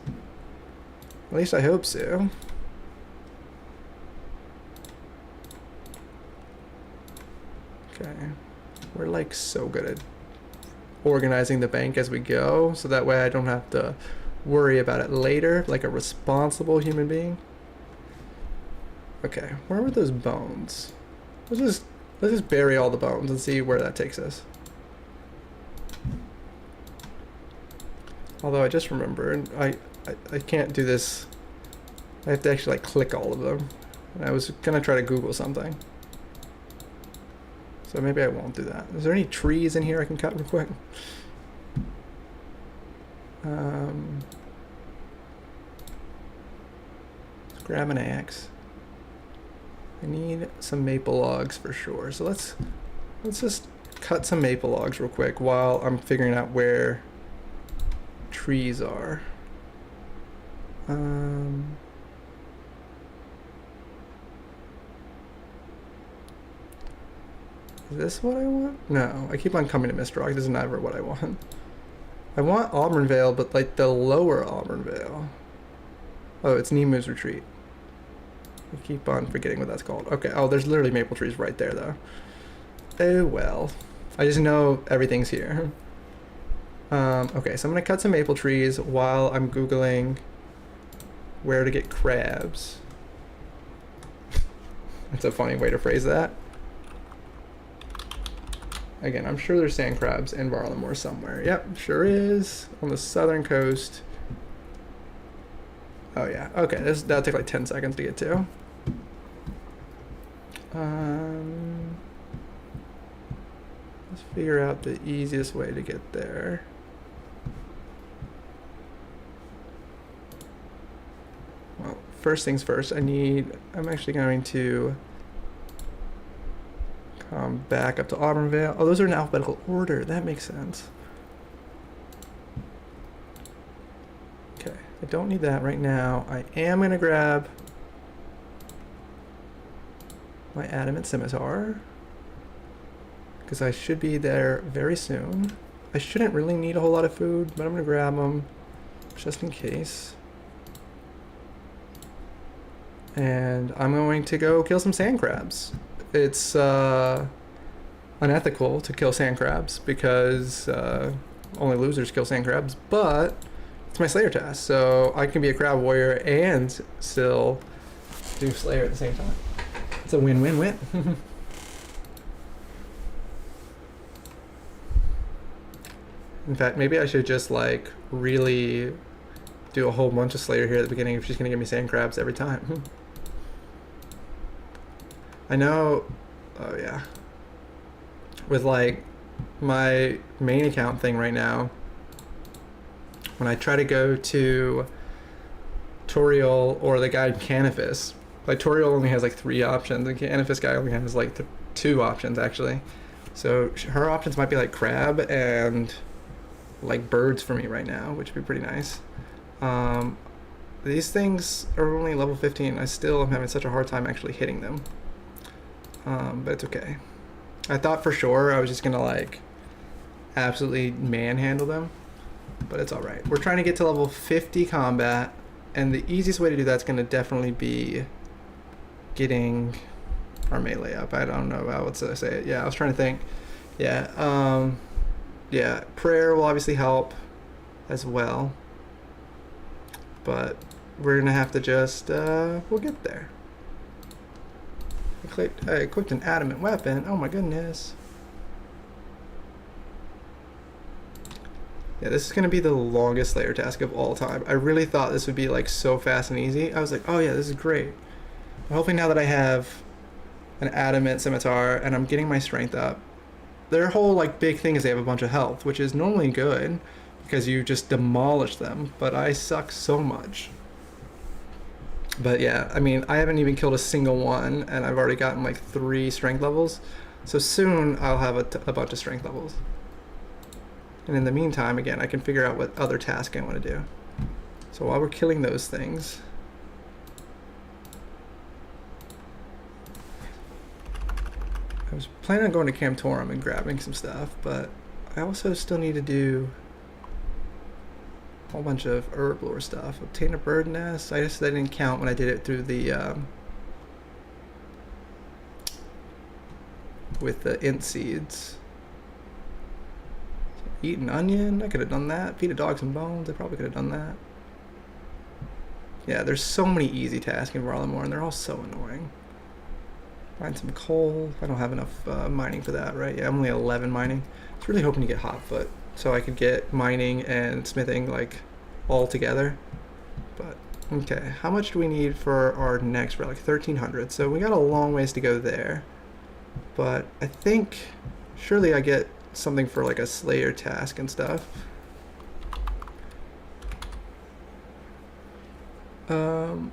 At least I hope so. Okay. We're like so good at organizing the bank as we go, so that way I don't have to worry about it later, like a responsible human being. Okay, where were those bones? Let's just bury all the bones and see where that takes us. Although I just remembered, I can't do this. I have to actually like click all of them. And I was gonna try to Google something. So maybe I won't do that. Is there any trees in here I can cut real quick? Let's grab an axe. I need some maple logs for sure. So let's just cut some maple logs real quick while I'm figuring out where trees are. Is this what I want? No, I keep on coming to Mist Rock. This is never what I want. I want Auburn Vale, but like the lower Auburn Vale. Oh, it's Nemu's Retreat. I keep on forgetting what that's called. Okay, oh, there's literally maple trees right there, though. Oh, well. I just know everything's here. Okay, so I'm gonna cut some maple trees while I'm Googling where to get crabs. That's a funny way to phrase that. Again, I'm sure there's sand crabs in Barlamore somewhere. Yep, sure is. On the southern coast. Oh yeah, okay, that'll take like 10 seconds to get to. Let's figure out the easiest way to get there. Well, first things first, I'm actually going to come back up to Auburnvale. Oh, those are in alphabetical order. That makes sense. Okay, I don't need that right now. I am going to grab my adamant scimitar because I should be there very soon. I shouldn't really need a whole lot of food, but I'm going to grab them just in case. And I'm going to go kill some sand crabs. It's unethical to kill sand crabs because only losers kill sand crabs, but it's my Slayer task, so I can be a crab warrior and still do Slayer at the same time. It's a win-win-win. In fact, maybe I should just like really do a whole bunch of Slayer here at the beginning if she's gonna give me sand crabs every time. I know, oh yeah, with like my main account thing right now, when I try to go to Toriel or the guy Canifis, like Toriel only has like 3 options, and Canifis guy only has like 2 options actually. So her options might be like crab and like birds for me right now, which would be pretty nice. These things are only level 15. I still am having such a hard time actually hitting them. But it's okay. I thought for sure I was just gonna like absolutely manhandle them, but it's alright. We're trying to get to level 50 combat, and the easiest way to do that's gonna definitely be getting our melee up. I don't know how to say it. Yeah, I was trying to think. Yeah, yeah, prayer will obviously help as well, but we're gonna have to just, we'll get there. I equipped an adamant weapon. Oh my goodness. Yeah, this is going to be the longest Slayer task of all time. I really thought this would be like so fast and easy. I was like, oh yeah, this is great. But hopefully now that I have an adamant scimitar and I'm getting my strength up, their whole like big thing is they have a bunch of health, which is normally good because you just demolish them, but I suck so much. But yeah, I mean, I haven't even killed a single one, and I've already gotten like 3 strength levels. So soon I'll have a bunch of strength levels. And in the meantime, again, I can figure out what other task I want to do. So while we're killing those things, I was planning on going to Camp Torum and grabbing some stuff, but I also still need to do a whole bunch of herb lore stuff. Obtain a bird nest. I guess that didn't count when I did it through the with the int seeds. Eat an onion. I could have done that. Feed a dog some bones. I probably could have done that. Yeah, there's so many easy tasks in Varlamore, and they're all so annoying. Find some coal. I don't have enough mining for that, right? Yeah, I'm only 11 mining. I was really hoping to get Hotfoot, so I could get mining and smithing like all together. But okay, how much do we need for our next relic? 1300. So we got a long ways to go there. But I think surely I get something for like a Slayer task and stuff.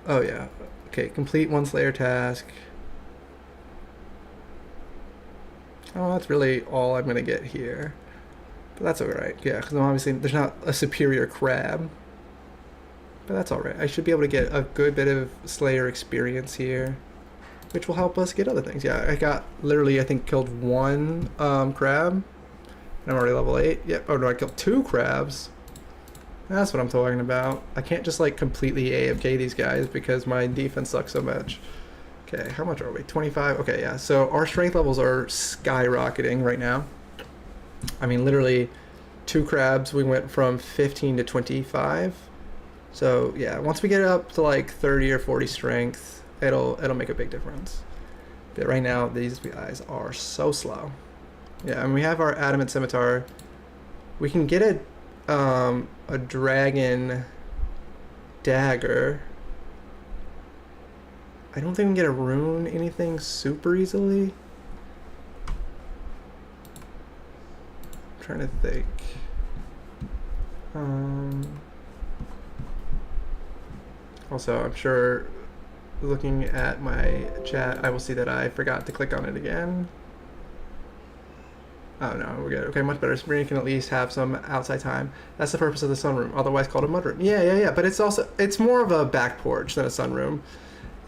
Oh yeah. Okay, complete 1 Slayer task. Oh, that's really all I'm gonna get here. But that's alright, yeah, because obviously there's not a superior crab. But that's alright. I should be able to get a good bit of Slayer experience here, which will help us get other things. Yeah, I got literally, I think, killed 1 crab. And I'm already level 8. Yep. Oh no, I killed 2 crabs. That's what I'm talking about. I can't just like completely AFK these guys because my defense sucks so much. Okay, how much are we? 25? Okay, yeah. So our strength levels are skyrocketing right now. I mean, literally, 2 crabs, we went from 15 to 25. So yeah, once we get up to like 30 or 40 strength, it'll make a big difference. But right now, these guys are so slow. Yeah, and we have our adamant scimitar. We can get a dragon dagger. I don't think we can get a rune anything super easily. I'm trying to think. Also, I'm sure looking at my chat, I will see that I forgot to click on it again. Oh no, we're good. Okay, much better. Sabrina can at least have some outside time. That's the purpose of the sunroom, otherwise called a mudroom. Yeah. But it's more of a back porch than a sunroom.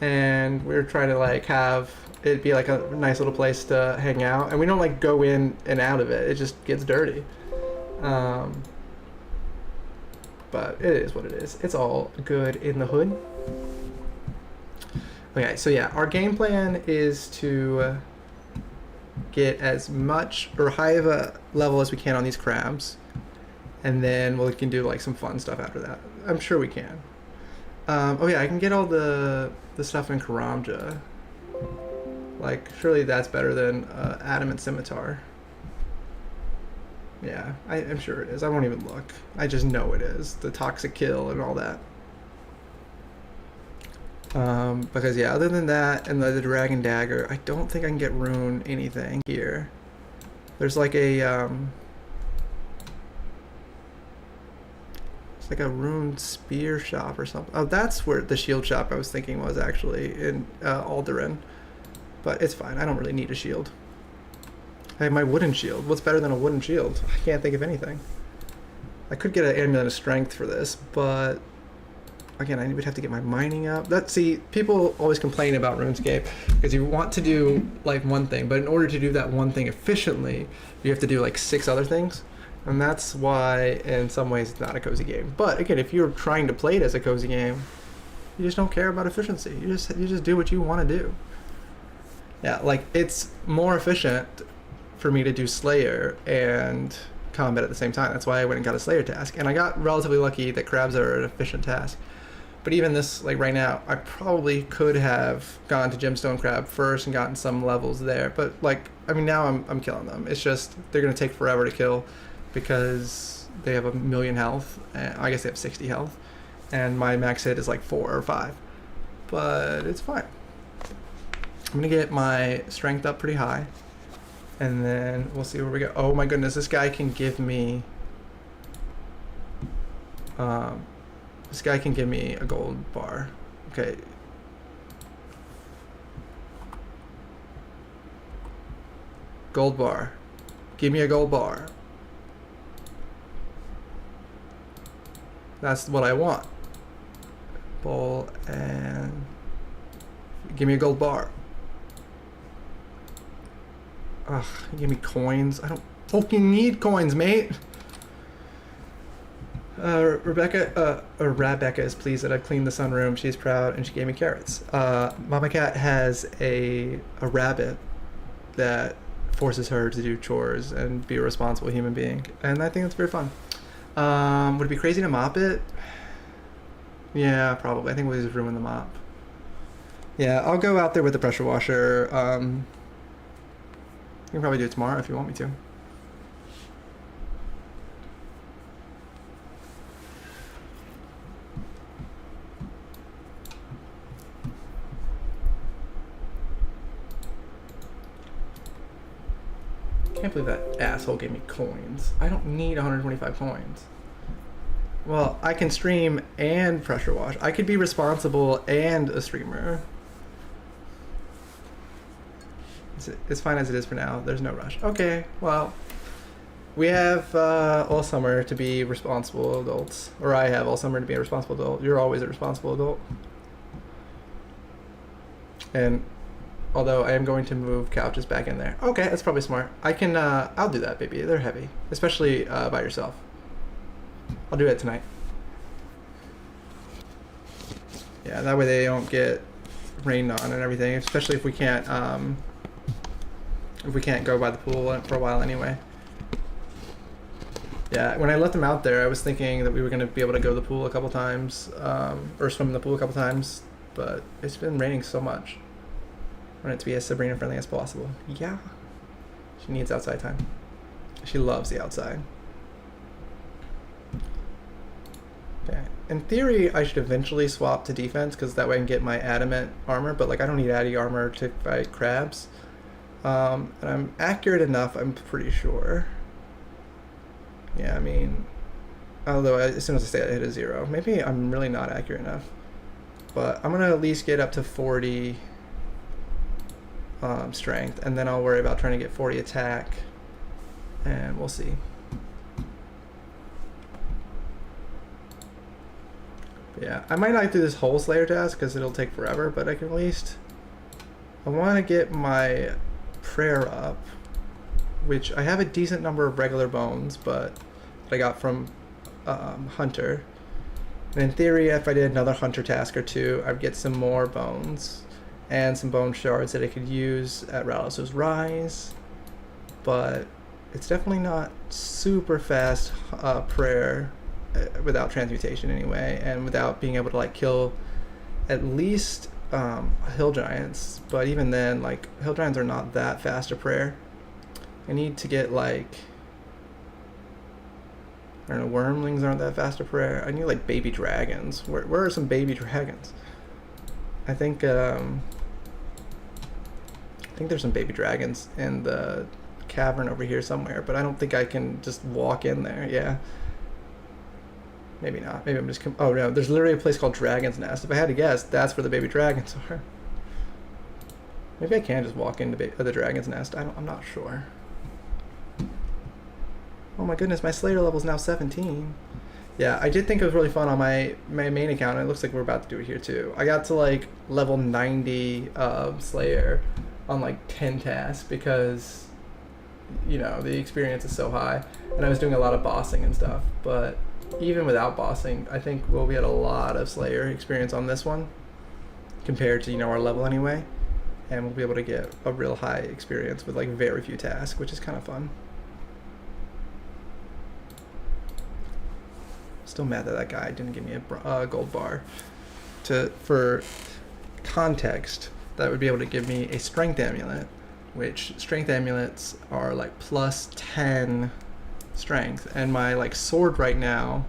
And we're trying to like have it be like a nice little place to hang out. And we don't like go in and out of it. It just gets dirty. But it is what it is. It's all good in the hood. Okay, so yeah, our game plan is to get as much or high of a level as we can on these crabs, and then we can do like some fun stuff after that. I'm sure we can. Oh yeah, I can get all the stuff in Karamja. Like, surely that's better than adamant scimitar. Yeah, I'm sure it is. I won't even look. I just know it is. The toxic kill and all that. Because yeah, other than that and the dragon dagger, I don't think I can get rune anything here. There's like a it's like a rune spear shop or something. Oh, that's where the shield shop I was thinking was actually in Alderaan. But it's fine. I don't really need a shield. I have my wooden shield. What's better than a wooden shield? I can't think of anything. I could get an amulet of strength for this, but again, I would have to get my mining up. See, people always complain about RuneScape because you want to do like one thing, but in order to do that one thing efficiently, you have to do like 6 other things. And that's why in some ways it's not a cozy game. But again, if you're trying to play it as a cozy game, you just don't care about efficiency. You just do what you want to do. Yeah, like it's more efficient for me to do Slayer and combat at the same time. That's why I went and got a Slayer task. And I got relatively lucky that crabs are an efficient task. But even this, like right now, I probably could have gone to Gemstone Crab first and gotten some levels there. But like, I mean, now I'm killing them. It's just, they're going to take forever to kill because they have 1,000,000 health. And I guess they have 60 health. And my max hit is like 4 or 5. But it's fine. I'm going to get my strength up pretty high. And then we'll see where we go. Oh my goodness, this guy can give me a gold bar. Okay. Gold bar. Give me a gold bar. That's what I want. Bowl and give me a gold bar. Ugh, give me coins. I don't fucking need coins, mate. Rebecca is pleased that I've cleaned the sunroom. She's proud and she gave me carrots. Mama Cat has a rabbit that forces her to do chores and be a responsible human being. And I think that's very fun. Would it be crazy to mop it? Yeah, probably. I think we'll just ruin the mop. Yeah, I'll go out there with the pressure washer. You can probably do it tomorrow if you want me to. Can't believe that asshole gave me coins. I don't need 125 coins. Well, I can stream and pressure wash. I could be responsible and a streamer. It's fine as it is for now. There's no rush. Okay, well, we have all summer to be responsible adults. Or I have all summer to be a responsible adult. You're always a responsible adult. And although I am going to move couches back in there. Okay, that's probably smart. I can, I'll do that, baby. They're heavy. Especially by yourself. I'll do it tonight. Yeah, that way they don't get rained on and everything. Especially if we can't go by the pool for a while anyway. Yeah, when I let them out there, I was thinking that we were going to be able to go to the pool a couple times, or swim in the pool a couple times, but it's been raining so much. I want it to be as Sabrina friendly as possible. Yeah. She needs outside time. She loves the outside. Okay. In theory, I should eventually swap to defense because that way I can get my adamant armor, but like I don't need addy armor to fight crabs. And I'm accurate enough, I'm pretty sure. Yeah, I mean, although as soon as I say it, I hit a 0. Maybe I'm really not accurate enough. But I'm going to at least get up to 40 strength, and then I'll worry about trying to get 40 attack, and we'll see. But yeah, I might not do this whole Slayer task because it'll take forever, but I can at least... I want to get my prayer up, which I have a decent number of regular bones, but that I got from Hunter. And in theory, if I did another Hunter task or two, I'd get some more bones and some bone shards that I could use at Ralos's Rise. But it's definitely not super fast prayer without transmutation anyway, and without being able to like kill at least hill giants. But even then, like hill giants are not that fast a prayer. I need to get like, I don't know, wormlings aren't that fast a prayer. I need like baby dragons. Where are some baby dragons? I think there's some baby dragons in the cavern over here somewhere, but I don't think I can just walk in there. Yeah. Maybe not. Maybe I'm just... oh no, there's literally a place called Dragon's Nest. If I had to guess, that's where the baby dragons are. Maybe I can just walk into the Dragon's Nest. I'm not sure. Oh my goodness, my Slayer level is now 17. Yeah, I did think it was really fun on my main account, and it looks like we're about to do it here too. I got to like level 90 Slayer on like 10 tasks because, you know, the experience is so high, and I was doing a lot of bossing and stuff. But even without bossing, I think we'll get a lot of Slayer experience on this one compared to, you know, our level anyway, and we'll be able to get a real high experience with like very few tasks, which is kind of fun. Still mad that that guy didn't give me a gold bar. For context, that would be able to give me a strength amulet, which strength amulets are like plus 10 strength, and my like sword right now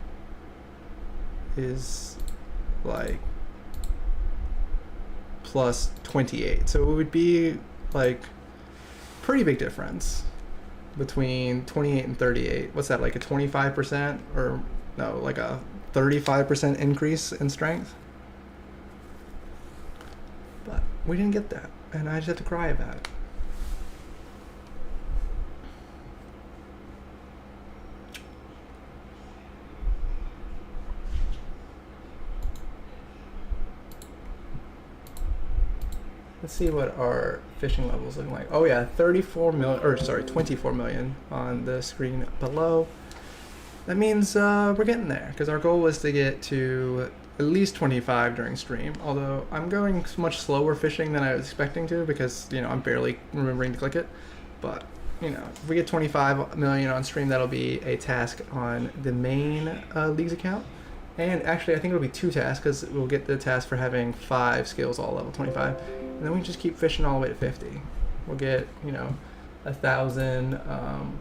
is like plus 28, so it would be like pretty big difference between 28 and 38. What's that, like a 25% or no, like a 35% increase in strength? But we didn't get that, and I just had to cry about it. Let's see what our fishing level's looking like. Oh yeah, 34 million, or sorry, 24 million on the screen below. That means we're getting there, because our goal was to get to at least 25 during stream, although I'm going much slower fishing than I was expecting to, because, you know, I'm barely remembering to click it. But, you know, if we get 25 million on stream, that'll be a task on the main Leagues account. And actually, I think it'll be 2 tasks, because we'll get the task for having 5 skills all level 25. And then we just keep fishing all the way to 50. We'll get, you know, 1,000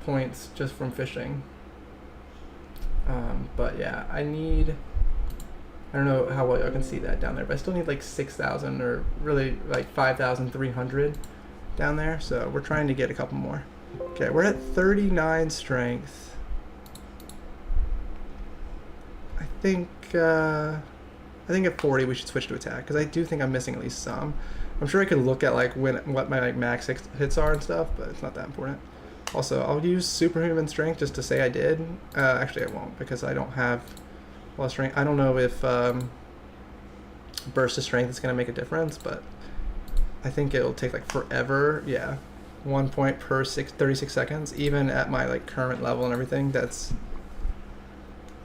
points just from fishing. But yeah, I don't know how well I can see that down there, but I still need like 6,000 or really like 5,300 down there. So we're trying to get a couple more. Okay, we're at 39 strength. I think at 40 we should switch to attack, because I do think I'm missing at least some. I'm sure I could look at like what my like max hits are and stuff, but it's not that important. Also, I'll use superhuman strength just to say I did. Actually, I won't, because I don't have a lot of strength. I don't know if burst of strength is going to make a difference, but I think it'll take like forever. Yeah, 1 point per 36 seconds, even at my like current level and everything. That's,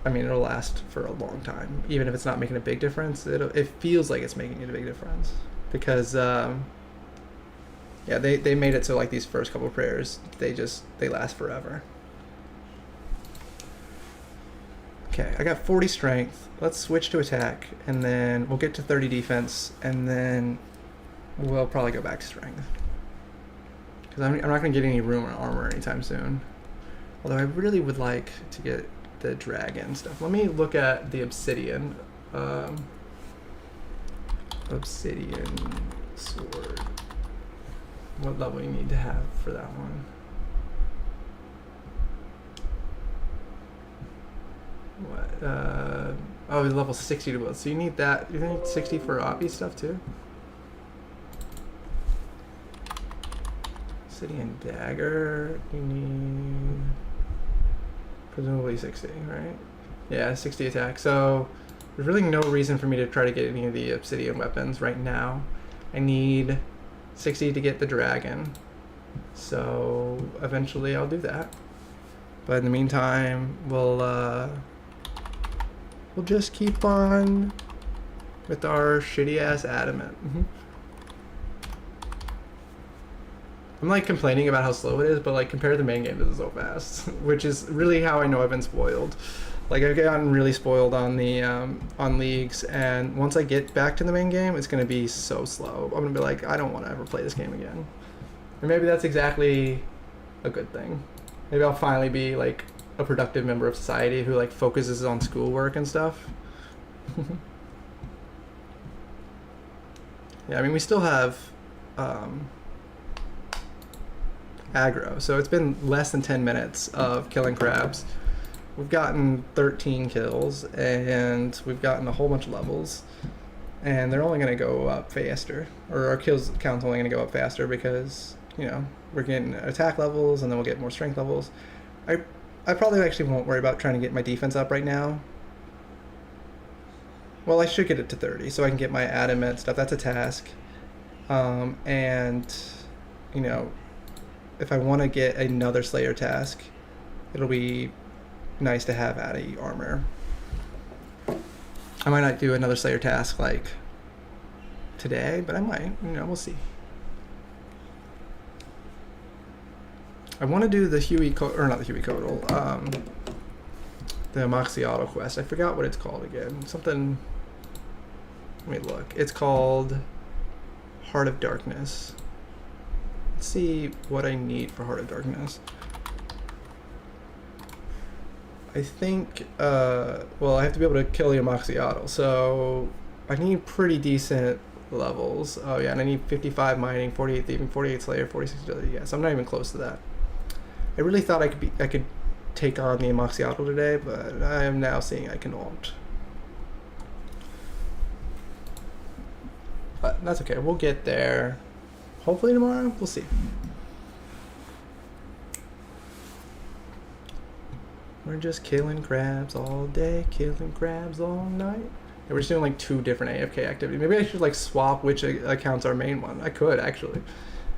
I mean, it'll last for a long time, even if it's not making a big difference. It feels like it's making a big difference, because yeah, they made it so like these first couple of prayers, they last forever. Okay, I got 40 strength. Let's switch to attack, and then we'll get to 30 defense, and then we'll probably go back to strength. Because I'm not going to get any rune or armor anytime soon. Although I really would like to get the dragon stuff. Let me look at the obsidian. Obsidian sword. What level you need to have for that one? What? Oh, level 60 to build. So you need that. You need 60 for obby stuff too? Obsidian dagger. You need presumably 60, right? Yeah, 60 attack. So there's really no reason for me to try to get any of the obsidian weapons right now. I need 60 to get the dragon. So eventually I'll do that. But in the meantime, we'll just keep on with our shitty ass adamant. I'm like complaining about how slow it is, but like compared to the main game, this is so fast, which is really how I know I've been spoiled. Like I've gotten really spoiled on the on leagues, and once I get back to the main game, it's gonna be so slow. I'm gonna be like, I don't want to ever play this game again. And maybe that's exactly a good thing. Maybe I'll finally be like a productive member of society who like focuses on schoolwork and stuff. Yeah, I mean we still have aggro, so it's been less than 10 minutes of killing crabs. We've gotten 13 kills, and we've gotten a whole bunch of levels, and they're only going to go up faster, or our kills count's only going to go up faster because, you know, we're getting attack levels, and then we'll get more strength levels. I probably actually won't worry about trying to get my defense up right now. Well, I should get it to 30, so I can get my adamant stuff. That's a task. And, you know, if I want to get another Slayer task, it'll be nice to have Addy armor. I might not do another Slayer task like today, but I might. You know, we'll see. I want to do the or not the Huey Codal, the Amoxicillin quest. I forgot what it's called again. Something. Let me look. It's called Heart of Darkness. Let's see what I need for Heart of Darkness. I think, well, I have to be able to kill the Amoxicillin, so I need pretty decent levels. Oh yeah, and I need 55 mining, 48 thieving, 48 slayer, 46 agility. Yeah, so I'm not even close to that. I really thought I could take on the Amoxicillin today, but I am now seeing I cannot. But that's okay. We'll get there. Hopefully tomorrow. We'll see. We're just killing crabs all day, killing crabs all night. And we're just doing like 2 different AFK activities. Maybe I should like swap which account's our main one. I could actually,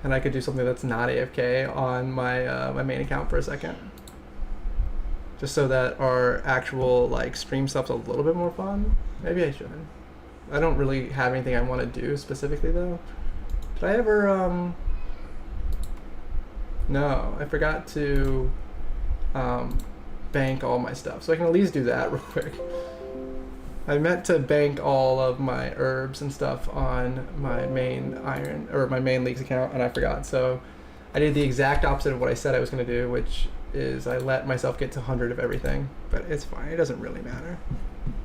and I could do something that's not AFK on my my main account for a second, just so that our actual like stream stuff's a little bit more fun. Maybe I should. I don't really have anything I want to do specifically though. Did I ever No, I forgot to bank all my stuff, so I can at least do that real quick. I meant to bank all of my herbs and stuff on my main iron or my main leagues account, and I forgot. So I did the exact opposite of what I said I was going to do, which is I let myself get to 100 of everything, but it's fine. It doesn't really matter.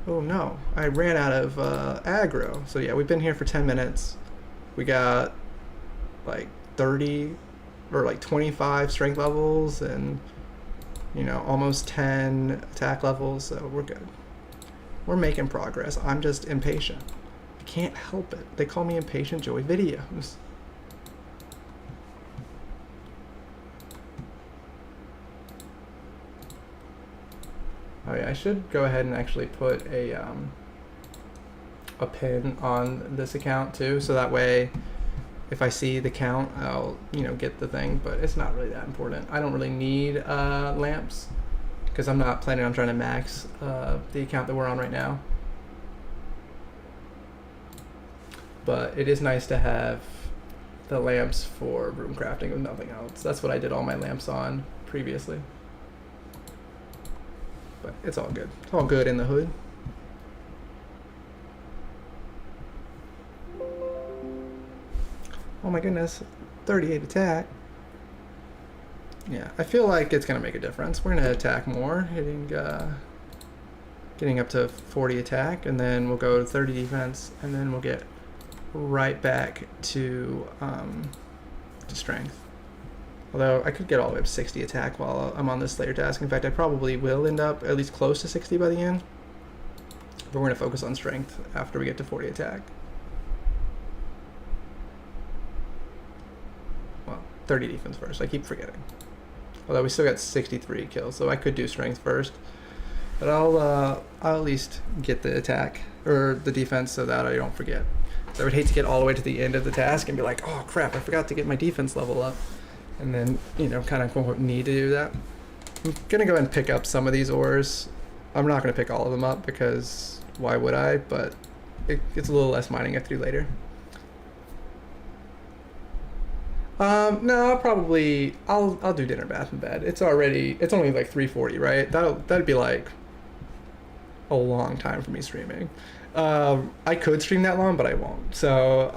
Oh no, I ran out of aggro. So yeah, we've been here for 10 minutes. We got like 30 or like 25 strength levels and, you know, almost 10 attack levels, so we're good. We're making progress. I'm just impatient. I can't help it. They call me Impatient Joey Videos. Oh yeah, I should go ahead and actually put a pin on this account too, so that way if I see the count, I'll, you know, get the thing, but it's not really that important. I don't really need lamps because I'm not planning on trying to max the account that we're on right now. But it is nice to have the lamps for room crafting if nothing else. That's what I did all my lamps on previously. but it's all good. It's all good in the hood. Oh my goodness, 38 attack. Yeah, I feel like it's gonna make a difference. We're gonna attack more, getting up to 40 attack, and then we'll go to 30 defense, and then we'll get right back to strength. Although I could get all the way up to 60 attack while I'm on this Slayer task. In fact, I probably will end up at least close to 60 by the end. But we're gonna focus on strength after we get to 40 attack. Well, 30 defense first. I keep forgetting. Although we still got 63 kills, so I could do strength first. But I'll at least get the attack or the defense so that I don't forget. So I would hate to get all the way to the end of the task and be like, oh crap, I forgot to get my defense level up. And then, you know, kind of quote unquote need to do that. I'm gonna go ahead and pick up some of these ores. I'm not gonna pick all of them up because why would I? But it's a little less mining I have to do later. No, I'll do dinner, bath, and bed. It's only like 3:40, right? That'd be like a long time for me streaming. I could stream that long, but I won't. So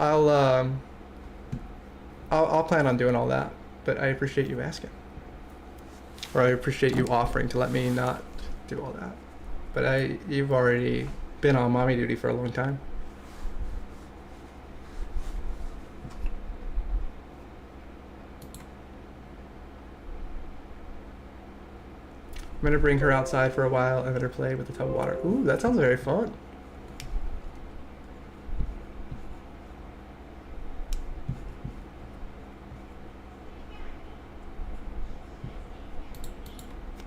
I'll plan on doing all that. But I appreciate you asking, or I appreciate you offering to let me not do all that. But you've already been on mommy duty for a long time. I'm gonna bring her outside for a while and let her play with the tub of water. Ooh, that sounds very fun.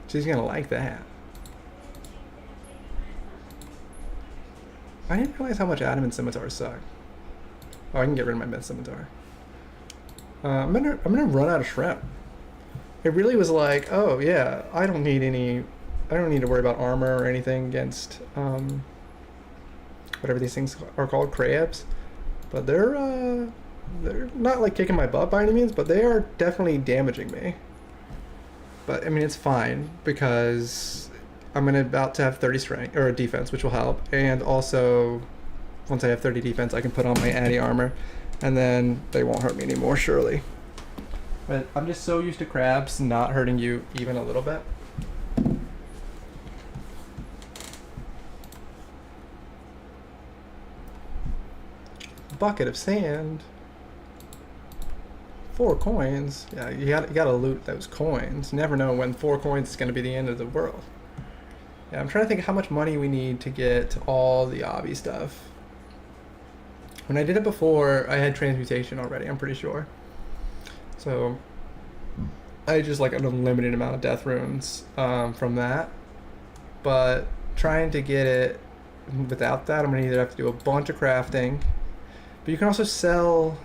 She's gonna like that. I didn't realize how much adamant scimitars suck. Oh, I can get rid of my med scimitar. I'm gonna run out of shrimp. It really was like, oh yeah, I don't need to worry about armor or anything against whatever these things are called, crabs. But they're not like kicking my butt by any means, but they are definitely damaging me. But I mean, it's fine because I'm about to have 30 strength or defense, which will help. And also, once I have 30 defense, I can put on my Addy armor, and then they won't hurt me anymore, surely. But I'm just so used to crabs not hurting you even a little bit. Bucket of sand. 4 coins. Yeah, you gotta loot those coins. Never know when 4 coins is gonna be the end of the world. Yeah, I'm trying to think of how much money we need to get all the obby stuff. When I did it before, I had transmutation already, I'm pretty sure. So I had just like an unlimited amount of death runes from that. But trying to get it without that, I'm gonna either have to do a bunch of crafting. But you can also sell,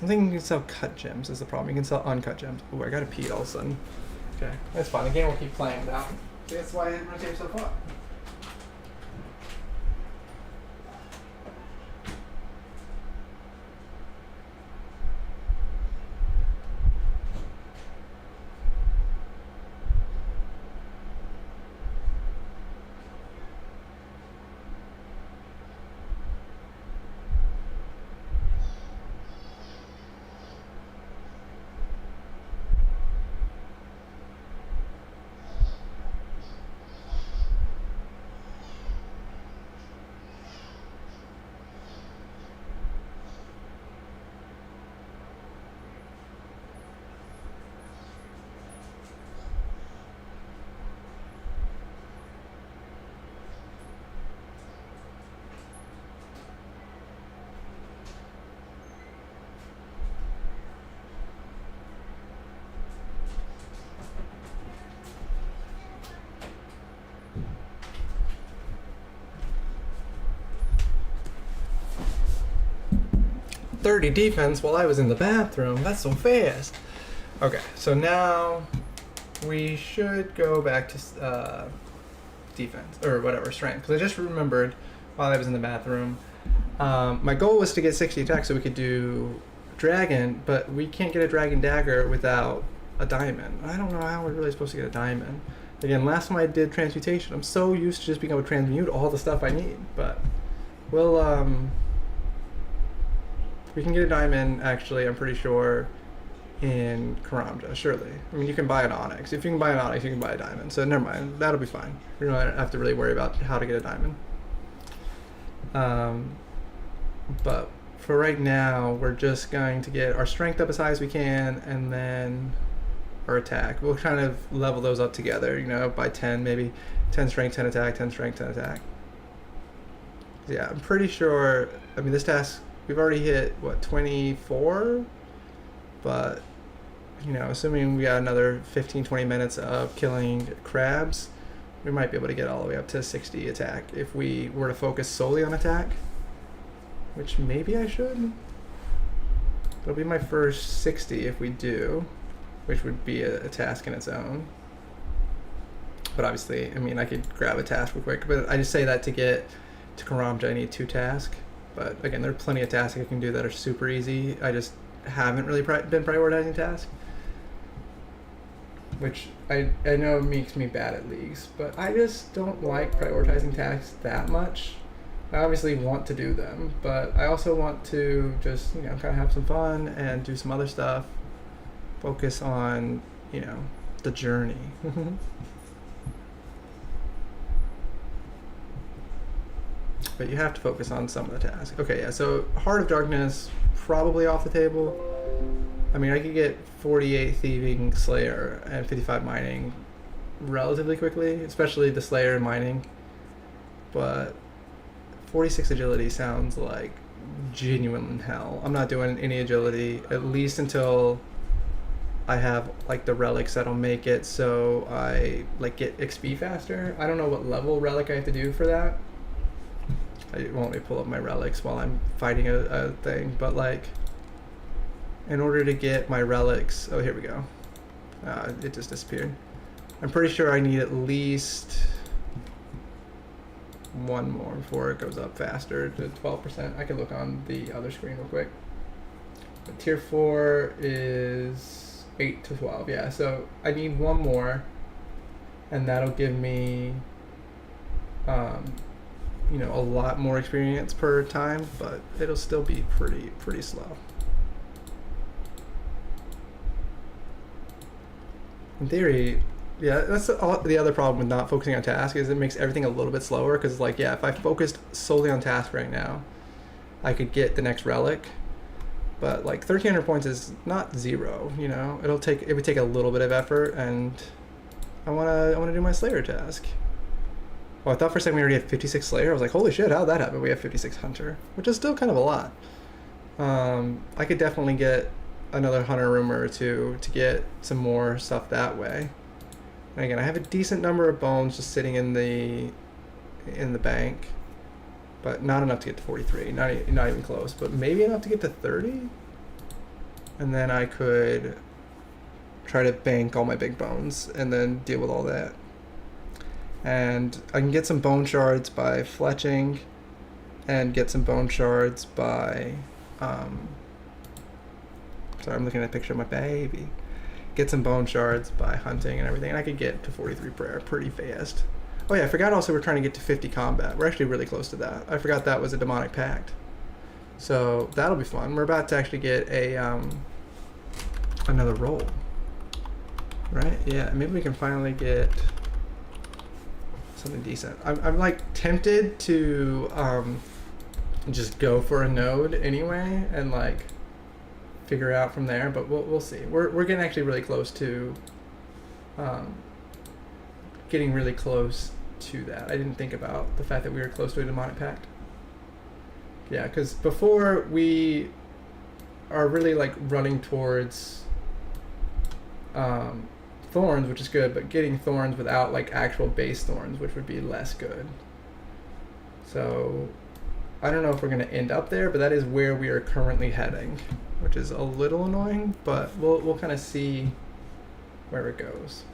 I think you can sell cut gems is the problem. You can sell uncut gems. Ooh, I gotta pee all of a sudden. Okay, that's fine. The game will keep playing now. That's why it runs so far. .30 defense while I was in the bathroom. That's so fast. Okay, so now we should go back to defense or whatever, strength. Because I just remembered while I was in the bathroom, my goal was to get 60 attack so we could do dragon, but we can't get a dragon dagger without a diamond. I don't know how we're really supposed to get a diamond. Again, last time I did transmutation, I'm so used to just being able to transmute all the stuff I need, but we'll, we can get a diamond, actually, I'm pretty sure, in Karamja, surely. I mean, you can buy an onyx. If you can buy an onyx, you can buy a diamond, so never mind, that'll be fine. You don't have to really worry about how to get a diamond. But for right now, we're just going to get our strength up as high as we can, and then our attack. We'll kind of level those up together, you know, by 10, maybe 10 strength, 10 attack, 10 strength, 10 attack. Yeah, I'm pretty sure, I mean, this task, we've already hit, what, 24? But, you know, assuming we got another 15, 20 minutes of killing crabs, we might be able to get all the way up to 60 attack if we were to focus solely on attack, which maybe I should. It'll be my first 60 if we do, which would be a task in its own. But obviously, I mean, I could grab a task real quick, but I just say that to get to Karamja, I need 2 tasks. But again, there are plenty of tasks I can do that are super easy. I just haven't really been prioritizing tasks, which I know makes me bad at leagues, but I just don't like prioritizing tasks that much. I obviously want to do them, but I also want to just, you know, kind of have some fun and do some other stuff. Focus on, you know, the journey. But you have to focus on some of the tasks. Okay, yeah, so Heart of Darkness, probably off the table. I mean, I could get 48 Thieving, Slayer, and 55 Mining relatively quickly, especially the Slayer and Mining. But 46 Agility sounds like genuine hell. I'm not doing any agility, at least until I have like the relics that'll make it so I like get XP faster. I don't know what level relic I have to do for that. I won't let me pull up my relics while I'm fighting a thing, but like in order to get my relics, oh here we go, it just disappeared. I'm pretty sure I need at least one more before it goes up faster to 12%. I can look on the other screen real quick. But tier 4 is 8 to 12, yeah, so I need one more, and that'll give me you know, a lot more experience per time, but it'll still be pretty slow. In theory, yeah, that's the other problem with not focusing on task, is it makes everything a little bit slower, because like, yeah, if I focused solely on task right now, I could get the next relic, but like 1300 points is not 0, you know, it would take a little bit of effort, and I wanna do my Slayer task. Oh, I thought for a second we already had 56 Slayer. I was like, holy shit, how'd that happen? We have 56 Hunter, which is still kind of a lot. I could definitely get another Hunter room or two to get some more stuff that way. And again, I have a decent number of bones just sitting in the bank, but not enough to get to 43. Not even close, but maybe enough to get to 30. And then I could try to bank all my big bones and then deal with all that. And I can get some bone shards by fletching, and get some bone shards by sorry, I'm looking at a picture of my baby. Get some bone shards by hunting and everything, and I could get to 43 prayer pretty fast. Oh yeah, I forgot also we're trying to get to 50 combat. We're actually really close to that. I forgot that was a demonic pact. So that'll be fun. We're about to actually get a another roll. Right? Yeah, maybe we can finally get something decent. I'm like tempted to just go for a node anyway and like figure out from there, but we'll see. We're getting actually really close to getting really close to that. I didn't think about the fact that we were close to a demonic pact. Yeah, because before we are really like running towards thorns, which is good, but getting thorns without like actual base thorns, which would be less good. So I don't know if we're going to end up there, but that is where we are currently heading, which is a little annoying, but we'll kind of see where it goes.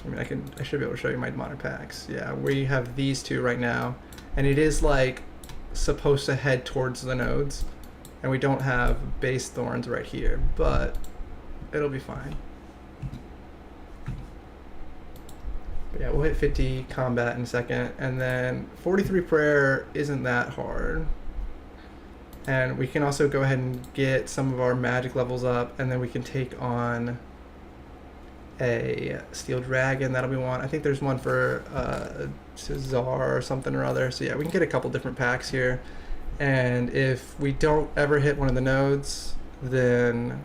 I mean, I should be able to show you my demonic packs. Yeah, we have these two right now, and it is like supposed to head towards the nodes, and we don't have base thorns right here, but it'll be fine. we'll hit 50 combat in a second, and then 43 prayer isn't that hard. And we can also go ahead and get some of our magic levels up, and then we can take on a steel dragon. That'll be one. I think there's one for Czar or something or other. So yeah, we can get a couple different packs here. And if we don't ever hit one of the nodes, then,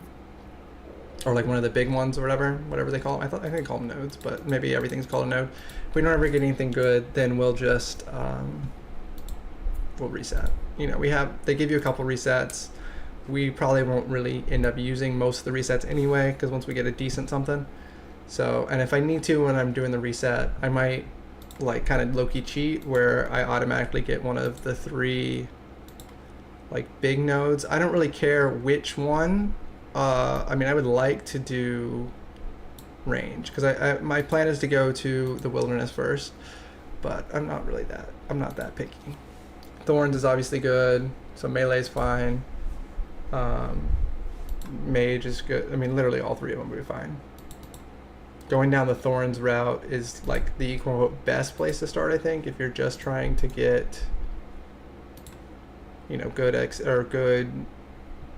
or like one of the big ones or whatever they call them. I think they call them nodes, but maybe everything's called a node. If we don't ever get anything good, then we'll just we'll reset. You know, they give you a couple resets. We probably won't really end up using most of the resets anyway, because once we get a decent something. So, and if I need to when I'm doing the reset, I might like kind of low-key cheat where I automatically get one of the 3 like big nodes. I don't really care which one. I mean, I would like to do range because my plan is to go to the wilderness first, but I'm not that picky. Thorns is obviously good, so melee is fine. Mage is good. I mean, literally all 3 of them will be fine. Going down the Thorns route is like the quote best place to start, I think, if you're just trying to get, you know, good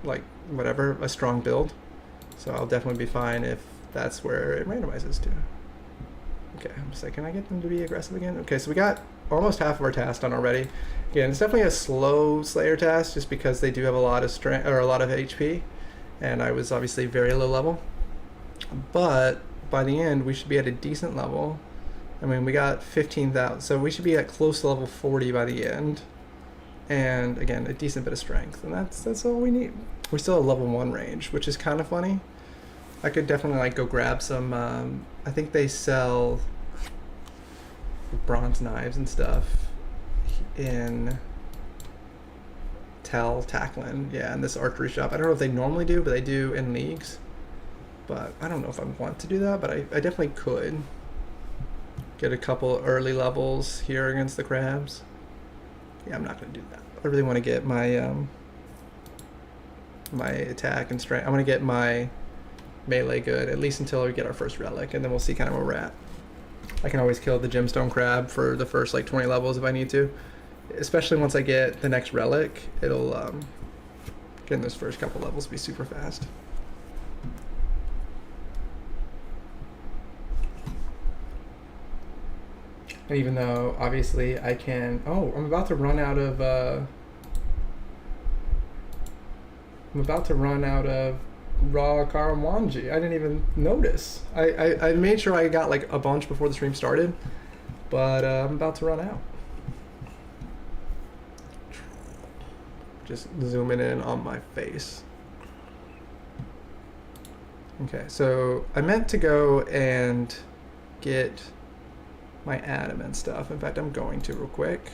like whatever, a strong build. So I'll definitely be fine if that's where it randomizes to. Okay, I'm just like, can I get them to be aggressive again? Okay, so we got almost half of our task done already. Again, it's definitely a slow Slayer task just because they do have a lot of strength or a lot of HP, and I was obviously very low level. But by the end, we should be at a decent level. I mean, we got 15,000, so we should be at close to level 40 by the end. And again, a decent bit of strength, and that's all we need. We still have level 1 range, which is kind of funny. I could definitely like go grab some. I think they sell bronze knives and stuff in Tacklin, yeah, in this archery shop. I don't know if they normally do, but they do in leagues. But I don't know if I want to do that, but I definitely could get a couple early levels here against the crabs. Yeah, I'm not going to do that. I really want to get my my attack and strength. I want to get my melee good, at least until we get our first relic, and then we'll see kind of where we're at. I can always kill the gemstone crab for the first like 20 levels if I need to. Especially once I get the next relic, it'll getting those first couple levels be super fast. And even though obviously I can, oh, I'm about to run out of raw Karawanji. I didn't even notice. I made sure I got like a bunch before the stream started, but I'm about to run out. Just zooming in on my face. Okay, so I meant to go and get my Adam and stuff. In fact, I'm going to real quick.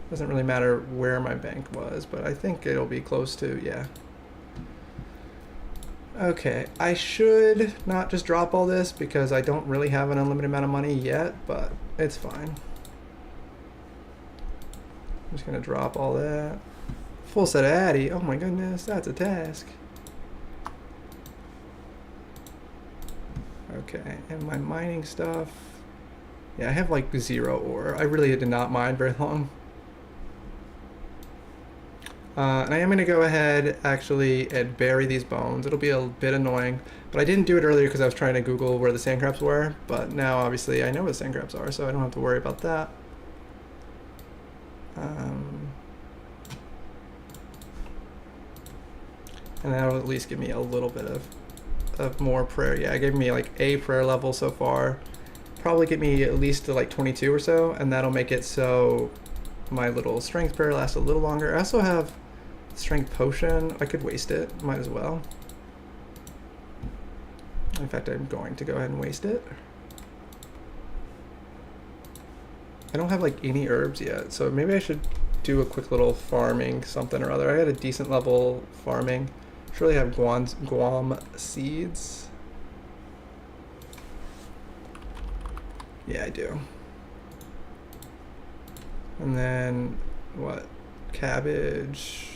Doesn't really matter where my bank was, but I think it'll be close to, yeah. Okay, I should not just drop all this because I don't really have an unlimited amount of money yet, but it's fine. I'm just gonna drop all that. Full set of Addy, oh my goodness, that's a task. Okay, and my mining stuff. Yeah, I have like 0 ore. I really did not mine very long. And I am going to go ahead actually and bury these bones. It'll be a bit annoying, but I didn't do it earlier because I was trying to Google where the sand crabs were, but now obviously I know where the sand crabs are, so I don't have to worry about that. And that'll at least give me a little bit of more prayer. Yeah, it gave me like a prayer level so far. Probably get me at least to like 22 or so, and that'll make it so my little strength prayer lasts a little longer. I also have strength potion. I could waste it, might as well. In fact, I'm going to go ahead and waste it. I don't have like any herbs yet, so maybe I should do a quick little farming something or other. I had a decent level farming. Surely have guam seeds. Yeah, I do. And then what? Cabbage.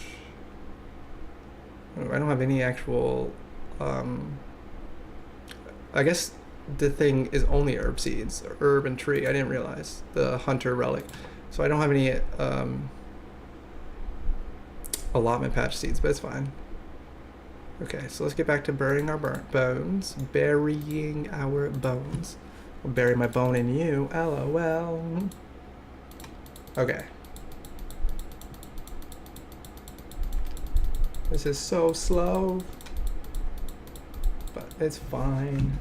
I don't have any actual I guess the thing is only herb seeds, or herb and tree. I didn't realize the hunter relic. So I don't have any allotment patch seeds, but it's fine. Okay, so let's get back to burying our bones. Burying our bones. I'll bury my bone in you. LOL. Okay. This is so slow, but it's fine.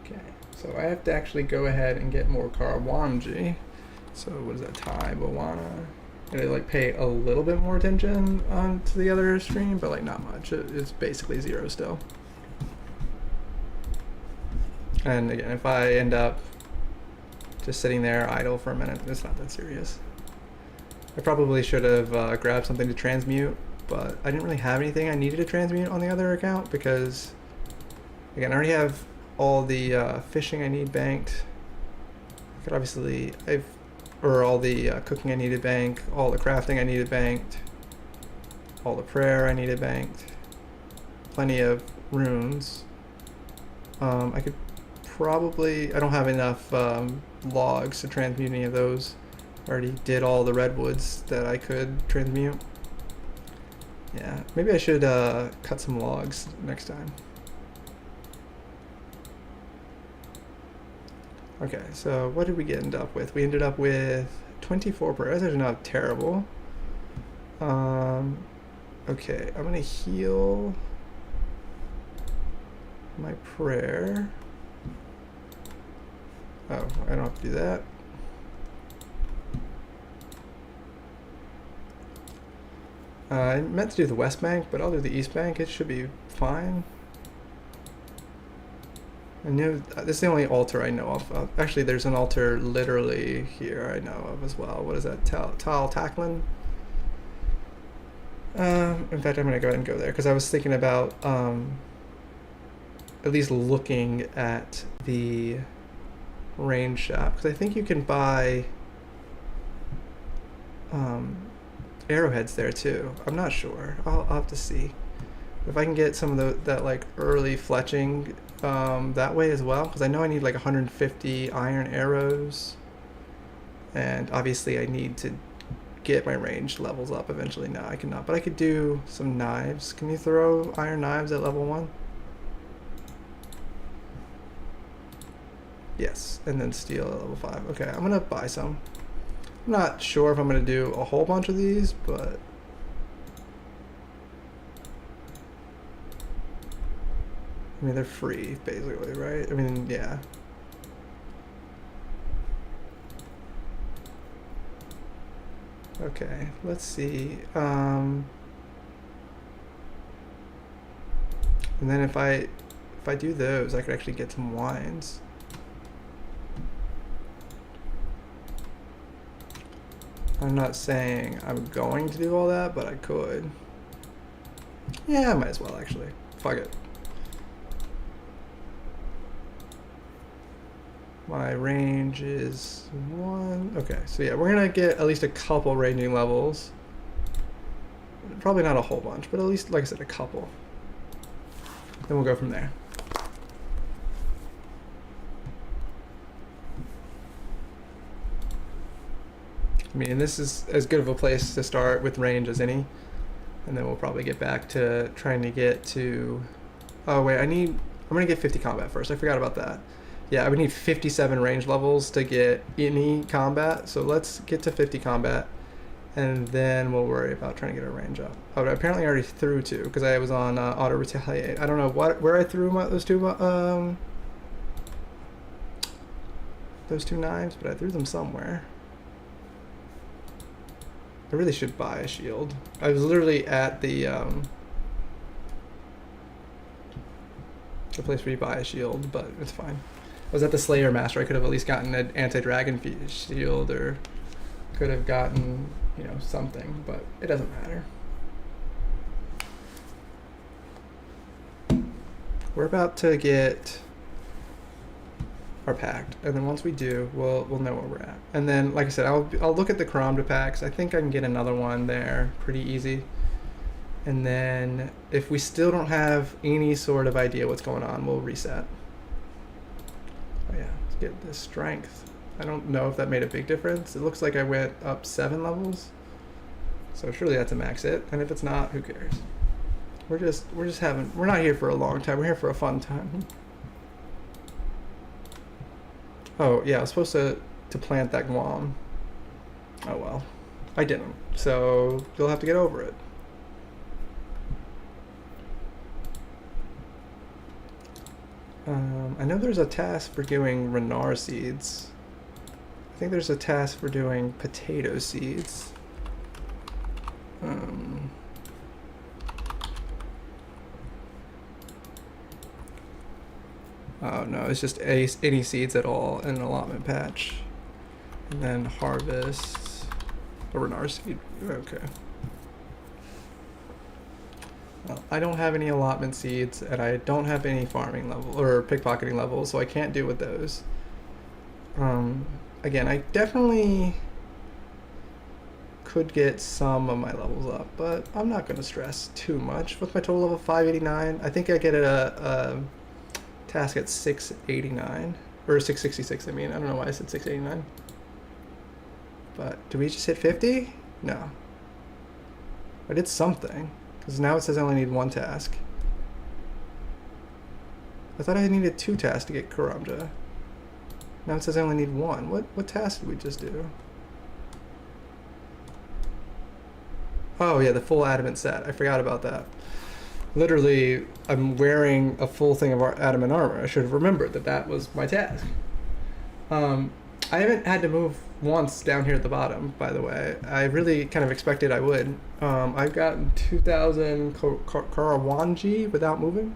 Okay, so I have to actually go ahead and get more Karawanji. So what is that, Thai, Bawana? And I like pay a little bit more attention to the other stream, but like not much. It's basically 0 still. And again, if I end up just sitting there idle for a minute, it's not that serious. I probably should have grabbed something to transmute, but I didn't really have anything I needed to transmute on the other account because, again, I already have all the fishing I need banked. I could obviously, or all the cooking I needed banked, all the crafting I needed banked, all the prayer I needed banked, plenty of runes. I could probably, I don't have enough logs to transmute any of those. I already did all the redwoods that I could transmute. Yeah, maybe I should cut some logs next time. Okay, so what did we end up with? We ended up with 24 prayers. That's not terrible. Okay, I'm gonna heal my prayer. Oh, I don't have to do that. I meant to do the West Bank, but I'll do the East Bank. It should be fine. I knew this is the only altar I know of. Actually, there's an altar literally here I know of as well. What is that? Tal Taklin? In fact, I'm gonna go ahead and go there because I was thinking about at least looking at the range shop because I think you can buy arrowheads there too. I'm not sure. I'll have to see if I can get some of that like early fletching that way as well, because I know I need like 150 iron arrows, and obviously I need to get my range levels up eventually. Now I cannot, but I could do some knives. Can you throw iron knives at level 1? Yes, and then steel at level 5. Okay, I'm gonna buy some. I'm not sure if I'm gonna do a whole bunch of these, but I mean, they're free, basically, right? I mean, yeah. Okay, let's see. And then if I do those, I could actually get some wines. I'm not saying I'm going to do all that, but I could. Yeah, I might as well, actually. Fuck it. My range is 1. Okay, so yeah, we're gonna get at least a couple ranging levels. Probably not a whole bunch, but at least, like I said, a couple. Then we'll go from there. I mean, this is as good of a place to start with range as any. And then we'll probably get back to trying to get to... Oh wait, I'm gonna get 50 combat first. I forgot about that. Yeah, I would need 57 range levels to get any combat. So let's get to 50 combat, and then we'll worry about trying to get our range up. Oh, but apparently I already threw 2 because I was on auto retaliate. I don't know where I threw those two knives, but I threw them somewhere. I really should buy a shield. I was literally at the place where you buy a shield, but it's fine. I was at the Slayer Master. I could have at least gotten an anti-dragon shield, or could have gotten, you know, something, but it doesn't matter. We're about to get our pact, and then once we do, we'll know where we're at. And then, like I said, I'll look at the Karamda packs. I think I can get another one there pretty easy. And then if we still don't have any sort of idea what's going on, we'll reset. Oh yeah, let's get this strength. I don't know if that made a big difference. It looks like I went up 7 levels. So surely that's a max hit. And if it's not, who cares? We're not here for a long time. We're here for a fun time. Oh yeah, I was supposed to plant that Guam. Oh well, I didn't. So you'll have to get over it. I know there's a task for doing Renar seeds. I think there's a task for doing potato seeds. Oh no, it's just any seeds at all in an allotment patch. And then harvest a Renar seed. Okay. Well, I don't have any allotment seeds, and I don't have any farming level or pickpocketing levels, so I can't do with those. Again, I definitely could get some of my levels up, but I'm not going to stress too much. With my total level 589, I think I get a task at 689 or 666. I mean, I don't know why I said 689. But do we just hit 50? No. I did something. Because now it says I only need 1 task. I thought I needed 2 tasks to get Karamja. Now it says I only need 1. What task did we just do? Oh yeah, the full adamant set. I forgot about that. Literally, I'm wearing a full thing of adamant armor. I should have remembered that that was my task. I haven't had to move once down here at the bottom, by the way. I really kind of expected I would. I've gotten 2,000 Karawanji without moving.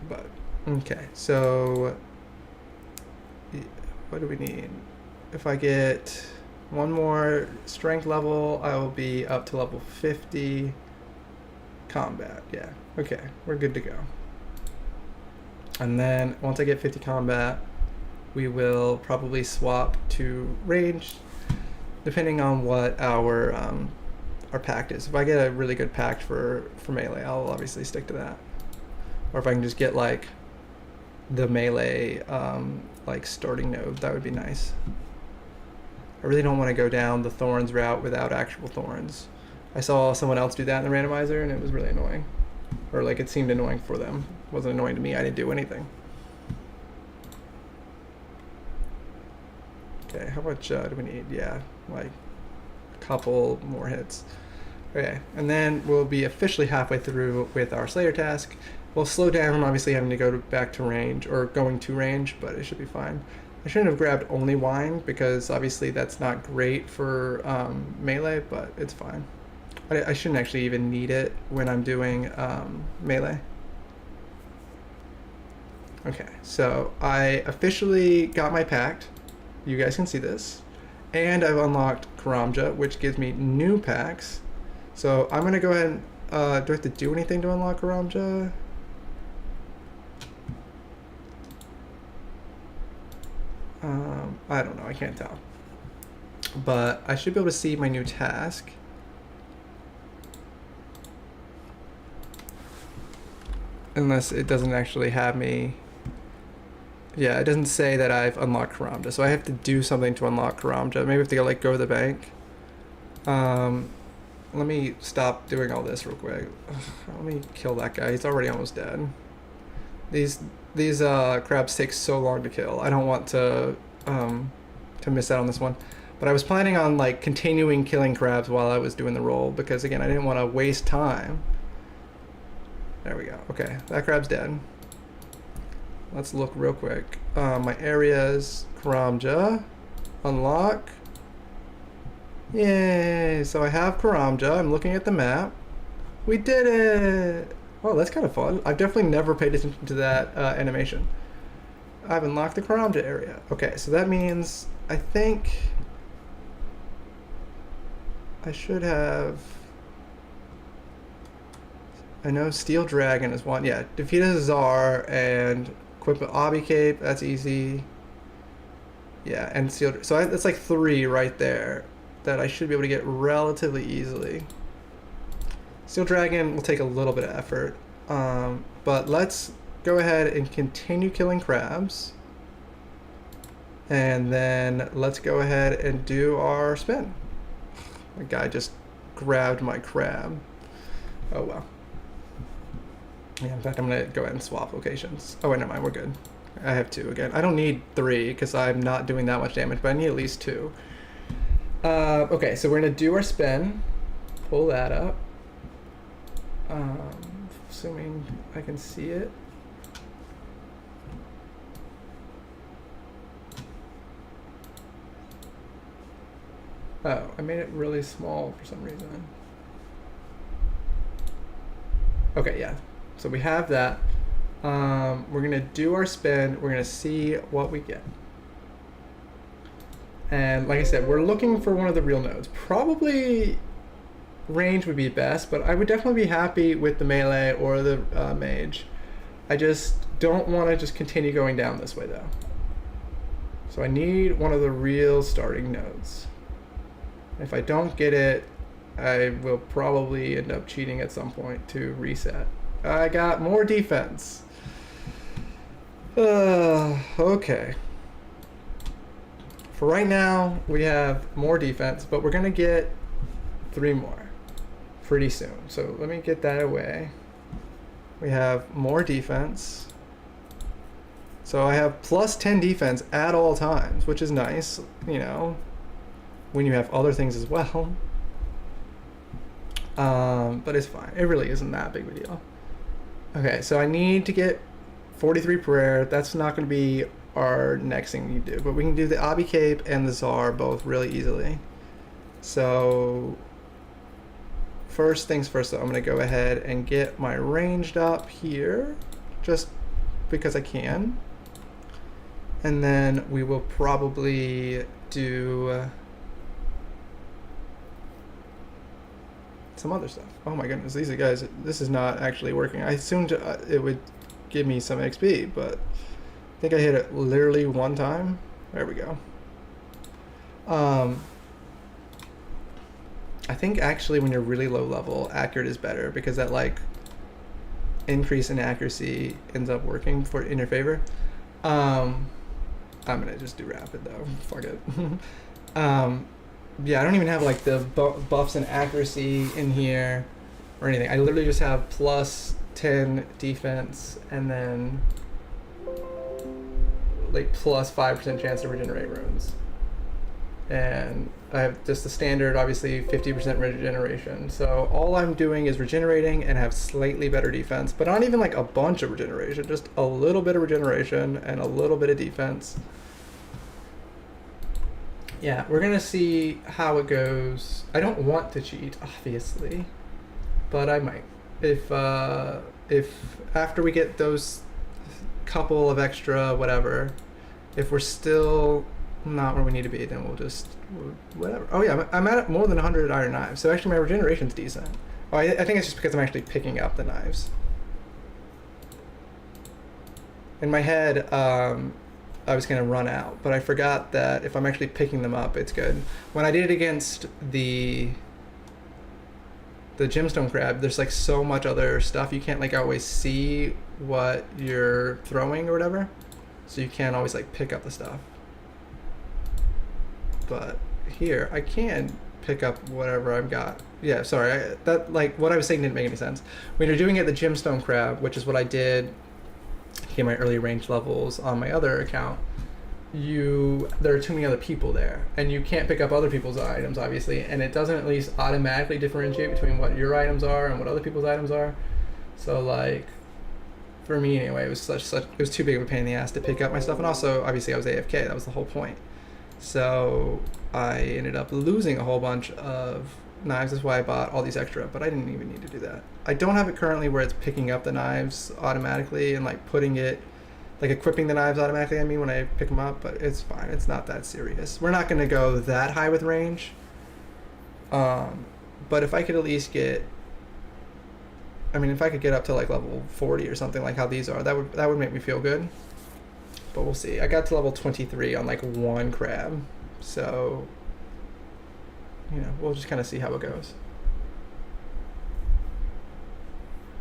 But, okay, so what do we need? If I get 1 more strength level, I will be up to level 50. Combat, yeah. Okay, we're good to go. And then once I get 50 combat, we will probably swap to range, depending on what our pact is. If I get a really good pact for melee, I'll obviously stick to that. Or if I can just get like the melee like starting node, that would be nice. I really don't want to go down the thorns route without actual thorns. I saw someone else do that in the randomizer, and it was really annoying. Or like it seemed annoying for them. It wasn't annoying to me. I didn't do anything. Okay, how much do we need? Yeah, like a couple more hits. Okay, and then we'll be officially halfway through with our Slayer task. We'll slow down, obviously having to go back to range, or going to range, but it should be fine. I shouldn't have grabbed only wine, because obviously that's not great for melee, but it's fine. I shouldn't actually even need it when I'm doing melee. Okay, so I officially got my pact. You guys can see this. And I've unlocked Karamja, which gives me new packs. So I'm going to go ahead and... do I have to do anything to unlock Karamja? I don't know. I can't tell. But I should be able to see my new task. Unless it doesn't actually have me... Yeah, it doesn't say that I've unlocked Karamja, so I have to do something to unlock Karamja. Maybe I have to go, like, go to the bank. Let me stop doing all this real quick. Let me kill that guy. He's already almost dead. These crabs take so long to kill. I don't want to miss out on this one. But I was planning on, like, continuing killing crabs while I was doing the roll, because, again, I didn't want to waste time. There we go. Okay, that crab's dead. Let's look real quick. My areas, Karamja, unlock. Yay! So I have Karamja. I'm looking at the map. We did it! Oh, that's kind of fun. I've definitely never paid attention to that animation. I've unlocked the Karamja area. Okay, so that means I think I should have... I know Steel Dragon is one. Yeah, defeat a Czar and equip an Obby Cape. That's easy. Yeah, and Steel. So that's like 3 right there that I should be able to get relatively easily. Steel Dragon will take a little bit of effort. But let's go ahead and continue killing crabs. And then let's go ahead and do our spin. The guy just grabbed my crab. Oh well. Yeah, in fact, I'm gonna go ahead and swap locations. Oh wait, never mind, we're good. I have 2 again. I don't need 3 because I'm not doing that much damage, but I need at least 2. Okay, so we're gonna do our spin. Pull that up. Assuming I can see it. Oh, I made it really small for some reason. Okay, yeah. So we have that. We're gonna do our spin. We're gonna see what we get. And like I said, we're looking for one of the real nodes. Probably range would be best, but I would definitely be happy with the melee or the mage. I just don't want to just continue going down this way though. So I need one of the real starting nodes. If I don't get it, I will probably end up cheating at some point to reset. I got more defense. Okay. For right now, we have more defense, but we're gonna get 3 more pretty soon. So let me get that away. We have more defense. So I have plus 10 defense at all times, which is nice, you know, when you have other things as well. But it's fine. It really isn't that big of a deal. Okay, so I need to get 43 prayer. That's not going to be our next thing we do, but we can do the Obby Cape and the Czar both really easily. So first things first, though, I'm going to go ahead and get my ranged up here, just because I can. And then we will probably do some other stuff. Oh my goodness, these guys, this is not actually working. I assumed it would give me some XP, but I think I hit it literally 1 time. There we go. I think actually when you're really low level, accurate is better because that like increase in accuracy ends up working in your favor. I'm gonna just do rapid though. Fuck it. Yeah, I don't even have like the buffs and accuracy in here or anything. I literally just have plus 10 defense and then like plus 5% chance to regenerate runes. And I have just the standard, obviously 50% regeneration. So all I'm doing is regenerating and have slightly better defense, but not even like a bunch of regeneration, just a little bit of regeneration and a little bit of defense. Yeah, we're gonna see how it goes. I don't want to cheat, obviously, but I might. If after we get those couple of extra whatever, if we're still not where we need to be, then we'll just whatever. Oh yeah, I'm at more than 100 iron knives, so actually my regeneration's decent. Oh, I think it's just because I'm actually picking up the knives. In my head, I was gonna run out, but I forgot that if I'm actually picking them up, it's good. When I did it against the gemstone crab, there's like so much other stuff you can't like always see what you're throwing or whatever, so you can't always like pick up the stuff. But here I can pick up whatever I've got. Yeah, sorry, that like what I was saying didn't make any sense. When you're doing it the gemstone crab, which is what I did in my early range levels on my other account, there are too many other people there and you can't pick up other people's items obviously, and it doesn't at least automatically differentiate between what your items are and what other people's items are. So like for me anyway, it was it was too big of a pain in the ass to pick up my stuff, and also obviously I was AFK, that was the whole point. So I ended up losing a whole bunch of knives. That's why I bought all these extra, but I didn't even need to do that. I don't have it currently where it's picking up the knives automatically and like putting it, like equipping the knives automatically on me when I pick them up, but it's fine. It's not that serious. We're not going to go that high with range. But if I could at least get, I mean, if I could get up to like level 40 or something like how these are, that would make me feel good. But we'll see. I got to level 23 on like 1 crab. So, you know, we'll just kind of see how it goes.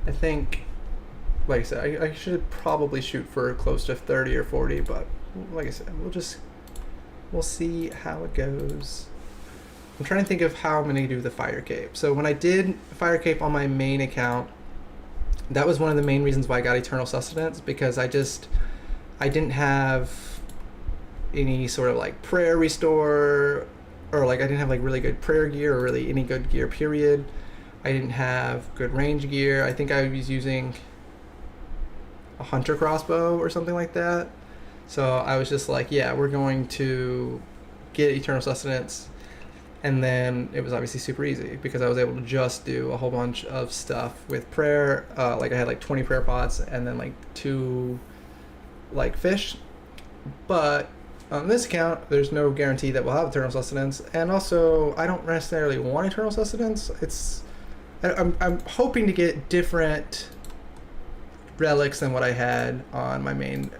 I think, like I said, I should probably shoot for close to 30 or 40, but like I said, we'll see how it goes. I'm trying to think of how I'm going to do the fire cape. So when I did fire cape on my main account, that was one of the main reasons why I got Eternal Sustenance, because I didn't have any sort of like prayer restore, or like I didn't have like really good prayer gear or really any good gear period. I didn't have good range gear. I think I was using a hunter crossbow or something like that. So I was just like, yeah, we're going to get Eternal Sustenance. And then it was obviously super easy because I was able to just do a whole bunch of stuff with prayer. Like I had like 20 prayer pots and then like 2 like fish. But on this account, there's no guarantee that we'll have Eternal Sustenance. And also, I don't necessarily want Eternal Sustenance. I'm hoping to get different relics than what I had on my main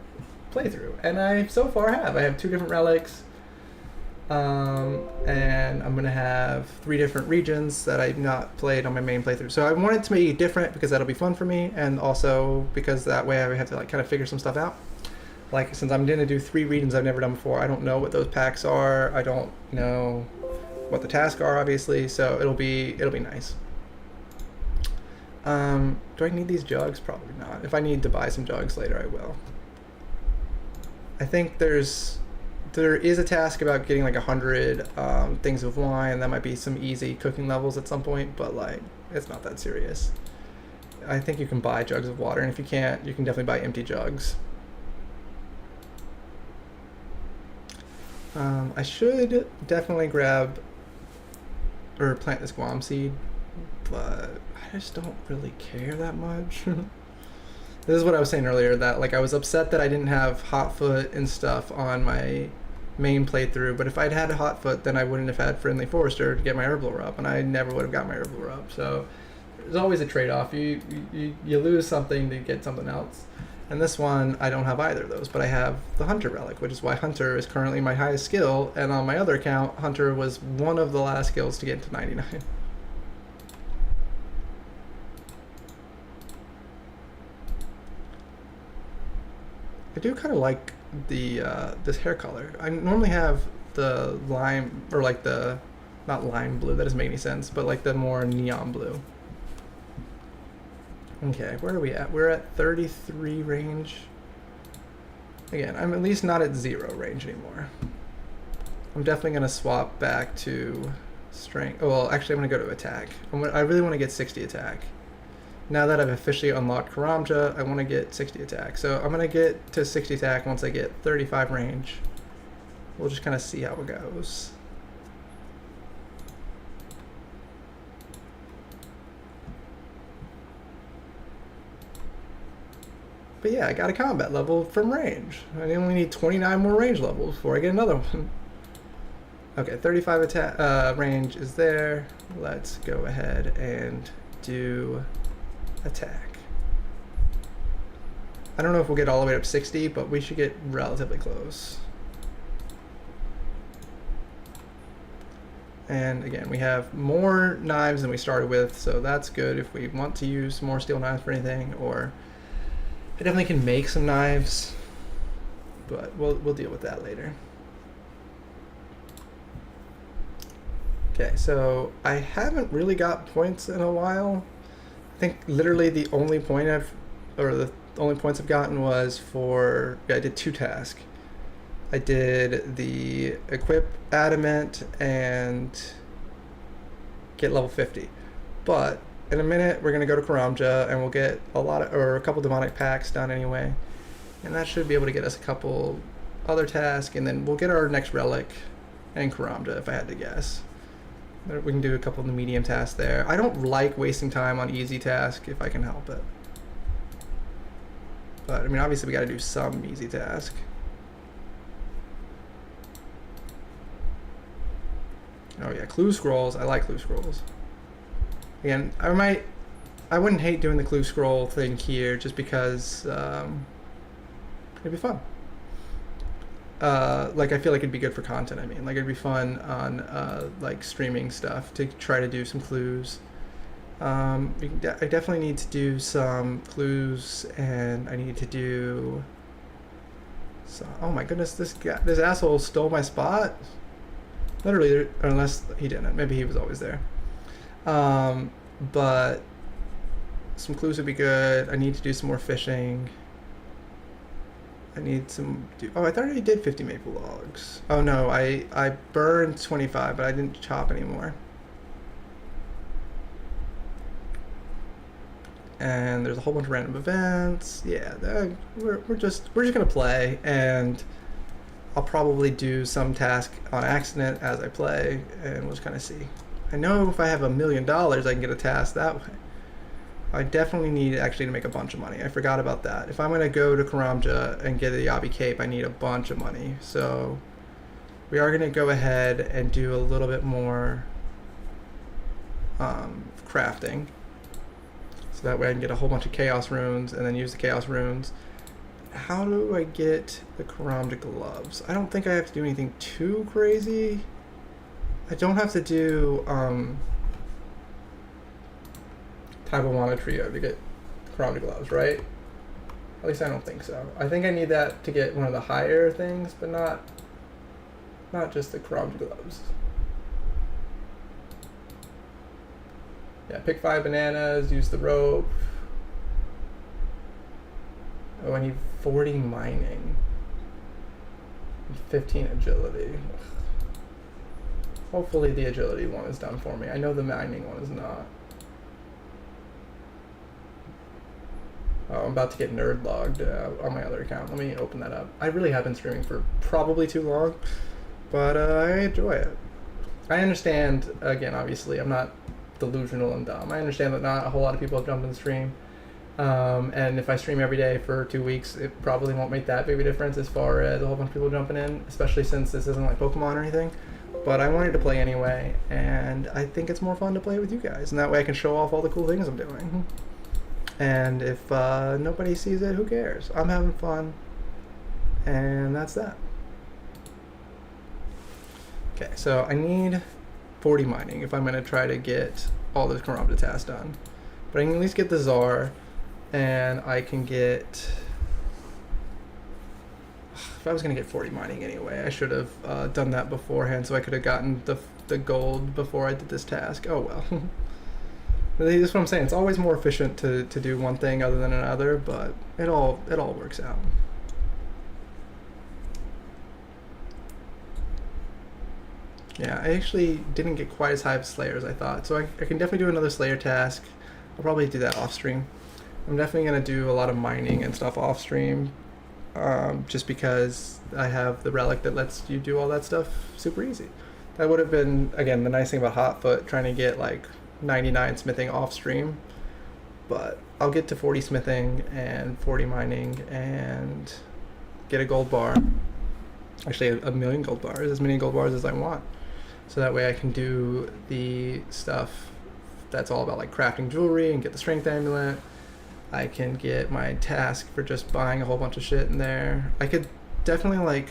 playthrough. And I so far have. I have 2 different relics. And I'm gonna have 3 different regions that I've not played on my main playthrough. So I wanted to make it different because that'll be fun for me, and also because that way I have to like kind of figure some stuff out. Like since I'm gonna do 3 regions I've never done before, I don't know what those packs are. I don't know what the tasks are, obviously. So it'll be nice. Do I need these jugs? Probably not. If I need to buy some jugs later, I will. I think there is a task about getting like 100 things of wine. That might be some easy cooking levels at some point, but like it's not that serious. I think you can buy jugs of water, and if you can't, you can definitely buy empty jugs. I should definitely grab or plant this guam seed, but I just don't really care that much. This is what I was saying earlier, that like I was upset that I didn't have Hotfoot and stuff on my main playthrough, but if I'd had Hotfoot, then I wouldn't have had Friendly Forester to get my Herblore up, and I never would have got my Herblore up. So there's always a trade-off. You lose something to get something else. And this one, I don't have either of those, but I have the Hunter Relic, which is why Hunter is currently my highest skill, and on my other account, Hunter was one of the last skills to get to 99. I do kind of like the this hair color. I normally have the lime, or like the, not lime blue, that doesn't make any sense, but like the more neon blue. Okay, where are we at? We're at 33 range. Again, I'm at least not at 0 range anymore. I'm definitely going to swap back to strength. Oh, well, actually I'm going to go to attack. I really want to get 60 attack. Now that I've officially unlocked Karamja, I want to get 60 attack. So I'm going to get to 60 attack once I get 35 range. We'll just kind of see how it goes. But yeah, I got a combat level from range. I only need 29 more range levels before I get another one. Okay, 35 attack range is there. Let's go ahead and do attack. I don't know if we'll get all the way up 60, but we should get relatively close. And again, we have more knives than we started with, so that's good if we want to use more steel knives for anything, or I definitely can make some knives, but we'll deal with that later. Okay, so I haven't really got points in a while. I think literally the only point the only points I've gotten was for, yeah, I did 2 tasks. I did the equip adamant and get level 50. But in a minute we're gonna go to Karamja and we'll get a couple demonic packs done anyway. And that should be able to get us a couple other tasks, and then we'll get our next relic and Karamja if I had to guess. We can do a couple of the medium tasks there. I don't like wasting time on easy tasks if I can help it. But I mean, obviously we gotta do some easy task. Oh yeah, clue scrolls. I like clue scrolls. Again, I wouldn't hate doing the clue scroll thing here just because it'd be fun. Like I feel like it'd be good for content. I mean, like it'd be fun on like streaming stuff to try to do some clues I definitely need to do some clues, and I need to do. So, oh my goodness, this asshole stole my spot. Literally, unless he didn't. Maybe he was always there. But some clues would be good. I need to do some more fishing. I need some. Oh, I thought I already did 50 maple logs. Oh no, I burned 25, but I didn't chop anymore. And there's a whole bunch of random events. Yeah, we're just gonna play, and I'll probably do some task on accident as I play, and we'll just kind of see. I know if I have $1 million, I can get a task that way. I definitely need actually to make a bunch of money. I forgot about that. If I'm gonna go to Karamja and get a Yabi Cape, I need a bunch of money. So we are gonna go ahead and do a little bit more crafting. So that way I can get a whole bunch of chaos runes and then use the chaos runes. How do I get the Karamja gloves? I don't think I have to do anything too crazy. I don't have to do Tabawana Trio to get Karamja gloves, right? At least I don't think so. I think I need that to get one of the higher things, but not just the Karamja gloves. Yeah, pick 5 bananas, use the rope. Oh, I need 40 mining. And 15 agility. Ugh. Hopefully the agility one is done for me. I know the mining one is not. Oh, I'm about to get nerd logged on my other account. Let me open that up. I really have been streaming for probably too long, but I enjoy it. I understand, again, obviously, I'm not delusional and dumb. I understand that not a whole lot of people have jumped in the stream. And if I stream every day for 2 weeks, it probably won't make that big of a difference as far as a whole bunch of people jumping in, especially since this isn't like Pokemon or anything. But I wanted to play anyway, and I think it's more fun to play with you guys, and that way I can show off all the cool things I'm doing. And if nobody sees it, who cares? I'm having fun, and that's that. Okay, so I need 40 mining if I'm going to try to get all this Karamja tasks done. But I can at least get the Czar, and I can get... If I was going to get 40 mining anyway, I should have done that beforehand so I could have gotten the gold before I did this task. Oh well. That's what I'm saying. It's always more efficient to do one thing other than another, but it all works out. Yeah, I actually didn't get quite as high of Slayer as I thought, so I can definitely do another Slayer task. I'll probably do that off stream. I'm definitely going to do a lot of mining and stuff off stream, just because I have the relic that lets you do all that stuff super easy. That would have been, again, the nice thing about Hotfoot, trying to get like 99 smithing off stream, but I'll get to 40 smithing and 40 mining and get a gold bar. Actually, a million gold bars, as many gold bars as I want. So that way I can do the stuff that's all about like crafting jewelry and get the strength amulet. I can get my task for just buying a whole bunch of shit in there. I could definitely like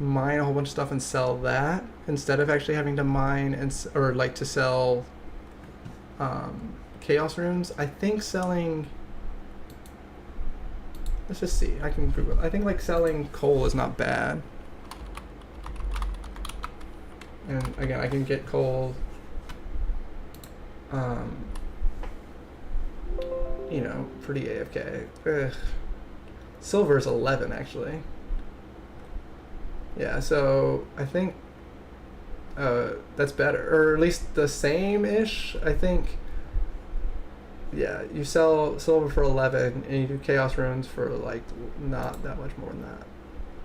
mine a whole bunch of stuff and sell that instead of actually having to mine or like to sell chaos runes. I think selling, let's just see, I can prove it. I think like selling coal is not bad. And again, I can get coal, you know, pretty AFK. Ugh. Silver is 11 actually. Yeah, so I think that's better, or at least the same-ish, I think. Yeah, you sell silver for 11 and you do chaos runes for like not that much more than that.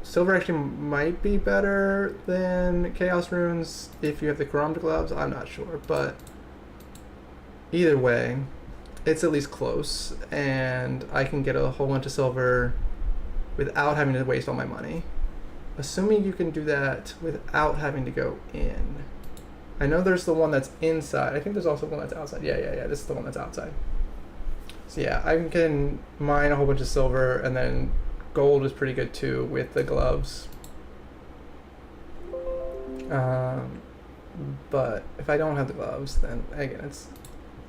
Silver actually might be better than chaos runes if you have the Karamja gloves. I'm not sure, but either way, it's at least close, and I can get a whole bunch of silver without having to waste all my money. Assuming you can do that without having to go in. I know there's the one that's inside. I think there's also one that's outside. Yeah. This is the one that's outside. So yeah, I can mine a whole bunch of silver, and then gold is pretty good too with the gloves. But if I don't have the gloves, then again, it's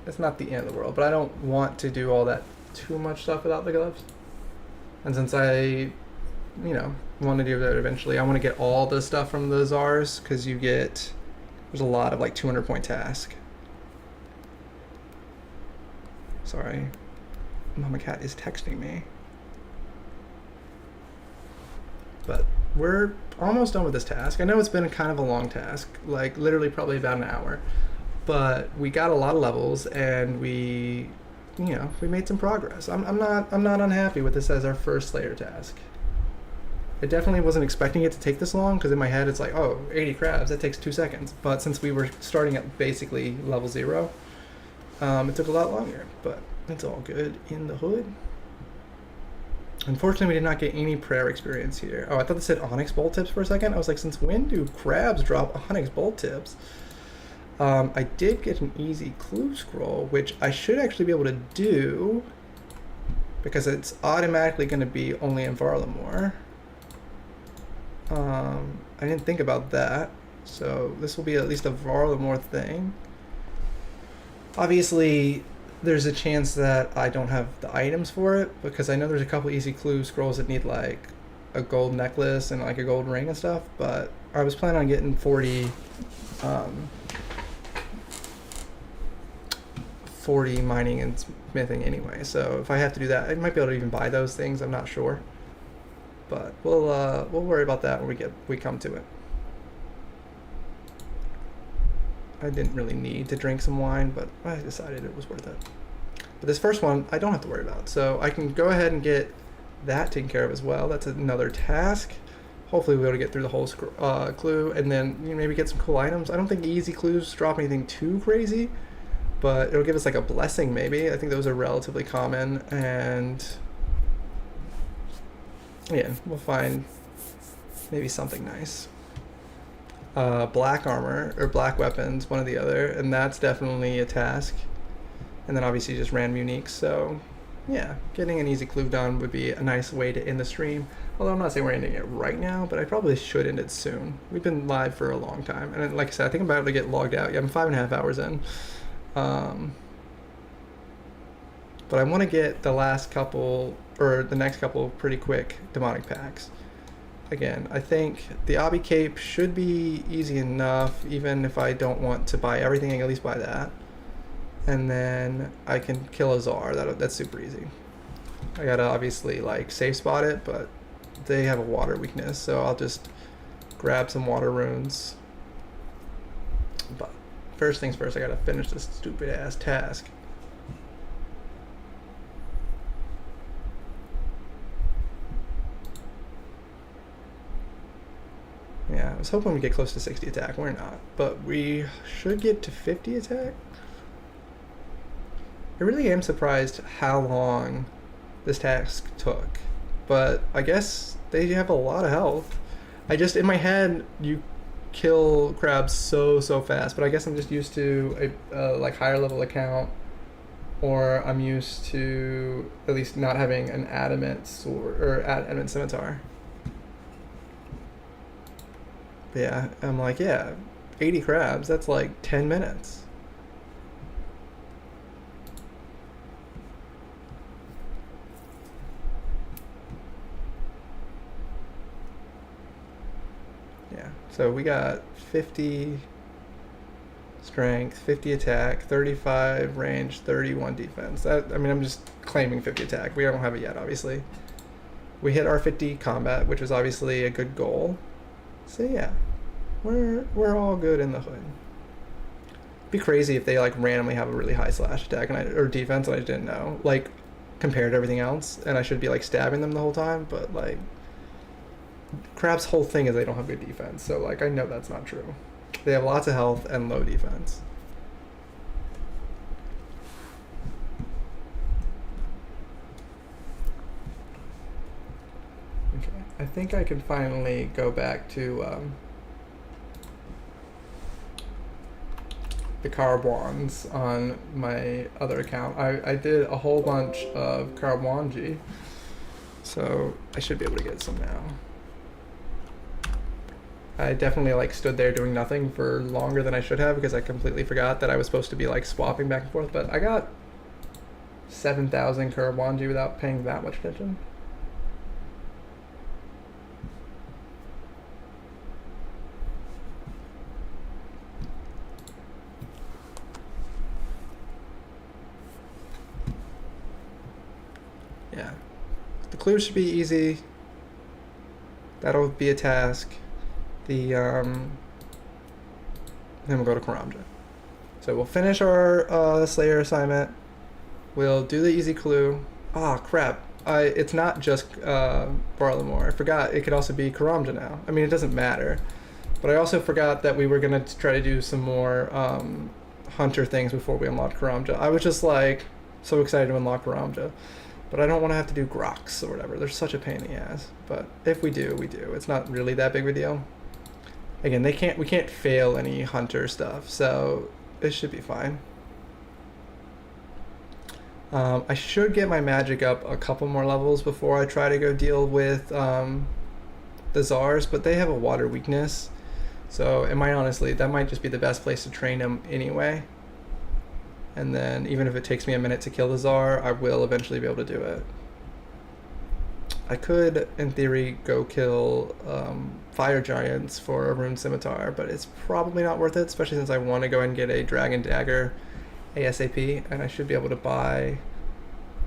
it's not the end of the world, but I don't want to do all that too much stuff without the gloves. And since I, want to do that eventually, I want to get all the stuff from the czars, because there's a lot of like 200-point task. Sorry, Mama Cat is texting me. But we're almost done with this task. I know it's been kind of a long task, like literally probably about an hour, but we got a lot of levels and we made some progress. I'm not unhappy with this as our first Slayer task. I definitely wasn't expecting it to take this long, because in my head it's like, oh, 80 crabs, that takes 2 seconds. But since we were starting at basically level 0, it took a lot longer, but it's all good in the hood. Unfortunately, we did not get any prayer experience here. Oh, I thought this said Onyx Bolt Tips for a second. I was like, since when do crabs drop Onyx Bolt Tips? I did get an easy clue scroll, which I should actually be able to do, because it's automatically going to be only in Varlamore. I didn't think about that, so this will be at least a Varlamore thing. Obviously, there's a chance that I don't have the items for it, because I know there's a couple easy clue scrolls that need like a gold necklace and like a gold ring and stuff, but I was planning on getting 40 mining and smithing anyway, so if I have to do that, I might be able to even buy those things, I'm not sure. But we'll worry about that when we come to it. I didn't really need to drink some wine, but I decided it was worth it. But this first one, I don't have to worry about. So I can go ahead and get that taken care of as well. That's another task. Hopefully we'll be able to get through the whole clue, and then maybe get some cool items. I don't think easy clues drop anything too crazy, but it'll give us like a blessing maybe. I think those are relatively common, and yeah, we'll find maybe something nice. Black armor or black weapons, one or the other, and that's definitely a task. And then obviously just random uniques. So yeah, getting an easy clue done would be a nice way to end the stream. Although I'm not saying we're ending it right now, but I probably should end it soon. We've been live for a long time, and like I said, I think I'm about to get logged out. Yeah, I'm 5.5 hours in. But I want to get the last couple, or the next couple, pretty quick demonic packs. Again, I think the Obby Cape should be easy enough, even if I don't want to buy everything, I can at least buy that. And then I can kill a Czar, that's super easy. I gotta obviously like safe spot it, but they have a water weakness, so I'll just grab some water runes. But first things first, I gotta finish this stupid ass task. Yeah, I was hoping we'd get close to 60 attack. We're not, but we should get to 50 attack. I really am surprised how long this task took, but I guess they have a lot of health. I just, in my head, you kill crabs so fast, but I guess I'm just used to a like higher level account, or I'm used to at least not having an adamant sword or adamant scimitar. But yeah, I'm like, yeah, 80 crabs, that's like 10 minutes. Yeah, so we got 50 strength, 50 attack, 35 range, 31 defense. I mean, I'm just claiming 50 attack. We don't have it yet, obviously. We hit our 50 combat, which was obviously a good goal. So yeah, we're all good in the hood. It'd be crazy if they like randomly have a really high slash attack or defense and I didn't know, like compared to everything else, and I should be like stabbing them the whole time, but like crab's whole thing is they don't have good defense, so like I know that's not true. They have lots of health and low defense. I think I can finally go back to the Carbons on my other account. I did a whole bunch of Carbonji, so I should be able to get some now. I definitely like stood there doing nothing for longer than I should have because I completely forgot that I was supposed to be like swapping back and forth. But I got 7,000 Kurawanji without paying that much attention. Yeah, the clue should be easy. That'll be a task. Then we'll go to Karamja. So we'll finish our Slayer assignment. We'll do the easy clue. Ah, crap. It's not just Barlamore. I forgot it could also be Karamja now. I mean, it doesn't matter. But I also forgot that we were going to try to do some more hunter things before we unlocked Karamja. I was just like so excited to unlock Karamja. But I don't want to have to do Grox or whatever. They're such a pain in the ass. But if we do, we do. It's not really that big of a deal. Again, we can't fail any hunter stuff, so it should be fine. I should get my magic up a couple more levels before I try to go deal with the Czars, but they have a water weakness. So it might honestly, that might just be the best place to train them anyway. And then even if it takes me a minute to kill the Czar, I will eventually be able to do it. I could, in theory, go kill fire giants for a rune scimitar, but it's probably not worth it, especially since I want to go and get a dragon dagger ASAP, and I should be able to buy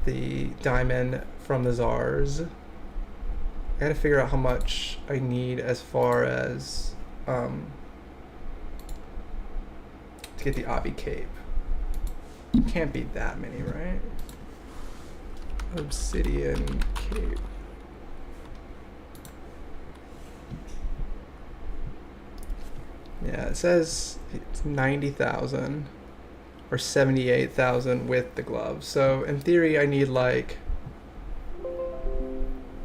the diamond from the Czars. I gotta figure out how much I need as far as to get the Obby Cape. Can't be that many, right? Obsidian Cape. Yeah, it says it's 90,000 or 78,000 with the gloves. So in theory, I need like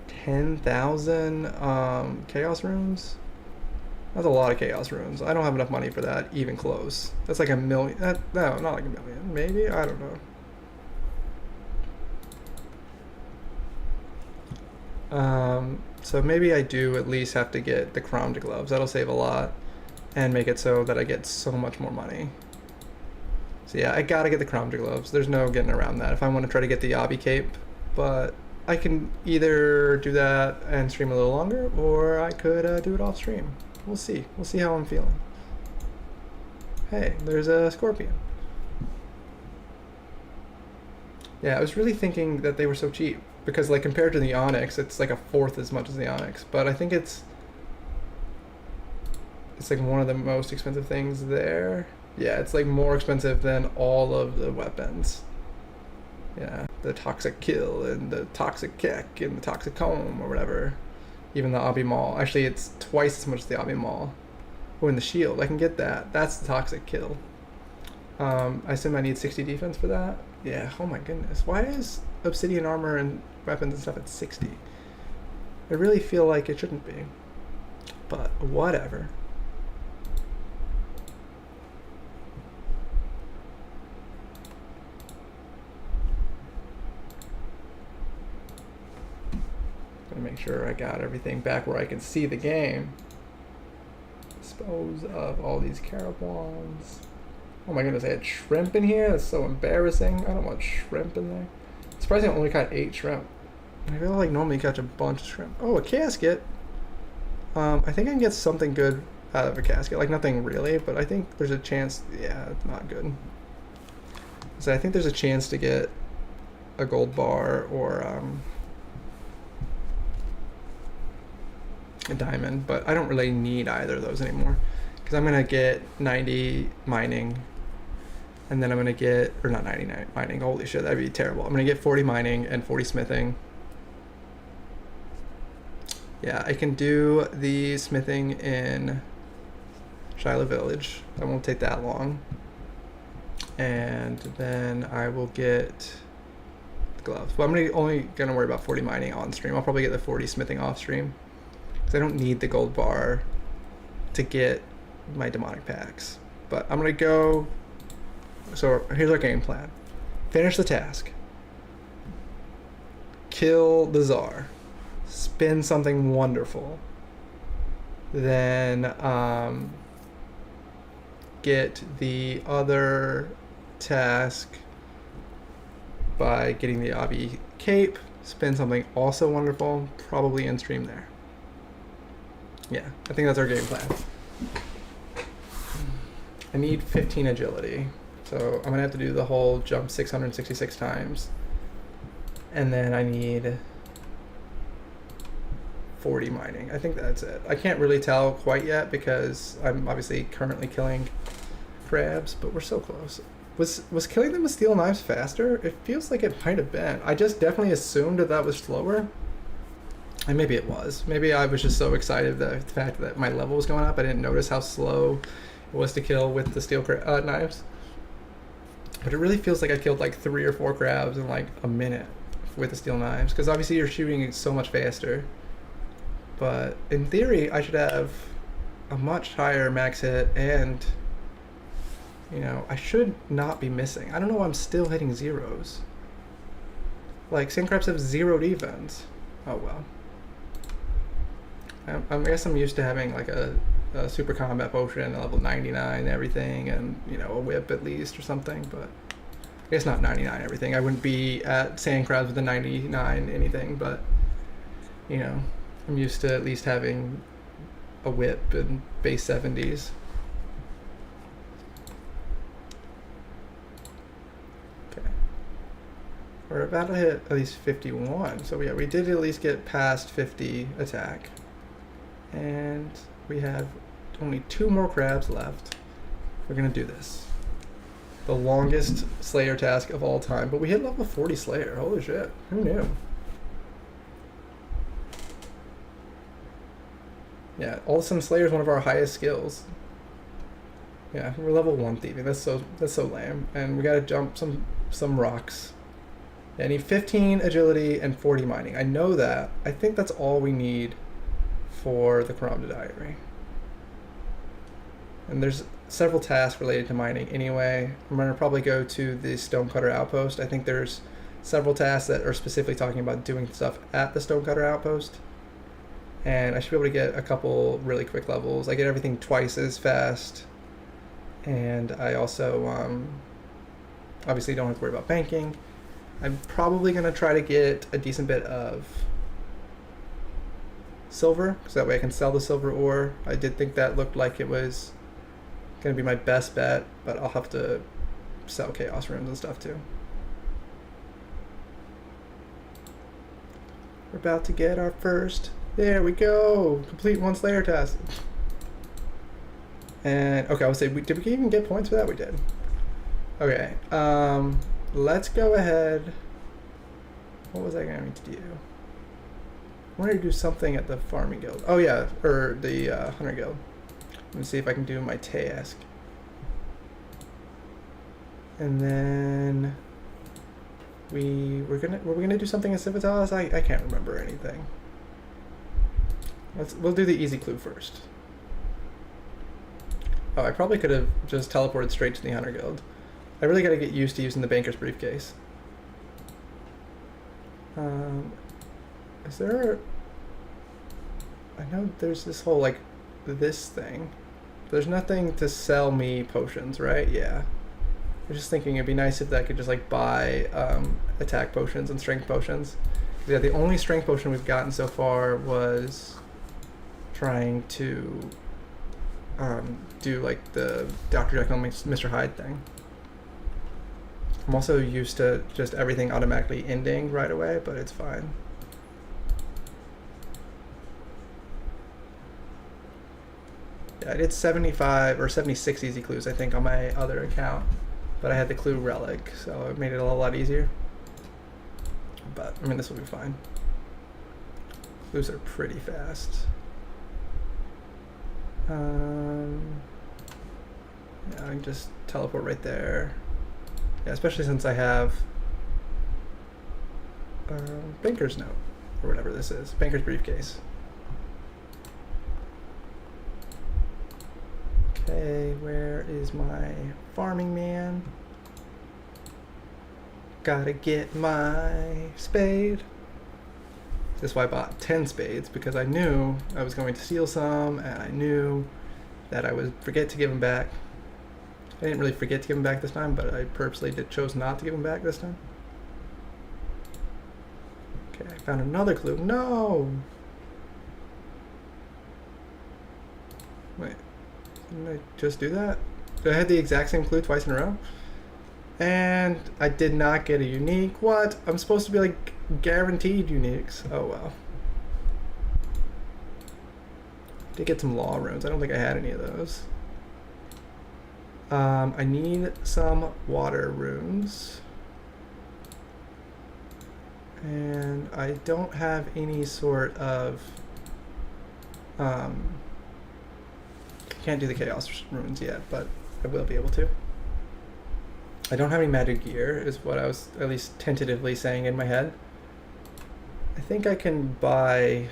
10,000 chaos runes. That's a lot of chaos runes. I don't have enough money for that, even close. That's like a million. No, not like a million. Maybe? I don't know. So maybe I do at least have to get the Karamja gloves. That'll save a lot and make it so that I get so much more money. So yeah, I gotta get the Karamja gloves. There's no getting around that if I want to try to get the Obby Cape. But I can either do that and stream a little longer, or I could do it off stream. We'll see. We'll see how I'm feeling. Hey, there's a scorpion. Yeah, I was really thinking that they were so cheap because, like, compared to the Onyx, it's like a fourth as much as the Onyx. But I think it's like one of the most expensive things there. Yeah, it's like more expensive than all of the weapons. Yeah, the Toxic Kill and the Toxic Kick and the Toxic Comb or whatever. Even the Obby Maul. Actually, it's twice as much as the Obby Maul. Oh, and the shield. I can get that. That's the Toxic Kill. I assume I need 60 defense for that? Yeah, oh my goodness. Why is obsidian armor and weapons and stuff at 60? I really feel like it shouldn't be. But whatever. Gonna make sure I got everything back where I can see the game. Dispose of all these carabons. Oh my goodness, I had shrimp in here? That's so embarrassing. I don't want shrimp in there. It's surprising I only caught 8 shrimp. I feel like normally you catch a bunch of shrimp. Oh, a casket. I think I can get something good out of a casket. Like nothing really, but I think there's a chance. Yeah, it's not good. So I think there's a chance to get a gold bar or a diamond, but I don't really need either of those anymore because I'm gonna get 90 mining, and then I'm gonna get, or not 99 mining, holy shit, that'd be terrible. I'm gonna get 40 mining and 40 smithing. Yeah, I can do the smithing in Shiloh Village. That won't take that long. And then I will get the gloves. Well, I'm only gonna worry about 40 mining on stream. I'll probably get the 40 smithing off stream. I don't need the gold bar to get my demonic packs. But I'm gonna go. So here's our game plan. Finish the task. Kill the Tsar. Spin something wonderful. then get the other task by getting the obby cape, spin something also wonderful, probably in stream there. Yeah, I think that's our game plan. I need 15 agility, so I'm gonna have to do the whole jump 666 times, and then I need 40 mining. I think that's it. I can't really tell quite yet because I'm obviously currently killing crabs, but we're so close. Was killing them with steel knives faster? It feels like it might have been. I just definitely assumed that was slower. And maybe it was. Maybe I was just so excited that the fact that my level was going up, I didn't notice how slow it was to kill with the steel knives. But it really feels like I killed like 3 or 4 crabs in like a minute with the steel knives, because obviously you're shooting so much faster. But in theory, I should have a much higher max hit, and you know, I should not be missing. I don't know why I'm still hitting zeros. Like, sand crabs have 0 defense. Oh well. I guess I'm used to having like a super combat potion, a level 99 and everything, and you know, a whip at least or something, but I guess not 99 everything. I wouldn't be at sand crabs with a 99 anything, but you know, I'm used to at least having a whip and base 70s. Okay. We're about to hit at least 51, so yeah, we did at least get past 50 attack. And we have only 2 more crabs left. We're gonna do this. The longest Slayer task of all time, but we hit level 40 Slayer. Holy shit, who knew? Yeah, all of a sudden Slayer is one of our highest skills. Yeah, we're level 1 thieving. That's so lame. And we gotta jump some rocks. Yeah, I need 15 agility and 40 mining. I know that. I think that's all we need for the Chronometer Diary. And there's several tasks related to mining anyway. I'm gonna probably go to the Stonecutter Outpost. I think there's several tasks that are specifically talking about doing stuff at the Stonecutter Outpost. And I should be able to get a couple really quick levels. I get everything twice as fast. And I also obviously don't have to worry about banking. I'm probably gonna try to get a decent bit of silver, so that way I can sell the silver ore. I did think that looked like it was gonna be my best bet, but I'll have to sell chaos runes and stuff too. We're about to get our first, there we go, complete 1 Slayer task. And okay, I would say, did we even get points for that? We did. Okay, let's go ahead. What was I going to do? I wanted to do something at the farming guild. Oh yeah, or the hunter guild. Let me see if I can do my task. And then were we gonna do something in Civitas? I can't remember anything. We'll do the easy clue first. Oh, I probably could have just teleported straight to the hunter guild. I really got to get used to using the banker's briefcase. Is there... I know there's this whole, like, this thing. There's nothing to sell me potions, right? Yeah. I was just thinking it'd be nice if I could just, like, buy attack potions and strength potions. Yeah, the only strength potion we've gotten so far was trying to do, like, the Dr. Jekyll and Mr. Hyde thing. I'm also used to just everything automatically ending right away, but it's fine. Yeah, I did 75 or 76 easy clues, I think, on my other account, but I had the clue relic, so it made it a lot easier. But, I mean, this will be fine. Clues are pretty fast. Yeah, I can just teleport right there. Yeah, especially since I have banker's note, or whatever this is, banker's briefcase. Okay, where is my farming man? Gotta get my spade. That's why I bought 10 spades, because I knew I was going to steal some, and I knew that I would forget to give them back. I didn't really forget to give them back this time, but I purposely chose not to give them back this time. Okay, I found another clue. No! Wait, didn't I just do that? Did I have the exact same clue twice in a row? And I did not get a unique. What? I'm supposed to be like guaranteed uniques. Oh well. Did get some law runes. I don't think I had any of those. I need some water runes. And I don't have any sort of can't do the chaos runes yet, but I will be able to. I don't have any magic gear, is what I was at least tentatively saying in my head. I think I can buy...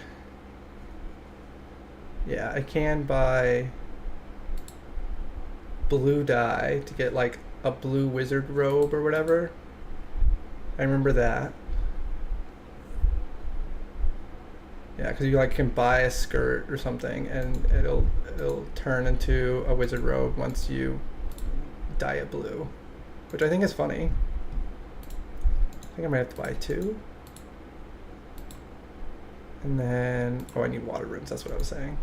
Yeah, I can buy blue dye to get like a blue wizard robe or whatever. I remember that. Yeah, because you like can buy a skirt or something, and it'll turn into a wizard robe once you dye it blue, which I think is funny. I think I might have to buy 2. And then, oh, I need water runes. That's what I was saying.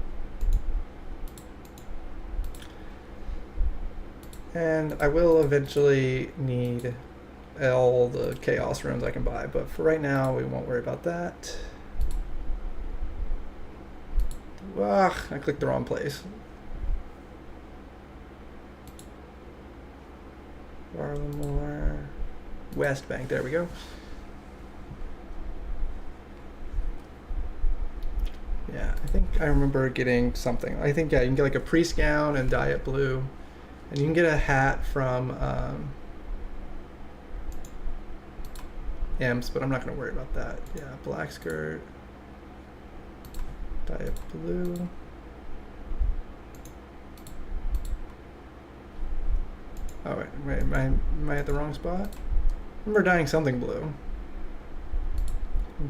And I will eventually need all the chaos runes I can buy, but for right now, we won't worry about that. Ugh, I clicked the wrong place. Barlamore, West Bank, there we go. Yeah, I think I remember getting something. I think, yeah, you can get like a priest gown and dye it blue. And you can get a hat from Imps, but I'm not going to worry about that. Yeah, black skirt. Dye it blue. Oh wait, am I at the wrong spot? I remember dyeing something blue.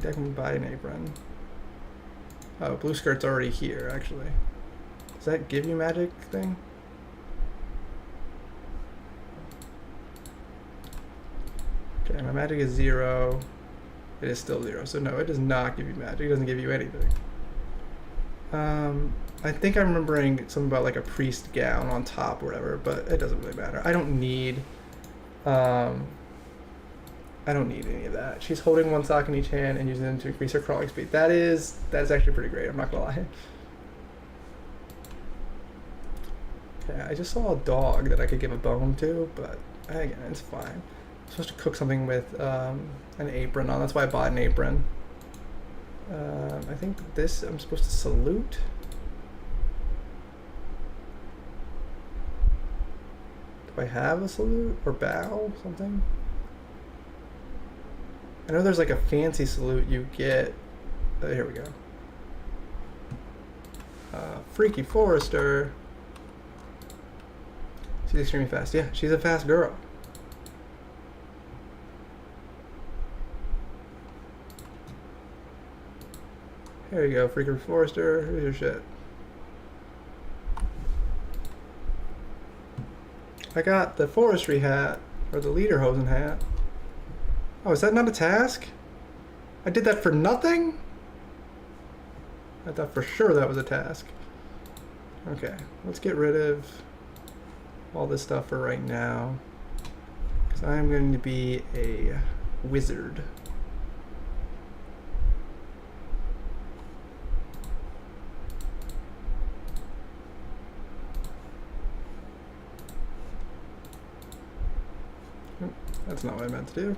I can buy an apron. Oh, blue skirt's already here, actually. Does that give you magic thing? Okay, my magic is 0. It is still 0, so no, it does not give you magic. It doesn't give you anything. I think I'm remembering something about like a priest gown on top or whatever, but it doesn't really matter. I don't need any of that. She's holding one sock in each hand and using them to increase her crawling speed. That is actually pretty great, I'm not gonna lie. Okay, I just saw a dog that I could give a bone to, but again, it's fine. I'm supposed to cook something with an apron on. That's why I bought an apron. I think this I'm supposed to salute. Do I have a salute or bow something? I know there's like a fancy salute you get. Here we go. Freaky Forester. She's extremely fast. Yeah, she's a fast girl. There you go, Freaky Forester. Here's your shit. I got the forestry hat, or the lederhosen hat. Oh, is that not a task? I did that for nothing? I thought for sure that was a task. Okay, let's get rid of all this stuff for right now, because I'm going to be a wizard. That's not what I meant to do.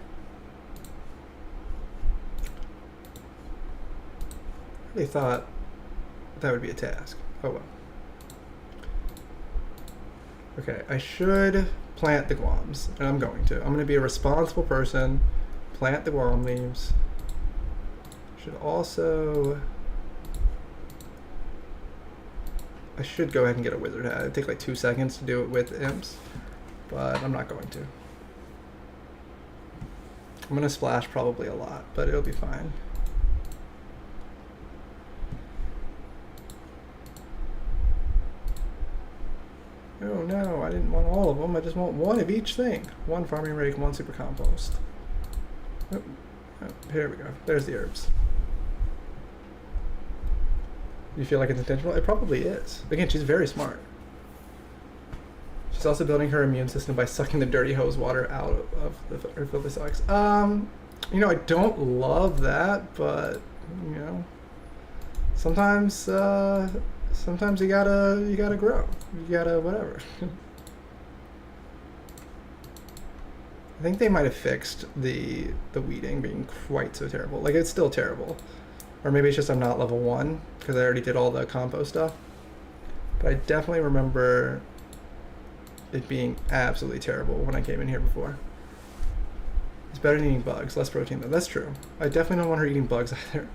I really thought that would be a task. Oh well. Okay, I should plant the guams, and I'm going to. I'm going to be a responsible person, plant the guam leaves. Should also... I should go ahead and get a wizard hat. It'd take like 2 seconds to do it with imps, but I'm not going to. I'm gonna splash probably a lot, but it'll be fine. Oh no, I didn't want all of them. I just want one of each thing. One farming rake, one super compost. Oh, oh, here we go. There's the herbs. You feel like it's intentional? It probably is. Again, she's very smart. She's also building her immune system by sucking the dirty hose water out of her filthy socks. You know, I don't love that, but you know, sometimes sometimes you gotta grow. You gotta whatever. I think they might have fixed the weeding being quite so terrible. Like, it's still terrible. Or maybe it's just I'm not level 1 because I already did all the compost stuff. But I definitely remember it being absolutely terrible when I came in here before. It's better than eating bugs. Less protein though. That's true. I definitely don't want her eating bugs either.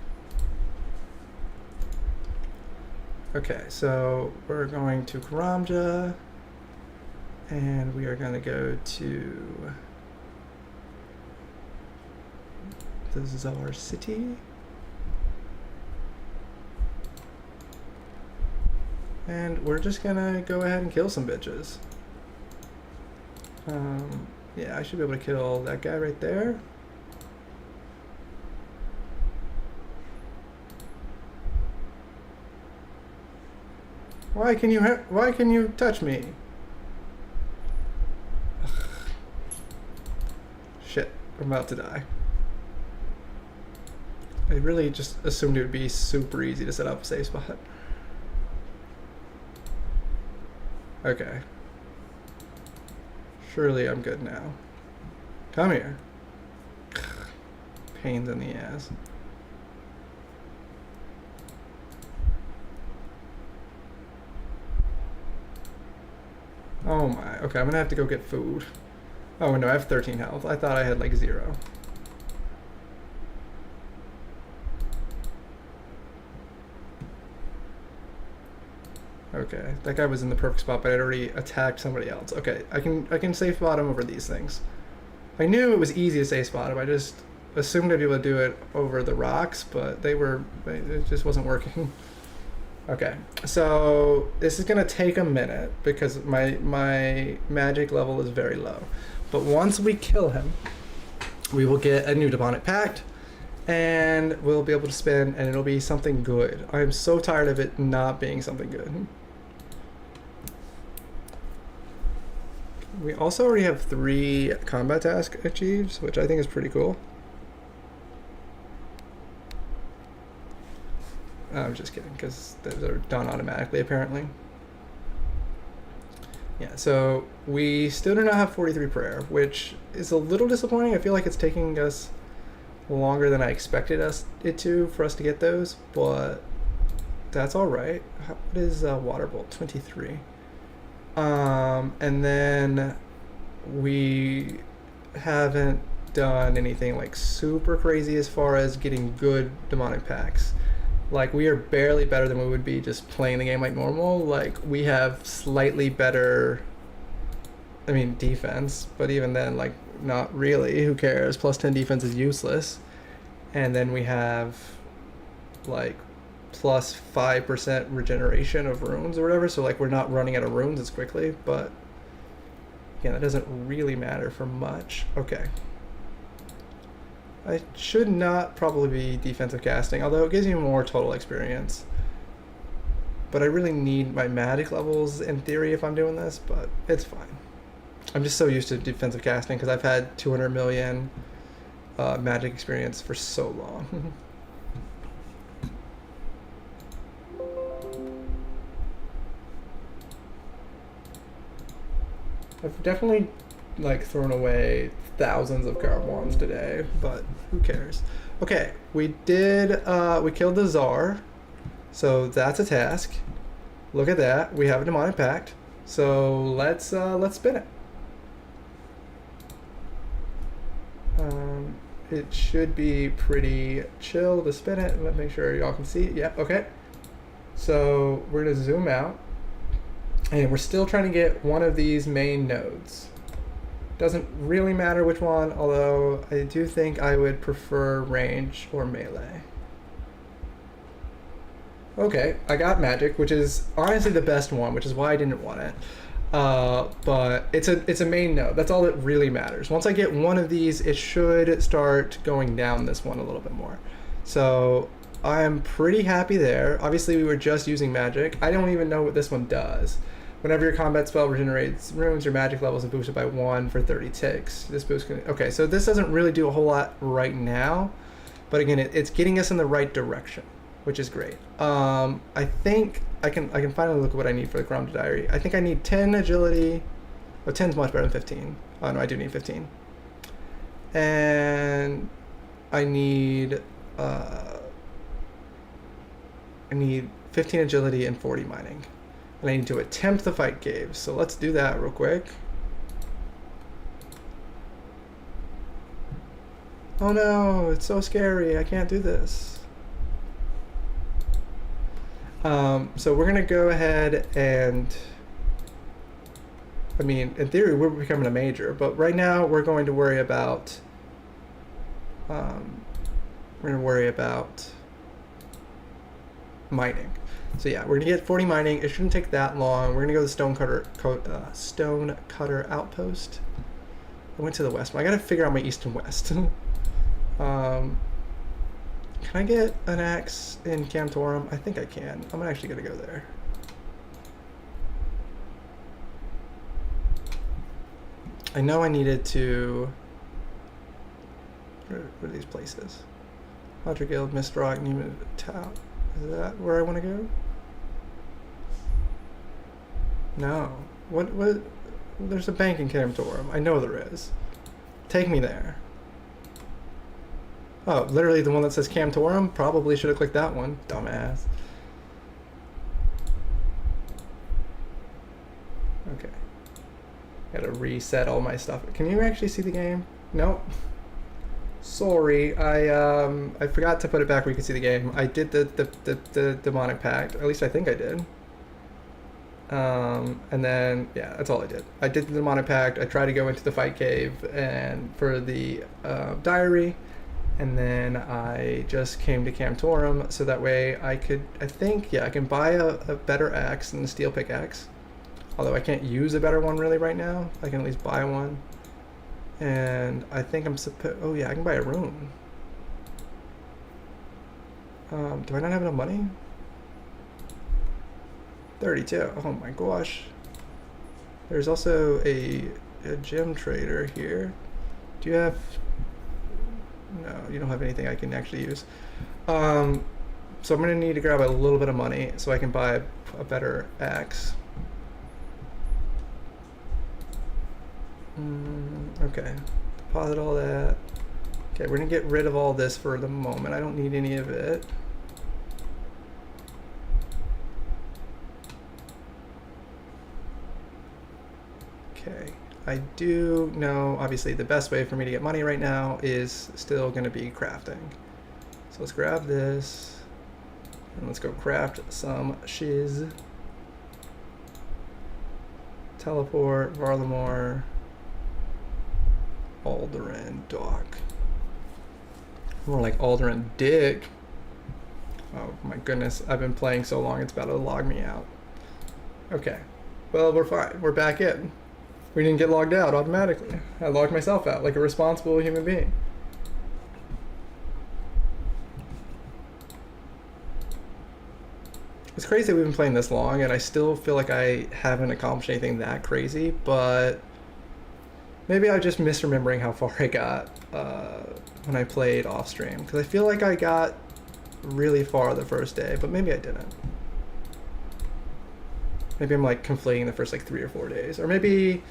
Okay, so we're going to Karamja. And we are going to go to the Czar City. And we're just gonna go ahead and kill some bitches. Yeah, I should be able to kill that guy right there. Why can you touch me? Ugh. Shit, I'm about to die. I really just assumed it would be super easy to set up a safe spot. Okay. Surely I'm good now. Come here. Pains in the ass. Oh my. Okay, I'm gonna have to go get food. Oh no, I have 13 health. I thought I had like 0. Okay, that guy was in the perfect spot, but I'd already attacked somebody else. Okay, I can safe spot him over these things. I knew it was easy to safe spot him. I just assumed I'd be able to do it over the rocks, but it just wasn't working. Okay, so this is gonna take a minute because my magic level is very low. But once we kill him, we will get a new demonic pact, and we'll be able to spin, and it'll be something good. I am so tired of it not being something good. We also already have 3 combat tasks achieved, which I think is pretty cool. I'm just kidding, because those are done automatically, apparently. Yeah, so we still do not have 43 prayer, which is a little disappointing. I feel like it's taking us longer than I expected it to for us to get those, but that's all right. What is water bolt? 23. And then we haven't done anything like super crazy as far as getting good demonic packs. Like, we are barely better than we would be just playing the game like normal. Like, we have slightly better, I mean, defense, but even then, like, not really. Who cares? Plus 10 defense is useless. And then we have, like, plus 5% regeneration of runes or whatever. So, like, we're not running out of runes as quickly. But, again, that doesn't really matter for much. Okay. I should not probably be defensive casting, although it gives you more total experience. But I really need my magic levels in theory if I'm doing this, but it's fine. I'm just so used to defensive casting because I've had 200 million magic experience for so long. I've definitely like thrown away thousands of carbons today, but who cares? Okay, we killed the Tsar, so that's a task. Look at that, we have a demonic pact. So let's spin it. It should be pretty chill to spin it. Let me make sure y'all can see it. Yeah, okay. So we're gonna zoom out, and we're still trying to get one of these main nodes. Doesn't really matter which one, although I do think I would prefer range or melee. Okay, I got magic, which is honestly the best one, which is why I didn't want it. But it's a main node. That's all that really matters. Once I get one of these, it should start going down this one a little bit more. So I'm pretty happy there. Obviously, we were just using magic. I don't even know what this one does. Whenever your combat spell regenerates runes, your magic levels are boosted by 1 for 30 ticks. This boost can... Okay, so this doesn't really do a whole lot right now. But again, it's getting us in the right direction, which is great. I think I can finally look at what I need for the Chrono Diary. I think I need 10 agility. Oh, 10 is much better than 15. Oh no, I do need 15. And I need 15 agility and 40 mining. And I need to attempt the fight caves. So let's do that real quick. Oh no, it's so scary. I can't do this. So we're gonna go ahead and, I mean, in theory, we're becoming a major, but right now we're going to worry about, mining. So yeah, we're gonna get 40 mining. It shouldn't take that long. We're gonna go to the stone cutter outpost. I went to the west. I gotta figure out my east and west. Can I get an axe in Camtorum? I think I can. I'm actually gonna go there. I know I needed to... What are these places? Hunter Guild, Mist Rock, Neiman Town. Is that where I want to go? No. What? There's a bank in Camtorum. I know there is. Take me there. Oh, literally the one that says Camtorum? Probably should have clicked that one. Dumbass. Okay. Gotta reset all my stuff. Can you actually see the game? Nope. Sorry, I forgot to put it back where you can see the game. I did the demonic pact. At least I think I did. And then, yeah, that's all I did. I did the demonic pact. I tried to go into the fight cave and for the diary. And then I just came to Camtorum so that way I could, I think, yeah, I can buy a better axe than the steel pickaxe. Although I can't use a better one really right now. I can at least buy one. And I think I'm supposed, oh yeah, I can buy a rune. Do I not have enough money? 32, oh my gosh. There's also a gem trader here. Do you have, no, you don't have anything I can actually use. So I'm gonna need to grab a little bit of money so I can buy a better axe. Okay, deposit all that. Okay, we're gonna get rid of all this for the moment. I don't need any of it. Okay, I do know, obviously, the best way for me to get money right now is still gonna be crafting. So let's grab this, and let's go craft some shiz. Teleport, Varlamore. Alderan Dock. More like Alderan Dick. Oh my goodness, I've been playing so long it's about to log me out. Okay, well we're fine, we're back in. We didn't get logged out automatically. I logged myself out like a responsible human being. It's crazy that we've been playing this long and I still feel like I haven't accomplished anything that crazy, but maybe I'm just misremembering how far I got when I played off stream, because I feel like I got really far the first day, but maybe I didn't. Maybe I'm like conflating the first like 3 or 4 days, or maybe,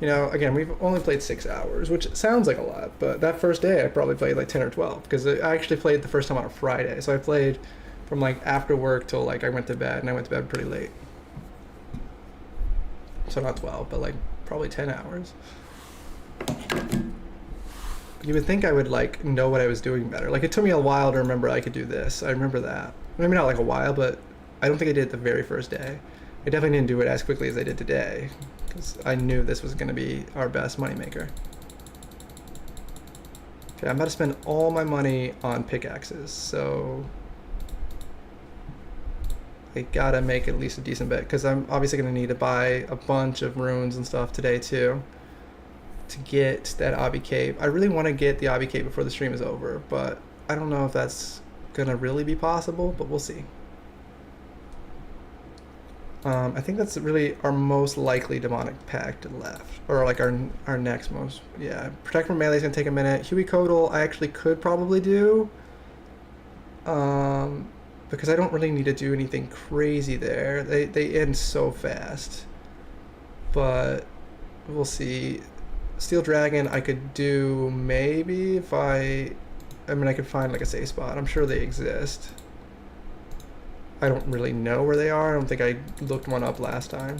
you know, again, we've only played 6 hours, which sounds like a lot, but that first day I probably played like 10 or 12, because I actually played the first time on a Friday, so I played from like after work till like I went to bed, and I went to bed pretty late. So not 12, but like probably 10 hours. You would think I would like know what I was doing better. Like it took me a while to remember I could do this. I remember that. Maybe not like a while, but I don't think I did it the very first day. I definitely didn't do it as quickly as I did today, because I knew this was going to be our best moneymaker. Okay, I'm about to spend all my money on pickaxes, so I gotta make at least a decent bit, because I'm obviously gonna need to buy a bunch of runes and stuff today too to get that obby cape. I really want to get the obby cape before the stream is over, but I don't know if that's gonna really be possible, but we'll see. I think that's really our most likely demonic pact left, or like our next most. Yeah, protect from melee is gonna take a minute. Huey Codal I actually could probably do, because I don't really need to do anything crazy there. They end so fast, but we'll see. Steel Dragon I could do maybe if I mean I could find like a safe spot. I'm sure they exist. I don't really know where they are. I don't think I looked one up last time.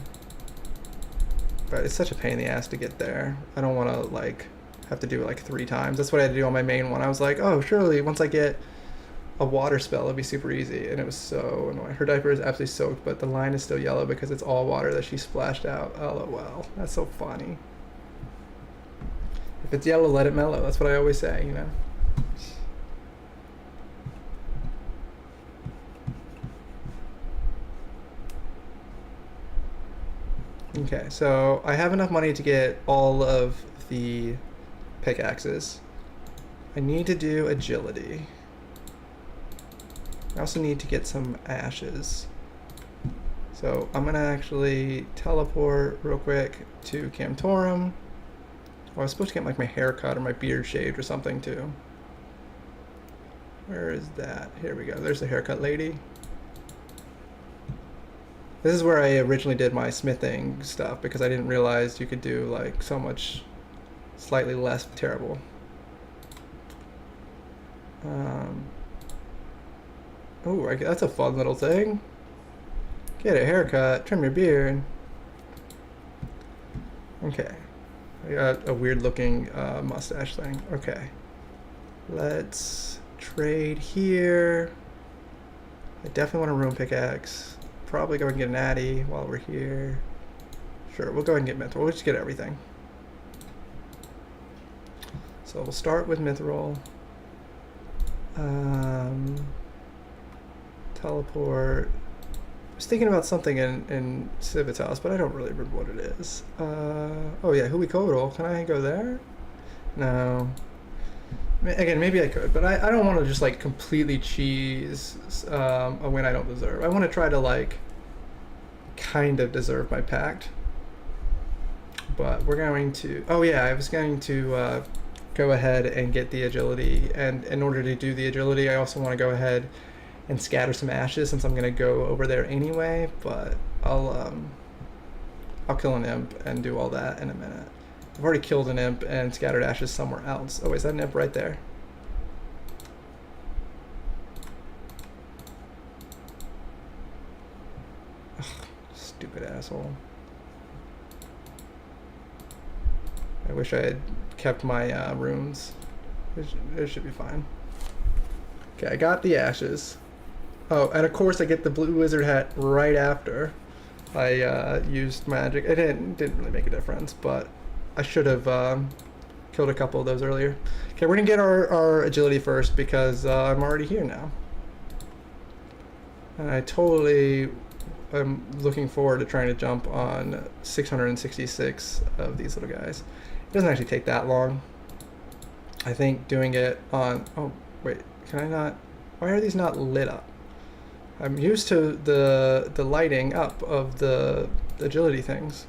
But it's such a pain in the ass to get there. I don't want to like have to do it like 3 times. That's what I had to do on my main one. I was like, oh, surely once I get a water spell, it'll be super easy. And it was so annoying. Her diaper is absolutely soaked, but the line is still yellow because it's all water that she splashed out. LOL. That's so funny. If it's yellow, let it mellow. That's what I always say, you know? Okay, so I have enough money to get all of the pickaxes. I need to do agility. I also need to get some ashes. So I'm gonna actually teleport real quick to Camtorum. Oh, I was supposed to get like my hair cut or my beard shaved or something too. Where is that? Here we go. There's the haircut lady. This is where I originally did my smithing stuff because I didn't realize you could do like so much slightly less terrible. Oh, that's a fun little thing. Get a haircut, trim your beard. Okay. I got a weird looking mustache thing. Okay. Let's trade here. I definitely want a rune pickaxe. Probably go and get an addy while we're here. Sure, we'll go ahead and get mithril. We'll just get everything. So we'll start with mithril. Teleport. I was thinking about something in Civitas, but I don't really remember what it is. Oh yeah, Huey Codal. Can I go there? No. Again, maybe I could, but I don't want to just like completely cheese a win I don't deserve. I want to try to like kind of deserve my pact. But we're going to, oh yeah, I was going to go ahead and get the agility, and in order to do the agility I also want to go ahead and scatter some ashes since I'm going to go over there anyway, but I'll kill an imp and do all that in a minute. I've already killed an imp and scattered ashes somewhere else. Oh, is that an imp right there? Ugh, stupid asshole. I wish I had kept my runes. It should be fine. Okay, I got the ashes. Oh, and of course I get the blue wizard hat right after I used magic. It didn't really make a difference, but I should have killed a couple of those earlier. Okay, we're gonna get our agility first because I'm already here now. And I totally am looking forward to trying to jump on 666 of these little guys. It doesn't actually take that long. I think doing it on, oh wait, can I not, why are these not lit up? I'm used to the lighting up of the agility things.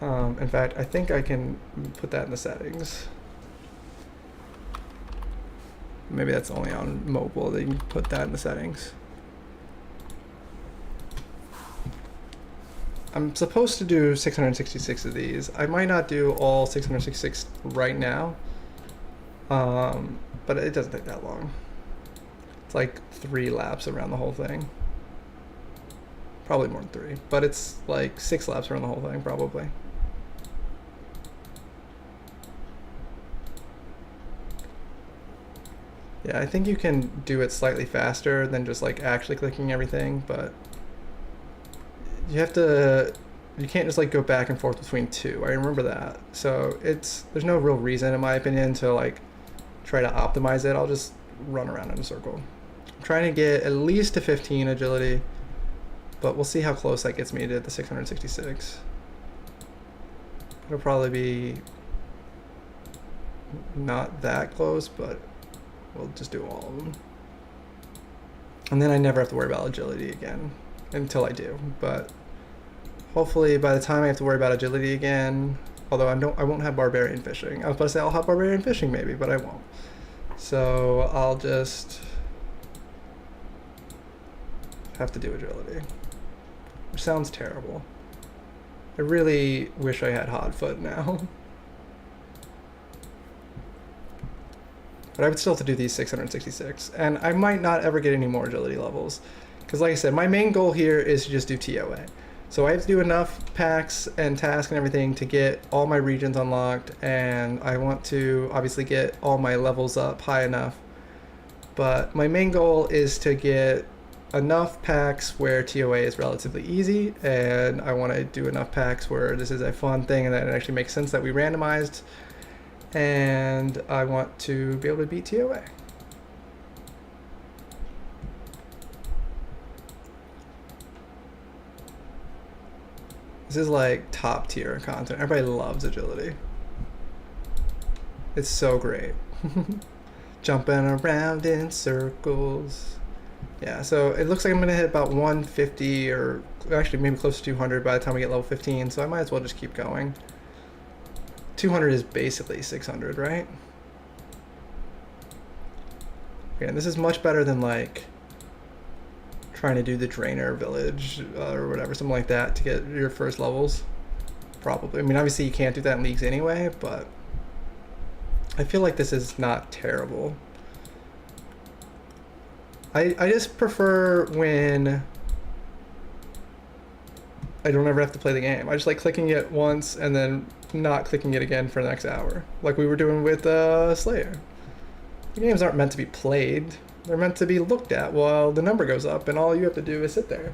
In fact, I think I can put that in the settings. Maybe that's only on mobile that you can put that in the settings. I'm supposed to do 666 of these. I might not do all 666 right now, but it doesn't take that long. It's like 3 laps around the whole thing. Probably more than 3, but it's like 6 laps around the whole thing, probably. Yeah, I think you can do it slightly faster than just like actually clicking everything, but you have to, you can't just like go back and forth between 2. I remember that. So there's no real reason in my opinion to like try to optimize it. I'll just run around in a circle. I'm trying to get at least to 15 agility, but we'll see how close that gets me to the 666. It'll probably be not that close, but we'll just do all of them. And then I never have to worry about agility again until I do. But hopefully by the time I have to worry about agility again, although I won't have barbarian fishing. I was about to say I'll have barbarian fishing maybe, but I won't. So I'll just have to do agility, which sounds terrible. I really wish I had hot foot now. But I would still have to do these 666, and I might not ever get any more agility levels, because like I said, my main goal here is to just do TOA. So I have to do enough packs and tasks and everything to get all my regions unlocked, and I want to obviously get all my levels up high enough. But my main goal is to get enough packs where TOA is relatively easy, and I want to do enough packs where this is a fun thing and that it actually makes sense that we randomized. And I want to be able to beat TOA. This is like top tier content. Everybody loves agility. It's so great. Jumping around in circles. Yeah, so it looks like I'm gonna hit about 150 or actually maybe close to 200 by the time we get level 15, so I might as well just keep going. 200 is basically 600, right? Okay, and this is much better than like trying to do the Drainer Village or whatever, something like that to get your first levels. Probably. I mean, obviously you can't do that in leagues anyway, but I feel like this is not terrible. I just prefer when I don't ever have to play the game. I just like clicking it once and then not clicking it again for the next hour, like we were doing with Slayer. The games aren't meant to be played, they're meant to be looked at while the number goes up, and all you have to do is sit there.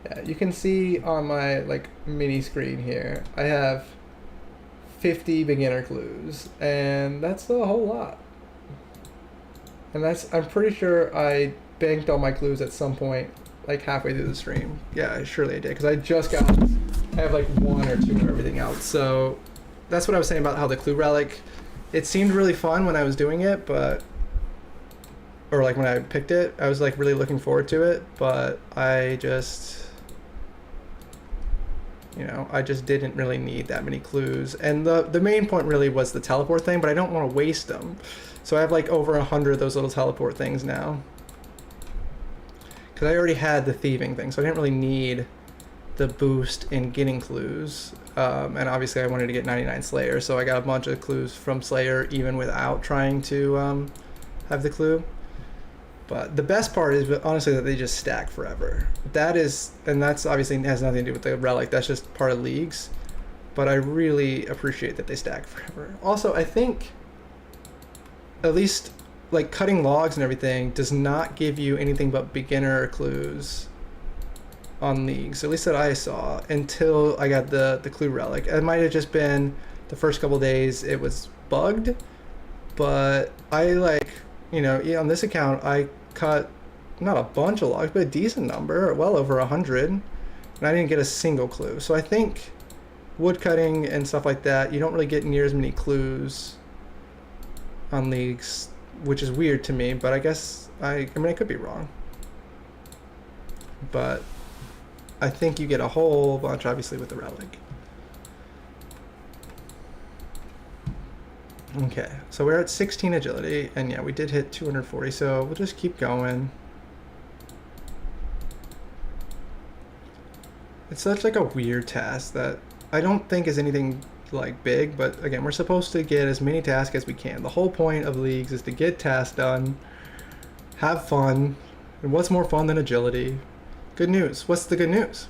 Yeah, you can see on my like mini screen here, I have 50 beginner clues, and that's a whole lot. And I'm pretty sure I banked all my clues at some point, like halfway through the stream. Yeah, surely I did, because I have like 1 or 2 of everything else. So that's what I was saying about how the clue relic, it seemed really fun when I was doing it, or like when I picked it, I was like really looking forward to it, but I just didn't really need that many clues. And the main point really was the teleport thing, but I don't want to waste them. So I have like over 100 of those little teleport things now. Because I already had the thieving thing, so I didn't really need the boost in getting clues. And obviously I wanted to get 99 Slayer, so I got a bunch of clues from Slayer even without trying to have the clue. But the best part is honestly that they just stack forever. That's obviously has nothing to do with the relic, that's just part of leagues. But I really appreciate that they stack forever. Also, I think at least like cutting logs and everything does not give you anything but beginner clues on leagues, at least that I saw, until I got the clue relic. It might have just been the first couple days it was bugged, but I on this account I cut not a bunch of logs, but a decent number, well over 100, and I didn't get a single clue. So I think wood cutting and stuff like that, you don't really get near as many clues on leagues, which is weird to me, but I guess I mean I could be wrong, but I think you get a whole bunch obviously with the relic. Okay, so we're at 16 agility, and yeah, we did hit 240, so we'll just keep going. It's such like a weird task that I don't think is anything like big, but again, we're supposed to get as many tasks as we can. The whole point of leagues is to get tasks done, have fun, and what's more fun than agility? Good news. What's the good news?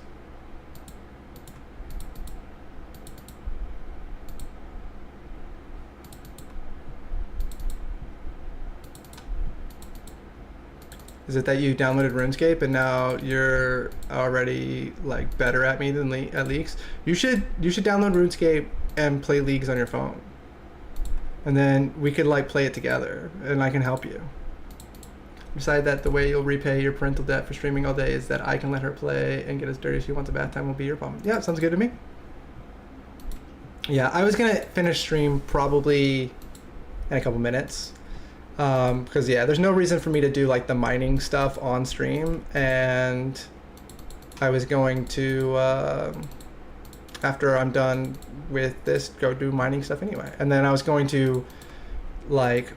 Is it that you downloaded RuneScape and now you're already like better at me than at leagues? You should download RuneScape and play leagues on your phone, and then we could like play it together, and I can help you. Decide that the way you'll repay your parental debt for streaming all day is that I can let her play and get as dirty as she wants. A bath time will be your problem. Yeah, sounds good to me. Yeah, I was gonna finish stream probably in a couple minutes. Because yeah, there's no reason for me to do like the mining stuff on stream, and I was going to after I'm done with this, go do mining stuff anyway, and then I was going to like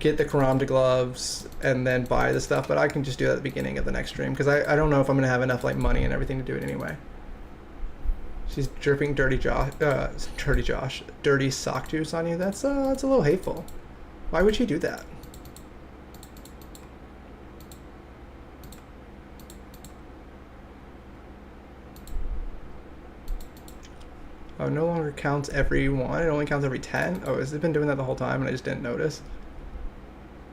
get the Karamda gloves and then buy the stuff, but I can just do that at the beginning of the next stream because I don't know if I'm gonna have enough like money and everything to do it anyway. She's dripping dirty sock juice on you. That's a little hateful. Why would she do that? Oh, it no longer counts every one. It only counts every 10. Oh, has it been doing that the whole time and I just didn't notice?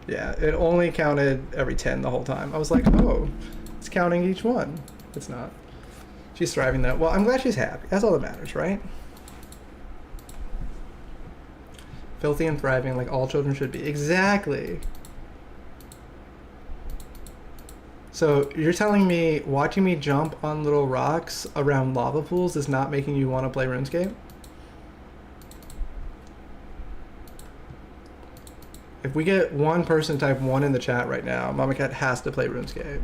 Yeah, it only counted every 10 the whole time. I was like, oh, it's counting each one. It's not. She's thriving though. Well, I'm glad she's happy. That's all that matters, right? Filthy and thriving like all children should be. Exactly. So you're telling me watching me jump on little rocks around lava pools is not making you want to play RuneScape? If we get one person type 1 in the chat right now, MommaCat has to play RuneScape.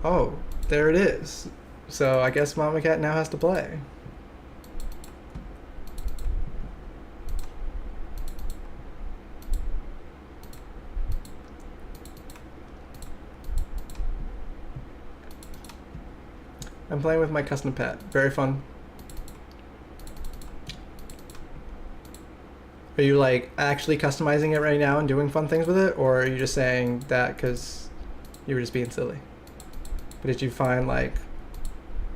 Oh, there it is. So I guess MommaCat now has to play. I'm playing with my custom pet. Very fun. Are you like actually customizing it right now and doing fun things with it, or are you just saying that because you were just being silly? But did you find like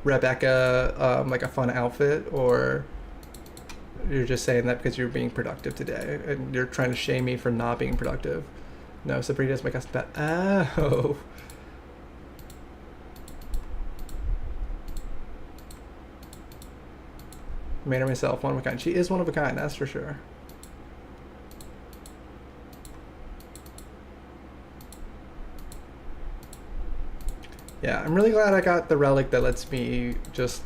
Rebecca like a fun outfit, or you're just saying that because you're being productive today and you're trying to shame me for not being productive? No, Sabrina's my custom pet. Oh. Made her myself, one of a kind. She is one of a kind, that's for sure. Yeah, I'm really glad I got the relic that lets me just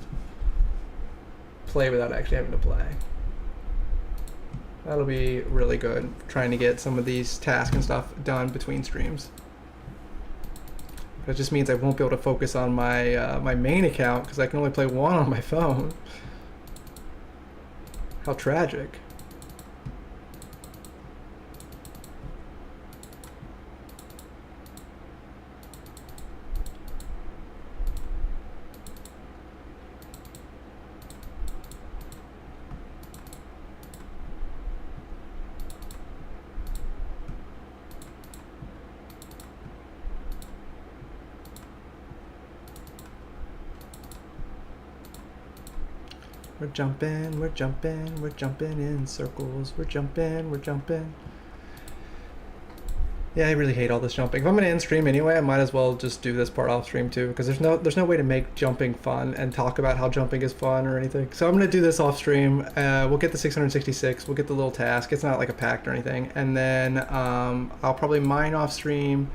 play without actually having to play. That'll be really good, trying to get some of these tasks and stuff done between streams. That just means I won't be able to focus on my my main account because I can only play one on my phone. How tragic. We're jumping, we're jumping, we're jumping in circles. We're jumping, we're jumping. Yeah, I really hate all this jumping. If I'm gonna end stream anyway, I might as well just do this part off stream too, because there's no way to make jumping fun and talk about how jumping is fun or anything. So I'm gonna do this off stream. We'll get the 666. We'll get the little task. It's not like a pact or anything. And then I'll probably mine off stream.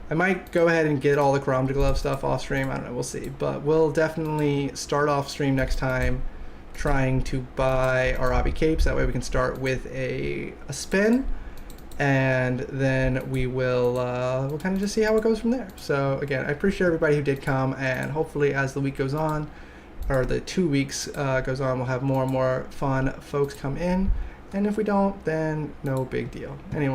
I might go ahead and get all the Karamda glove stuff off stream. I don't know. We'll see. But we'll definitely start off stream next time trying to buy our obby capes. That way we can start with a spin, and then we will we'll kind of just see how it goes from there. So again, I appreciate everybody who did come, and hopefully as the week goes on, or the 2 weeks goes on, we'll have more and more fun folks come in, and if we don't, then no big deal. Anyway.